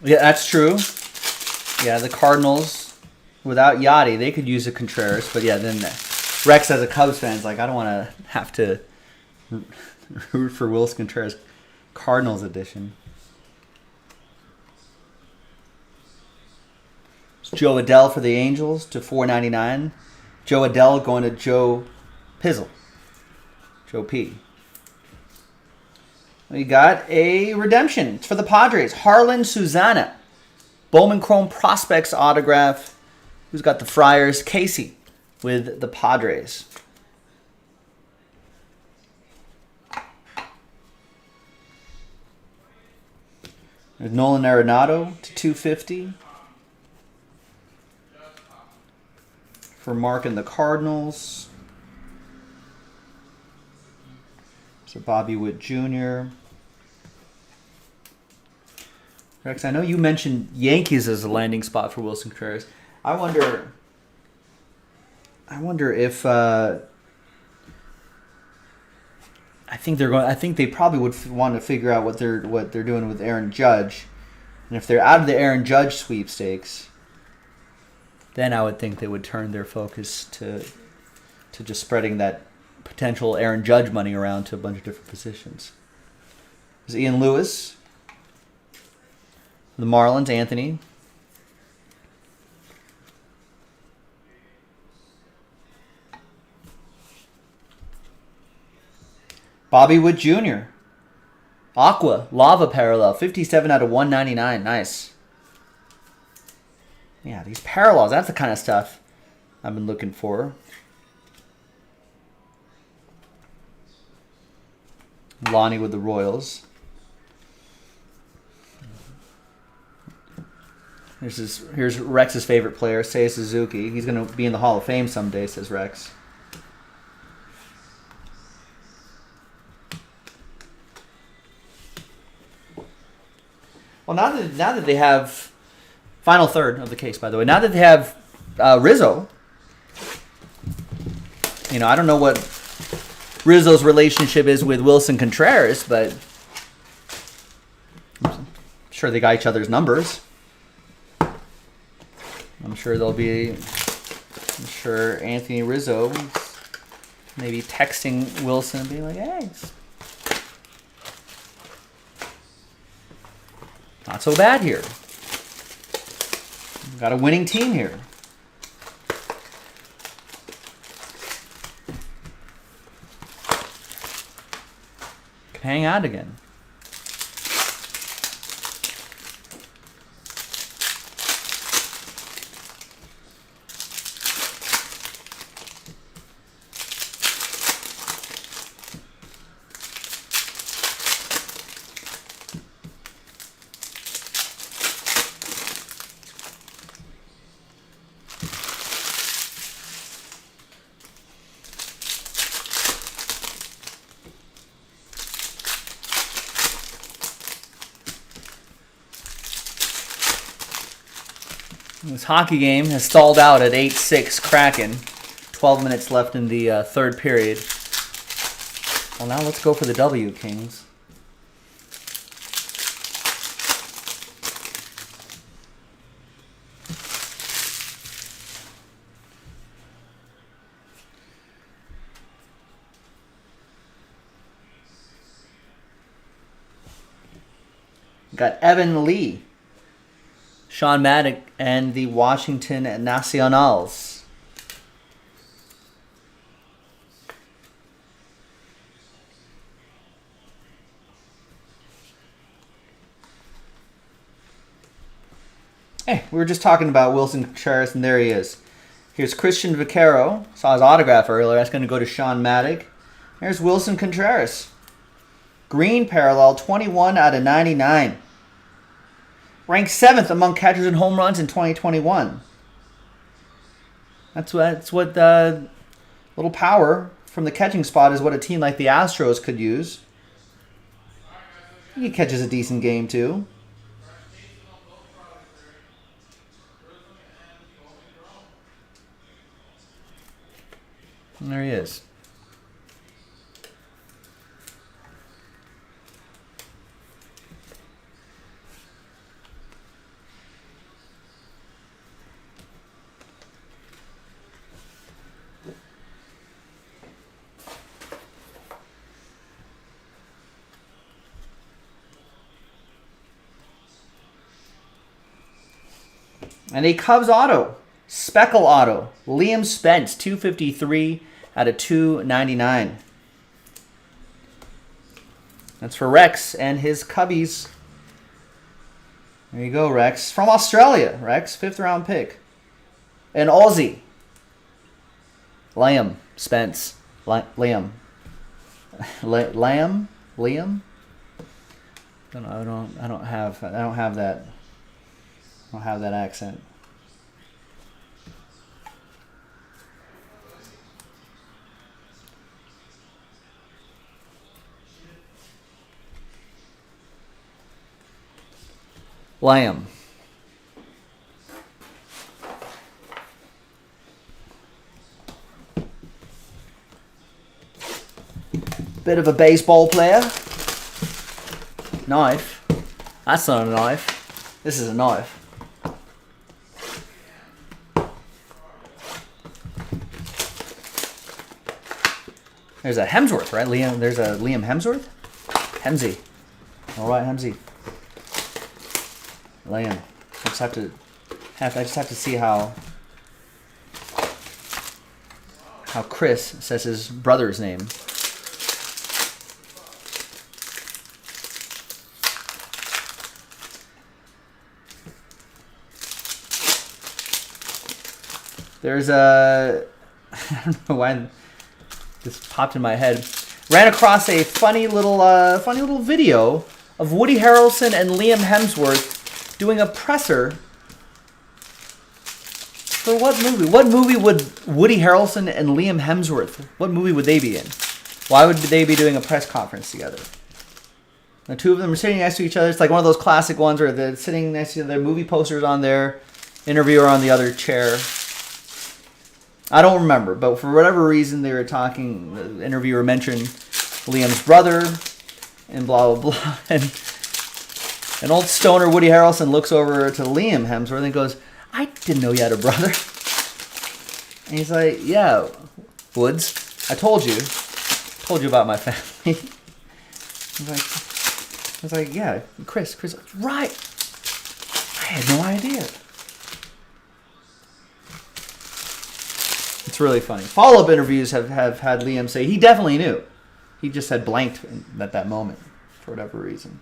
Yeah, that's true. Yeah, the Cardinals, without Yachty, they could use a Contreras. But yeah, then Rex, as a Cubs fan, is like, I don't want to have to root for Wilson Contreras Cardinals edition. It's Joe Adele for the Angels to $4.99. Joe Adele going to Joe Pizzle. Joe P. We got a redemption. It's for the Padres. Harlan Susana. Bowman Chrome Prospects autograph. Who's got the Friars? Casey with the Padres. There's Nolan Arenado to 250. For Mark and the Cardinals. So Bobby Witt Jr. Rex, I know you mentioned Yankees as a landing spot for Wilson Contreras. I wonder if I think they probably would want to figure out what they're doing with Aaron Judge, and if they're out of the Aaron Judge sweepstakes, then I would think they would turn their focus to just spreading that potential Aaron Judge money around to a bunch of different positions. There's Ian Lewis. The Marlins, Anthony. Bobby Witt Jr. Aqua, Lava Parallel, 57 out of 199. Nice. Yeah, these parallels, that's the kind of stuff I've been looking for. Lonnie with the Royals. Here's Rex's favorite player, Seiya Suzuki. He's going to be in the Hall of Fame someday, says Rex. Well, now that they have final third of the case, by the way. Now that they have Rizzo, I don't know what Rizzo's relationship is with Wilson Contreras, but I'm sure they got each other's numbers. I'm sure Anthony Rizzo maybe texting Wilson and being like, hey, not so bad here. Got a winning team here. Can hang out again. This hockey game has stalled out at 8-6 Kraken. 12 minutes left in the third period. Well, now let's go for the W, Kings. Got Evan Lee, Sean Maddock, and the Washington Nationals. Hey, we were just talking about Wilson Contreras, and there he is. Here's Christian Vaquero. Saw his autograph earlier. That's going to go to Sean Maddock. Here's Wilson Contreras. Green parallel, 21 out of 99. Ranked 7th among catchers and home runs in 2021. That's what little power from the catching spot is what a team like the Astros could use. He catches a decent game too. And there he is. And a Cubs auto, Speckle auto, Liam Spence, 253 out of 299. That's for Rex and his Cubbies. There you go, Rex. From Australia, Rex, 5th round pick. An Aussie, Liam Spence, Liam. Liam. I don't have that. I don't have that accent. Lamb. Bit of a baseball player. Knife. That's not a knife. This is a knife. There's a Hemsworth, right? There's a Liam Hemsworth? Hemsy. All right, Hemsy. Liam. I just have to see how Chris says his brother's name. There's a I don't know why this popped in my head. Ran across a funny little video of Woody Harrelson and Liam Hemsworth doing a presser For what movie? What movie would Woody Harrelson and Liam Hemsworth, what movie would they be in? Why would they be doing a press conference together? The two of them are sitting next to each other. It's like one of those classic ones where they're sitting next to their movie posters on their interviewer on the other chair. I don't remember, but for whatever reason they were talking. The interviewer mentioned Liam's brother and blah, blah, blah. And an old stoner Woody Harrelson looks over to Liam Hemsworth and goes, I didn't know you had a brother. And he's like, yeah, Woods, I told you about my family. I was like, yeah, Chris, right. I had no idea. It's really funny. Follow-up interviews have had Liam say he definitely knew. He just had blanked at that moment for whatever reason.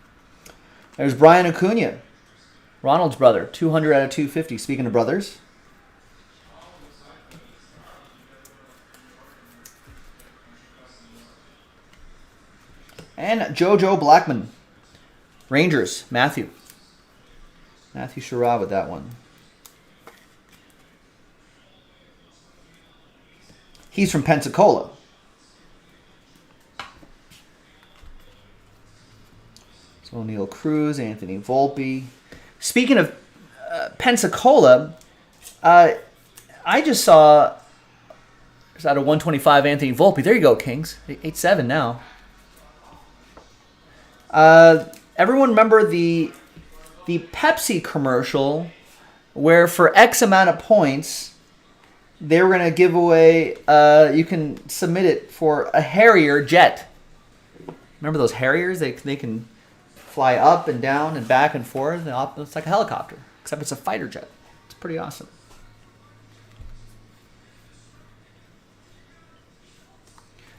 There's Brian Acuna, Ronald's brother, 200 out of 250. Speaking of brothers. And JoJo Blackman, Rangers, Matthew Sherrod with that one. He's from Pensacola. So O'Neill Cruz, Anthony Volpe. Speaking of Pensacola, I just saw it's out of 125 Anthony Volpe. There you go, Kings. 8-7 now. Everyone remember the Pepsi commercial where for X amount of points they were going to give away, you can submit it for a Harrier jet. Remember those Harriers? They can fly up and down and back and forth. It's like a helicopter, except it's a fighter jet. It's pretty awesome.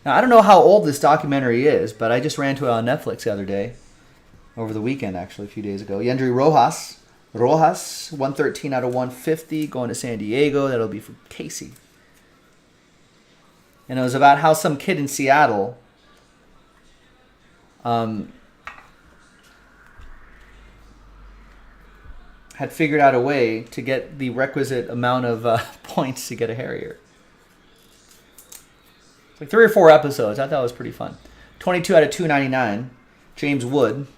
Now, I don't know how old this documentary is, but I just ran to it on Netflix the other day. Over the weekend, actually, a few days ago. Yendry Rojas, 113 out of 150, going to San Diego. That'll be for Casey. And it was about how some kid in Seattle had figured out a way to get the requisite amount of points to get a Harrier. Like 3 or 4 episodes. I thought it was pretty fun. 22 out of 299. James Wood.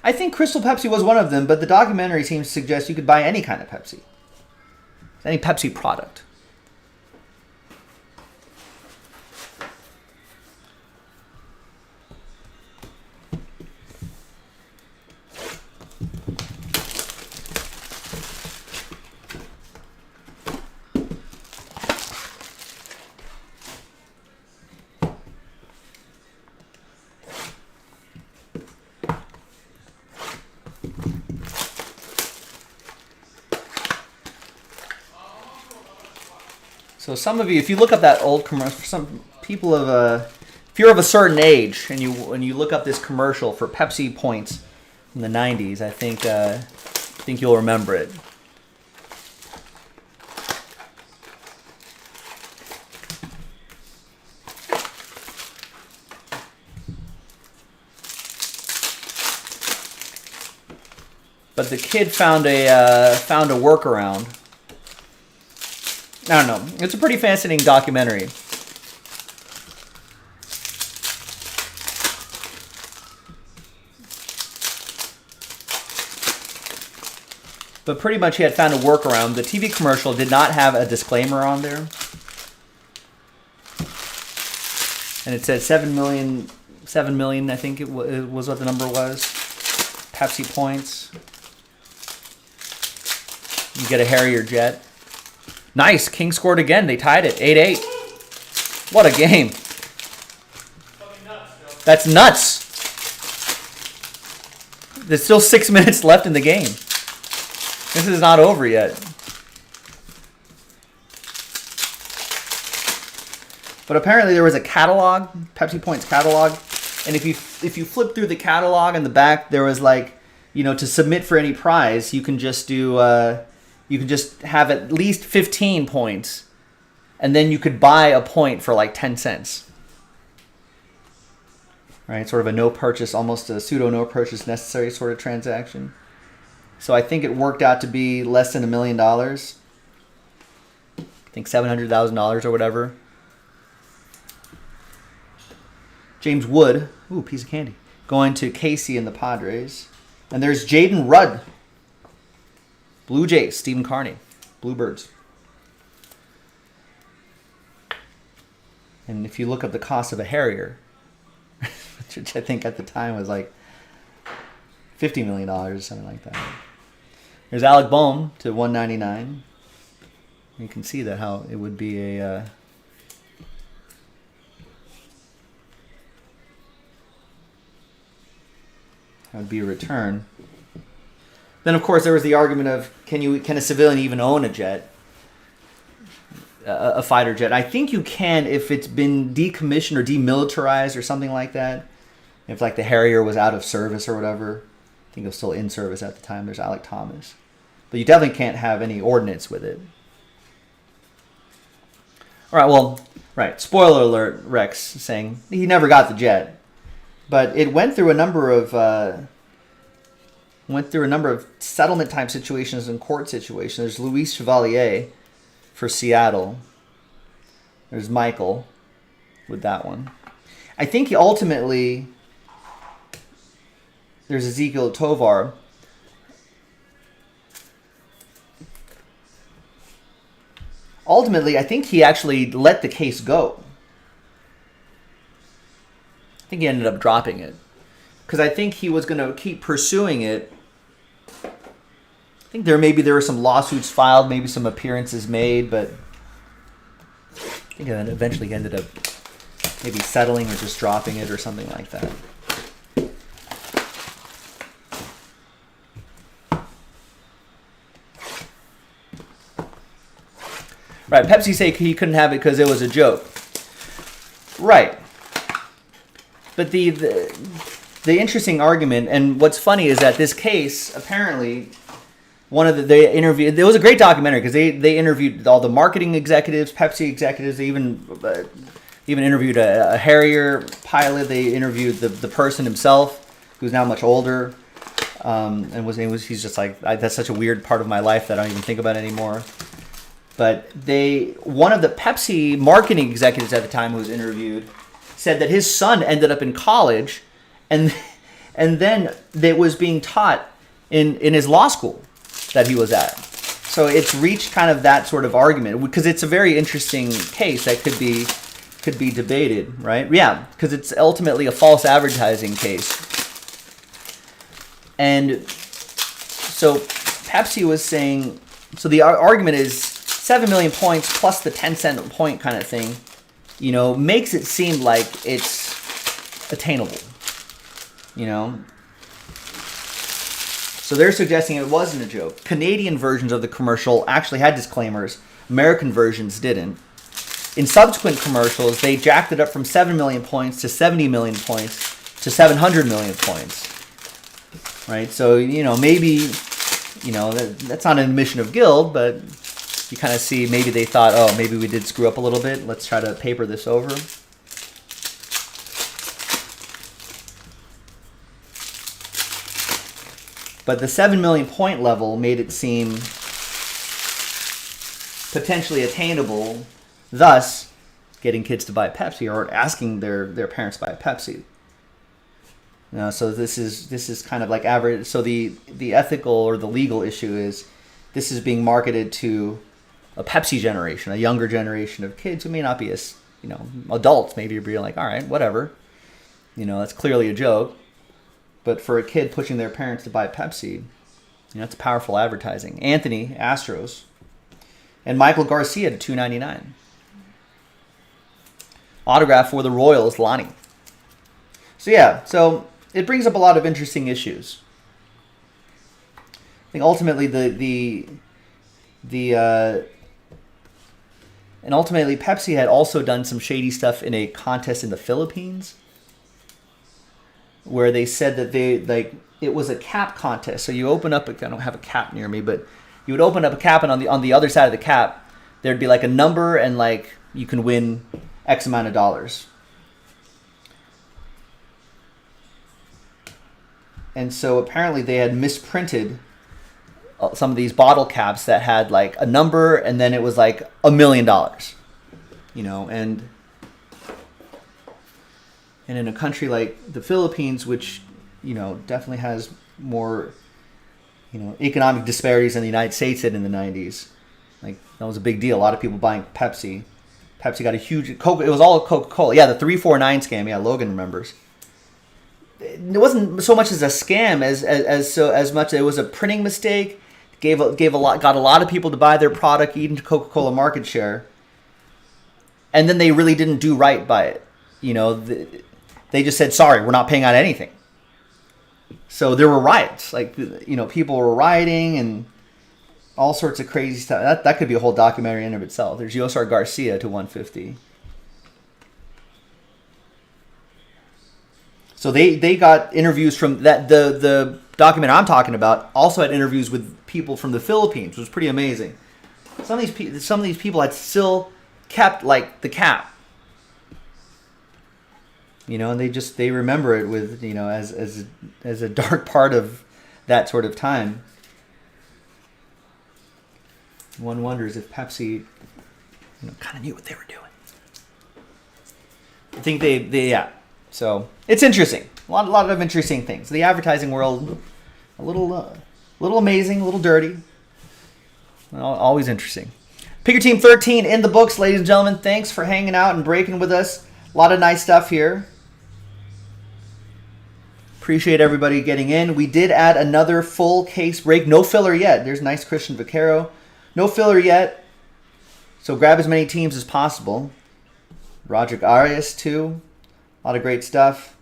I think Crystal Pepsi was one of them, but the documentary seems to suggest you could buy any kind of Pepsi. Any Pepsi product. So some of you, if you look up that old commercial, for some people if you're of a certain age and you look up this commercial for Pepsi points in the 90s, I think you'll remember it. But the kid found a workaround. I don't know. It's a pretty fascinating documentary. But pretty much he had found a workaround. The TV commercial did not have a disclaimer on there. And it said 7 million, I think it was what the number was. Pepsi points. You get a Harrier jet. Nice. King scored again. They tied it. 8-8. What a game. That's nuts. There's still 6 minutes left in the game. This is not over yet. But apparently there was a catalog, Pepsi Points catalog. And if you flip through the catalog in the back, there was like, to submit for any prize, you can just do... you can just have at least 15 points, and then you could buy a point for like 10 cents. right? Sort of a no purchase, almost a pseudo no purchase necessary sort of transaction. So I think it worked out to be less than $1 million. I think $700,000 or whatever. James Wood, ooh, piece of candy, going to Casey and the Padres. And there's Jaden Rudd, Blue Jays, Stephen Carney, Bluebirds. And if you look up the cost of a Harrier, which I think at the time was like $50 million or something like that. There's Alec Bohm to $199. You can see that how it would be a that would be a return. Then of course there was the argument of can a civilian even own a jet, a fighter jet? I think you can if it's been decommissioned or demilitarized or something like that. If like the Harrier was out of service or whatever. I think it was still in service at the time. There's Alec Thomas. But you definitely can't have any ordnance with it. All right, well, right. Spoiler alert, Rex saying he never got the jet. But it went through a number of settlement type situations and court situations. There's Luis Chevalier for Seattle. There's Michael with that one. I think he ultimately, there's Ezekiel Tovar. Ultimately, I think he actually let the case go. I think he ended up dropping it. Because I think he was going to keep pursuing it. I think there were some lawsuits filed, maybe some appearances made, but I think then eventually he ended up maybe settling or just dropping it or something like that. Right, Pepsi say he couldn't have it because it was a joke. Right. But the interesting argument, and what's funny is that this case, apparently, they interviewed, it was a great documentary because they interviewed all the marketing executives, Pepsi executives, they even interviewed a Harrier pilot, they interviewed the person himself, who's now much older, he's just like, that's such a weird part of my life that I don't even think about anymore. But one of the Pepsi marketing executives at the time who was interviewed said that his son ended up in college and then it was being taught in his law school that he was at. So it's reached kind of that sort of argument because it's a very interesting case that could be debated, right? Yeah, because it's ultimately a false advertising case. And so Pepsi was saying, so the argument is 7 million points plus the 10-cent point kind of thing, makes it seem like it's attainable, So they're suggesting it wasn't a joke. Canadian versions of the commercial actually had disclaimers. American versions didn't. In subsequent commercials, they jacked it up from 7 million points to 70 million points to 700 million points. Right? So, maybe, that's not an admission of guilt, but you kind of see maybe they thought, oh, maybe we did screw up a little bit. Let's try to paper this over. But the 7 million point level made it seem potentially attainable, thus getting kids to buy Pepsi or asking their parents to buy Pepsi. So this is kind of like average. So the ethical or the legal issue is this is being marketed to a Pepsi generation, a younger generation of kids who may not be as, adults. Maybe you're being like, all right, whatever. That's clearly a joke. But for a kid pushing their parents to buy Pepsi, it's powerful advertising. Anthony, Astros. And Michael Garcia to $299. Autograph for the Royals, Lonnie. So it brings up a lot of interesting issues. I think ultimately and ultimately Pepsi had also done some shady stuff in a contest in the Philippines where they said that it was a cap contest. So you open up I don't have a cap near me, but you would open up a cap and on the other side of the cap there'd be like a number and like you can win X amount of dollars. And so apparently they had misprinted some of these bottle caps that had like a number and then it was like $1 million. You know, and in a country like the Philippines, which, you know, definitely has more, you know, economic disparities than the United States did in the 90s. Like, that was a big deal. A lot of people buying Pepsi. Pepsi got a huge... Coke. It was all Coca-Cola. Yeah, the 349 scam. Yeah, Logan remembers. It wasn't so much as a scam as much it was a printing mistake. Got a lot of people to buy their product, eat into Coca-Cola market share. And then they really didn't do right by it. You know, they just said, sorry, we're not paying out anything. So there were riots. Like, you know, people were rioting and all sorts of crazy stuff. That could be a whole documentary in and of itself. There's Yosar Garcia to 150. So they got interviews from that. The documentary I'm talking about also had interviews with people from the Philippines, which was pretty amazing. Some of these people had still kept like the cap. You know, and they remember it with, you know, as a dark part of that sort of time. One wonders if Pepsi, you know, kind of knew what they were doing. I think they yeah. So it's interesting. A lot of interesting things. The advertising world, a little amazing, a little dirty. Always interesting. Pick Your Team 13 in the books, ladies and gentlemen. Thanks for hanging out and breaking with us. A lot of nice stuff here. Appreciate everybody getting in. We did add another full case break. No filler yet. There's nice Christian Vaquero. No filler yet. So grab as many teams as possible. Roderick Arias too. A lot of great stuff.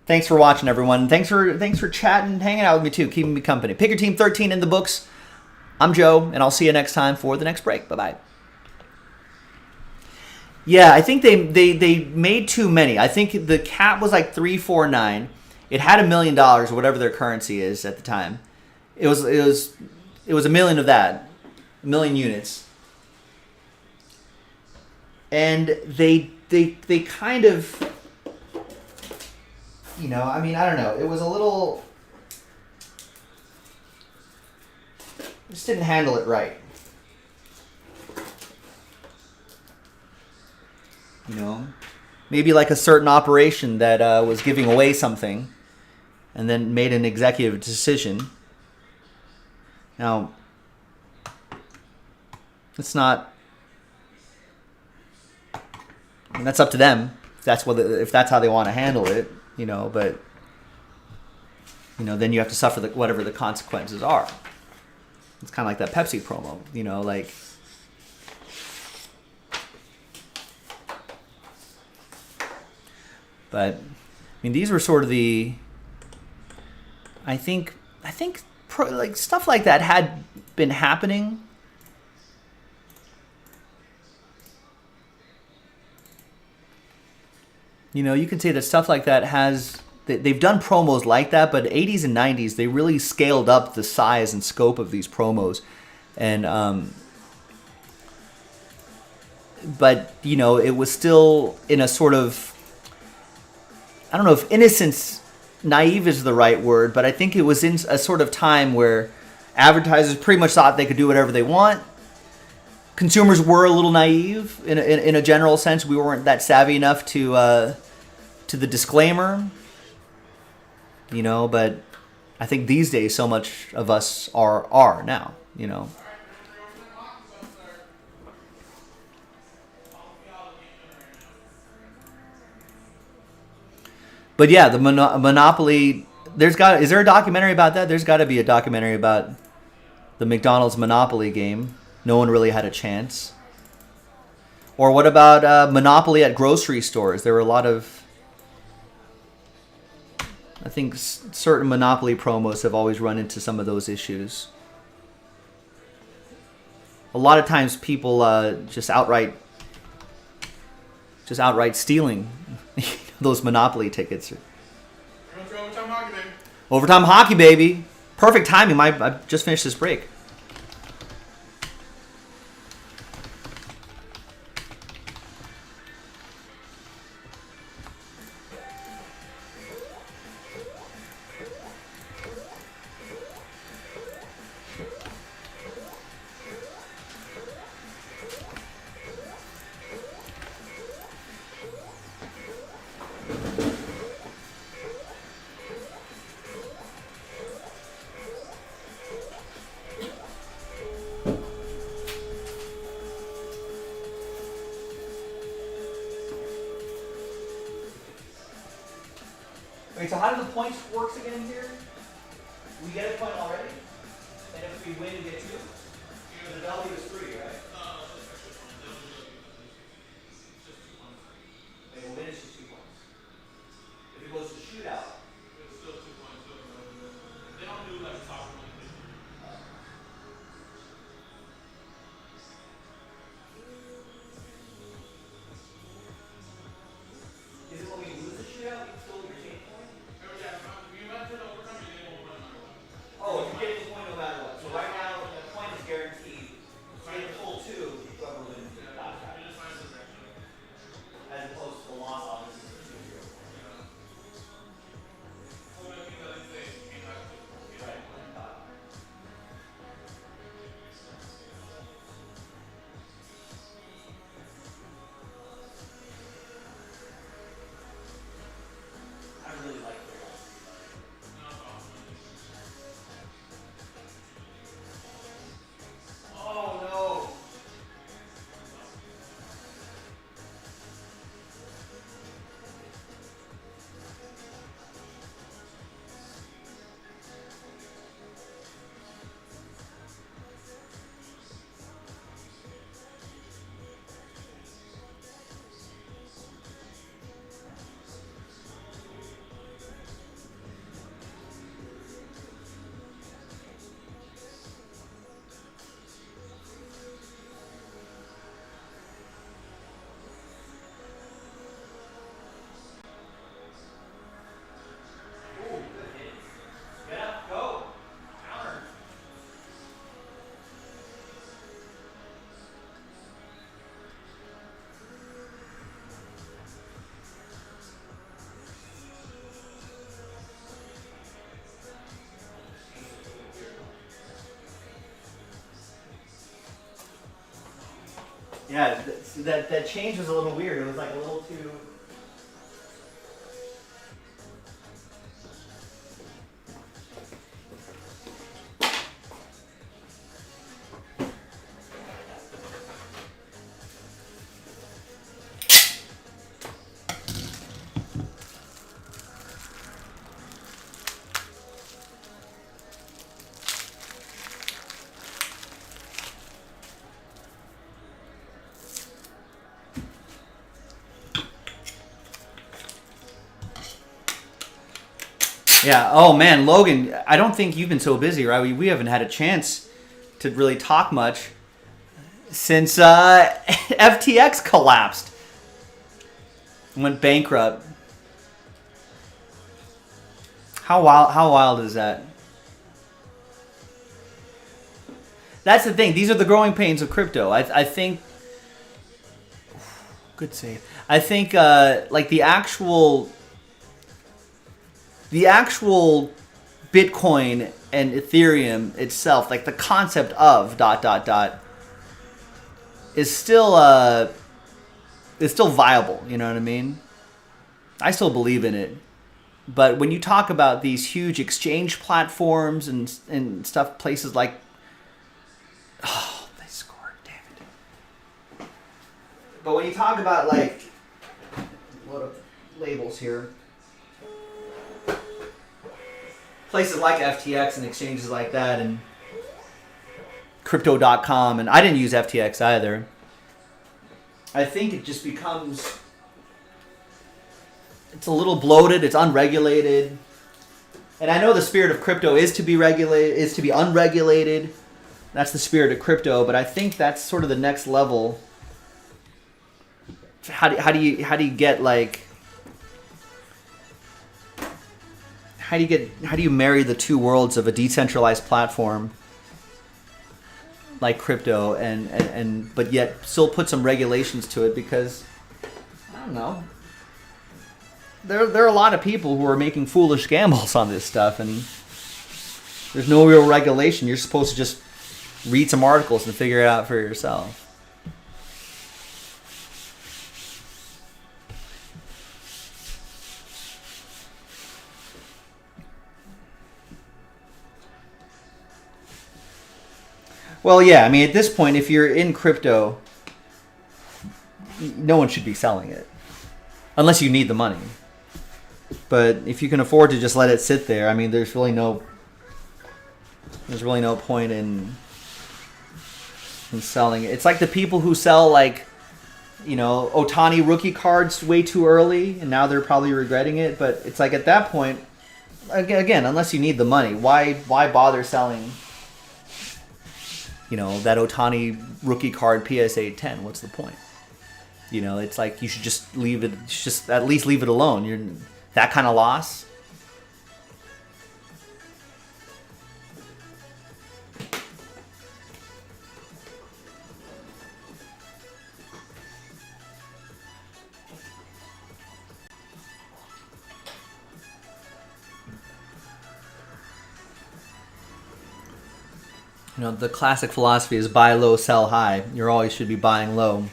Thanks for watching, everyone. Thanks for chatting, hanging out with me too, keeping me company. Pick Your Team 13 in the books. I'm Joe, and I'll see you next time for the next break. Bye-bye. Yeah, I think they made too many. I think the cap was like 349. It had $1 million, or whatever their currency is at the time. It was $1 million of that, 1 million units. And they kind of, you know, I mean, I don't know. It was a little, just didn't handle it right. You know, maybe like a certain operation that was giving away something and then made an executive decision. Now, it's not, I mean, that's up to them. If that's how they want to handle it, you know, but, you know, then you have to suffer whatever the consequences are. It's kind of like that Pepsi promo, you know, like, but, I mean, these were sort of the, I think like stuff like that had been happening. You know, you can say that stuff like that they've done promos like that, but 80s and 90s, they really scaled up the size and scope of these promos. And, but, you know, it was still in a sort of, I don't know if innocence, naive is the right word, but I think it was in a sort of time where advertisers pretty much thought they could do whatever they want. Consumers were a little naive in a general sense. We weren't that savvy enough to the disclaimer, you know. But I think these days, so much of us are now, you know. But yeah, the Monopoly. Is there a documentary about that? There's got to be a documentary about the McDonald's Monopoly game. No one really had a chance. Or what about Monopoly at grocery stores? There were a lot of, I think certain Monopoly promos have always run into some of those issues. A lot of times people just outright stealing those Monopoly tickets. Overtime hockey, baby. Overtime hockey, baby. Perfect timing. I just finished this break. Okay, so how do the points works again here? We get a point already, and if we win, we get 2. So the W is 3, right? Okay, we'll win is just 2 points. If it goes to shootout, It's still 2 points. They don't do like soccer money. is it when we lose the shootout, we still retain a point? You went to the overtime, you get 1 point no matter what. Oh, you get the point no matter what. So right now, the point is guaranteed. So you get the full 2, whoever wins. You just find some extra. As opposed to the loss, obviously, is 2-0. So I think that they came back to Right. I really like the Oh no! Ooh, good hit. Get up, go! Counter! Yeah, that change was a little weird. It was like a little too. Yeah. Oh man, Logan, I don't think you've been so busy, right? We haven't had a chance to really talk much since FTX collapsed, went bankrupt. How wild is that? That's the thing. These are the growing pains of crypto. I think. Good save. I think like the actual Bitcoin and Ethereum itself, like the concept of ... is still viable. You know what I mean? I still believe in it. But when you talk about these huge exchange platforms and stuff, places like, oh, they scored, damn it. But when you talk about like, load up labels here. Places like FTX and exchanges like that and crypto.com, and I didn't use FTX either. I think it just becomes, it's a little bloated, it's unregulated. And I know the spirit of crypto is to be regulated, is to be unregulated. That's the spirit of crypto, but I think that's sort of the next level. How do you get like, how do you marry the two worlds of a decentralized platform like crypto and but yet still put some regulations to it? Because I don't know, there are a lot of people who are making foolish gambles on this stuff, and there's no real regulation. You're supposed to just read some articles and figure it out for yourself. Well, yeah, I mean, at this point, if you're in crypto, no one should be selling it. Unless you need the money. But if you can afford to just let it sit there, I mean, there's really no point in selling it. It's like the people who sell, like, you know, Ohtani rookie cards way too early, and now they're probably regretting it. But it's like, at that point, again, unless you need the money, why bother selling, you know, that Ohtani rookie card PSA 10? What's the point? You know, it's like you should just leave it. Just at least leave it alone. You're that kind of loss. You know, the classic philosophy is buy low, sell high. You always should be buying low.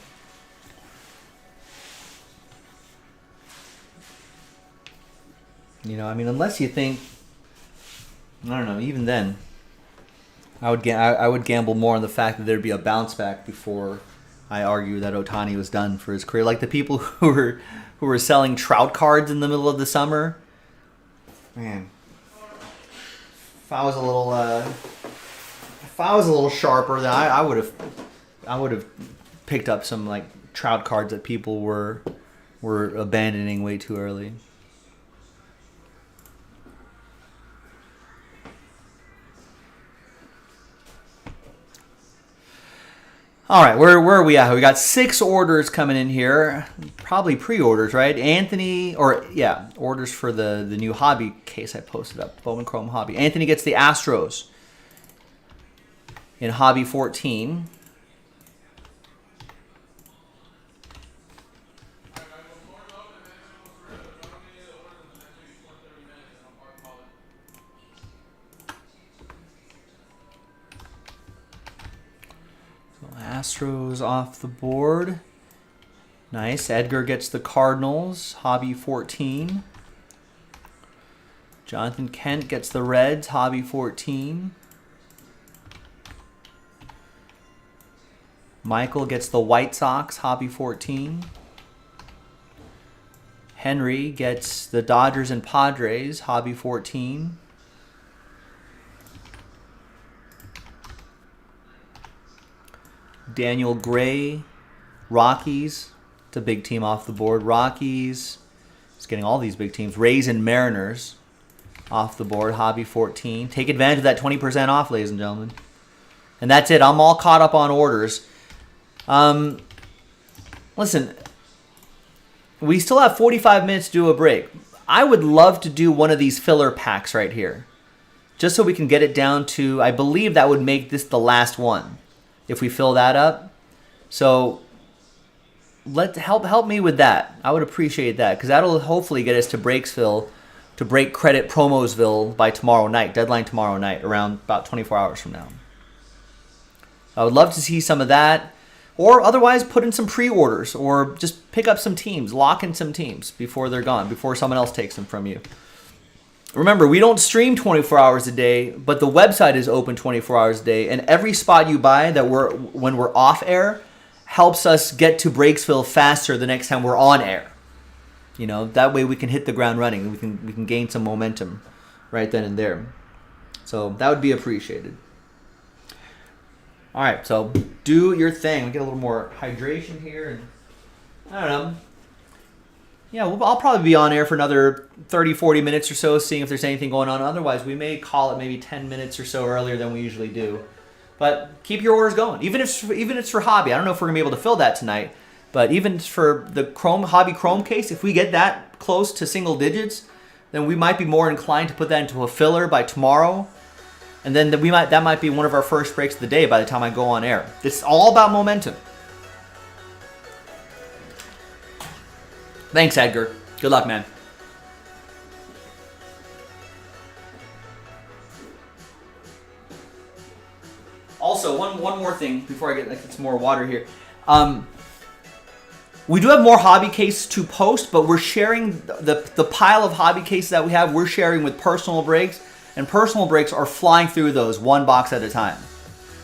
You know, I mean, unless you think, I don't know, even then, I would gamble more on the fact that there'd be a bounce back before I argue that Ohtani was done for his career. Like the people who were selling Trout cards in the middle of the summer. Man, if I was a little sharper, then I would have picked up some like Trout cards that people were abandoning way too early. All right, where are we at? We got 6 orders coming in here. Probably pre-orders, right? Orders for the new hobby case I posted up, Bowman Chrome Hobby. Anthony gets the Astros in Hobby 14. Astros off the board. Nice. Edgar gets the Cardinals, Hobby 14. Jonathan Kent gets the Reds, Hobby 14. Michael gets the White Sox, Hobby 14. Henry gets the Dodgers and Padres, Hobby 14. Daniel Gray, Rockies. It's a big team off the board. Rockies. It's getting all these big teams. Rays and Mariners off the board. Hobby 14. Take advantage of that 20% off, ladies and gentlemen. And that's it. I'm all caught up on orders. Listen, we still have 45 minutes to do a break. I would love to do one of these filler packs right here, just so we can get it down to, I believe that would make this the last one if we fill that up. So help me with that. I would appreciate that, because that'll hopefully get us to Breaksville, to Break Credit Promosville by tomorrow night, deadline tomorrow night, around about 24 hours from now. I would love to see some of that, or otherwise put in some pre-orders, or just pick up some teams, lock in some teams before they're gone, before someone else takes them from you. Remember, we don't stream 24 hours a day, but the website is open 24 hours a day, and every spot you buy when we're off air helps us get to Breaksville faster the next time we're on air. You know, that way we can hit the ground running. We can gain some momentum right then and there. So that would be appreciated. All right, so do your thing. We get a little more hydration here, and I don't know. Yeah, I'll probably be on air for another 30, 40 minutes or so, seeing if there's anything going on. Otherwise, we may call it maybe 10 minutes or so earlier than we usually do. But keep your orders going. Even if it's for hobby. I don't know if we're going to be able to fill that tonight. But even for the Hobby Chrome case, if we get that close to single digits, then we might be more inclined to put that into a filler by tomorrow. And then that might be one of our first breaks of the day by the time I go on air. It's all about momentum. Thanks, Edgar. Good luck, man. Also, one more thing before I get some more water here. We do have more hobby cases to post, but we're sharing the pile of hobby cases that we have. We're sharing with Personal Breaks, and Personal Breaks are flying through those one box at a time.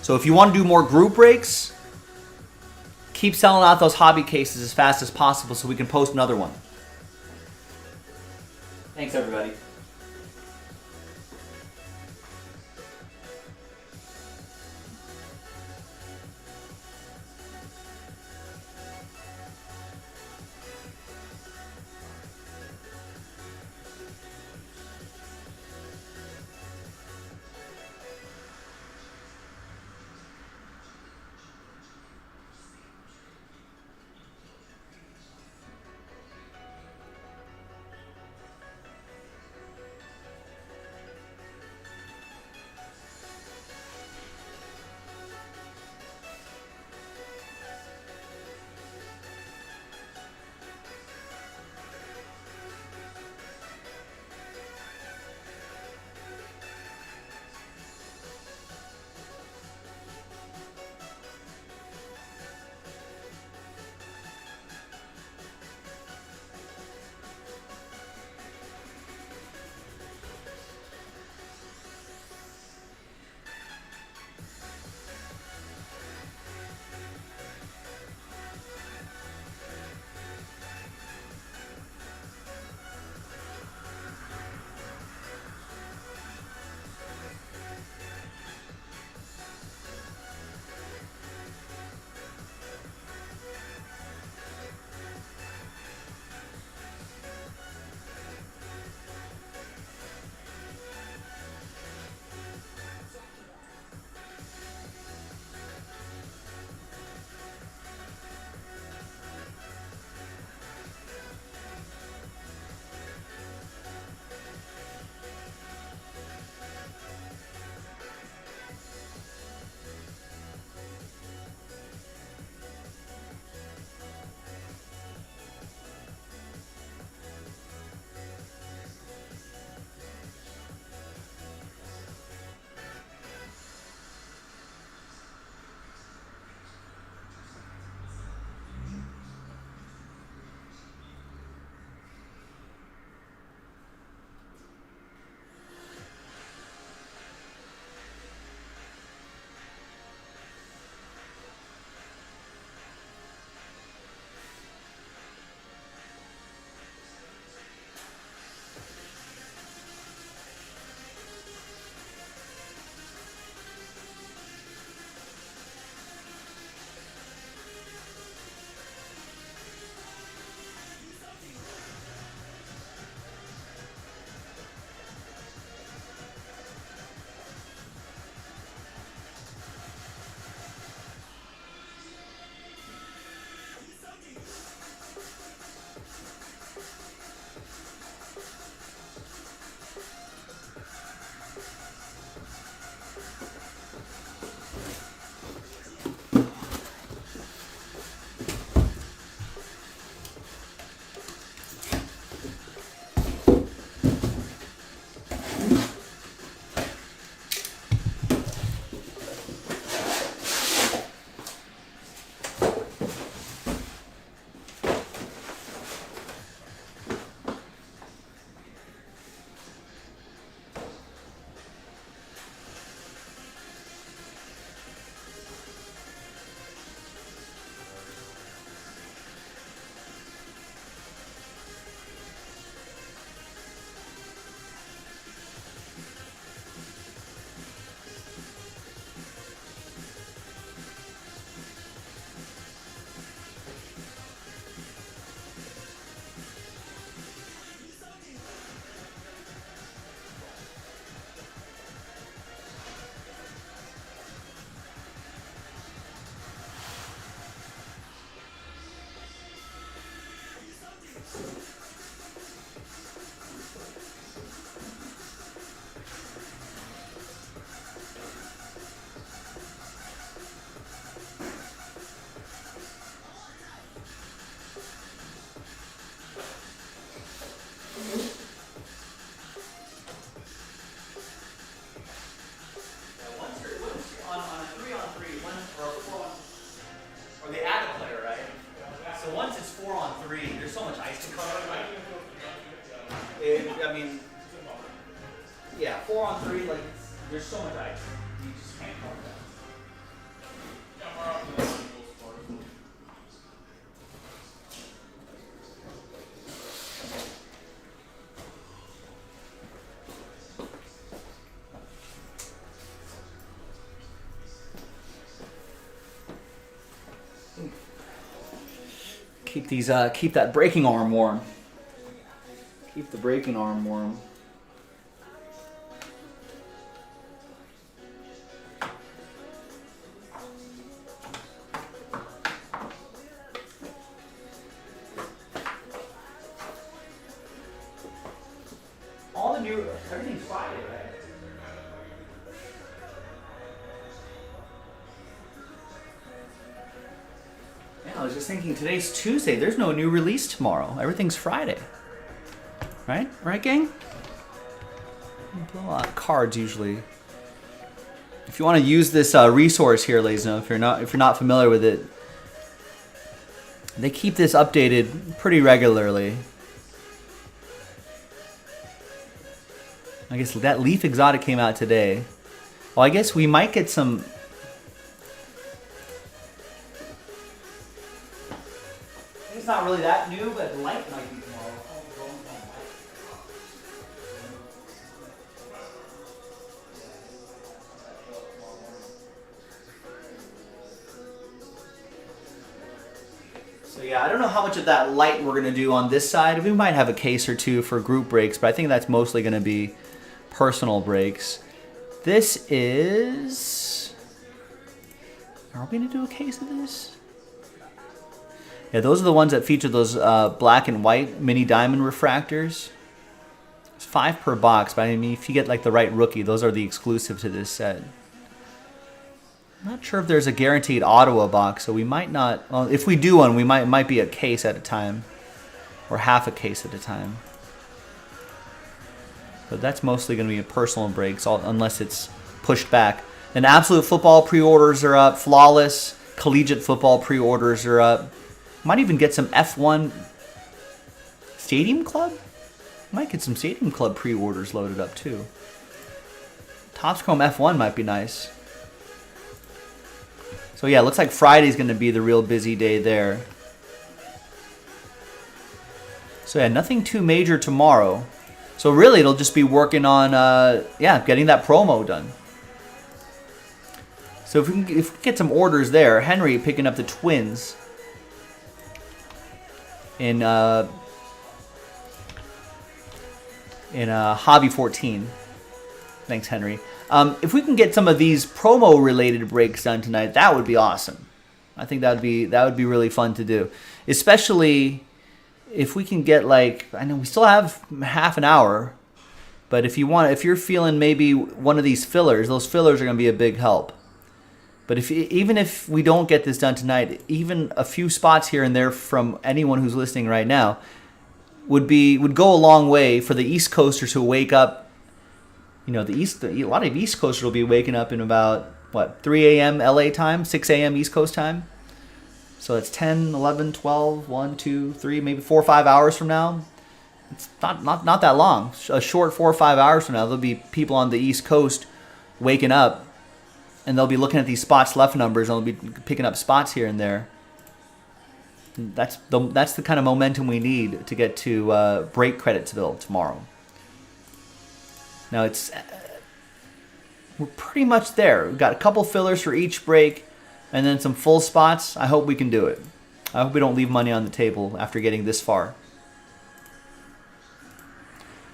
So if you want to do more group breaks, keep selling out those hobby cases as fast as possible so we can post another one. Thanks, everybody. I mean, yeah, 4-on-3, like, there's so much ice. You just can't cover that. keep that braking arm warm. Keep the braking arm warm. All the new, everything's Friday, right? Yeah, I was just thinking today's Tuesday. There's no new release tomorrow. Everything's Friday. Right? Right, gang? A lot of cards usually. If you want to use this resource here, ladies and gentlemen, if you're not familiar with it, they keep this updated pretty regularly. I guess that Leaf Exotic came out today. Well, I guess we might get some. It's not really that new, but light might be tomorrow. So yeah, I don't know how much of that light we're going to do on this side. We might have a case or two for group breaks, but I think that's mostly going to be personal breaks. This is... Are we going to do a case of this? Yeah, those are the ones that feature those black and white mini diamond refractors. It's 5 per box, but I mean, if you get like the right rookie, those are the exclusive to this set. I'm not sure if there's a guaranteed Ottawa box, so we might not... Well, if we do one, we might be a case at a time. Or half a case at a time. But that's mostly going to be a personal breaks, unless it's pushed back. And Absolute Football pre-orders are up. Flawless Collegiate Football pre-orders are up. Might even get some F1 Stadium Club? Might get some Stadium Club pre-orders loaded up too. Topps Chrome F1 might be nice. So yeah, it looks like Friday's going to be the real busy day there. So yeah, nothing too major tomorrow. So really, it'll just be working on, getting that promo done. So if we can get some orders there, Henry picking up the Twins in Hobby 14. Thanks, Henry. If we can get some of these promo-related breaks done tonight, that would be awesome. I think that would be really fun to do, especially if we can get like, I know we still have half an hour, but if you're feeling maybe one of these fillers, those fillers are going to be a big help. But even if we don't get this done tonight, even a few spots here and there from anyone who's listening right now would go a long way for the East Coasters who wake up. You know, a lot of East Coasters will be waking up in about 3 a.m. LA time, 6 a.m. East Coast time. So it's 10, 11, 12, 1, 2, 3, maybe 4 or 5 hours from now. It's not that long. A short 4 or 5 hours from now, there'll be people on the East Coast waking up, and they'll be looking at these spots left numbers, and they'll be picking up spots here and there. That's the kind of momentum we need to get to break Creditsville tomorrow. Now we're pretty much there. We've got a couple fillers for each break, and then some full spots. I hope we can do it. I hope we don't leave money on the table after getting this far.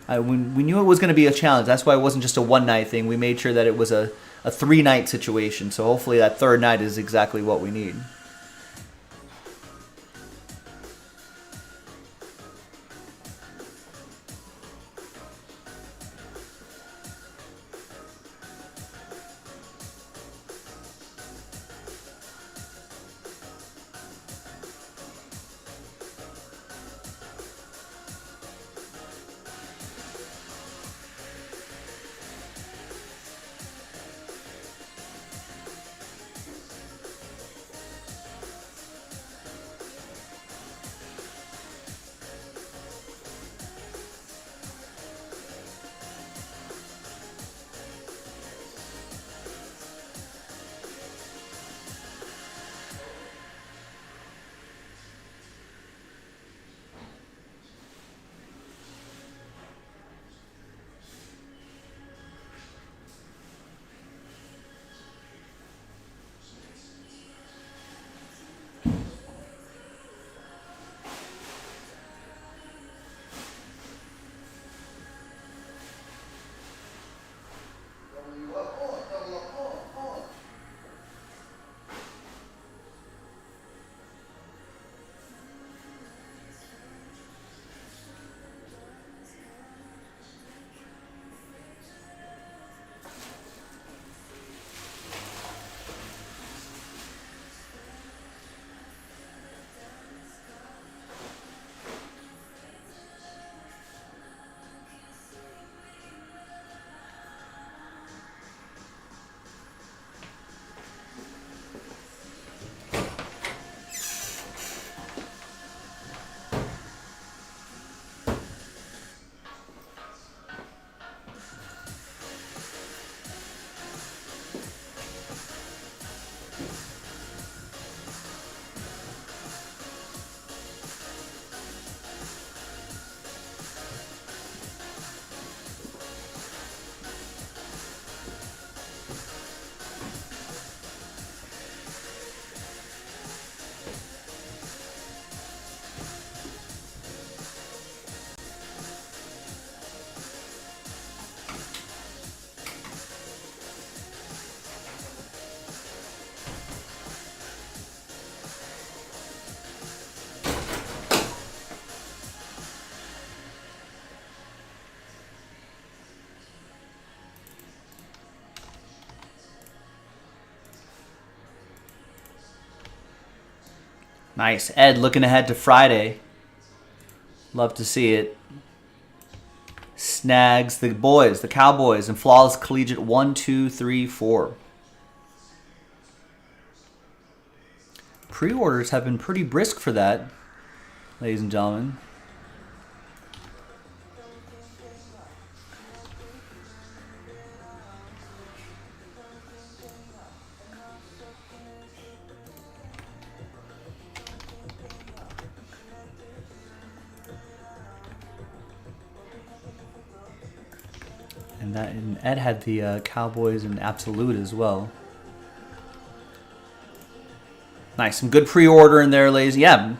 We knew it was going to be a challenge. That's why it wasn't just a one-night thing. We made sure that it was a 3-night situation. So hopefully that third night is exactly what we need. Nice. Ed looking ahead to Friday. Love to see it. Snags the boys, the Cowboys, and Flawless Collegiate 1, 2, 3, 4. Pre-orders have been pretty brisk for that, ladies and gentlemen. And Ed had the Cowboys and Absolute as well. Nice, some good pre-order in there, ladies. Yeah,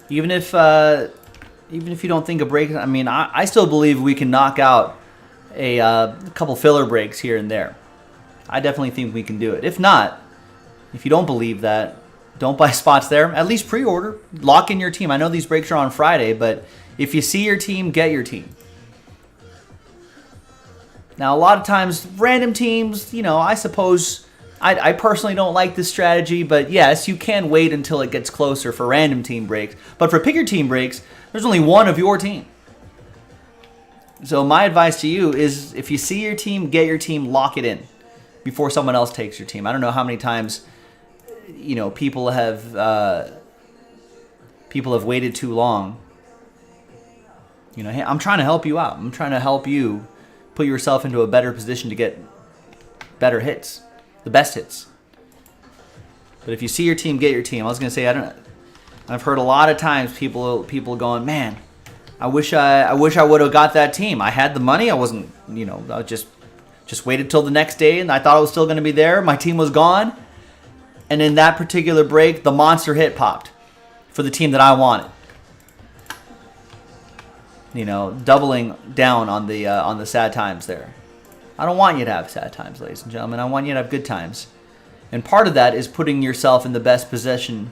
even if you don't think a break, I mean, I still believe we can knock out a couple filler breaks here and there. I definitely think we can do it. If not, if you don't believe that, don't buy spots there. At least pre-order, lock in your team. I know these breaks are on Friday, but if you see your team, get your team. Now, a lot of times, random teams, you know, I suppose I personally don't like this strategy, but yes, you can wait until it gets closer for random team breaks. But for pick your team breaks, there's only one of your team. So my advice to you is if you see your team, get your team, lock it in before someone else takes your team. I don't know how many times, you know, people have waited too long. You know, hey, I'm trying to help you out. I'm trying to help you put yourself into a better position to get better hits, the best hits. But if you see your team, get your team. I was gonna say I've heard a lot of times people going, man, I wish I would have got that team. I had the money. I wasn't, you know, I just waited till the next day, and I thought it was still gonna be there. My team was gone, and in that particular break, the monster hit popped for the team that I wanted. You know, doubling down on the sad times there. I don't want you to have sad times, ladies and gentlemen. I want you to have good times. And part of that is putting yourself in the best position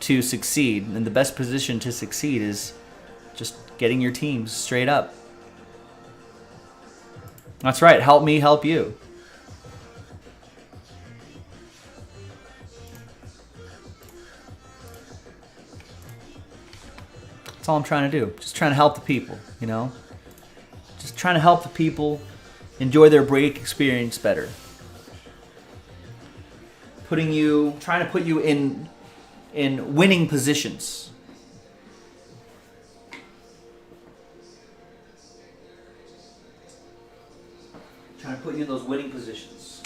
to succeed. And the best position to succeed is just getting your teams straight up. That's right. Help me, help you. That's all I'm trying to do. Just trying to help the people, you know? Just trying to help the people enjoy their break experience better. Trying to put you in winning positions. Trying to put you in those winning positions.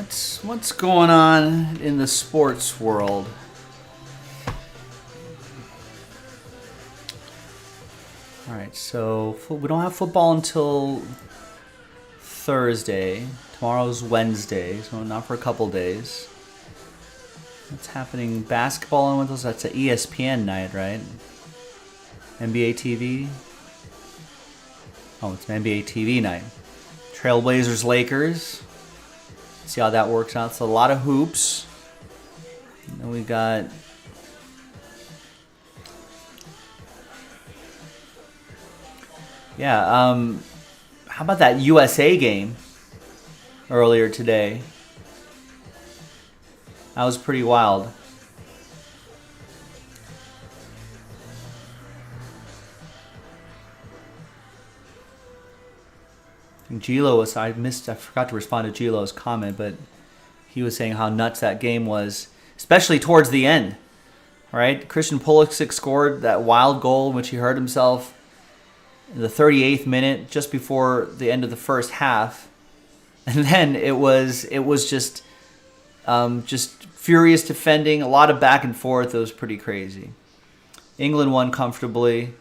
What's going on in the sports world? All right, so we don't have football until Thursday. Tomorrow's Wednesday, so not for a couple days. What's happening? Basketball on Windows. That's an ESPN night, right? NBA TV. Oh, it's an NBA TV night. Trailblazers, Lakers. See how that works out. It's a lot of hoops. And then we got how about that USA game earlier today? That was pretty wild. Gilo was, I forgot to respond to Gilo's comment, but he was saying how nuts that game was, especially towards the end. Right? Christian Pulisic scored that wild goal in which he hurt himself in the 38th minute, just before the end of the first half. And then it was just furious defending, a lot of back and forth. It was pretty crazy. England won comfortably.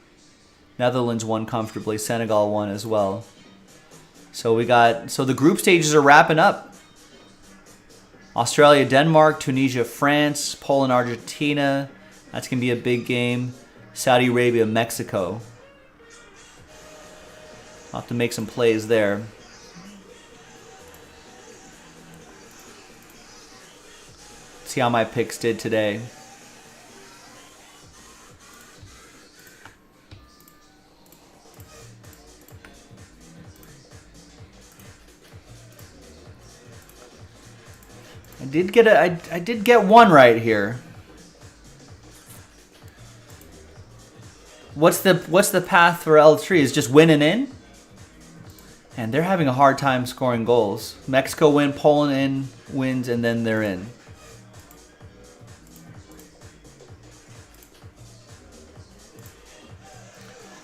Netherlands won comfortably. Senegal won as well. So the group stages are wrapping up. Australia, Denmark, Tunisia, France, Poland, Argentina. That's going to be a big game. Saudi Arabia, Mexico. I'll have to make some plays there. See how my picks did today. I did get one right here. What's the path for L3? Is just winning in? And they're having a hard time scoring goals. Mexico win, Poland wins, and then they're in.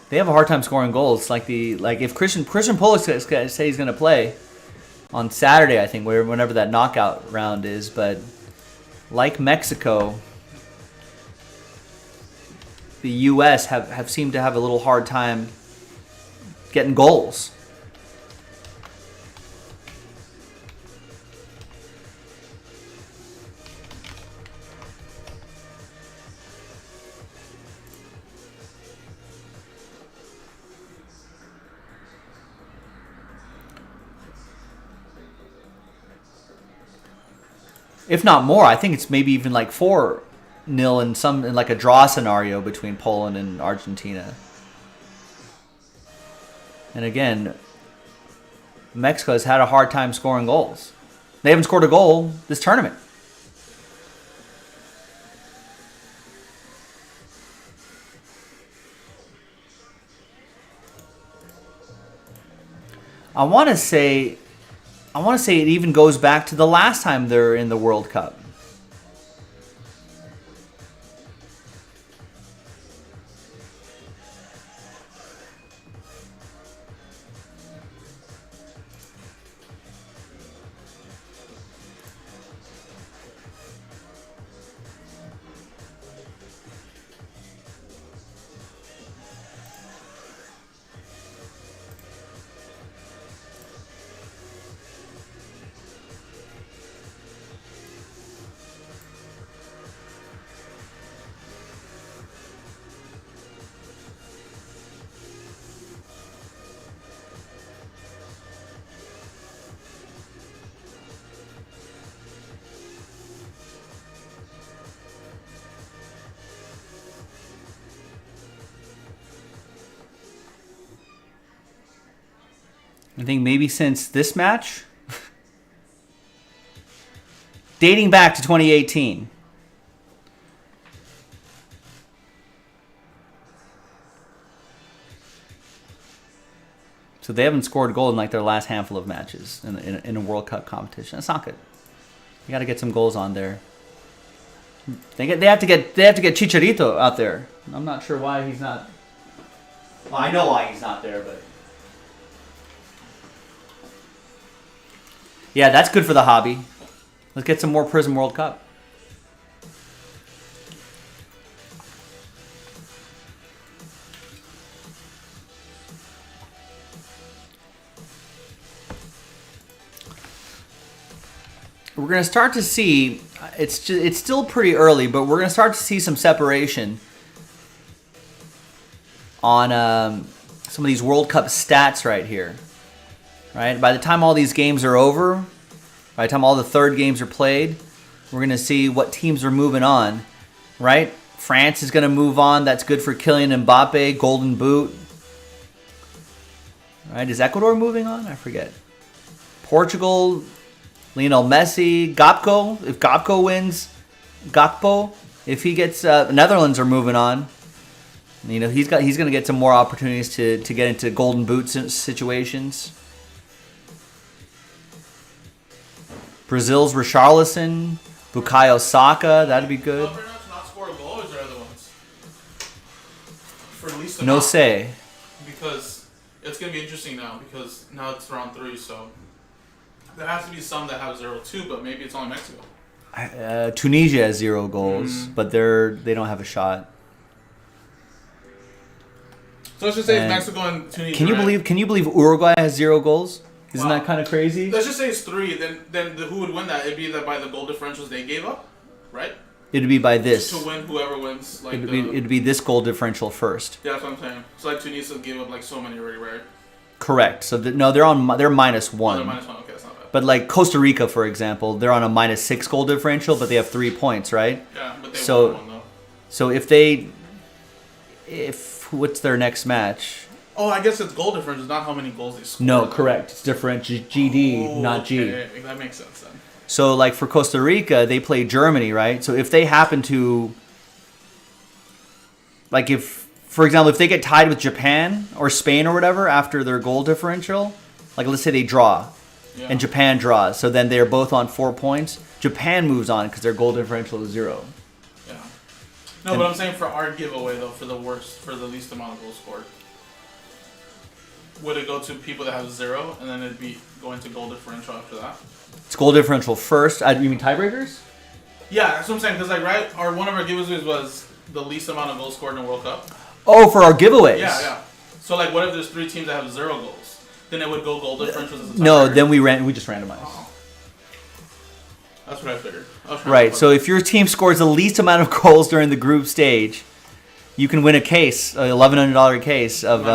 They have a hard time scoring goals. Like if Christian Pulisic say he's going to play on Saturday, I think, whenever that knockout round is, but like Mexico, the U.S. have seemed to have a little hard time getting goals. If not more, I think it's maybe even like 4-0 in like a draw scenario between Poland and Argentina. And again, Mexico has had a hard time scoring goals. They haven't scored a goal this tournament. I want to say it even goes back to the last time they're in the World Cup. I think maybe since this match, dating back to 2018. So they haven't scored a goal in like their last handful of matches in a World Cup competition. That's not good. You got to get some goals on there. They have to get Chicharito out there. I'm not sure why he's not. Well, I know why he's not there, but yeah, that's good for the hobby. Let's get some more Prism World Cup. We're going to start to see, it's still pretty early, but we're going to start to see some separation on some of these World Cup stats right here. Right? By the time all these games are over, by the time all the third games are played, we're going to see what teams are moving on. Right? France is going to move on. That's good for Kylian Mbappe, Golden Boot. Right? Is Ecuador moving on? I forget. Portugal, Lionel Messi, Gakpo. If Gakpo wins, if he gets, Netherlands are moving on. You know, he's going to get some more opportunities to get into Golden Boot situations. Brazil's Richarlison, Bukayo Saka, that'd be good. They're not score a goal, or is there other ones? For at least No say. Because it's going to be interesting now, because now it's round 3, so there has to be some that have 0 too, but maybe it's only Mexico. Tunisia has 0 goals, but they don't have a shot. So let's just say it's Mexico and Tunisia. Can you believe Uruguay has 0 goals? Isn't Wow. that kind of crazy? Let's just say it's 3. Then who would win that? It'd be that by the goal differentials they gave up, right? It'd be by this. To win, whoever wins, like It'd be this goal differential first. Yeah, that's what I'm saying. So like Tunisia gave up like so many already, right? Correct. So they're -1. Oh, they're -1. Okay, that's not bad. But like Costa Rica, for example, they're on a -6 goal differential, but they have 3 points, right? Yeah, but they So- won one though. So what's their next match? Oh, I guess it's goal difference, not how many goals they scored. No, correct. It's different. GD, Oh, not G. okay. That makes sense then. So, like for Costa Rica, they play Germany, right? So if they happen to, like for example, if they get tied with Japan or Spain or whatever after their goal differential, like let's say they draw, and Japan draws, so then they're both on 4 points. Japan moves on because their goal differential is 0. Yeah. No, but I'm saying for our giveaway though, for the least amount of goals scored. Would it go to people that have 0, and then it'd be going to goal differential after that? It's goal differential first. You mean tiebreakers? Yeah, that's what I'm saying. Because like one of our giveaways was the least amount of goals scored in a World Cup. Oh, for our giveaways. Yeah. So like, what if there's 3 teams that have 0 goals? Then it would go goal differentials as a No, tiebreaker. then we just randomized. Oh. That's what I figured. Right. So if your team scores the least amount of goals during the group stage, you can win a case, a $1,100 case of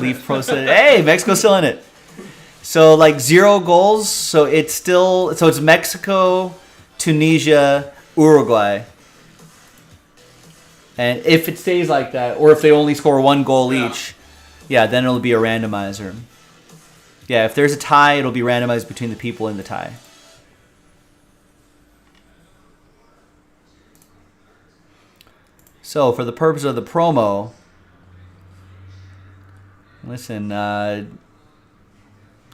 Leaf Pro. Hey, Mexico's still in it. So like 0 goals. So it's Mexico, Tunisia, Uruguay. And if it stays like that, or if they only score 1 goal each, then it'll be a randomizer. Yeah, if there's a tie, it'll be randomized between the people in the tie. So, for the purpose of the promo, listen, there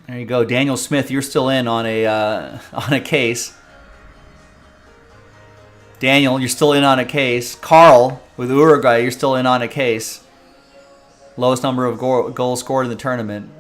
you go. Daniel Smith, you're still in on a case. Daniel, you're still in on a case. Carl, with Uruguay, you're still in on a case. Lowest number of goals scored in the tournament.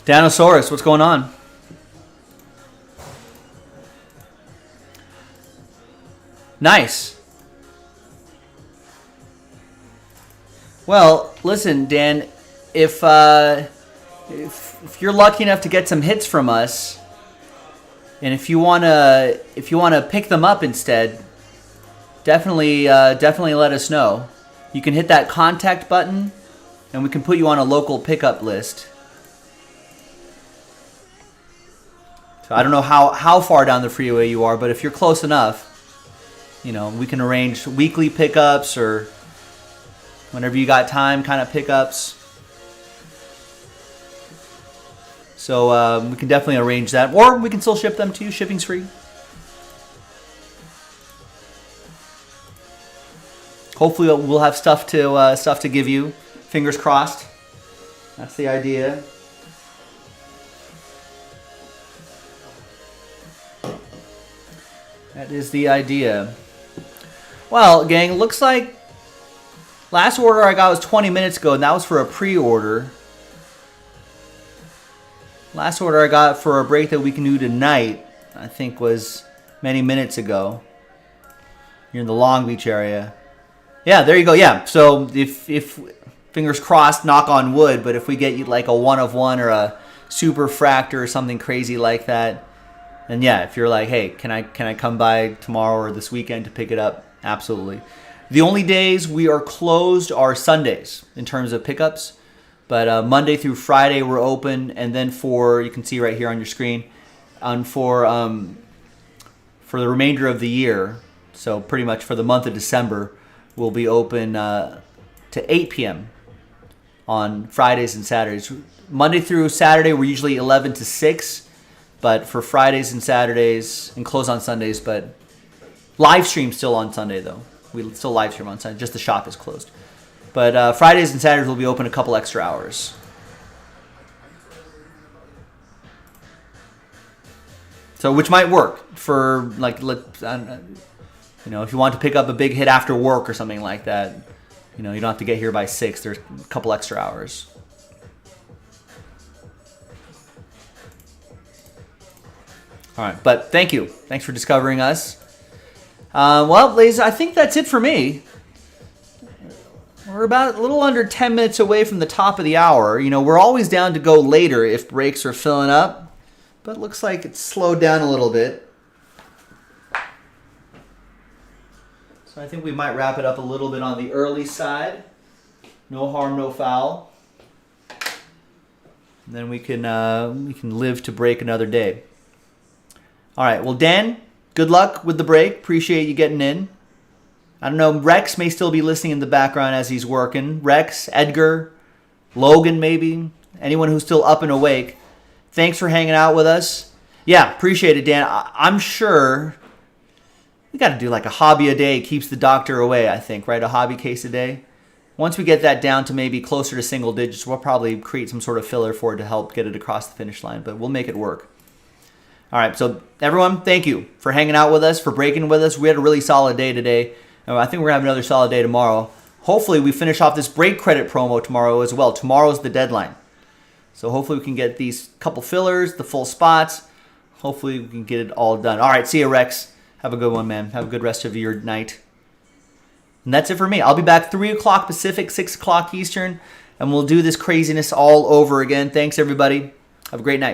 Danosaurus, what's going on? Nice. Well, listen, Dan, if you're lucky enough to get some hits from us, and if you wanna pick them up instead, definitely let us know. You can hit that contact button, and we can put you on a local pickup list. So I don't know how far down the freeway you are, but if you're close enough, we can arrange weekly pickups or whenever you got time kind of pickups. So we can definitely arrange that. Or we can still ship them to you. Shipping's free. Hopefully we'll have stuff to give you. Fingers crossed. That's the idea. That is the idea. Well, gang, looks like last order I got was 20 minutes ago, and that was for a pre-order. Last order I got for a break that we can do tonight, I think, was many minutes ago. You're in the Long Beach area. Yeah, there you go. Yeah, so if fingers crossed, knock on wood, but if we get you like a 1 of 1 or a super fractor or something crazy like that, then yeah, if you're like, hey, can I come by tomorrow or this weekend to pick it up? Absolutely. The only days we are closed are Sundays in terms of pickups. But Monday through Friday we're open, and then you can see right here on your screen, for the remainder of the year, so pretty much for the month of December, we'll be open to 8 p.m. on Fridays and Saturdays. Monday through Saturday we're usually 11 to 6, but for Fridays and Saturdays, and close on Sundays, but live stream still on Sunday though. We still live stream on Sunday, just the shop is closed. But Fridays and Saturdays will be open a couple extra hours. So, which might work for if you want to pick up a big hit after work or something like that. You don't have to get here by 6. There's a couple extra hours. All right, but thank you. Thanks for discovering us. Well, ladies, I think that's it for me. We're about a little under 10 minutes away from the top of the hour. We're always down to go later if breaks are filling up, but it looks like it's slowed down a little bit. So I think we might wrap it up a little bit on the early side. No harm, no foul. And then we can live to break another day. All right, well, Dan, good luck with the break. Appreciate you getting in. I don't know, Rex may still be listening in the background as he's working. Rex, Edgar, Logan maybe, anyone who's still up and awake. Thanks for hanging out with us. Yeah, appreciate it, Dan. I'm sure we got to do like a hobby a day keeps the doctor away, I think, right? A hobby case a day. Once we get that down to maybe closer to single digits, we'll probably create some sort of filler for it to help get it across the finish line, but we'll make it work. All right, so everyone, thank you for hanging out with us, for breaking with us. We had a really solid day today. I think we're going to have another solid day tomorrow. Hopefully we finish off this break credit promo tomorrow as well. Tomorrow's the deadline. So hopefully we can get these couple fillers, the full spots. Hopefully we can get it all done. All right, see you, Rex. Have a good one, man. Have a good rest of your night. And that's it for me. I'll be back 3 o'clock Pacific, 6 o'clock Eastern, and we'll do this craziness all over again. Thanks, everybody. Have a great night.